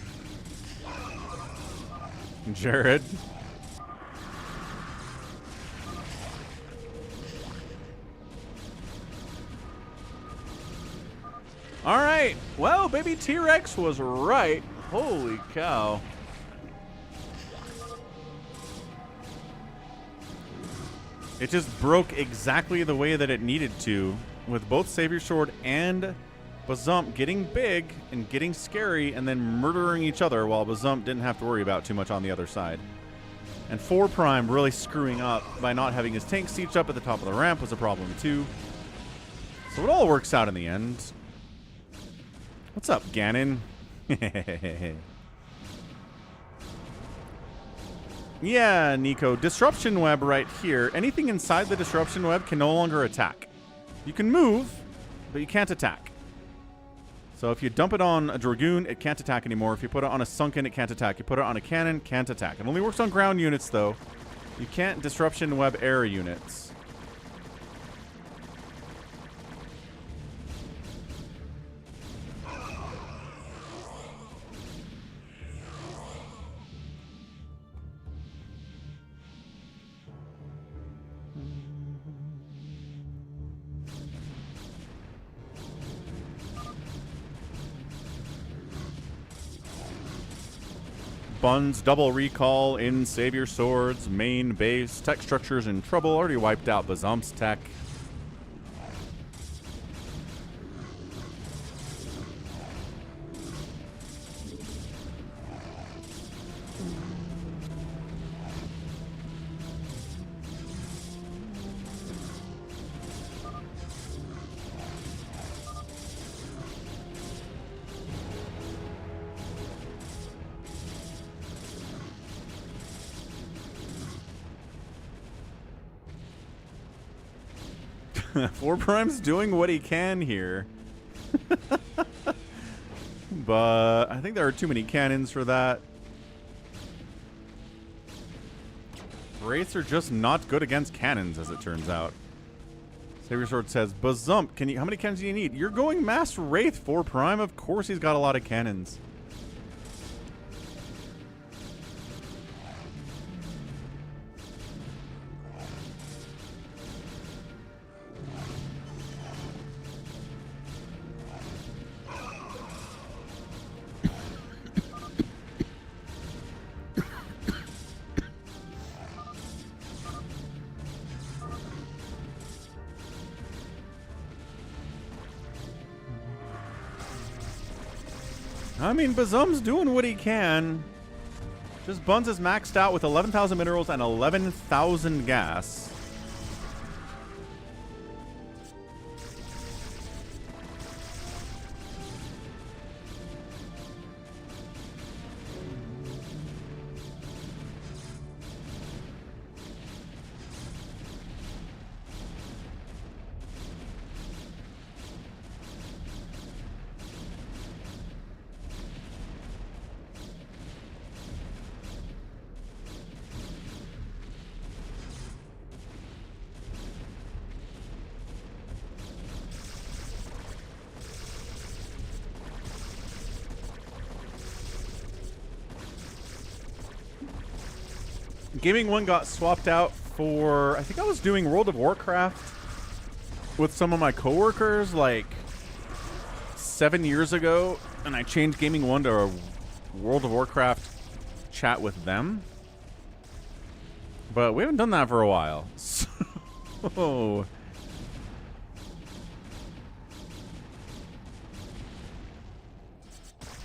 Jared. All right. Well, baby T-Rex was right. Holy cow. It just broke exactly the way that it needed to, with both Savior Sword and Bazump getting big and getting scary and then murdering each other while Bazump didn't have to worry about too much on the other side. And 4 Prime really screwing up by not having his tank sieged up at the top of the ramp was a problem too. So it all works out in the end. What's up, Ganon? Yeah, Nico. Disruption Web right here. Anything inside the Disruption Web can no longer attack. You can move, but you can't attack. So if you dump it on a Dragoon, it can't attack anymore. If you put it on a Sunken, it can't attack. You put it on a cannon, can't attack. It only works on ground units, though. You can't Disruption Web air units. Buns double recall in Savior Sword's main base. Tech structure's in trouble. Already wiped out Bazump's tech. Four Prime's doing what he can here. But I think there are too many cannons for that. Wraiths are just not good against cannons, as it turns out. Savior Sword says, Bazump, can you, how many cannons do you need? You're going Mass Wraith, 4 Prime. Of course he's got a lot of cannons. I mean, Bazump's doing what he can. Just Buns is maxed out with 11,000 minerals and 11,000 gas. Gaming 1 got swapped out for, I think I was doing World of Warcraft with some of my coworkers like 7 years ago, and I changed Gaming 1 to a World of Warcraft chat with them. But we haven't done that for a while. So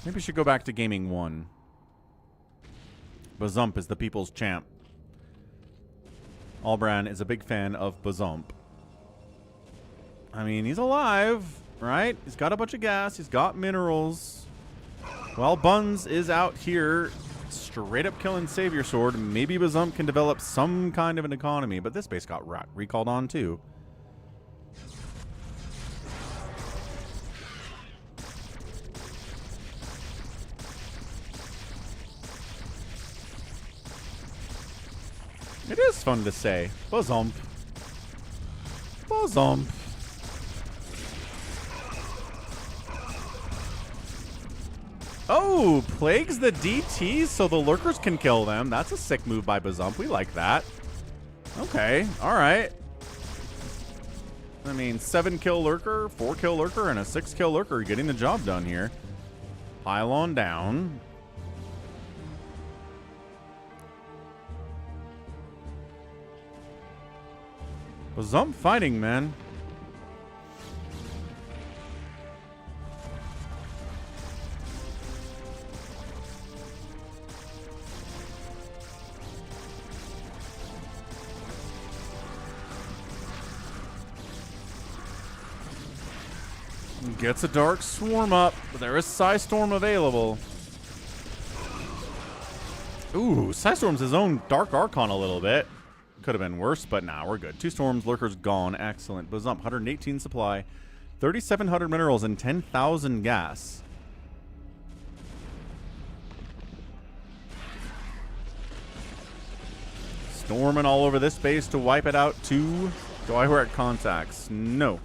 maybe we should go back to Gaming 1. Bazump is the people's champ. Albran is a big fan of Bazump. I mean, he's alive, right? He's got a bunch of gas. He's got minerals. While Buns is out here straight up killing Savior Sword, maybe Bazump can develop some kind of an economy. But this base got recalled on, too. It is fun to say. Bazump. Bazump. Oh, plagues the DTs so the lurkers can kill them. That's a sick move by Bazump. We like that. Okay, alright. I mean, 7-kill lurker, 4-kill lurker, and a 6-kill lurker getting the job done here. Pile on down. Bazump fighting, man. Gets a Dark Swarm up, but there is Psystorm available. Ooh, Psystorm's his own Dark Archon a little bit. Could have been worse, but nah, we're good. 2 storms, lurkers gone. Excellent. Bazump, 118 supply, 3,700 minerals, and 10,000 gas. Storming all over this base to wipe it out too. Do I wear contacts? No.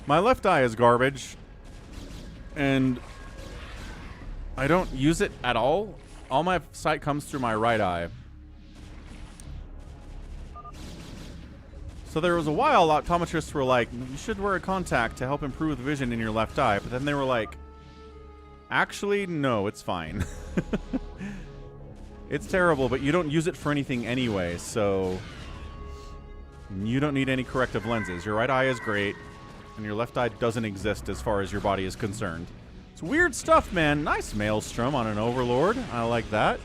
My left eye is garbage, and I don't use it at all. All my sight comes through my right eye. So there was a while optometrists were like, you should wear a contact to help improve the vision in your left eye. But then they were like, actually, no, it's fine. It's terrible, but you don't use it for anything anyway, so you don't need any corrective lenses. Your right eye is great, and your left eye doesn't exist as far as your body is concerned. It's weird stuff, man. Nice Maelstrom on an Overlord. I like that.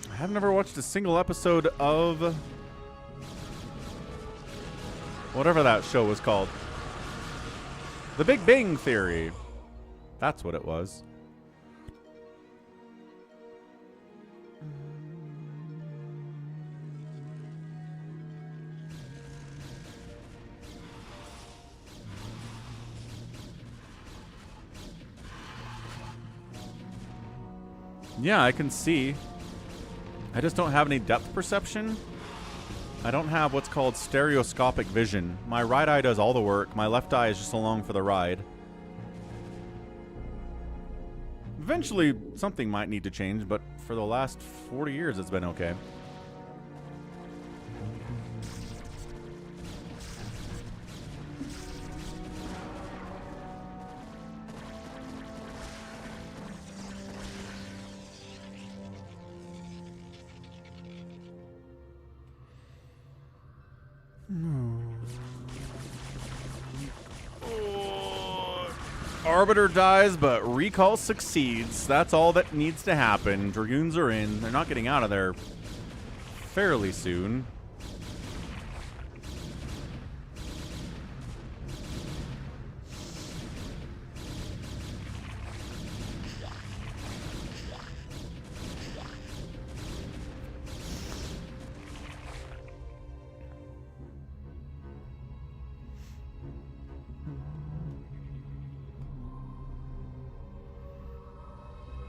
I have never watched a single episode of whatever that show was called. The Big Bang Theory. That's what it was. Yeah, I can see. I just don't have any depth perception. I don't have what's called stereoscopic vision. My right eye does all the work. My left eye is just along for the ride. Eventually, something might need to change, but for the last 40 years, it's been okay. Arbiter dies, but recall succeeds. That's all that needs to happen. Dragoons are in. They're not getting out of there fairly soon.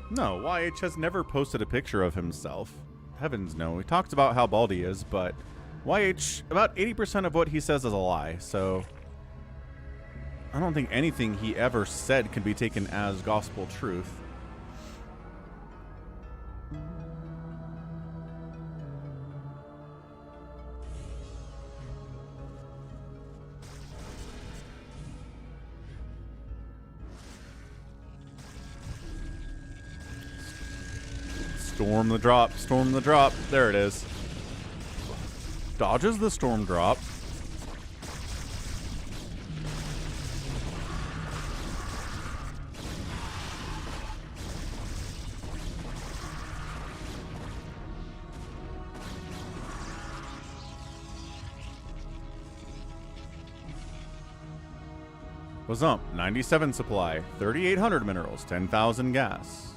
No, YH has never posted a picture of himself. Heavens no. He talks about how bald he is, but YH, about 80% of what he says is a lie, so I don't think anything he ever said can be taken as gospel truth. Storm the drop, storm the drop. There it is. Dodges the storm drop. Foursome, 97 supply, 3,800 minerals, 10,000 gas.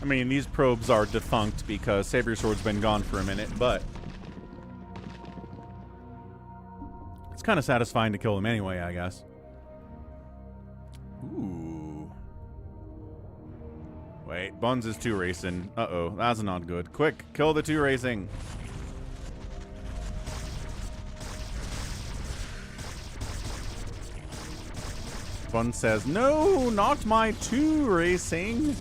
I mean, these probes are defunct because Savior Sword's been gone for a minute, but it's kind of satisfying to kill them anyway, I guess. Ooh. Wait, Buns is 2 racing. Uh-oh, that's not good. Quick, kill the 2 racing. Buns says, no, not my 2 racing.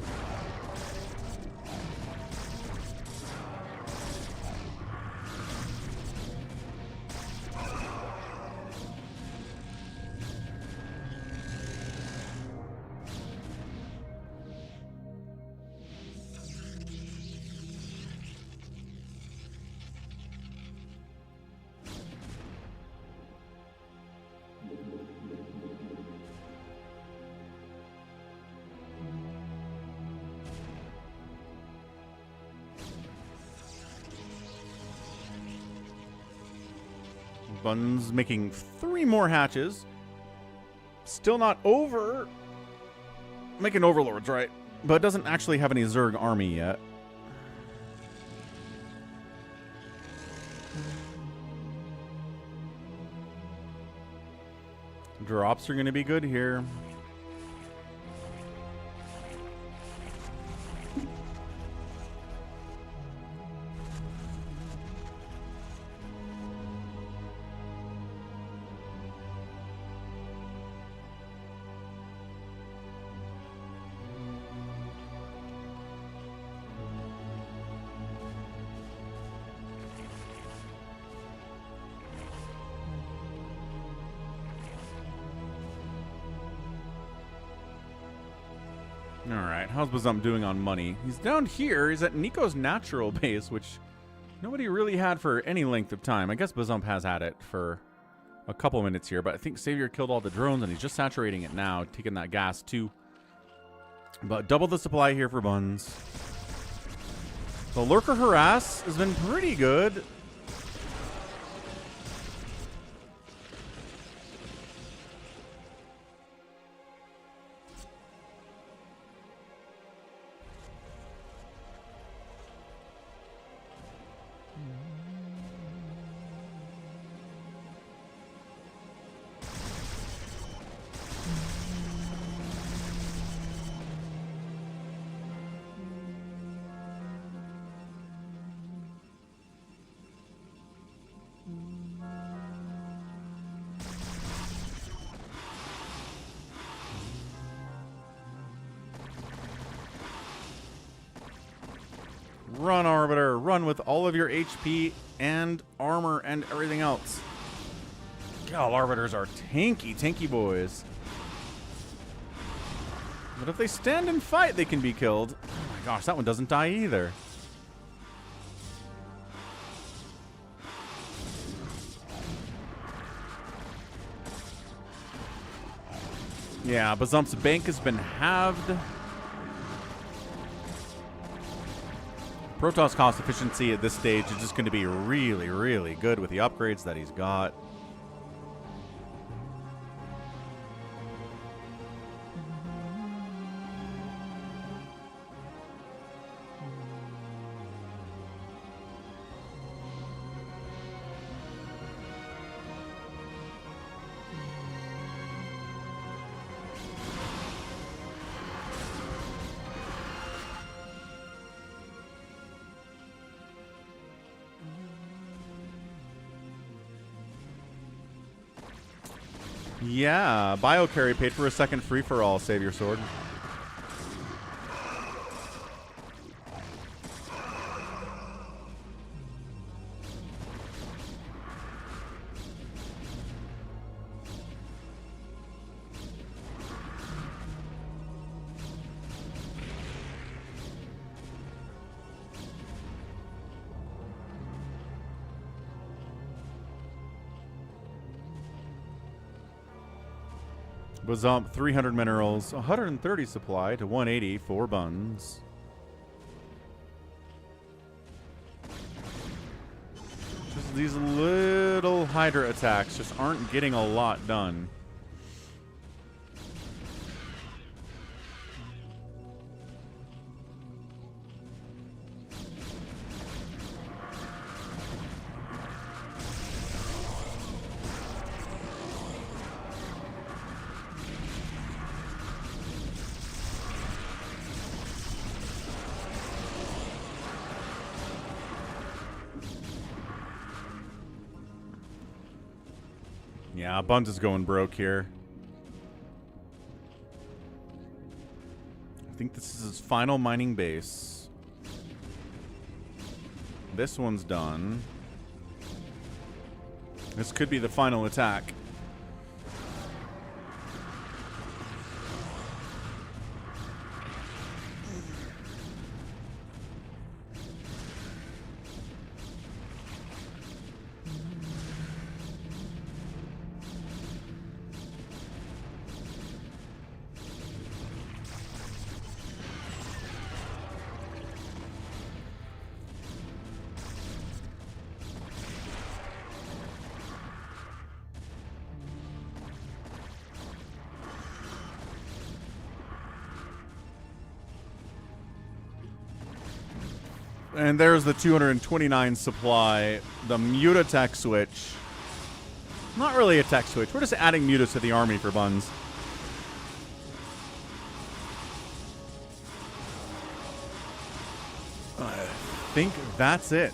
Buns making 3 more hatches. Still not over. Making overlords, right? But doesn't actually have any Zerg army yet. Drops are going to be good here. Alright, how's Bazump doing on money? He's down here. He's at Nico's natural base, which nobody really had for any length of time. I guess Bazump has had it for a couple minutes here, but I think Savior killed all the drones, and he's just saturating it now, taking that gas too. But double the supply here for Buns. The Lurker Harass has been pretty good. Run, Arbiter. Run with all of your HP and armor and everything else. God, Arbiters are tanky boys. But if they stand and fight, they can be killed. Oh my gosh, that one doesn't die either. Yeah, Bazump's bank has been halved. Protoss cost efficiency at this stage is just going to be really, really good with the upgrades that he's got. Yeah, BioCarry paid for a second free-for-all, save your sword. Bazump, 300 minerals, 130 supply to 180, 4 buns. Just these little Hydra attacks just aren't getting a lot done. Yeah, Buns is going broke here. I think this is his final mining base. This one's done. This could be the final attack. And there's the 229 supply, the Muta tech switch. Not really a tech switch. We're just adding Mutas to the army for Buns. I think that's it.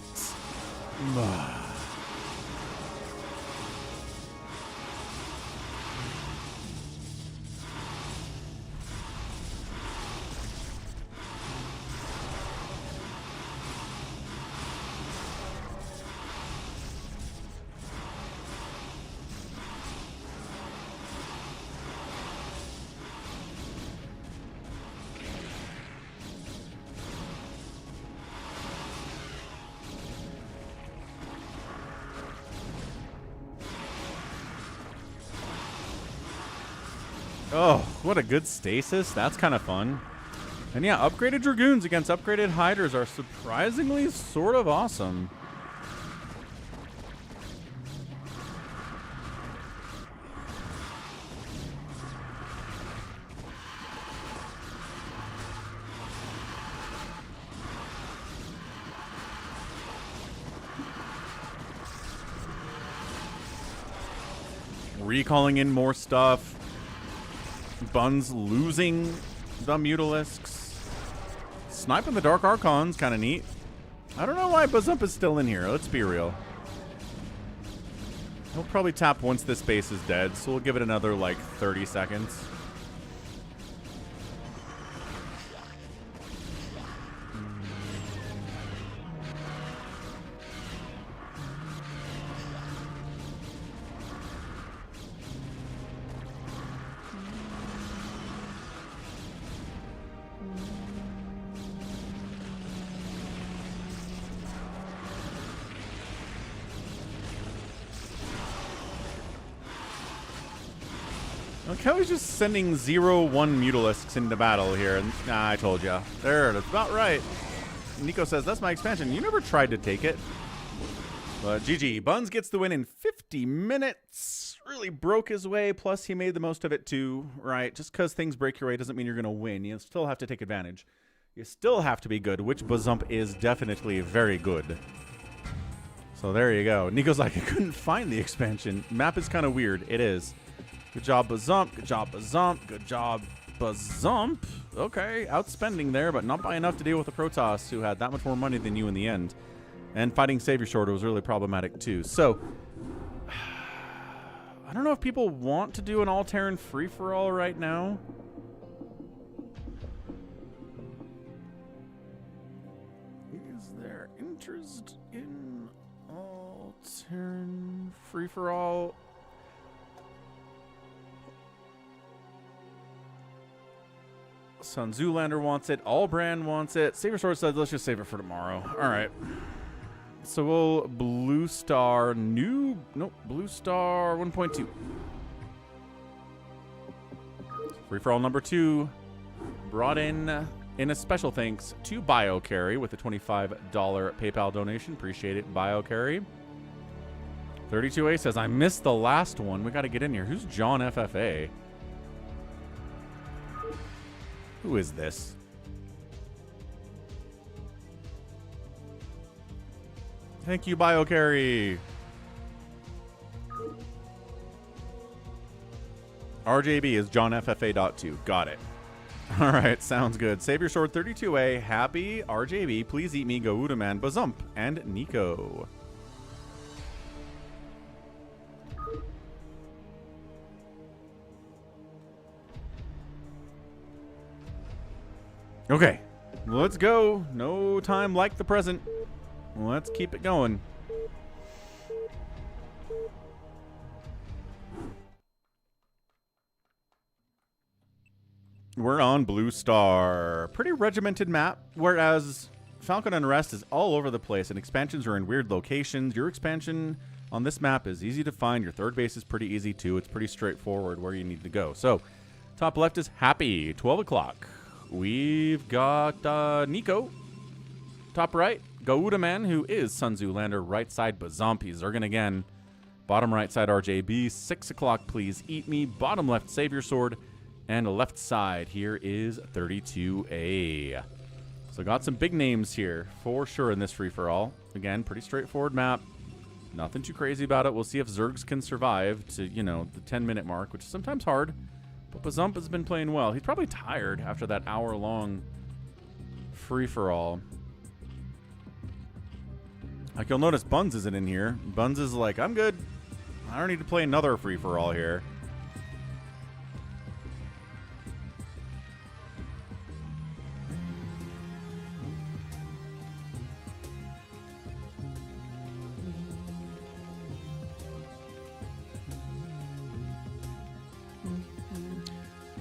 Oh, what a good stasis. That's kind of fun. And yeah, upgraded Dragoons against upgraded Hydras are surprisingly sort of awesome. Recalling in more stuff. Buns losing the Mutalisks. Sniping the Dark Archon's kind of neat. I don't know why Bazump is still in here. Let's be real. He'll probably tap once this base is dead, so we'll give it another, like, 30 seconds. Look how he's just sending 0-1 Mutalisks into battle here. And, nah, I told ya. There, that's about right. Nico says, that's my expansion. You never tried to take it. But GG. Buns gets the win in 50 minutes. Really broke his way. Plus, he made the most of it too, right? Just because things break your way doesn't mean you're going to win. You still have to take advantage. You still have to be good, which Bazump is definitely very good. So there you go. Nico's like, I couldn't find the expansion. Map is kind of weird. It is. Good job, Bazump. Good job, Bazump. Good job, Bazump. Okay, outspending there, but not by enough to deal with the Protoss, who had that much more money than you in the end. And fighting Savior Sword was really problematic, too. So, I don't know if people want to do an all-Terran free-for-all right now. Is there interest in all-Terran free-for-all? Sun Zoolander wants it. Allbrand wants it. Saber Sword says, let's just save it for tomorrow. All right. So we'll Blue Star Blue Star 1.2. Free for all number 2. Brought in a special thanks to BioCarry with a $25 PayPal donation. Appreciate it, BioCarry. 32A says, I missed the last one. We got to get in here. Who's John FFA? Who is this? Thank you, BioCarry. RJB is John FFA.2. Got it. All right, sounds good. Savior Sword 32A. Happy RJB. Please eat me. Go Udaman, Bazump, and Nico. Okay, let's go. No time like the present. Let's keep it going. We're on Blue Star. Pretty regimented map, whereas Falcon Unrest is all over the place and expansions are in weird locations. Your expansion on this map is easy to find. Your third base is pretty easy too. It's pretty straightforward where you need to go. So, top left is Happy, 12 o'clock. We've got Nico. Top right, Gaudaman, who is Sun Zoolander. Right side, Bazump. He's Zergan again. Bottom right side, RJB. 6 o'clock, please eat me. Bottom left, Savior Sword. And left side, here is 32A. So got some big names here for sure in this free-for-all. Again, pretty straightforward map. Nothing too crazy about it. We'll see if Zergs can survive to, you know, the 10-minute mark, which is sometimes hard. But Bazump has been playing well. He's probably tired after that hour-long free-for-all. Like, you'll notice Buns isn't in here. Buns is like, I'm good. I don't need to play another free-for-all here.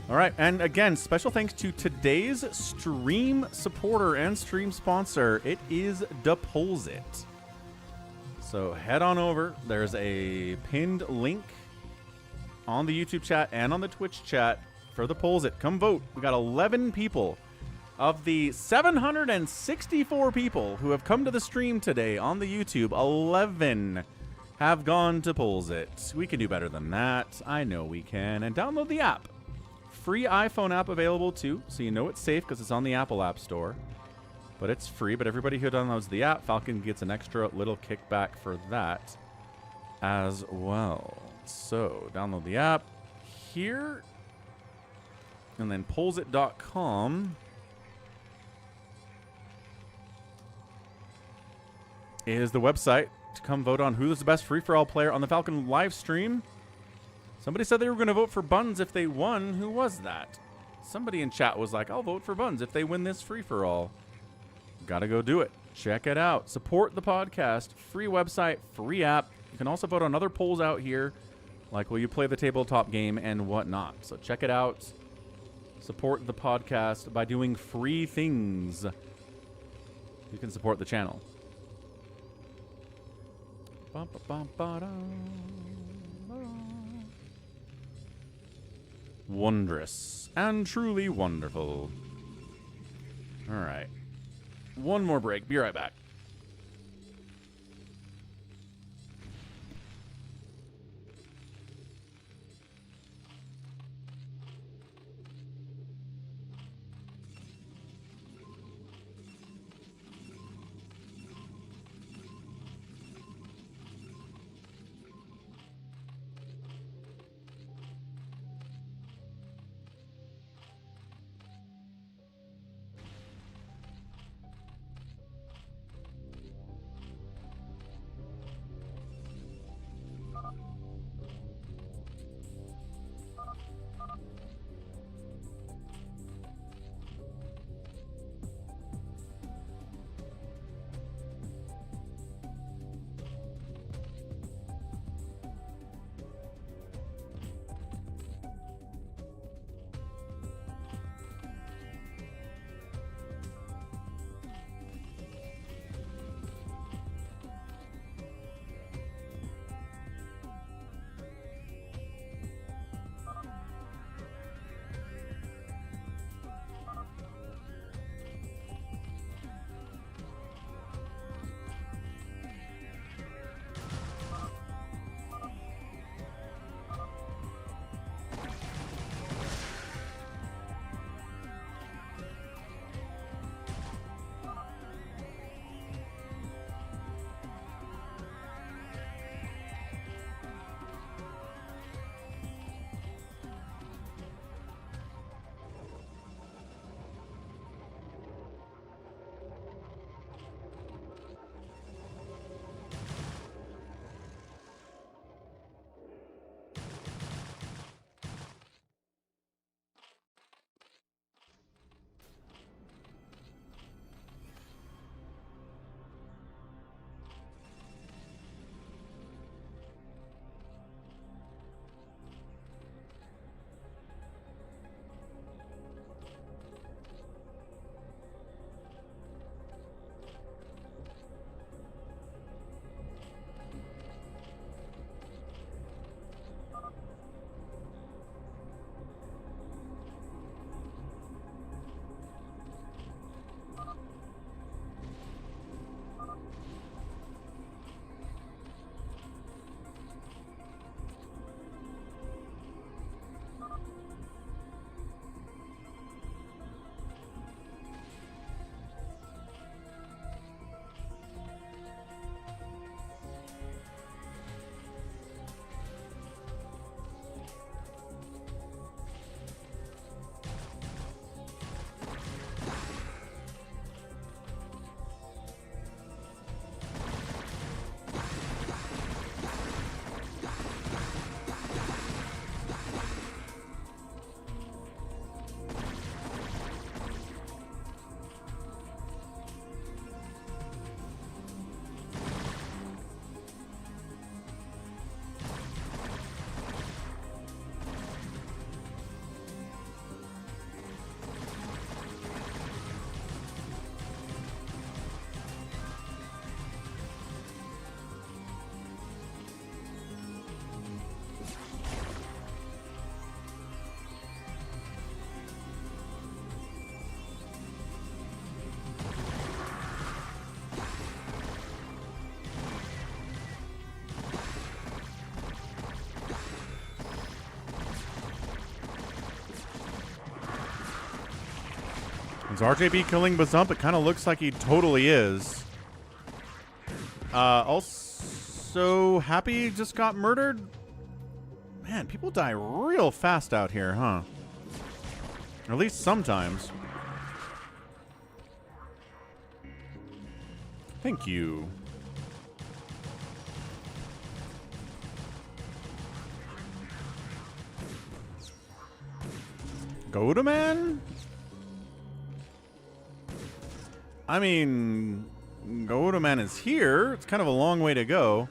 All right, and again, special thanks to today's stream supporter and stream sponsor. It is Deposit. So head on over. There's a pinned link on the YouTube chat and on the Twitch chat for Deposit. Come vote. We got 11 people. Of the 764 people who have come to the stream today on the YouTube, 11 have gone to Deposit. We can do better than that. I know we can. And download the app. Free iPhone app available too, so you know it's safe because it's on the Apple App Store. But it's free, but everybody who downloads the app, Falcon gets an extra little kickback for that as well. So, download the app here, and then Polsit.com is the website to come vote on who is the best free-for-all player on the Falcon live stream. Somebody said they were going to vote for Buns if they won. Who was that? Somebody in chat was like, I'll vote for Buns if they win this free-for-all. Gotta go do it. Check it out. Support the podcast. Free website, free app. You can also vote on other polls out here, like will you play the tabletop game and whatnot. So check it out. Support the podcast by doing free things. You can support the channel. Wondrous and truly wonderful. All right. One more break. Be right back. Is RJB killing Bazump? It kind of looks like he totally is. Also, Happy just got murdered. Man, people die real fast out here, huh? At least sometimes. Thank you. Goda Man? I mean, Goda Man is here. It's kind of a long way to go.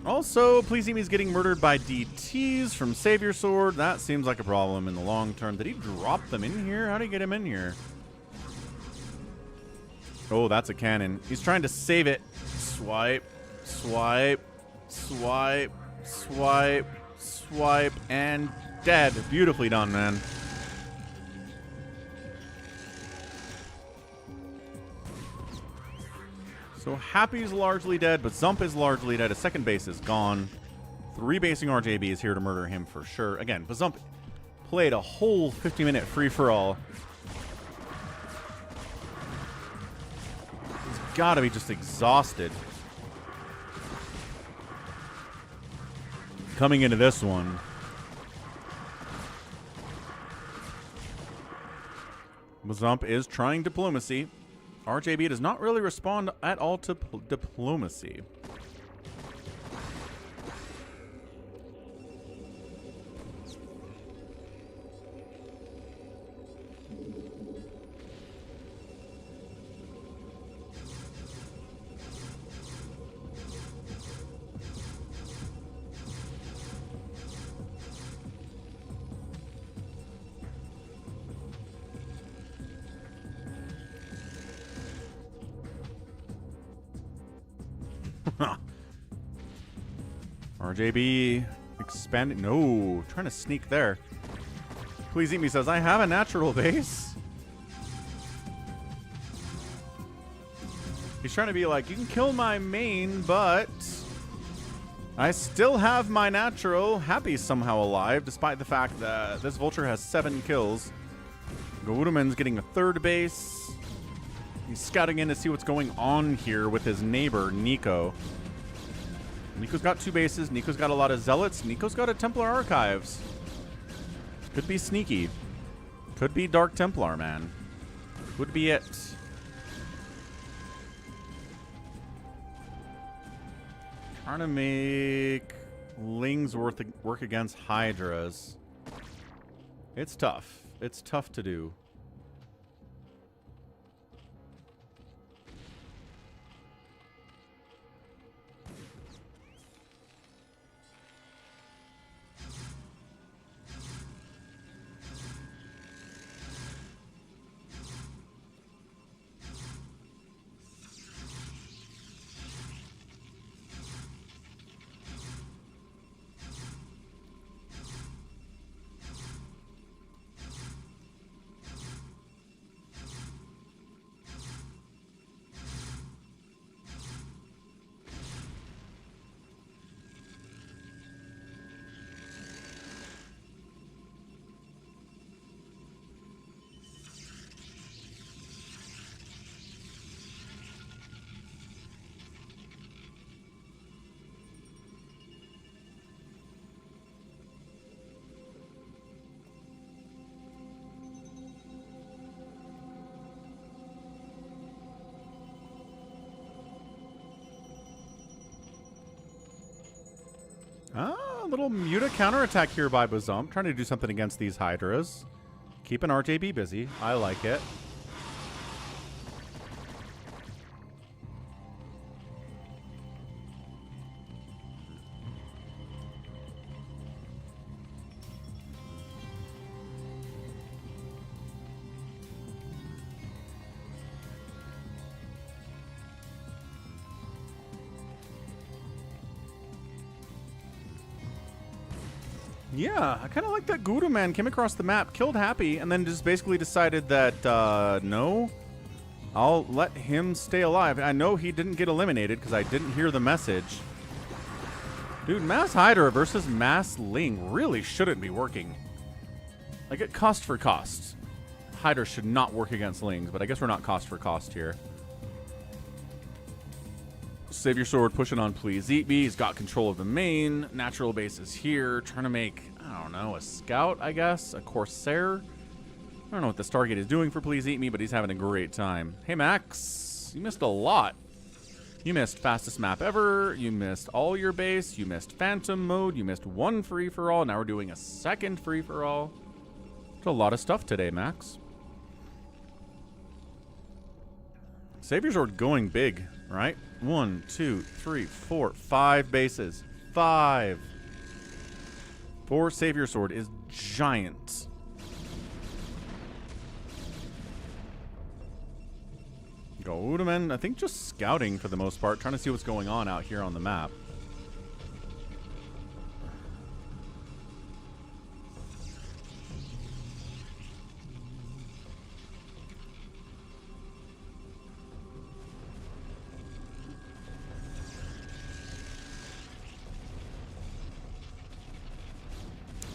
Also, Pleasing getting murdered by DTs from Savior Sword. That seems like a problem in the long term. Did he drop them in here? How did he get him in here? Oh, that's a cannon. He's trying to save it. Swipe, swipe, swipe, swipe, swipe, and dead. Beautifully done, man. So Happy's largely dead, but Zump is largely dead. His second base is gone. 3 basing RJB is here to murder him for sure. Again, Bazump played a whole 50-minute free-for-all. He's got to be just exhausted. Coming into this one. Bazump is trying diplomacy. RJB does not really respond at all to diplomacy. RJB expanding. No, trying to sneak there. Please Eat Me says, I have a natural base. He's trying to be like, you can kill my main, but I still have my natural. Happy's somehow alive, despite the fact that this vulture has 7 kills. Gouduman's getting a 3rd base. He's scouting in to see what's going on here with his neighbor, Nico. Nico's got 2 bases. Nico's got a lot of zealots. Nico's got a Templar Archives. Could be sneaky. Could be Dark Templar, man. Would be it. Trying to make Lings work against Hydras. It's tough. It's tough to do. A little Muta counterattack here by Bazump. Trying to do something against these Hydras. Keeping RJB busy. I like it. Yeah, I kind of like that Gouduman came across the map, killed Happy, and then just basically decided that, no, I'll let him stay alive. I know he didn't get eliminated because I didn't hear the message. Dude, Mass Hydra versus Mass Ling really shouldn't be working. Like, at cost for cost. Hydra should not work against Lings, but I guess we're not cost for cost here. Save your sword, pushing on Please Eat Me. He's got control of the main. Natural base is here. Trying to make, I don't know, a scout, I guess? A Corsair? I don't know what the Stargate is doing for Please Eat Me, but he's having a great time. Hey, Max. You missed a lot. You missed fastest map ever. You missed all your base. You missed Phantom mode. You missed 1 free-for-all. Now we're doing a 2nd free-for-all. There's a lot of stuff today, Max. Save your sword going big, right? 1, 2, 3, 4, 5 bases. 5. 4 Savior Sword is giant. Gouduman, I think just scouting for the most part, trying to see what's going on out here on the map.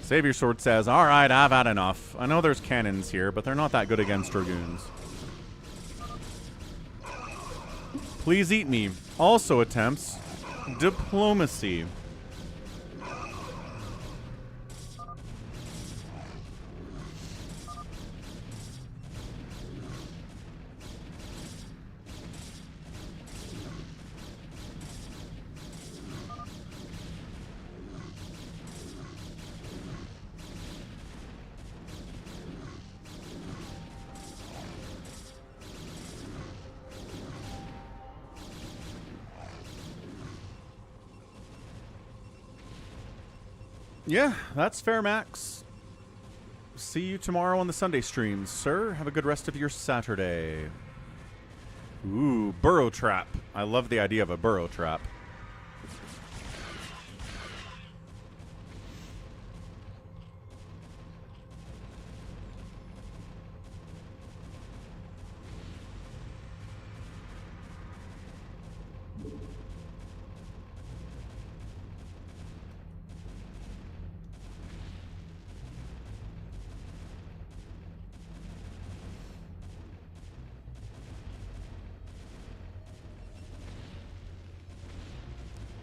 Savior Sword says, all right, I've had enough. I know there's cannons here, but they're not that good against Dragoons. Please eat me. Also attempts diplomacy. Yeah, that's fair, Max. See you tomorrow on the Sunday streams, sir. Have a good rest of your Saturday. Ooh, burrow trap. I love the idea of a burrow trap.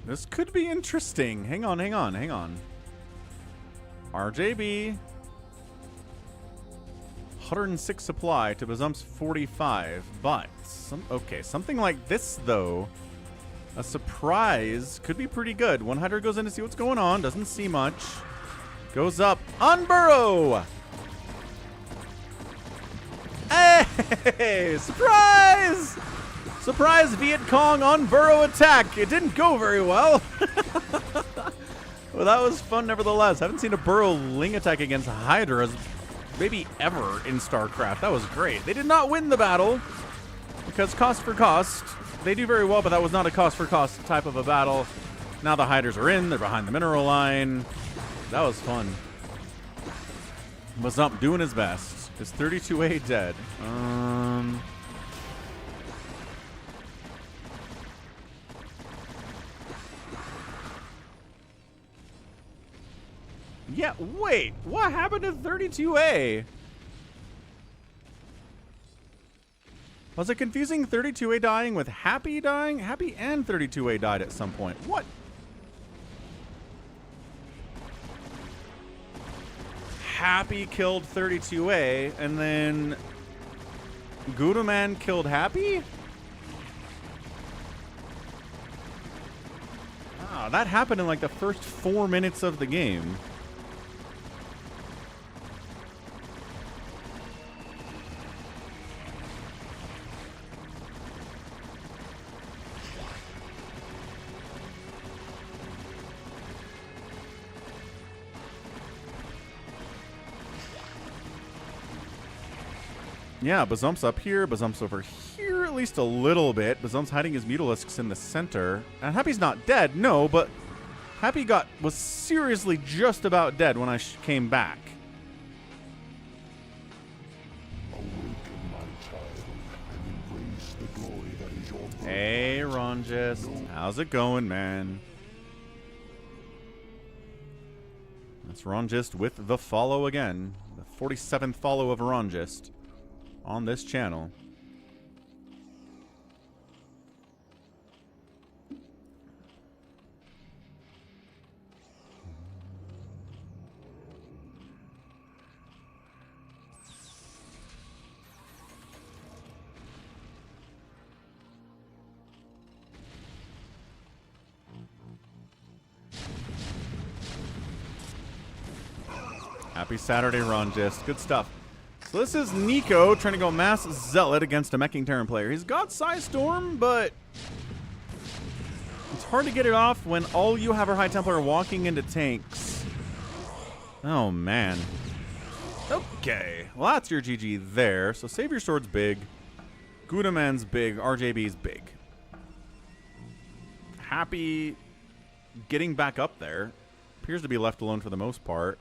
This could be interesting. Hang on, hang on, hang on. RJB. 106 supply to Bazump's 45. But, okay, something like this, though. A surprise could be pretty good. One Hydra goes in to see what's going on. Doesn't see much. Goes up. Unburrow! Hey! Surprise! Surprise Viet Cong on burrow attack. It didn't go very well. Well, that was fun nevertheless. Haven't seen a burrow ling attack against Hydras maybe ever in StarCraft. That was great. They did not win the battle because cost for cost. They do very well, but that was not a cost for cost type of a battle. Now the Hydras are in. They're behind the mineral line. That was fun. Bazump doing his best. Is 32A dead? Yeah, wait. What happened to 32A? Was it confusing 32A dying with Happy dying? Happy and 32A died at some point. What? Happy killed 32A, and then Gudaman killed Happy? Ah, that happened in like the first 4 minutes of the game. Yeah, Bazump's up here. Bazump's over here at least a little bit. Bazump's hiding his Mutalisks in the center. And Happy's not dead, no, but Happy was seriously just about dead when I came back. Hey, Ronjist. How's it going, man? That's Ronjist with the follow again. The 47th follow of Ronjist on this channel. Happy Saturday, Ronjist. Good stuff. So this is Nico trying to go mass ZeLoT against a Meching Terran player. He's got Psy Storm, but it's hard to get it off when all you have are High Templar walking into tanks. Oh, man. Okay. Well, that's your GG there. So Savior Sword's big. Gudaman's big. RJB's big. Happy getting back up there. Appears to be left alone for the most part.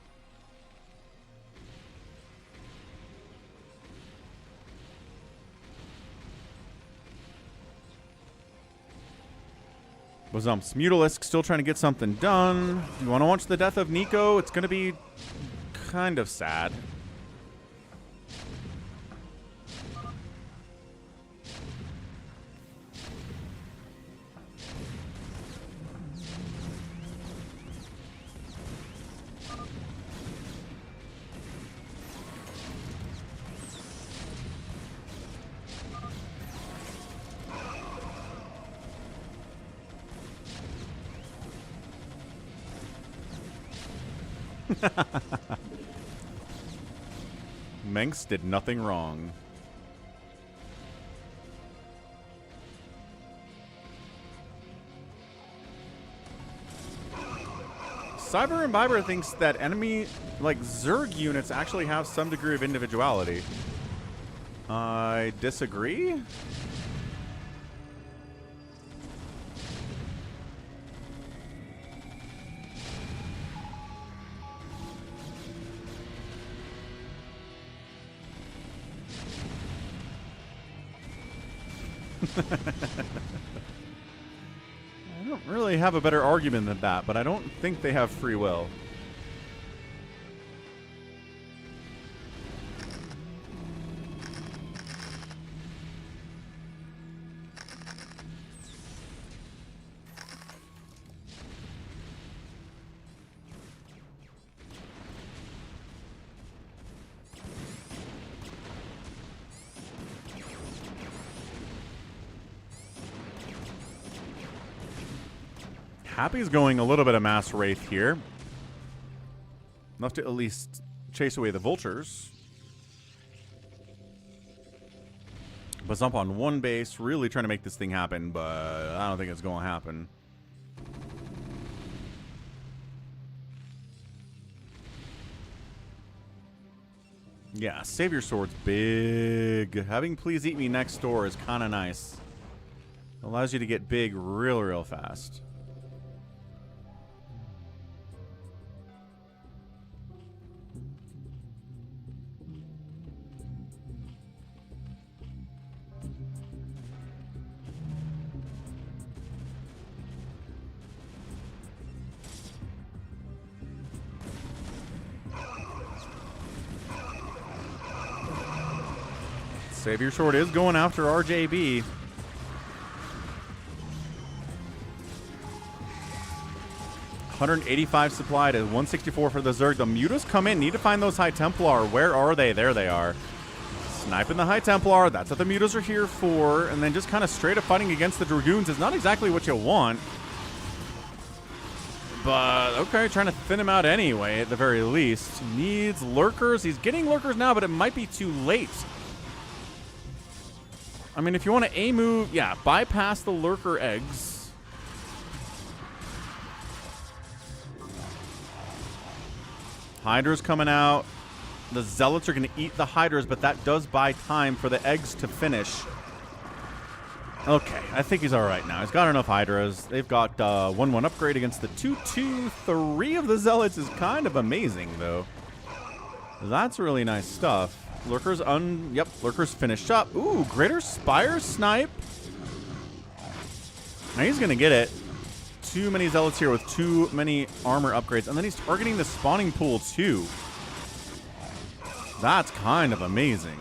Bazump's Mutalisk still trying to get something done. Do you want to watch the death of Nico? It's going to be kind of sad. Mengs did nothing wrong. Cyber Imbiber thinks that enemy, like Zerg units, actually have some degree of individuality. I disagree. I don't really have a better argument than that, but I don't think they have free will. Happy's going a little bit of Mass Wraith here. Enough to at least chase away the vultures. Bazump on one base, really trying to make this thing happen, but I don't think it's going to happen. Yeah, Savior Sword's big. Having Please Eat Me next door is kind of nice. Allows you to get big real fast. Savior Sword is going after RJB. $185 supply to 164 for the Zerg. The Mutas come in. Need to find those High Templar. Where are they? There they are. Sniping the High Templar. That's what the Mutas are here for. And then just kind of straight up fighting against the Dragoons is not exactly what you want. But, okay, trying to thin him out anyway, at the very least. Needs lurkers. He's getting lurkers now, but it might be too late. I mean, if you want to A-move, yeah, bypass the lurker eggs. Hydra's coming out. The Zealots are going to eat the Hydras, but that does buy time for the eggs to finish. Okay, I think he's all right now. He's got enough Hydras. They've got 1-1 upgrade against the 2-2. 3 of the Zealots is kind of amazing, though. That's really nice stuff. Lurkers yep, Lurkers finished up. Ooh, Greater Spire snipe. Now he's going to get it. Too many Zealots here with too many armor upgrades. And then he's targeting the spawning pool, too. That's kind of amazing.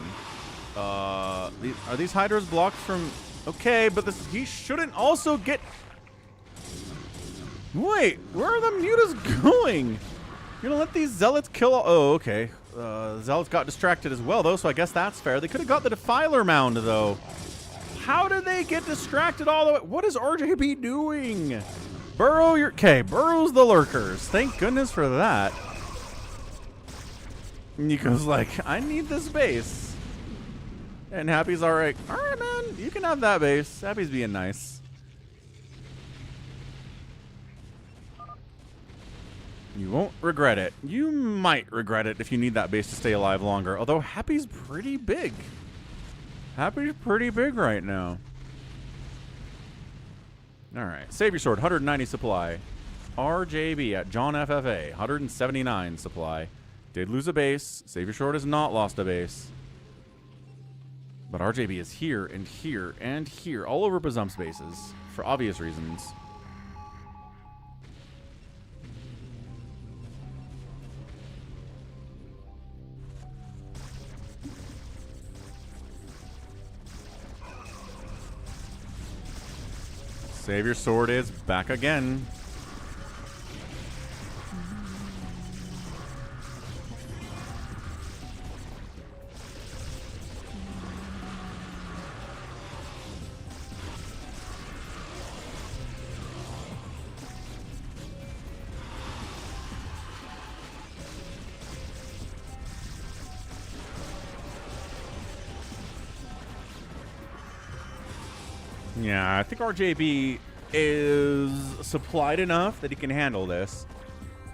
Are these Hydras blocked from... Okay, but he shouldn't also get... Wait, where are the Mutas going? You're going to let these Zealots kill... Oh, okay. Zealots got distracted as well, though, so I guess that's fair. They could have got the Defiler Mound, though. How did they get distracted all the way? What is RJB doing? Burrow, okay, Burrow's the Lurkers. Thank goodness for that. Nico's like, I need this base. And Happy's all right. All right, man, you can have that base. Happy's being nice. You won't regret it. You might regret it if you need that base to stay alive longer. Although Happy's pretty big. Happy's pretty big right now. All right. Savior Sword, 190 supply. RJB at John FFA, 179 supply. Did lose a base. Savior Sword has not lost a base. But RJB is here and here and here. All over Bazump's bases. For obvious reasons. Savior Sword is back again. Yeah, I think RJB is supplied enough that he can handle this.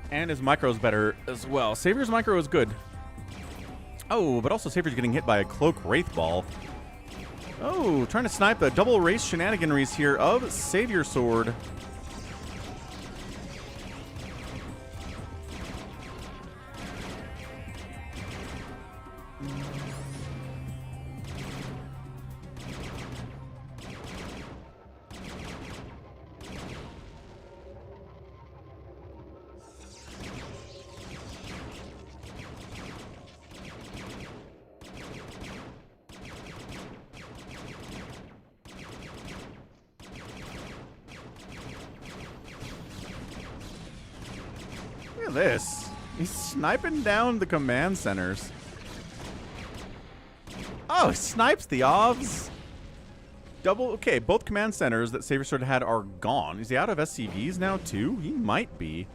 And his micro's better as well. Savior's micro is good. Oh, but also Savior's getting hit by a Cloak Wraith Ball. Oh, trying to snipe the double race shenaniganries here of Savior Sword. Look at this. He's sniping down the command centers. Oh, he snipes the OBS. Double. Okay, both command centers that Savior Sword had are gone. Is he out of SCVs now, too? He might be.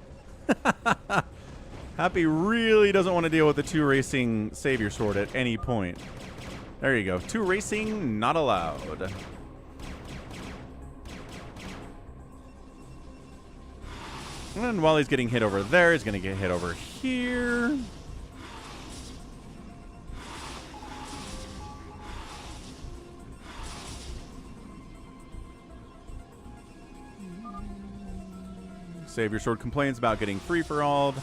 Happy really doesn't want to deal with the 2 racing Savior Sword at any point. There you go. 2 racing, not allowed. And while he's getting hit over there, he's going to get hit over here. Savior Sword complains about getting free-for-alled.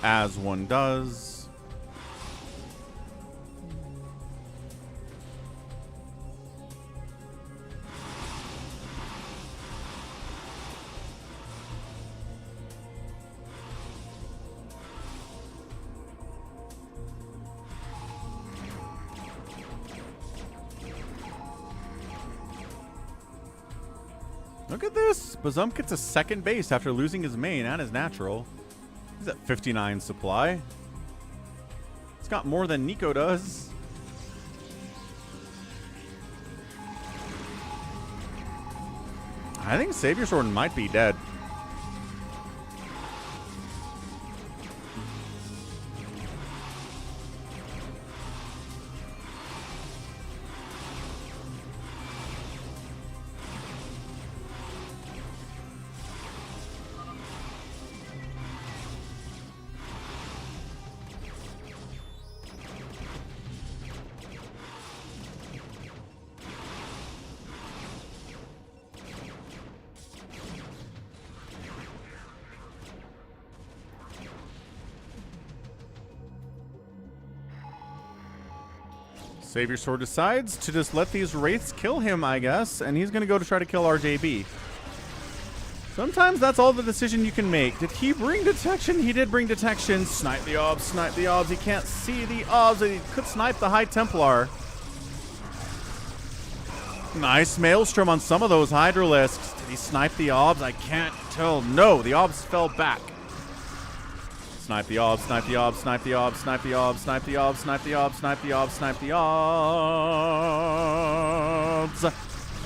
As one does. Look at this. Bazump gets a second base after losing his main and his natural. He's at 59 supply. It's got more than Nico does. I think Savior Sword might be dead. Savior Sword decides to just let these Wraiths kill him, I guess, and he's going to go to try to kill RJB. Sometimes that's all the decision you can make. Did he bring detection? He did bring detection. Snipe the OBS, snipe the OBS. He can't see the OBS. He could snipe the High Templar. Nice Maelstrom on some of those Hydralisks. Did he snipe the OBS? I can't tell. No, the OBS fell back. Snipe the OBS, snipe the OBS, snipe the OBS, snipe the OBS, snipe the OBS, snipe the OBS, snipe the OBS, snipe the OBS.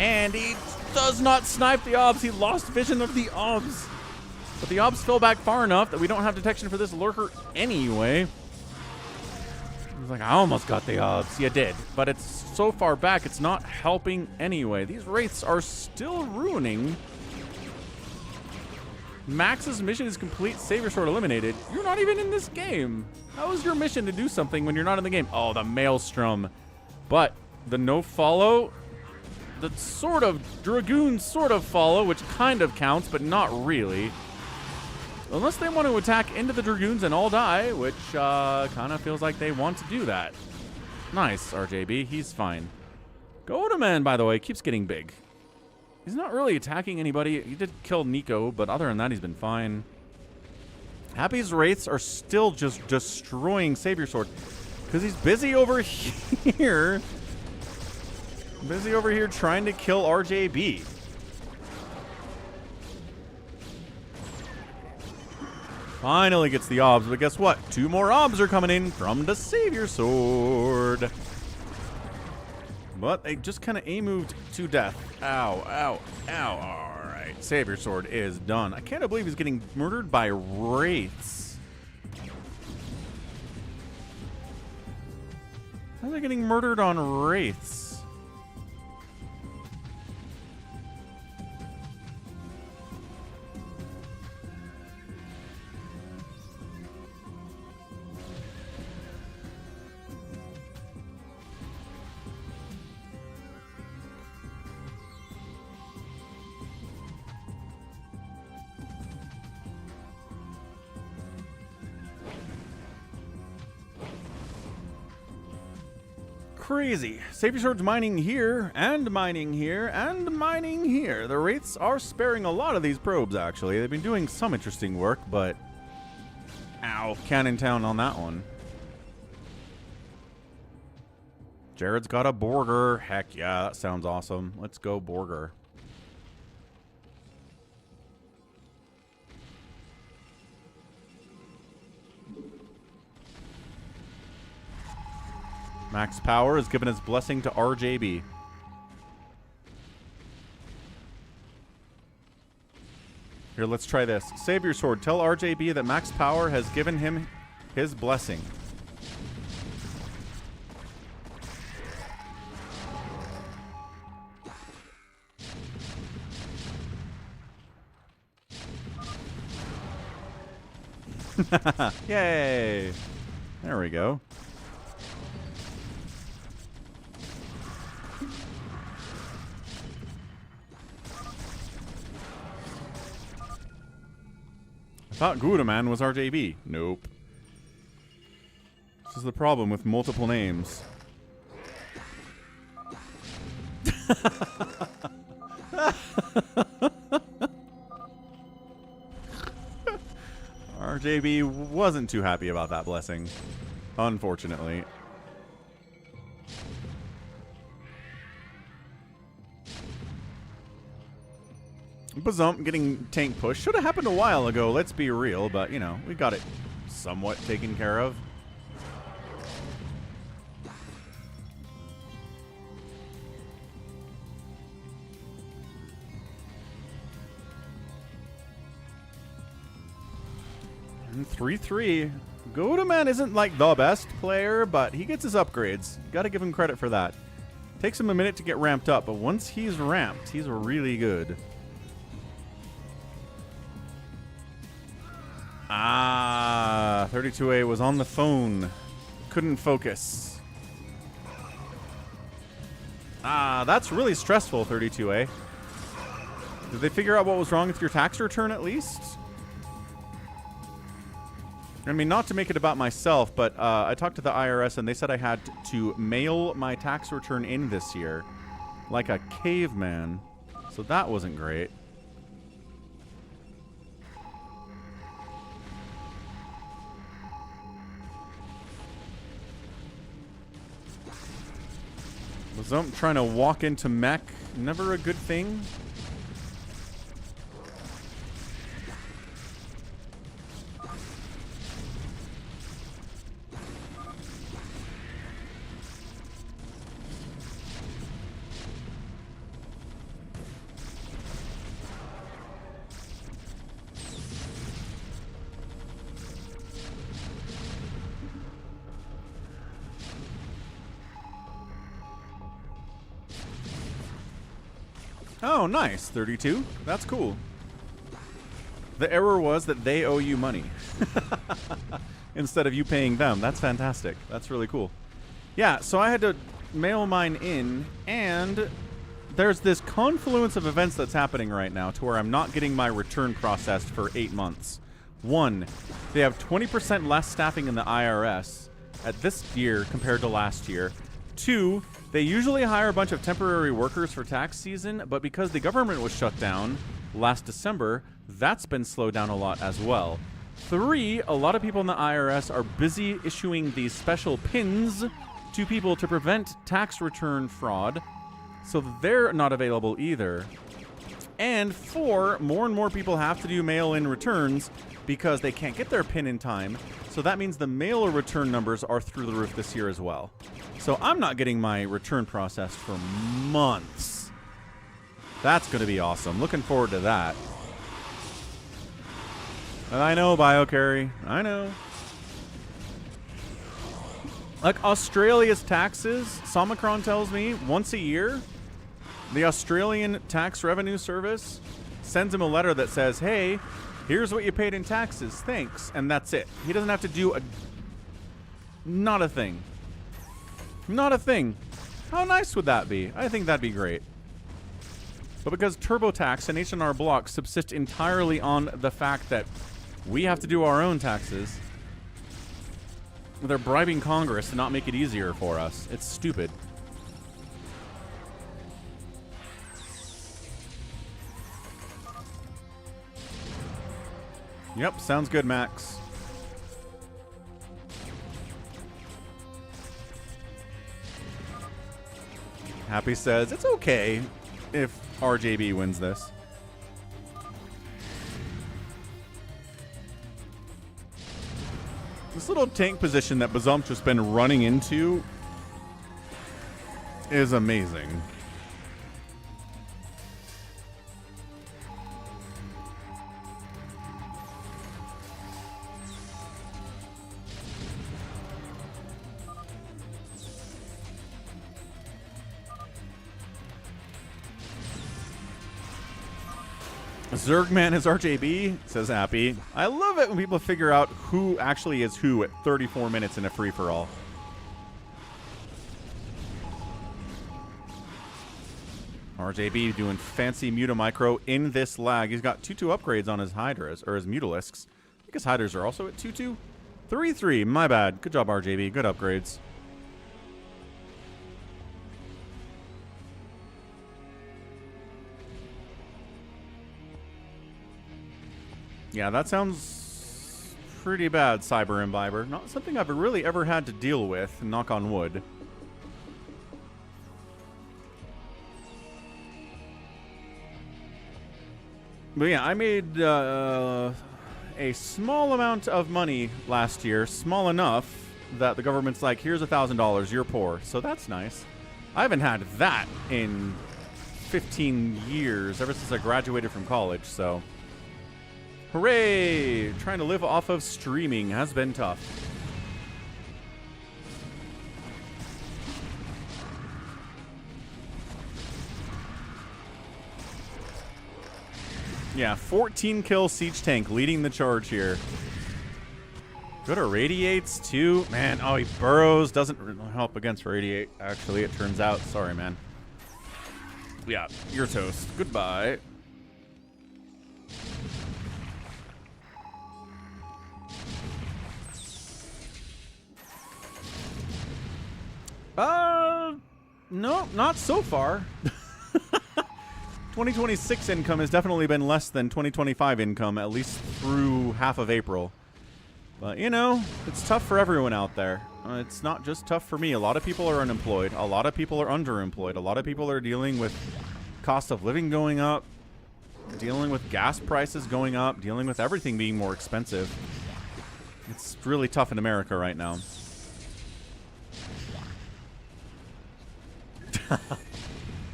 And he does not snipe the OBS. He lost vision of the OBS. But the OBS fell back far enough that we don't have detection for this lurker anyway. He's like, I almost got the OBS. You did. But it's so far back, it's not helping anyway. These Wraiths are still ruining. Max's mission is complete. Savior Sword eliminated. You're not even in this game. How is your mission to do something when you're not in the game? Oh, the Maelstrom. But the no follow, the sort of Dragoon sort of follow, which kind of counts, but not really. Unless they want to attack into the Dragoons and all die, which kind of feels like they want to do that. Nice, RJB. He's fine. Godaman, by the way, keeps getting big. He's not really attacking anybody. He did kill Nico, but other than that, he's been fine. Happy's Wraiths are still just destroying Savior Sword because he's busy over here Busy over here trying to kill RJB. Finally gets the obs, but guess what? 2 more obs are coming in from the Savior Sword. But they just kind of A-moved to death. Ow, ow, ow. All right, Savior Sword is done. I can't believe he's getting murdered by Wraiths. How are they getting murdered on Wraiths? Crazy. Savior Sword's mining here, and mining here, and mining here. The Wraiths are sparing a lot of these probes, actually. They've been doing some interesting work, but... Ow. Cannon Town on that one. Jared's got a Borger. Heck yeah, that sounds awesome. Let's go Borger. Max Power has given his blessing to RJB. Here, let's try this. Savior Sword, tell RJB that Max Power has given him his blessing. Yay! There we go. I thought Goudaman was RJB. Nope. This is the problem with multiple names. RJB wasn't too happy about that blessing, unfortunately. Bazump getting tank push. Should have happened a while ago, let's be real, but, you know, we got it somewhat taken care of. And 3-3. Goudaman isn't, like, the best player, but he gets his upgrades. Gotta give him credit for that. Takes him a minute to get ramped up, but once he's ramped, he's really good. Ah, 32A was on the phone. Couldn't focus. Ah, that's really stressful, 32A. Did they figure out what was wrong with your tax return at least? I mean, not to make it about myself, but I talked to the IRS and they said I had to mail my tax return in this year like a caveman. So that wasn't great. Bazump trying to walk into mech, never a good thing. Oh, nice. 32. That's cool. The error was that they owe you money instead of you paying them. That's fantastic. That's really cool. Yeah, so I had to mail mine in, and there's this confluence of events that's happening right now to where I'm not getting my return processed for 8 months. 1, they have 20% less staffing in the IRS at this year compared to last year. 2, they usually hire a bunch of temporary workers for tax season, but because the government was shut down last December, that's been slowed down a lot as well. 3, a lot of people in the IRS are busy issuing these special pins to people to prevent tax return fraud. So they're not available either. And 4, more and more people have to do mail-in returns because they can't get their PIN in time. So that means the mail return numbers are through the roof this year as well. So I'm not getting my return processed for months. That's going to be awesome. Looking forward to that. I know, BioCarry. I know. Like Australia's taxes, Somicron tells me, once a year, the Australian Tax Revenue Service sends him a letter that says, hey, here's what you paid in taxes. Thanks. And that's it. He doesn't have to do not a thing. Not a thing. How nice would that be? I think that'd be great. But because TurboTax and H&R Block subsist entirely on the fact that we have to do our own taxes, they're bribing Congress to not make it easier for us. It's stupid. Yep, sounds good, Max. Happy says, it's okay if RJB wins this. This little tank position that Bazum's just been running into is amazing. Zergman is RJB, says Happy. I love it when people figure out who actually is who at 34 minutes in a free-for-all. RJB doing fancy Mutamicro in this lag. He's got 2-2 upgrades on his Hydras, or his Mutalisks. I think his Hydras are also at 2-2. 3-3, my bad. Good job, RJB. Good upgrades. Yeah, that sounds pretty bad, Cyber Imbiber. Not something I've really ever had to deal with, knock on wood. But yeah, I made a small amount of money last year. Small enough that the government's like, here's $1,000, you're poor. So that's nice. I haven't had that in 15 years, ever since I graduated from college, so... Hooray! Trying to live off of streaming has been tough. Yeah, 14 kill siege tank leading the charge here. Good irradiates too. Man, oh, he burrows. Doesn't help against radiate, actually, it turns out. Sorry, man. Yeah, you're toast. Goodbye. No, not so far. 2026 income has definitely been less than 2025 income, at least through half of April. But, you know, it's tough for everyone out there. It's not just tough for me. A lot of people are unemployed. A lot of people are underemployed. A lot of people are dealing with cost of living going up, dealing with gas prices going up, dealing with everything being more expensive. It's really tough in America right now.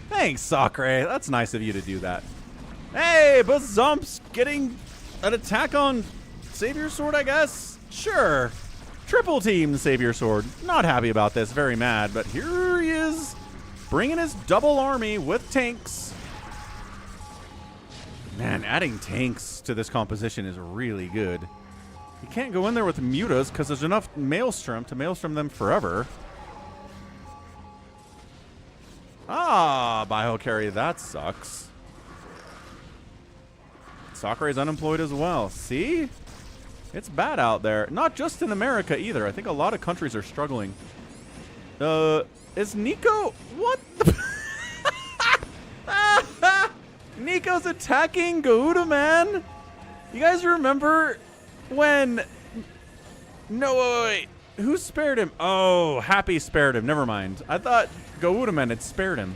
Thanks, Sacsri. That's nice of you to do that. Hey, Bazump's getting an attack on Savior Sword, I guess? Sure. Triple team Savior Sword. Not happy about this. Very mad. But here he is, bringing his double army with tanks. Man, adding tanks to this composition is really good. You can't go in there with mutas because there's enough Maelstrom to Maelstrom them forever. Ah, BioCarry, that sucks. Sacsri's unemployed as well. See? It's bad out there. Not just in America either. I think a lot of countries are struggling. Is Nico... What the... Nico's attacking Gouda, man? You guys remember when... No, wait. Who spared him? Oh, Happy spared him. Never mind. I thought Goudaman had spared him.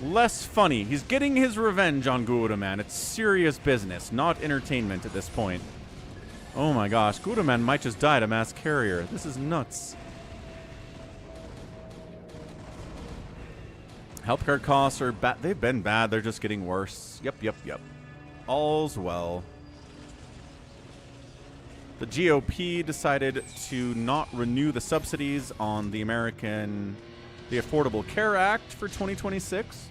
less funny. He's getting his revenge on Goudaman. It's serious business, not entertainment at this point. Oh my gosh, Goudaman might just die to mass carrier. This is nuts. Health card costs are bad. They've been bad. They're just getting worse. Yep. All's well. The GOP decided to not renew the subsidies on the Affordable Care Act for 2026.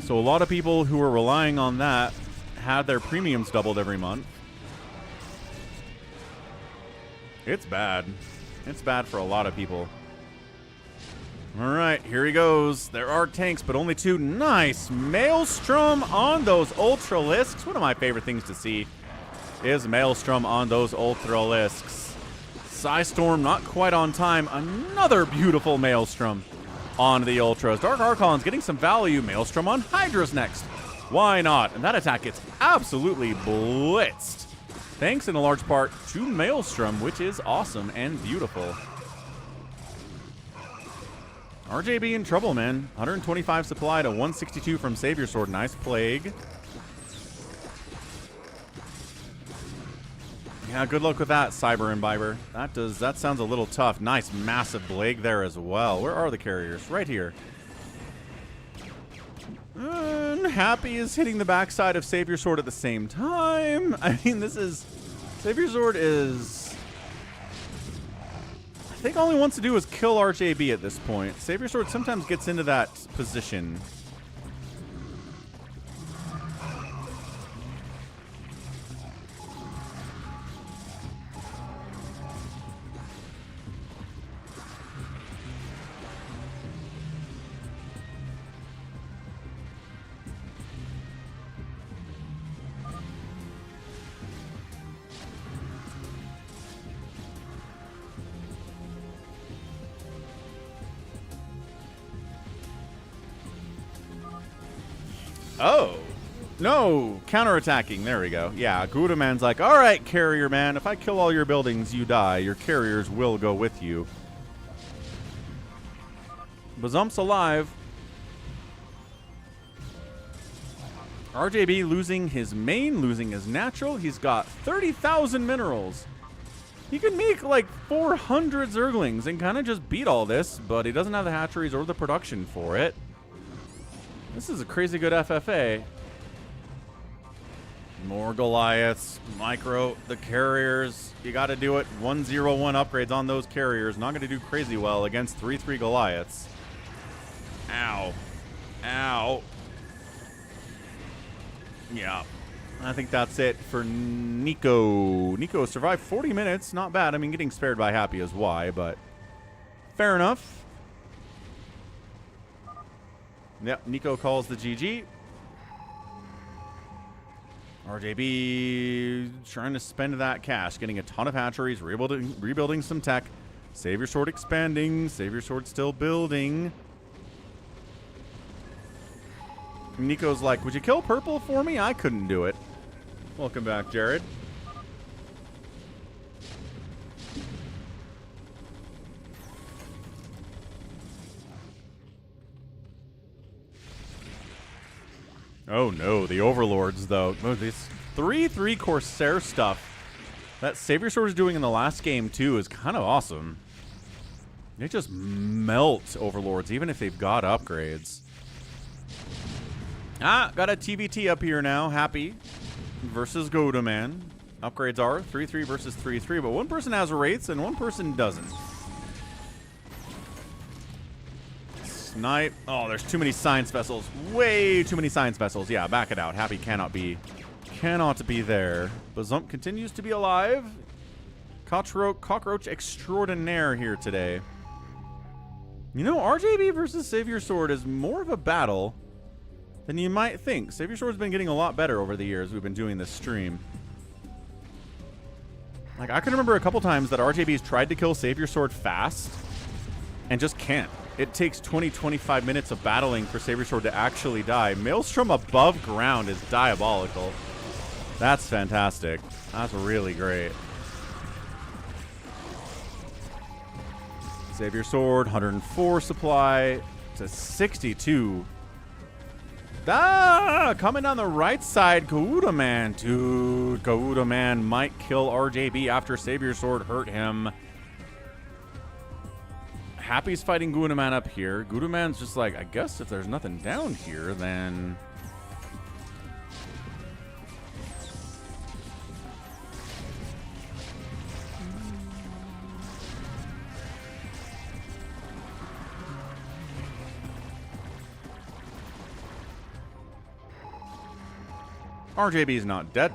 So a lot of people who were relying on that had their premiums doubled every month. It's bad. It's bad for a lot of people. All right, here he goes. There are tanks, but only 2. Nice. Maelstrom on those Ultralisks. One of my favorite things to see is Maelstrom on those Ultralisks. Psystorm not quite on time. Another beautiful Maelstrom on the Ultras. Dark Archon's getting some value. Maelstrom on Hydras next. Why not? And that attack gets absolutely blitzed. Thanks in a large part to Maelstrom, which is awesome and beautiful. RJB in trouble, man. 125 supply to 162 from Savior Sword. Nice Plague. Yeah, good luck with that, Cyber Imbiber. That sounds a little tough. Nice massive Plague there as well. Where are the carriers? Right here. Happy is hitting the backside of Savior Sword at the same time. I mean, this is... Savior Sword is... I think all he wants to do is kill RJB at this point. Savior Sword sometimes gets into that position. Oh. No. Counterattacking. There we go. Yeah, Goudaman's like, all right, carrier man, if I kill all your buildings, you die. Your carriers will go with you. Bazump's alive. RJB losing his main, losing his natural. He's got 30,000 minerals. He could make like 400 Zerglings and kind of just beat all this, but he doesn't have the hatcheries or the production for it. This is a crazy good FFA. More Goliaths, micro, the carriers. You got to do it. 101 upgrades on those carriers. Not going to do crazy well against 3-3 Goliaths. Ow. Ow. Yeah. I think that's it for Nico. Nico survived 40 minutes. Not bad. I mean, getting spared by Happy is why, but fair enough. Yep, Nico calls the GG. RJB trying to spend that cash, getting a ton of hatcheries, rebuilding some tech. Savior Sword expanding. Savior Sword still building. Nico's like, would you kill purple for me? I couldn't do it. Welcome back, Jared. Oh no, the Overlords though. Oh, this 3-3 Corsair stuff that Savior Sword is doing in the last game too is kind of awesome. They just melt Overlords even if they've got upgrades. Got a TVT up here now. Happy versus Goudaman. Upgrades are 3-3 versus 3-3, but one person has Wraiths and one person doesn't. Snipe. Oh, there's too many science vessels. Way too many science vessels. Yeah, back it out. Happy cannot be there. Bazump continues to be alive. Cockroach extraordinaire here today. You know, RJB versus Savior Sword is more of a battle than you might think. Savior Sword's been getting a lot better over the years we've been doing this stream. Like, I can remember a couple times that RJB's tried to kill Savior Sword fast and just can't. It takes 20-25 minutes of battling for Savior Sword to actually die. Maelstrom above ground is diabolical. That's fantastic. That's really great. Savior Sword, 104 supply. to 62. Ah, coming down the right side, Gouda Man. Dude, Gouda Man might kill RJB after Savior Sword hurt him. Happy's fighting Gouda Man up here. Gouda Man's just like, I guess if there's nothing down here, then... RJB's not dead.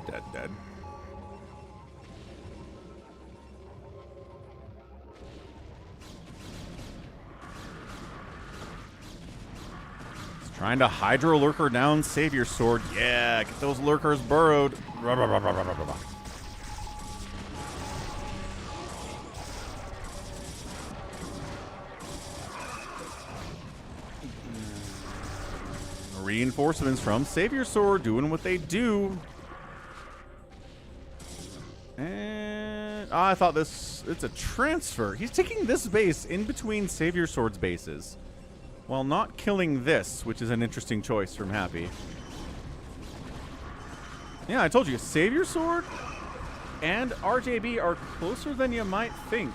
He's trying to Hydro Lurker down Savior Sword. Yeah, get those Lurkers burrowed. Reinforcements from Savior Sword doing what they do. And I thought it's a transfer. He's taking this base in between Savior Sword's bases while not killing this, which is an interesting choice from Happy. Yeah, I told you, Savior Sword and RJB are closer than you might think.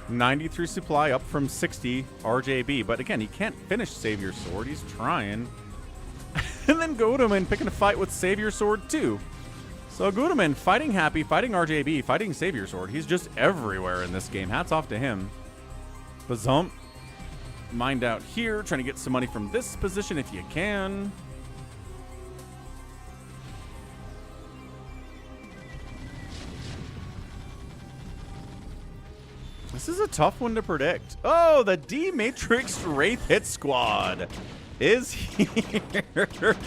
.93 supply up from 60 RJB, but again, he can't finish Savior Sword. He's trying. And then Godaman picking a fight with Savior Sword too. So Godaman fighting Happy, fighting RJB, fighting Savior Sword. He's just everywhere in this game. Hats off to him. Bazump, mind out here, trying to get some money from this position if you can. This is a tough one to predict. Oh, the D-Matrix Wraith Hit Squad is here.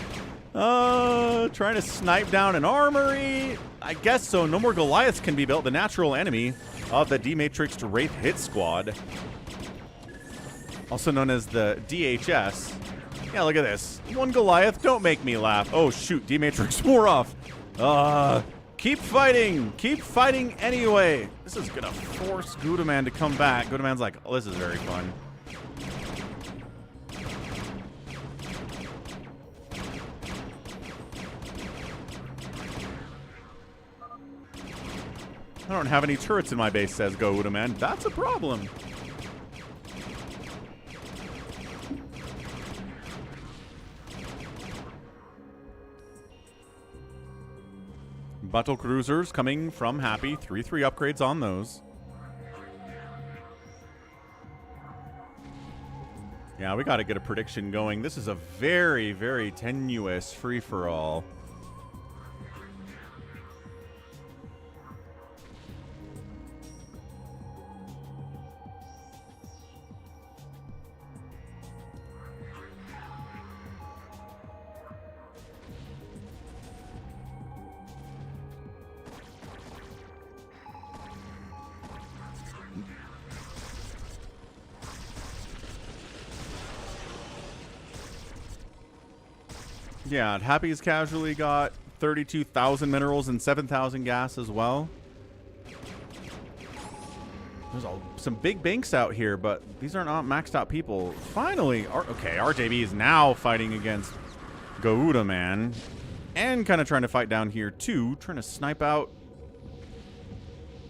Trying to snipe down an armory. I guess so. No more Goliaths can be built. The natural enemy of the D-Matrix Wraith Hit Squad. Also known as the DHS. Yeah, look at this. One Goliath. Don't make me laugh. Oh, shoot. D-Matrix wore off. Keep fighting. Keep fighting anyway. This is going to force Goudaman to come back. Goudaman's like, oh, this is very fun. I don't have any turrets in my base, says Goudaman. That's a problem. Battle cruisers coming from Happy. 3-3 upgrades on those. Yeah, we got to get a prediction going. This is a very, very tenuous free-for-all. Yeah, Happy's casually got 32,000 minerals and 7,000 gas as well. There's some big banks out here, but these are not maxed out people. Finally, okay, RJB is now fighting against Goudaman and kind of trying to fight down here too, trying to snipe out.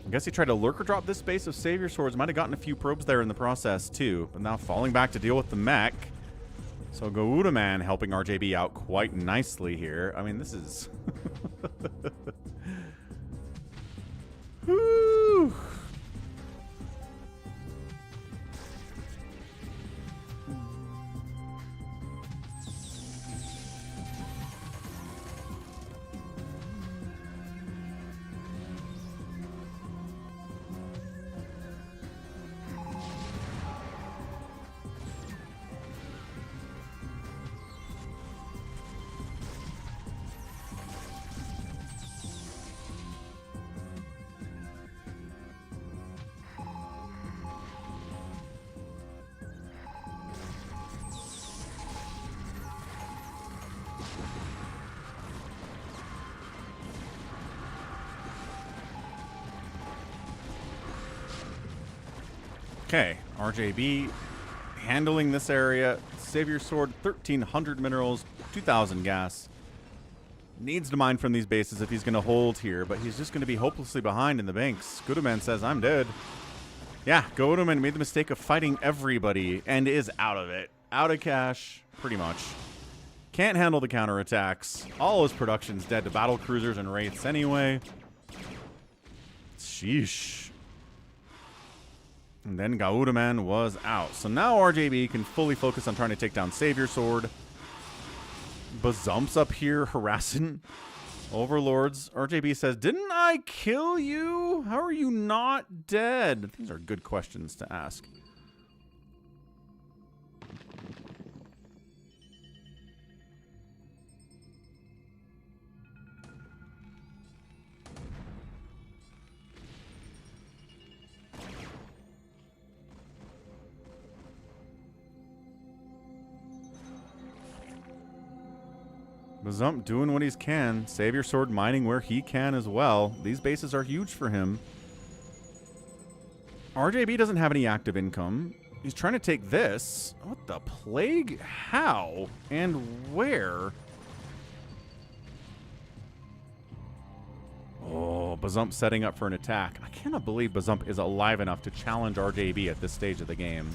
I guess he tried to lurker drop this base of Savior Swords. Might have gotten a few probes there in the process too, but now falling back to deal with the mech. So Goudaman helping RJB out quite nicely here. I mean, this is... Whew. Okay, RJB handling this area. Savior Sword, 1,300 minerals, 2,000 gas. Needs to mine from these bases if he's going to hold here, but he's just going to be hopelessly behind in the banks. Goodeman says, I'm dead. Yeah, Goodeman made the mistake of fighting everybody and is out of it. Out of cash, pretty much. Can't handle the counterattacks. All his production's dead to battle cruisers and wraiths anyway. Sheesh. And then Gaudaman was out. So now RJB can fully focus on trying to take down Savior Sword. Bazump's up here harassing overlords. RJB says, didn't I kill you? How are you not dead? These are good questions to ask. Bazump doing what he can. Savior Sword mining where he can as well. These bases are huge for him. RJB doesn't have any active income. He's trying to take this. What the plague? How? And where? Oh, Bazump setting up for an attack. I cannot believe Bazump is alive enough to challenge RJB at this stage of the game.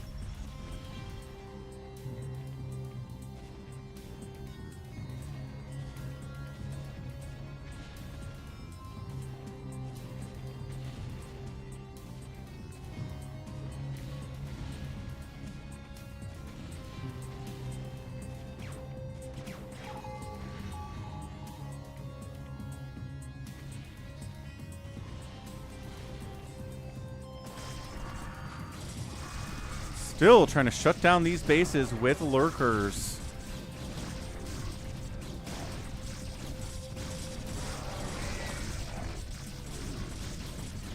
Still trying to shut down these bases with lurkers.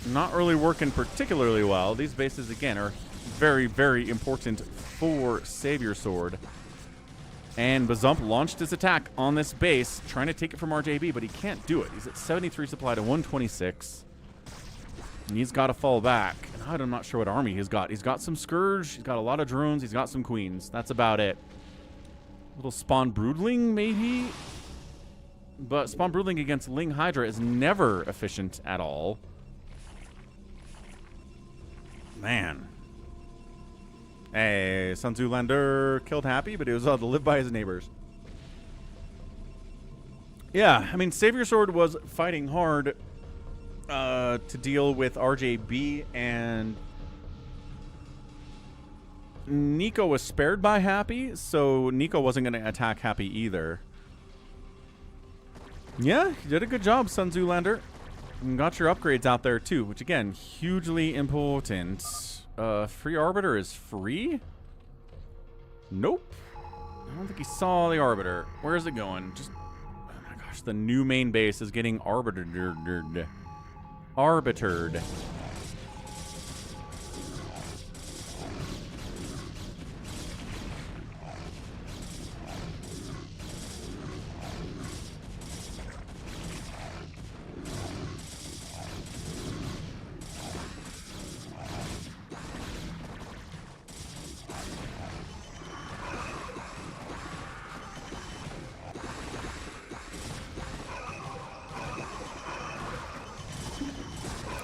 Not really working particularly well. These bases, again, are very, very important for Savior Sword. And Bazump launched his attack on this base, trying to take it from RJB, but he can't do it. He's at 73 supply to 126. And he's got to fall back. And I'm not sure what army he's got. He's got some Scourge. He's got a lot of drones. He's got some Queens. That's about it. Little Spawn Broodling, maybe? But Spawn Broodling against Ling Hydra is never efficient at all. Man. Hey, Sun Tzu Lander killed Happy, but he was allowed to live by his neighbors. Yeah, I mean, Savior Sword was fighting hard to deal with RJB, and Nico was spared by Happy, so Nico wasn't going to attack Happy either. Yeah, you did a good job, Sun Tzu Lander. And got your upgrades out there too, which again, hugely important. Free Arbiter is free? Nope. I don't think he saw the Arbiter. Where is it going? Just, oh my gosh, the new main base is getting arbitered. Arbitered.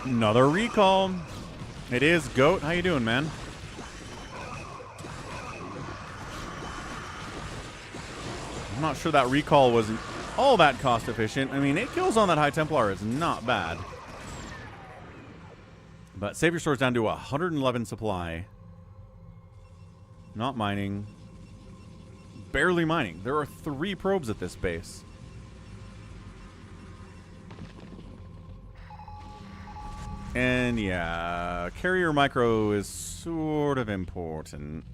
Another recall. It is Goat. How you doing, man? I'm not sure that recall was all that cost efficient. I mean, 8 kills on that High Templar is not bad. But Savior Sword's down to 111 supply. Not mining. Barely mining. There are 3 probes at this base. And yeah, carrier micro is sort of important.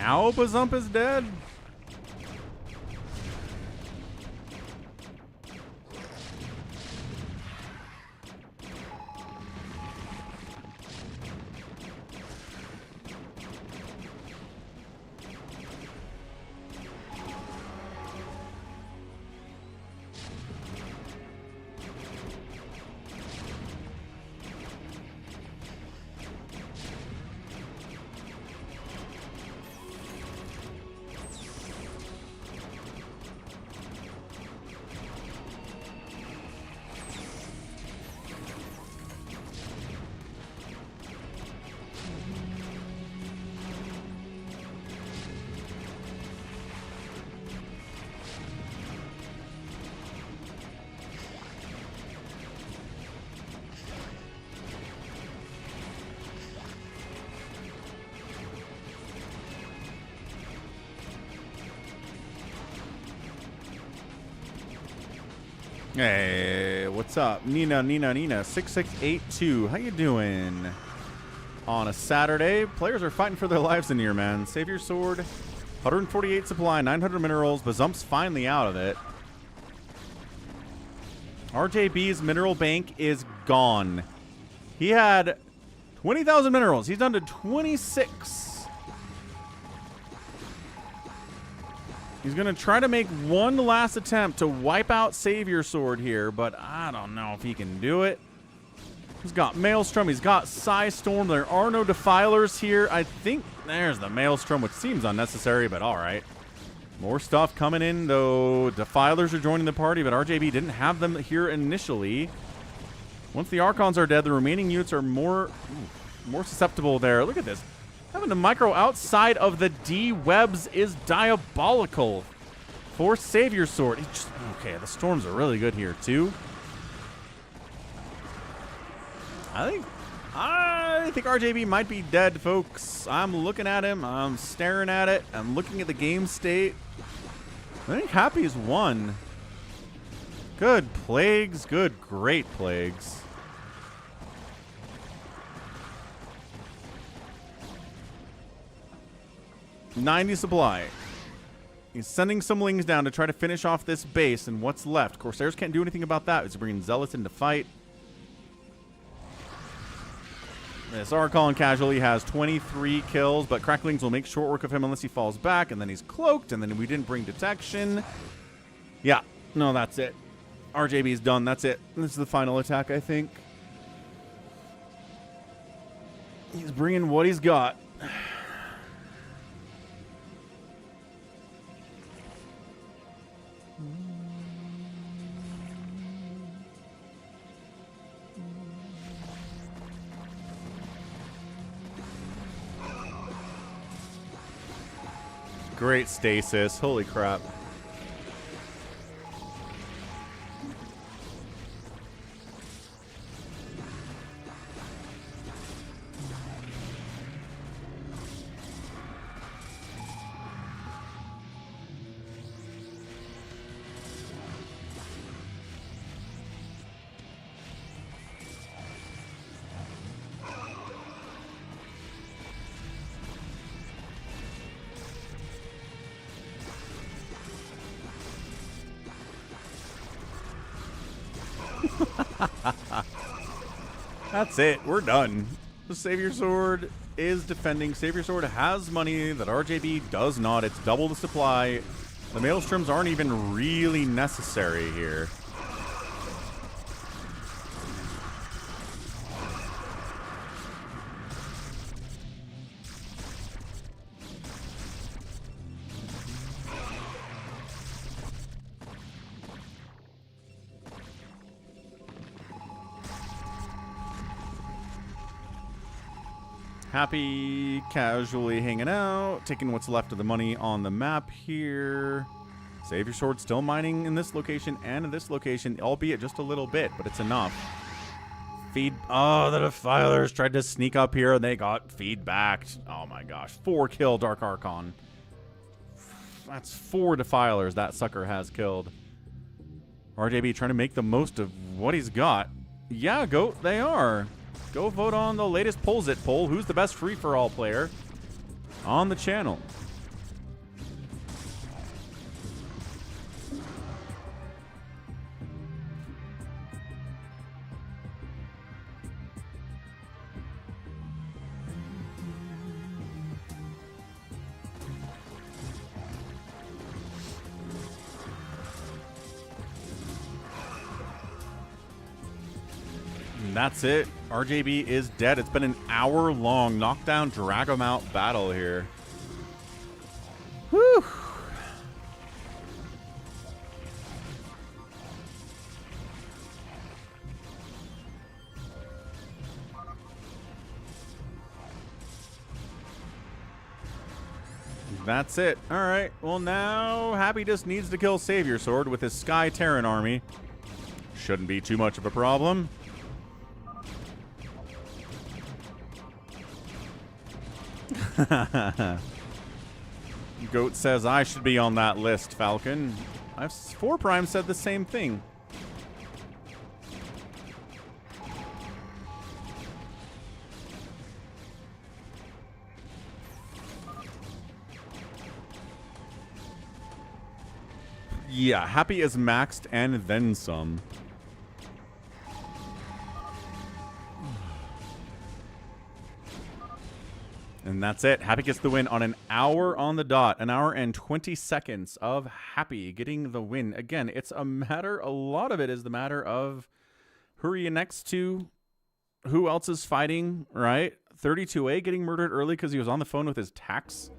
now Bazump is dead? Hey, what's up? Nina 6682. How you doing? On a Saturday, players are fighting for their lives in here, man. Save your sword. 148 supply, 900 minerals. Bazump's finally out of it. RJB's mineral bank is gone. He had 20,000 minerals. He's down to 26. He's going to try to make one last attempt to wipe out Savior Sword here, but I don't know if he can do it. He's got Maelstrom. He's got Psystorm. There are no Defilers here. I think there's the Maelstrom, which seems unnecessary, but all right. More stuff coming in, though. Defilers are joining the party, but RJB didn't have them here initially. Once the Archons are dead, the remaining units are more susceptible there. Look at this. Having the micro outside of the D webs is diabolical for Savior Sword. Okay, the storms are really good here too. I think RJB might be dead, folks. I'm looking at him. I'm staring at it. I'm looking at the game state. I think Happy's won. Good plagues. Good, great plagues. 90 supply. He's sending some lings down to try to finish off this base, and what's left? Corsairs can't do anything about that. He's bringing Zealots into fight. This Archon casually has 23 kills, but Cracklings will make short work of him unless he falls back, and then he's cloaked, and then we didn't bring detection. Yeah, no, that's it. RJB's done. That's it. This is the final attack, I think. He's bringing what he's got. Great stasis. Holy crap. That's it. We're done. The Savior Sword is defending. Savior Sword has money that RJB does not. It's double the supply. The Maelstroms aren't even really necessary here. Happy casually hanging out, taking what's left of the money on the map here. Savior Sword still mining in this location and in this location, albeit just a little bit, but it's enough. Oh, the Defilers tried to sneak up here and they got feedbacked. Oh my gosh. 4 kill Dark Archon. That's 4 Defilers that sucker has killed. RJB trying to make the most of what he's got. Yeah, Goat, they are. Go vote on the latest Polls It poll. Who's the best free-for-all player on the channel? And that's it. RJB is dead. It's been an hour-long knockdown, drag-em-out battle here. Whew. That's it. All right. Well, now Happy just needs to kill Savior Sword with his Sky Terran army. Shouldn't be too much of a problem. Goat says I should be on that list, Falcon. 4 Prime said the same thing. Yeah, Happy is maxed and then some. And that's it. Happy gets the win on an hour on the dot. An hour and 20 seconds of Happy getting the win. Again, it's a lot of it is the matter of who are you next to? Who else is fighting, right? 32A getting murdered early because he was on the phone with his tax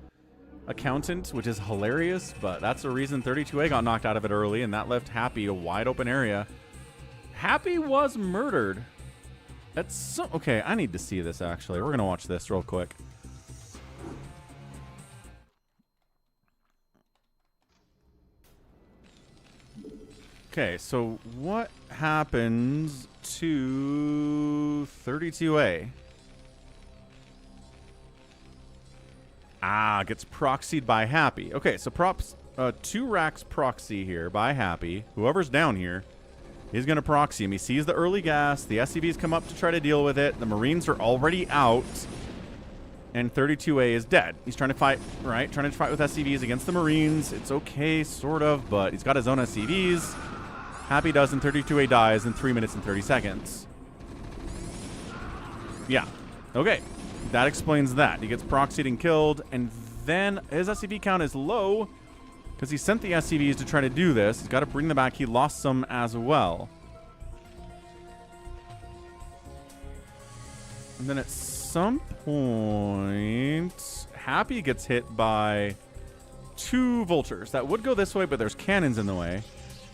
accountant, which is hilarious, but that's the reason 32A got knocked out of it early, and that left Happy a wide open area. Happy was murdered. That's so... Okay, I need to see this, actually. We're going to watch this real quick. Okay, so what happens to 32A? Ah, gets proxied by Happy. Okay, so 2 racks proxy here by Happy. Whoever's down here, he's going to proxy him. He sees the early gas. The SCVs come up to try to deal with it. The Marines are already out. And 32A is dead. He's trying to fight, right? Trying to fight with SCVs against the Marines. It's okay, sort of, but he's got his own SCVs. Happy does, and 32A dies in 3 minutes and 30 seconds. Yeah. Okay. That explains that. He gets proxied and killed, and then his SCV count is low because he sent the SCVs to try to do this. He's got to bring them back. He lost some as well. And then at some point, Happy gets hit by 2 vultures. That would go this way, but there's cannons in the way.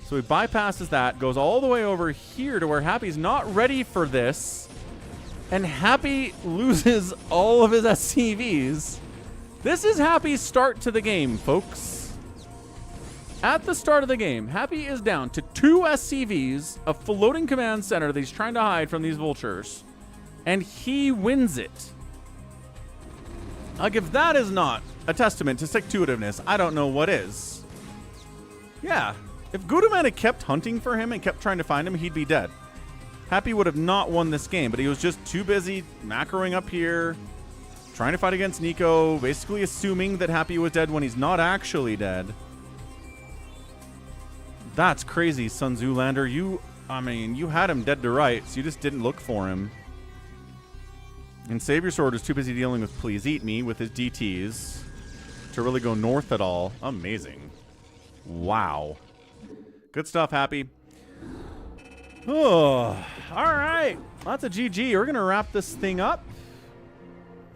So he bypasses that, goes all the way over here to where Happy's not ready for this. And Happy loses all of his SCVs. This is Happy's start to the game, folks. At the start of the game, Happy is down to 2 SCVs, a floating command center that he's trying to hide from these vultures. And he wins it. Like, if that is not a testament to stick-to-itiveness, I don't know what is. Yeah. If Gudaman had kept hunting for him and kept trying to find him, he'd be dead. Happy would have not won this game, but he was just too busy macroing up here, trying to fight against Nico, basically assuming that Happy was dead when he's not actually dead. That's crazy, Sun Zoolander. You had him dead to rights. You just didn't look for him. And Savior Sword was too busy dealing with Please Eat Me with his DTs to really go north at all. Amazing. Wow. Good stuff, Happy. Oh, all right. That's a GG. We're going to wrap this thing up.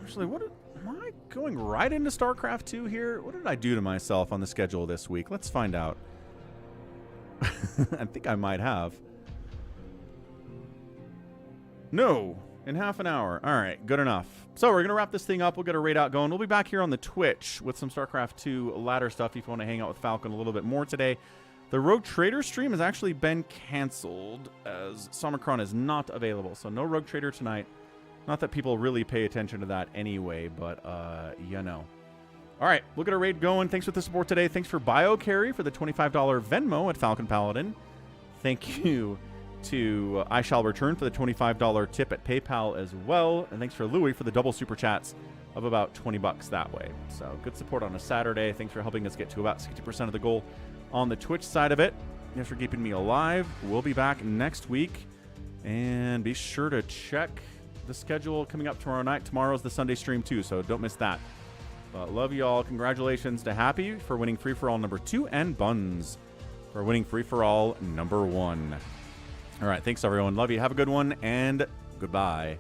Actually, am I going right into StarCraft 2 here? What did I do to myself on the schedule this week? Let's find out. I think I might have. No, in half an hour. All right, good enough. So we're going to wrap this thing up. We'll get a raid out going. We'll be back here on the Twitch with some StarCraft 2 ladder stuff if you want to hang out with Falcon a little bit more today. The Rogue Trader stream has actually been canceled as Somicron is not available. So no Rogue Trader tonight. Not that people really pay attention to that anyway, but you know. All right, we'll get a raid going. Thanks for the support today. Thanks for BioCarry for the $25 Venmo at Falcon Paladin. Thank you to I Shall Return for the $25 tip at PayPal as well. And thanks for Louie for the double super chats of about 20 bucks that way. So good support on a Saturday. Thanks for helping us get to about 60% of the goal on the Twitch side of it. Thanks for keeping me alive. We'll be back next week. And be sure to check the schedule coming up tomorrow night. Tomorrow's the Sunday stream too, so don't miss that. But love you all. Congratulations to Happy for winning Free-For-All number 2 and Buns for winning Free-For-All number 1. All right. Thanks, everyone. Love you. Have a good one, and goodbye.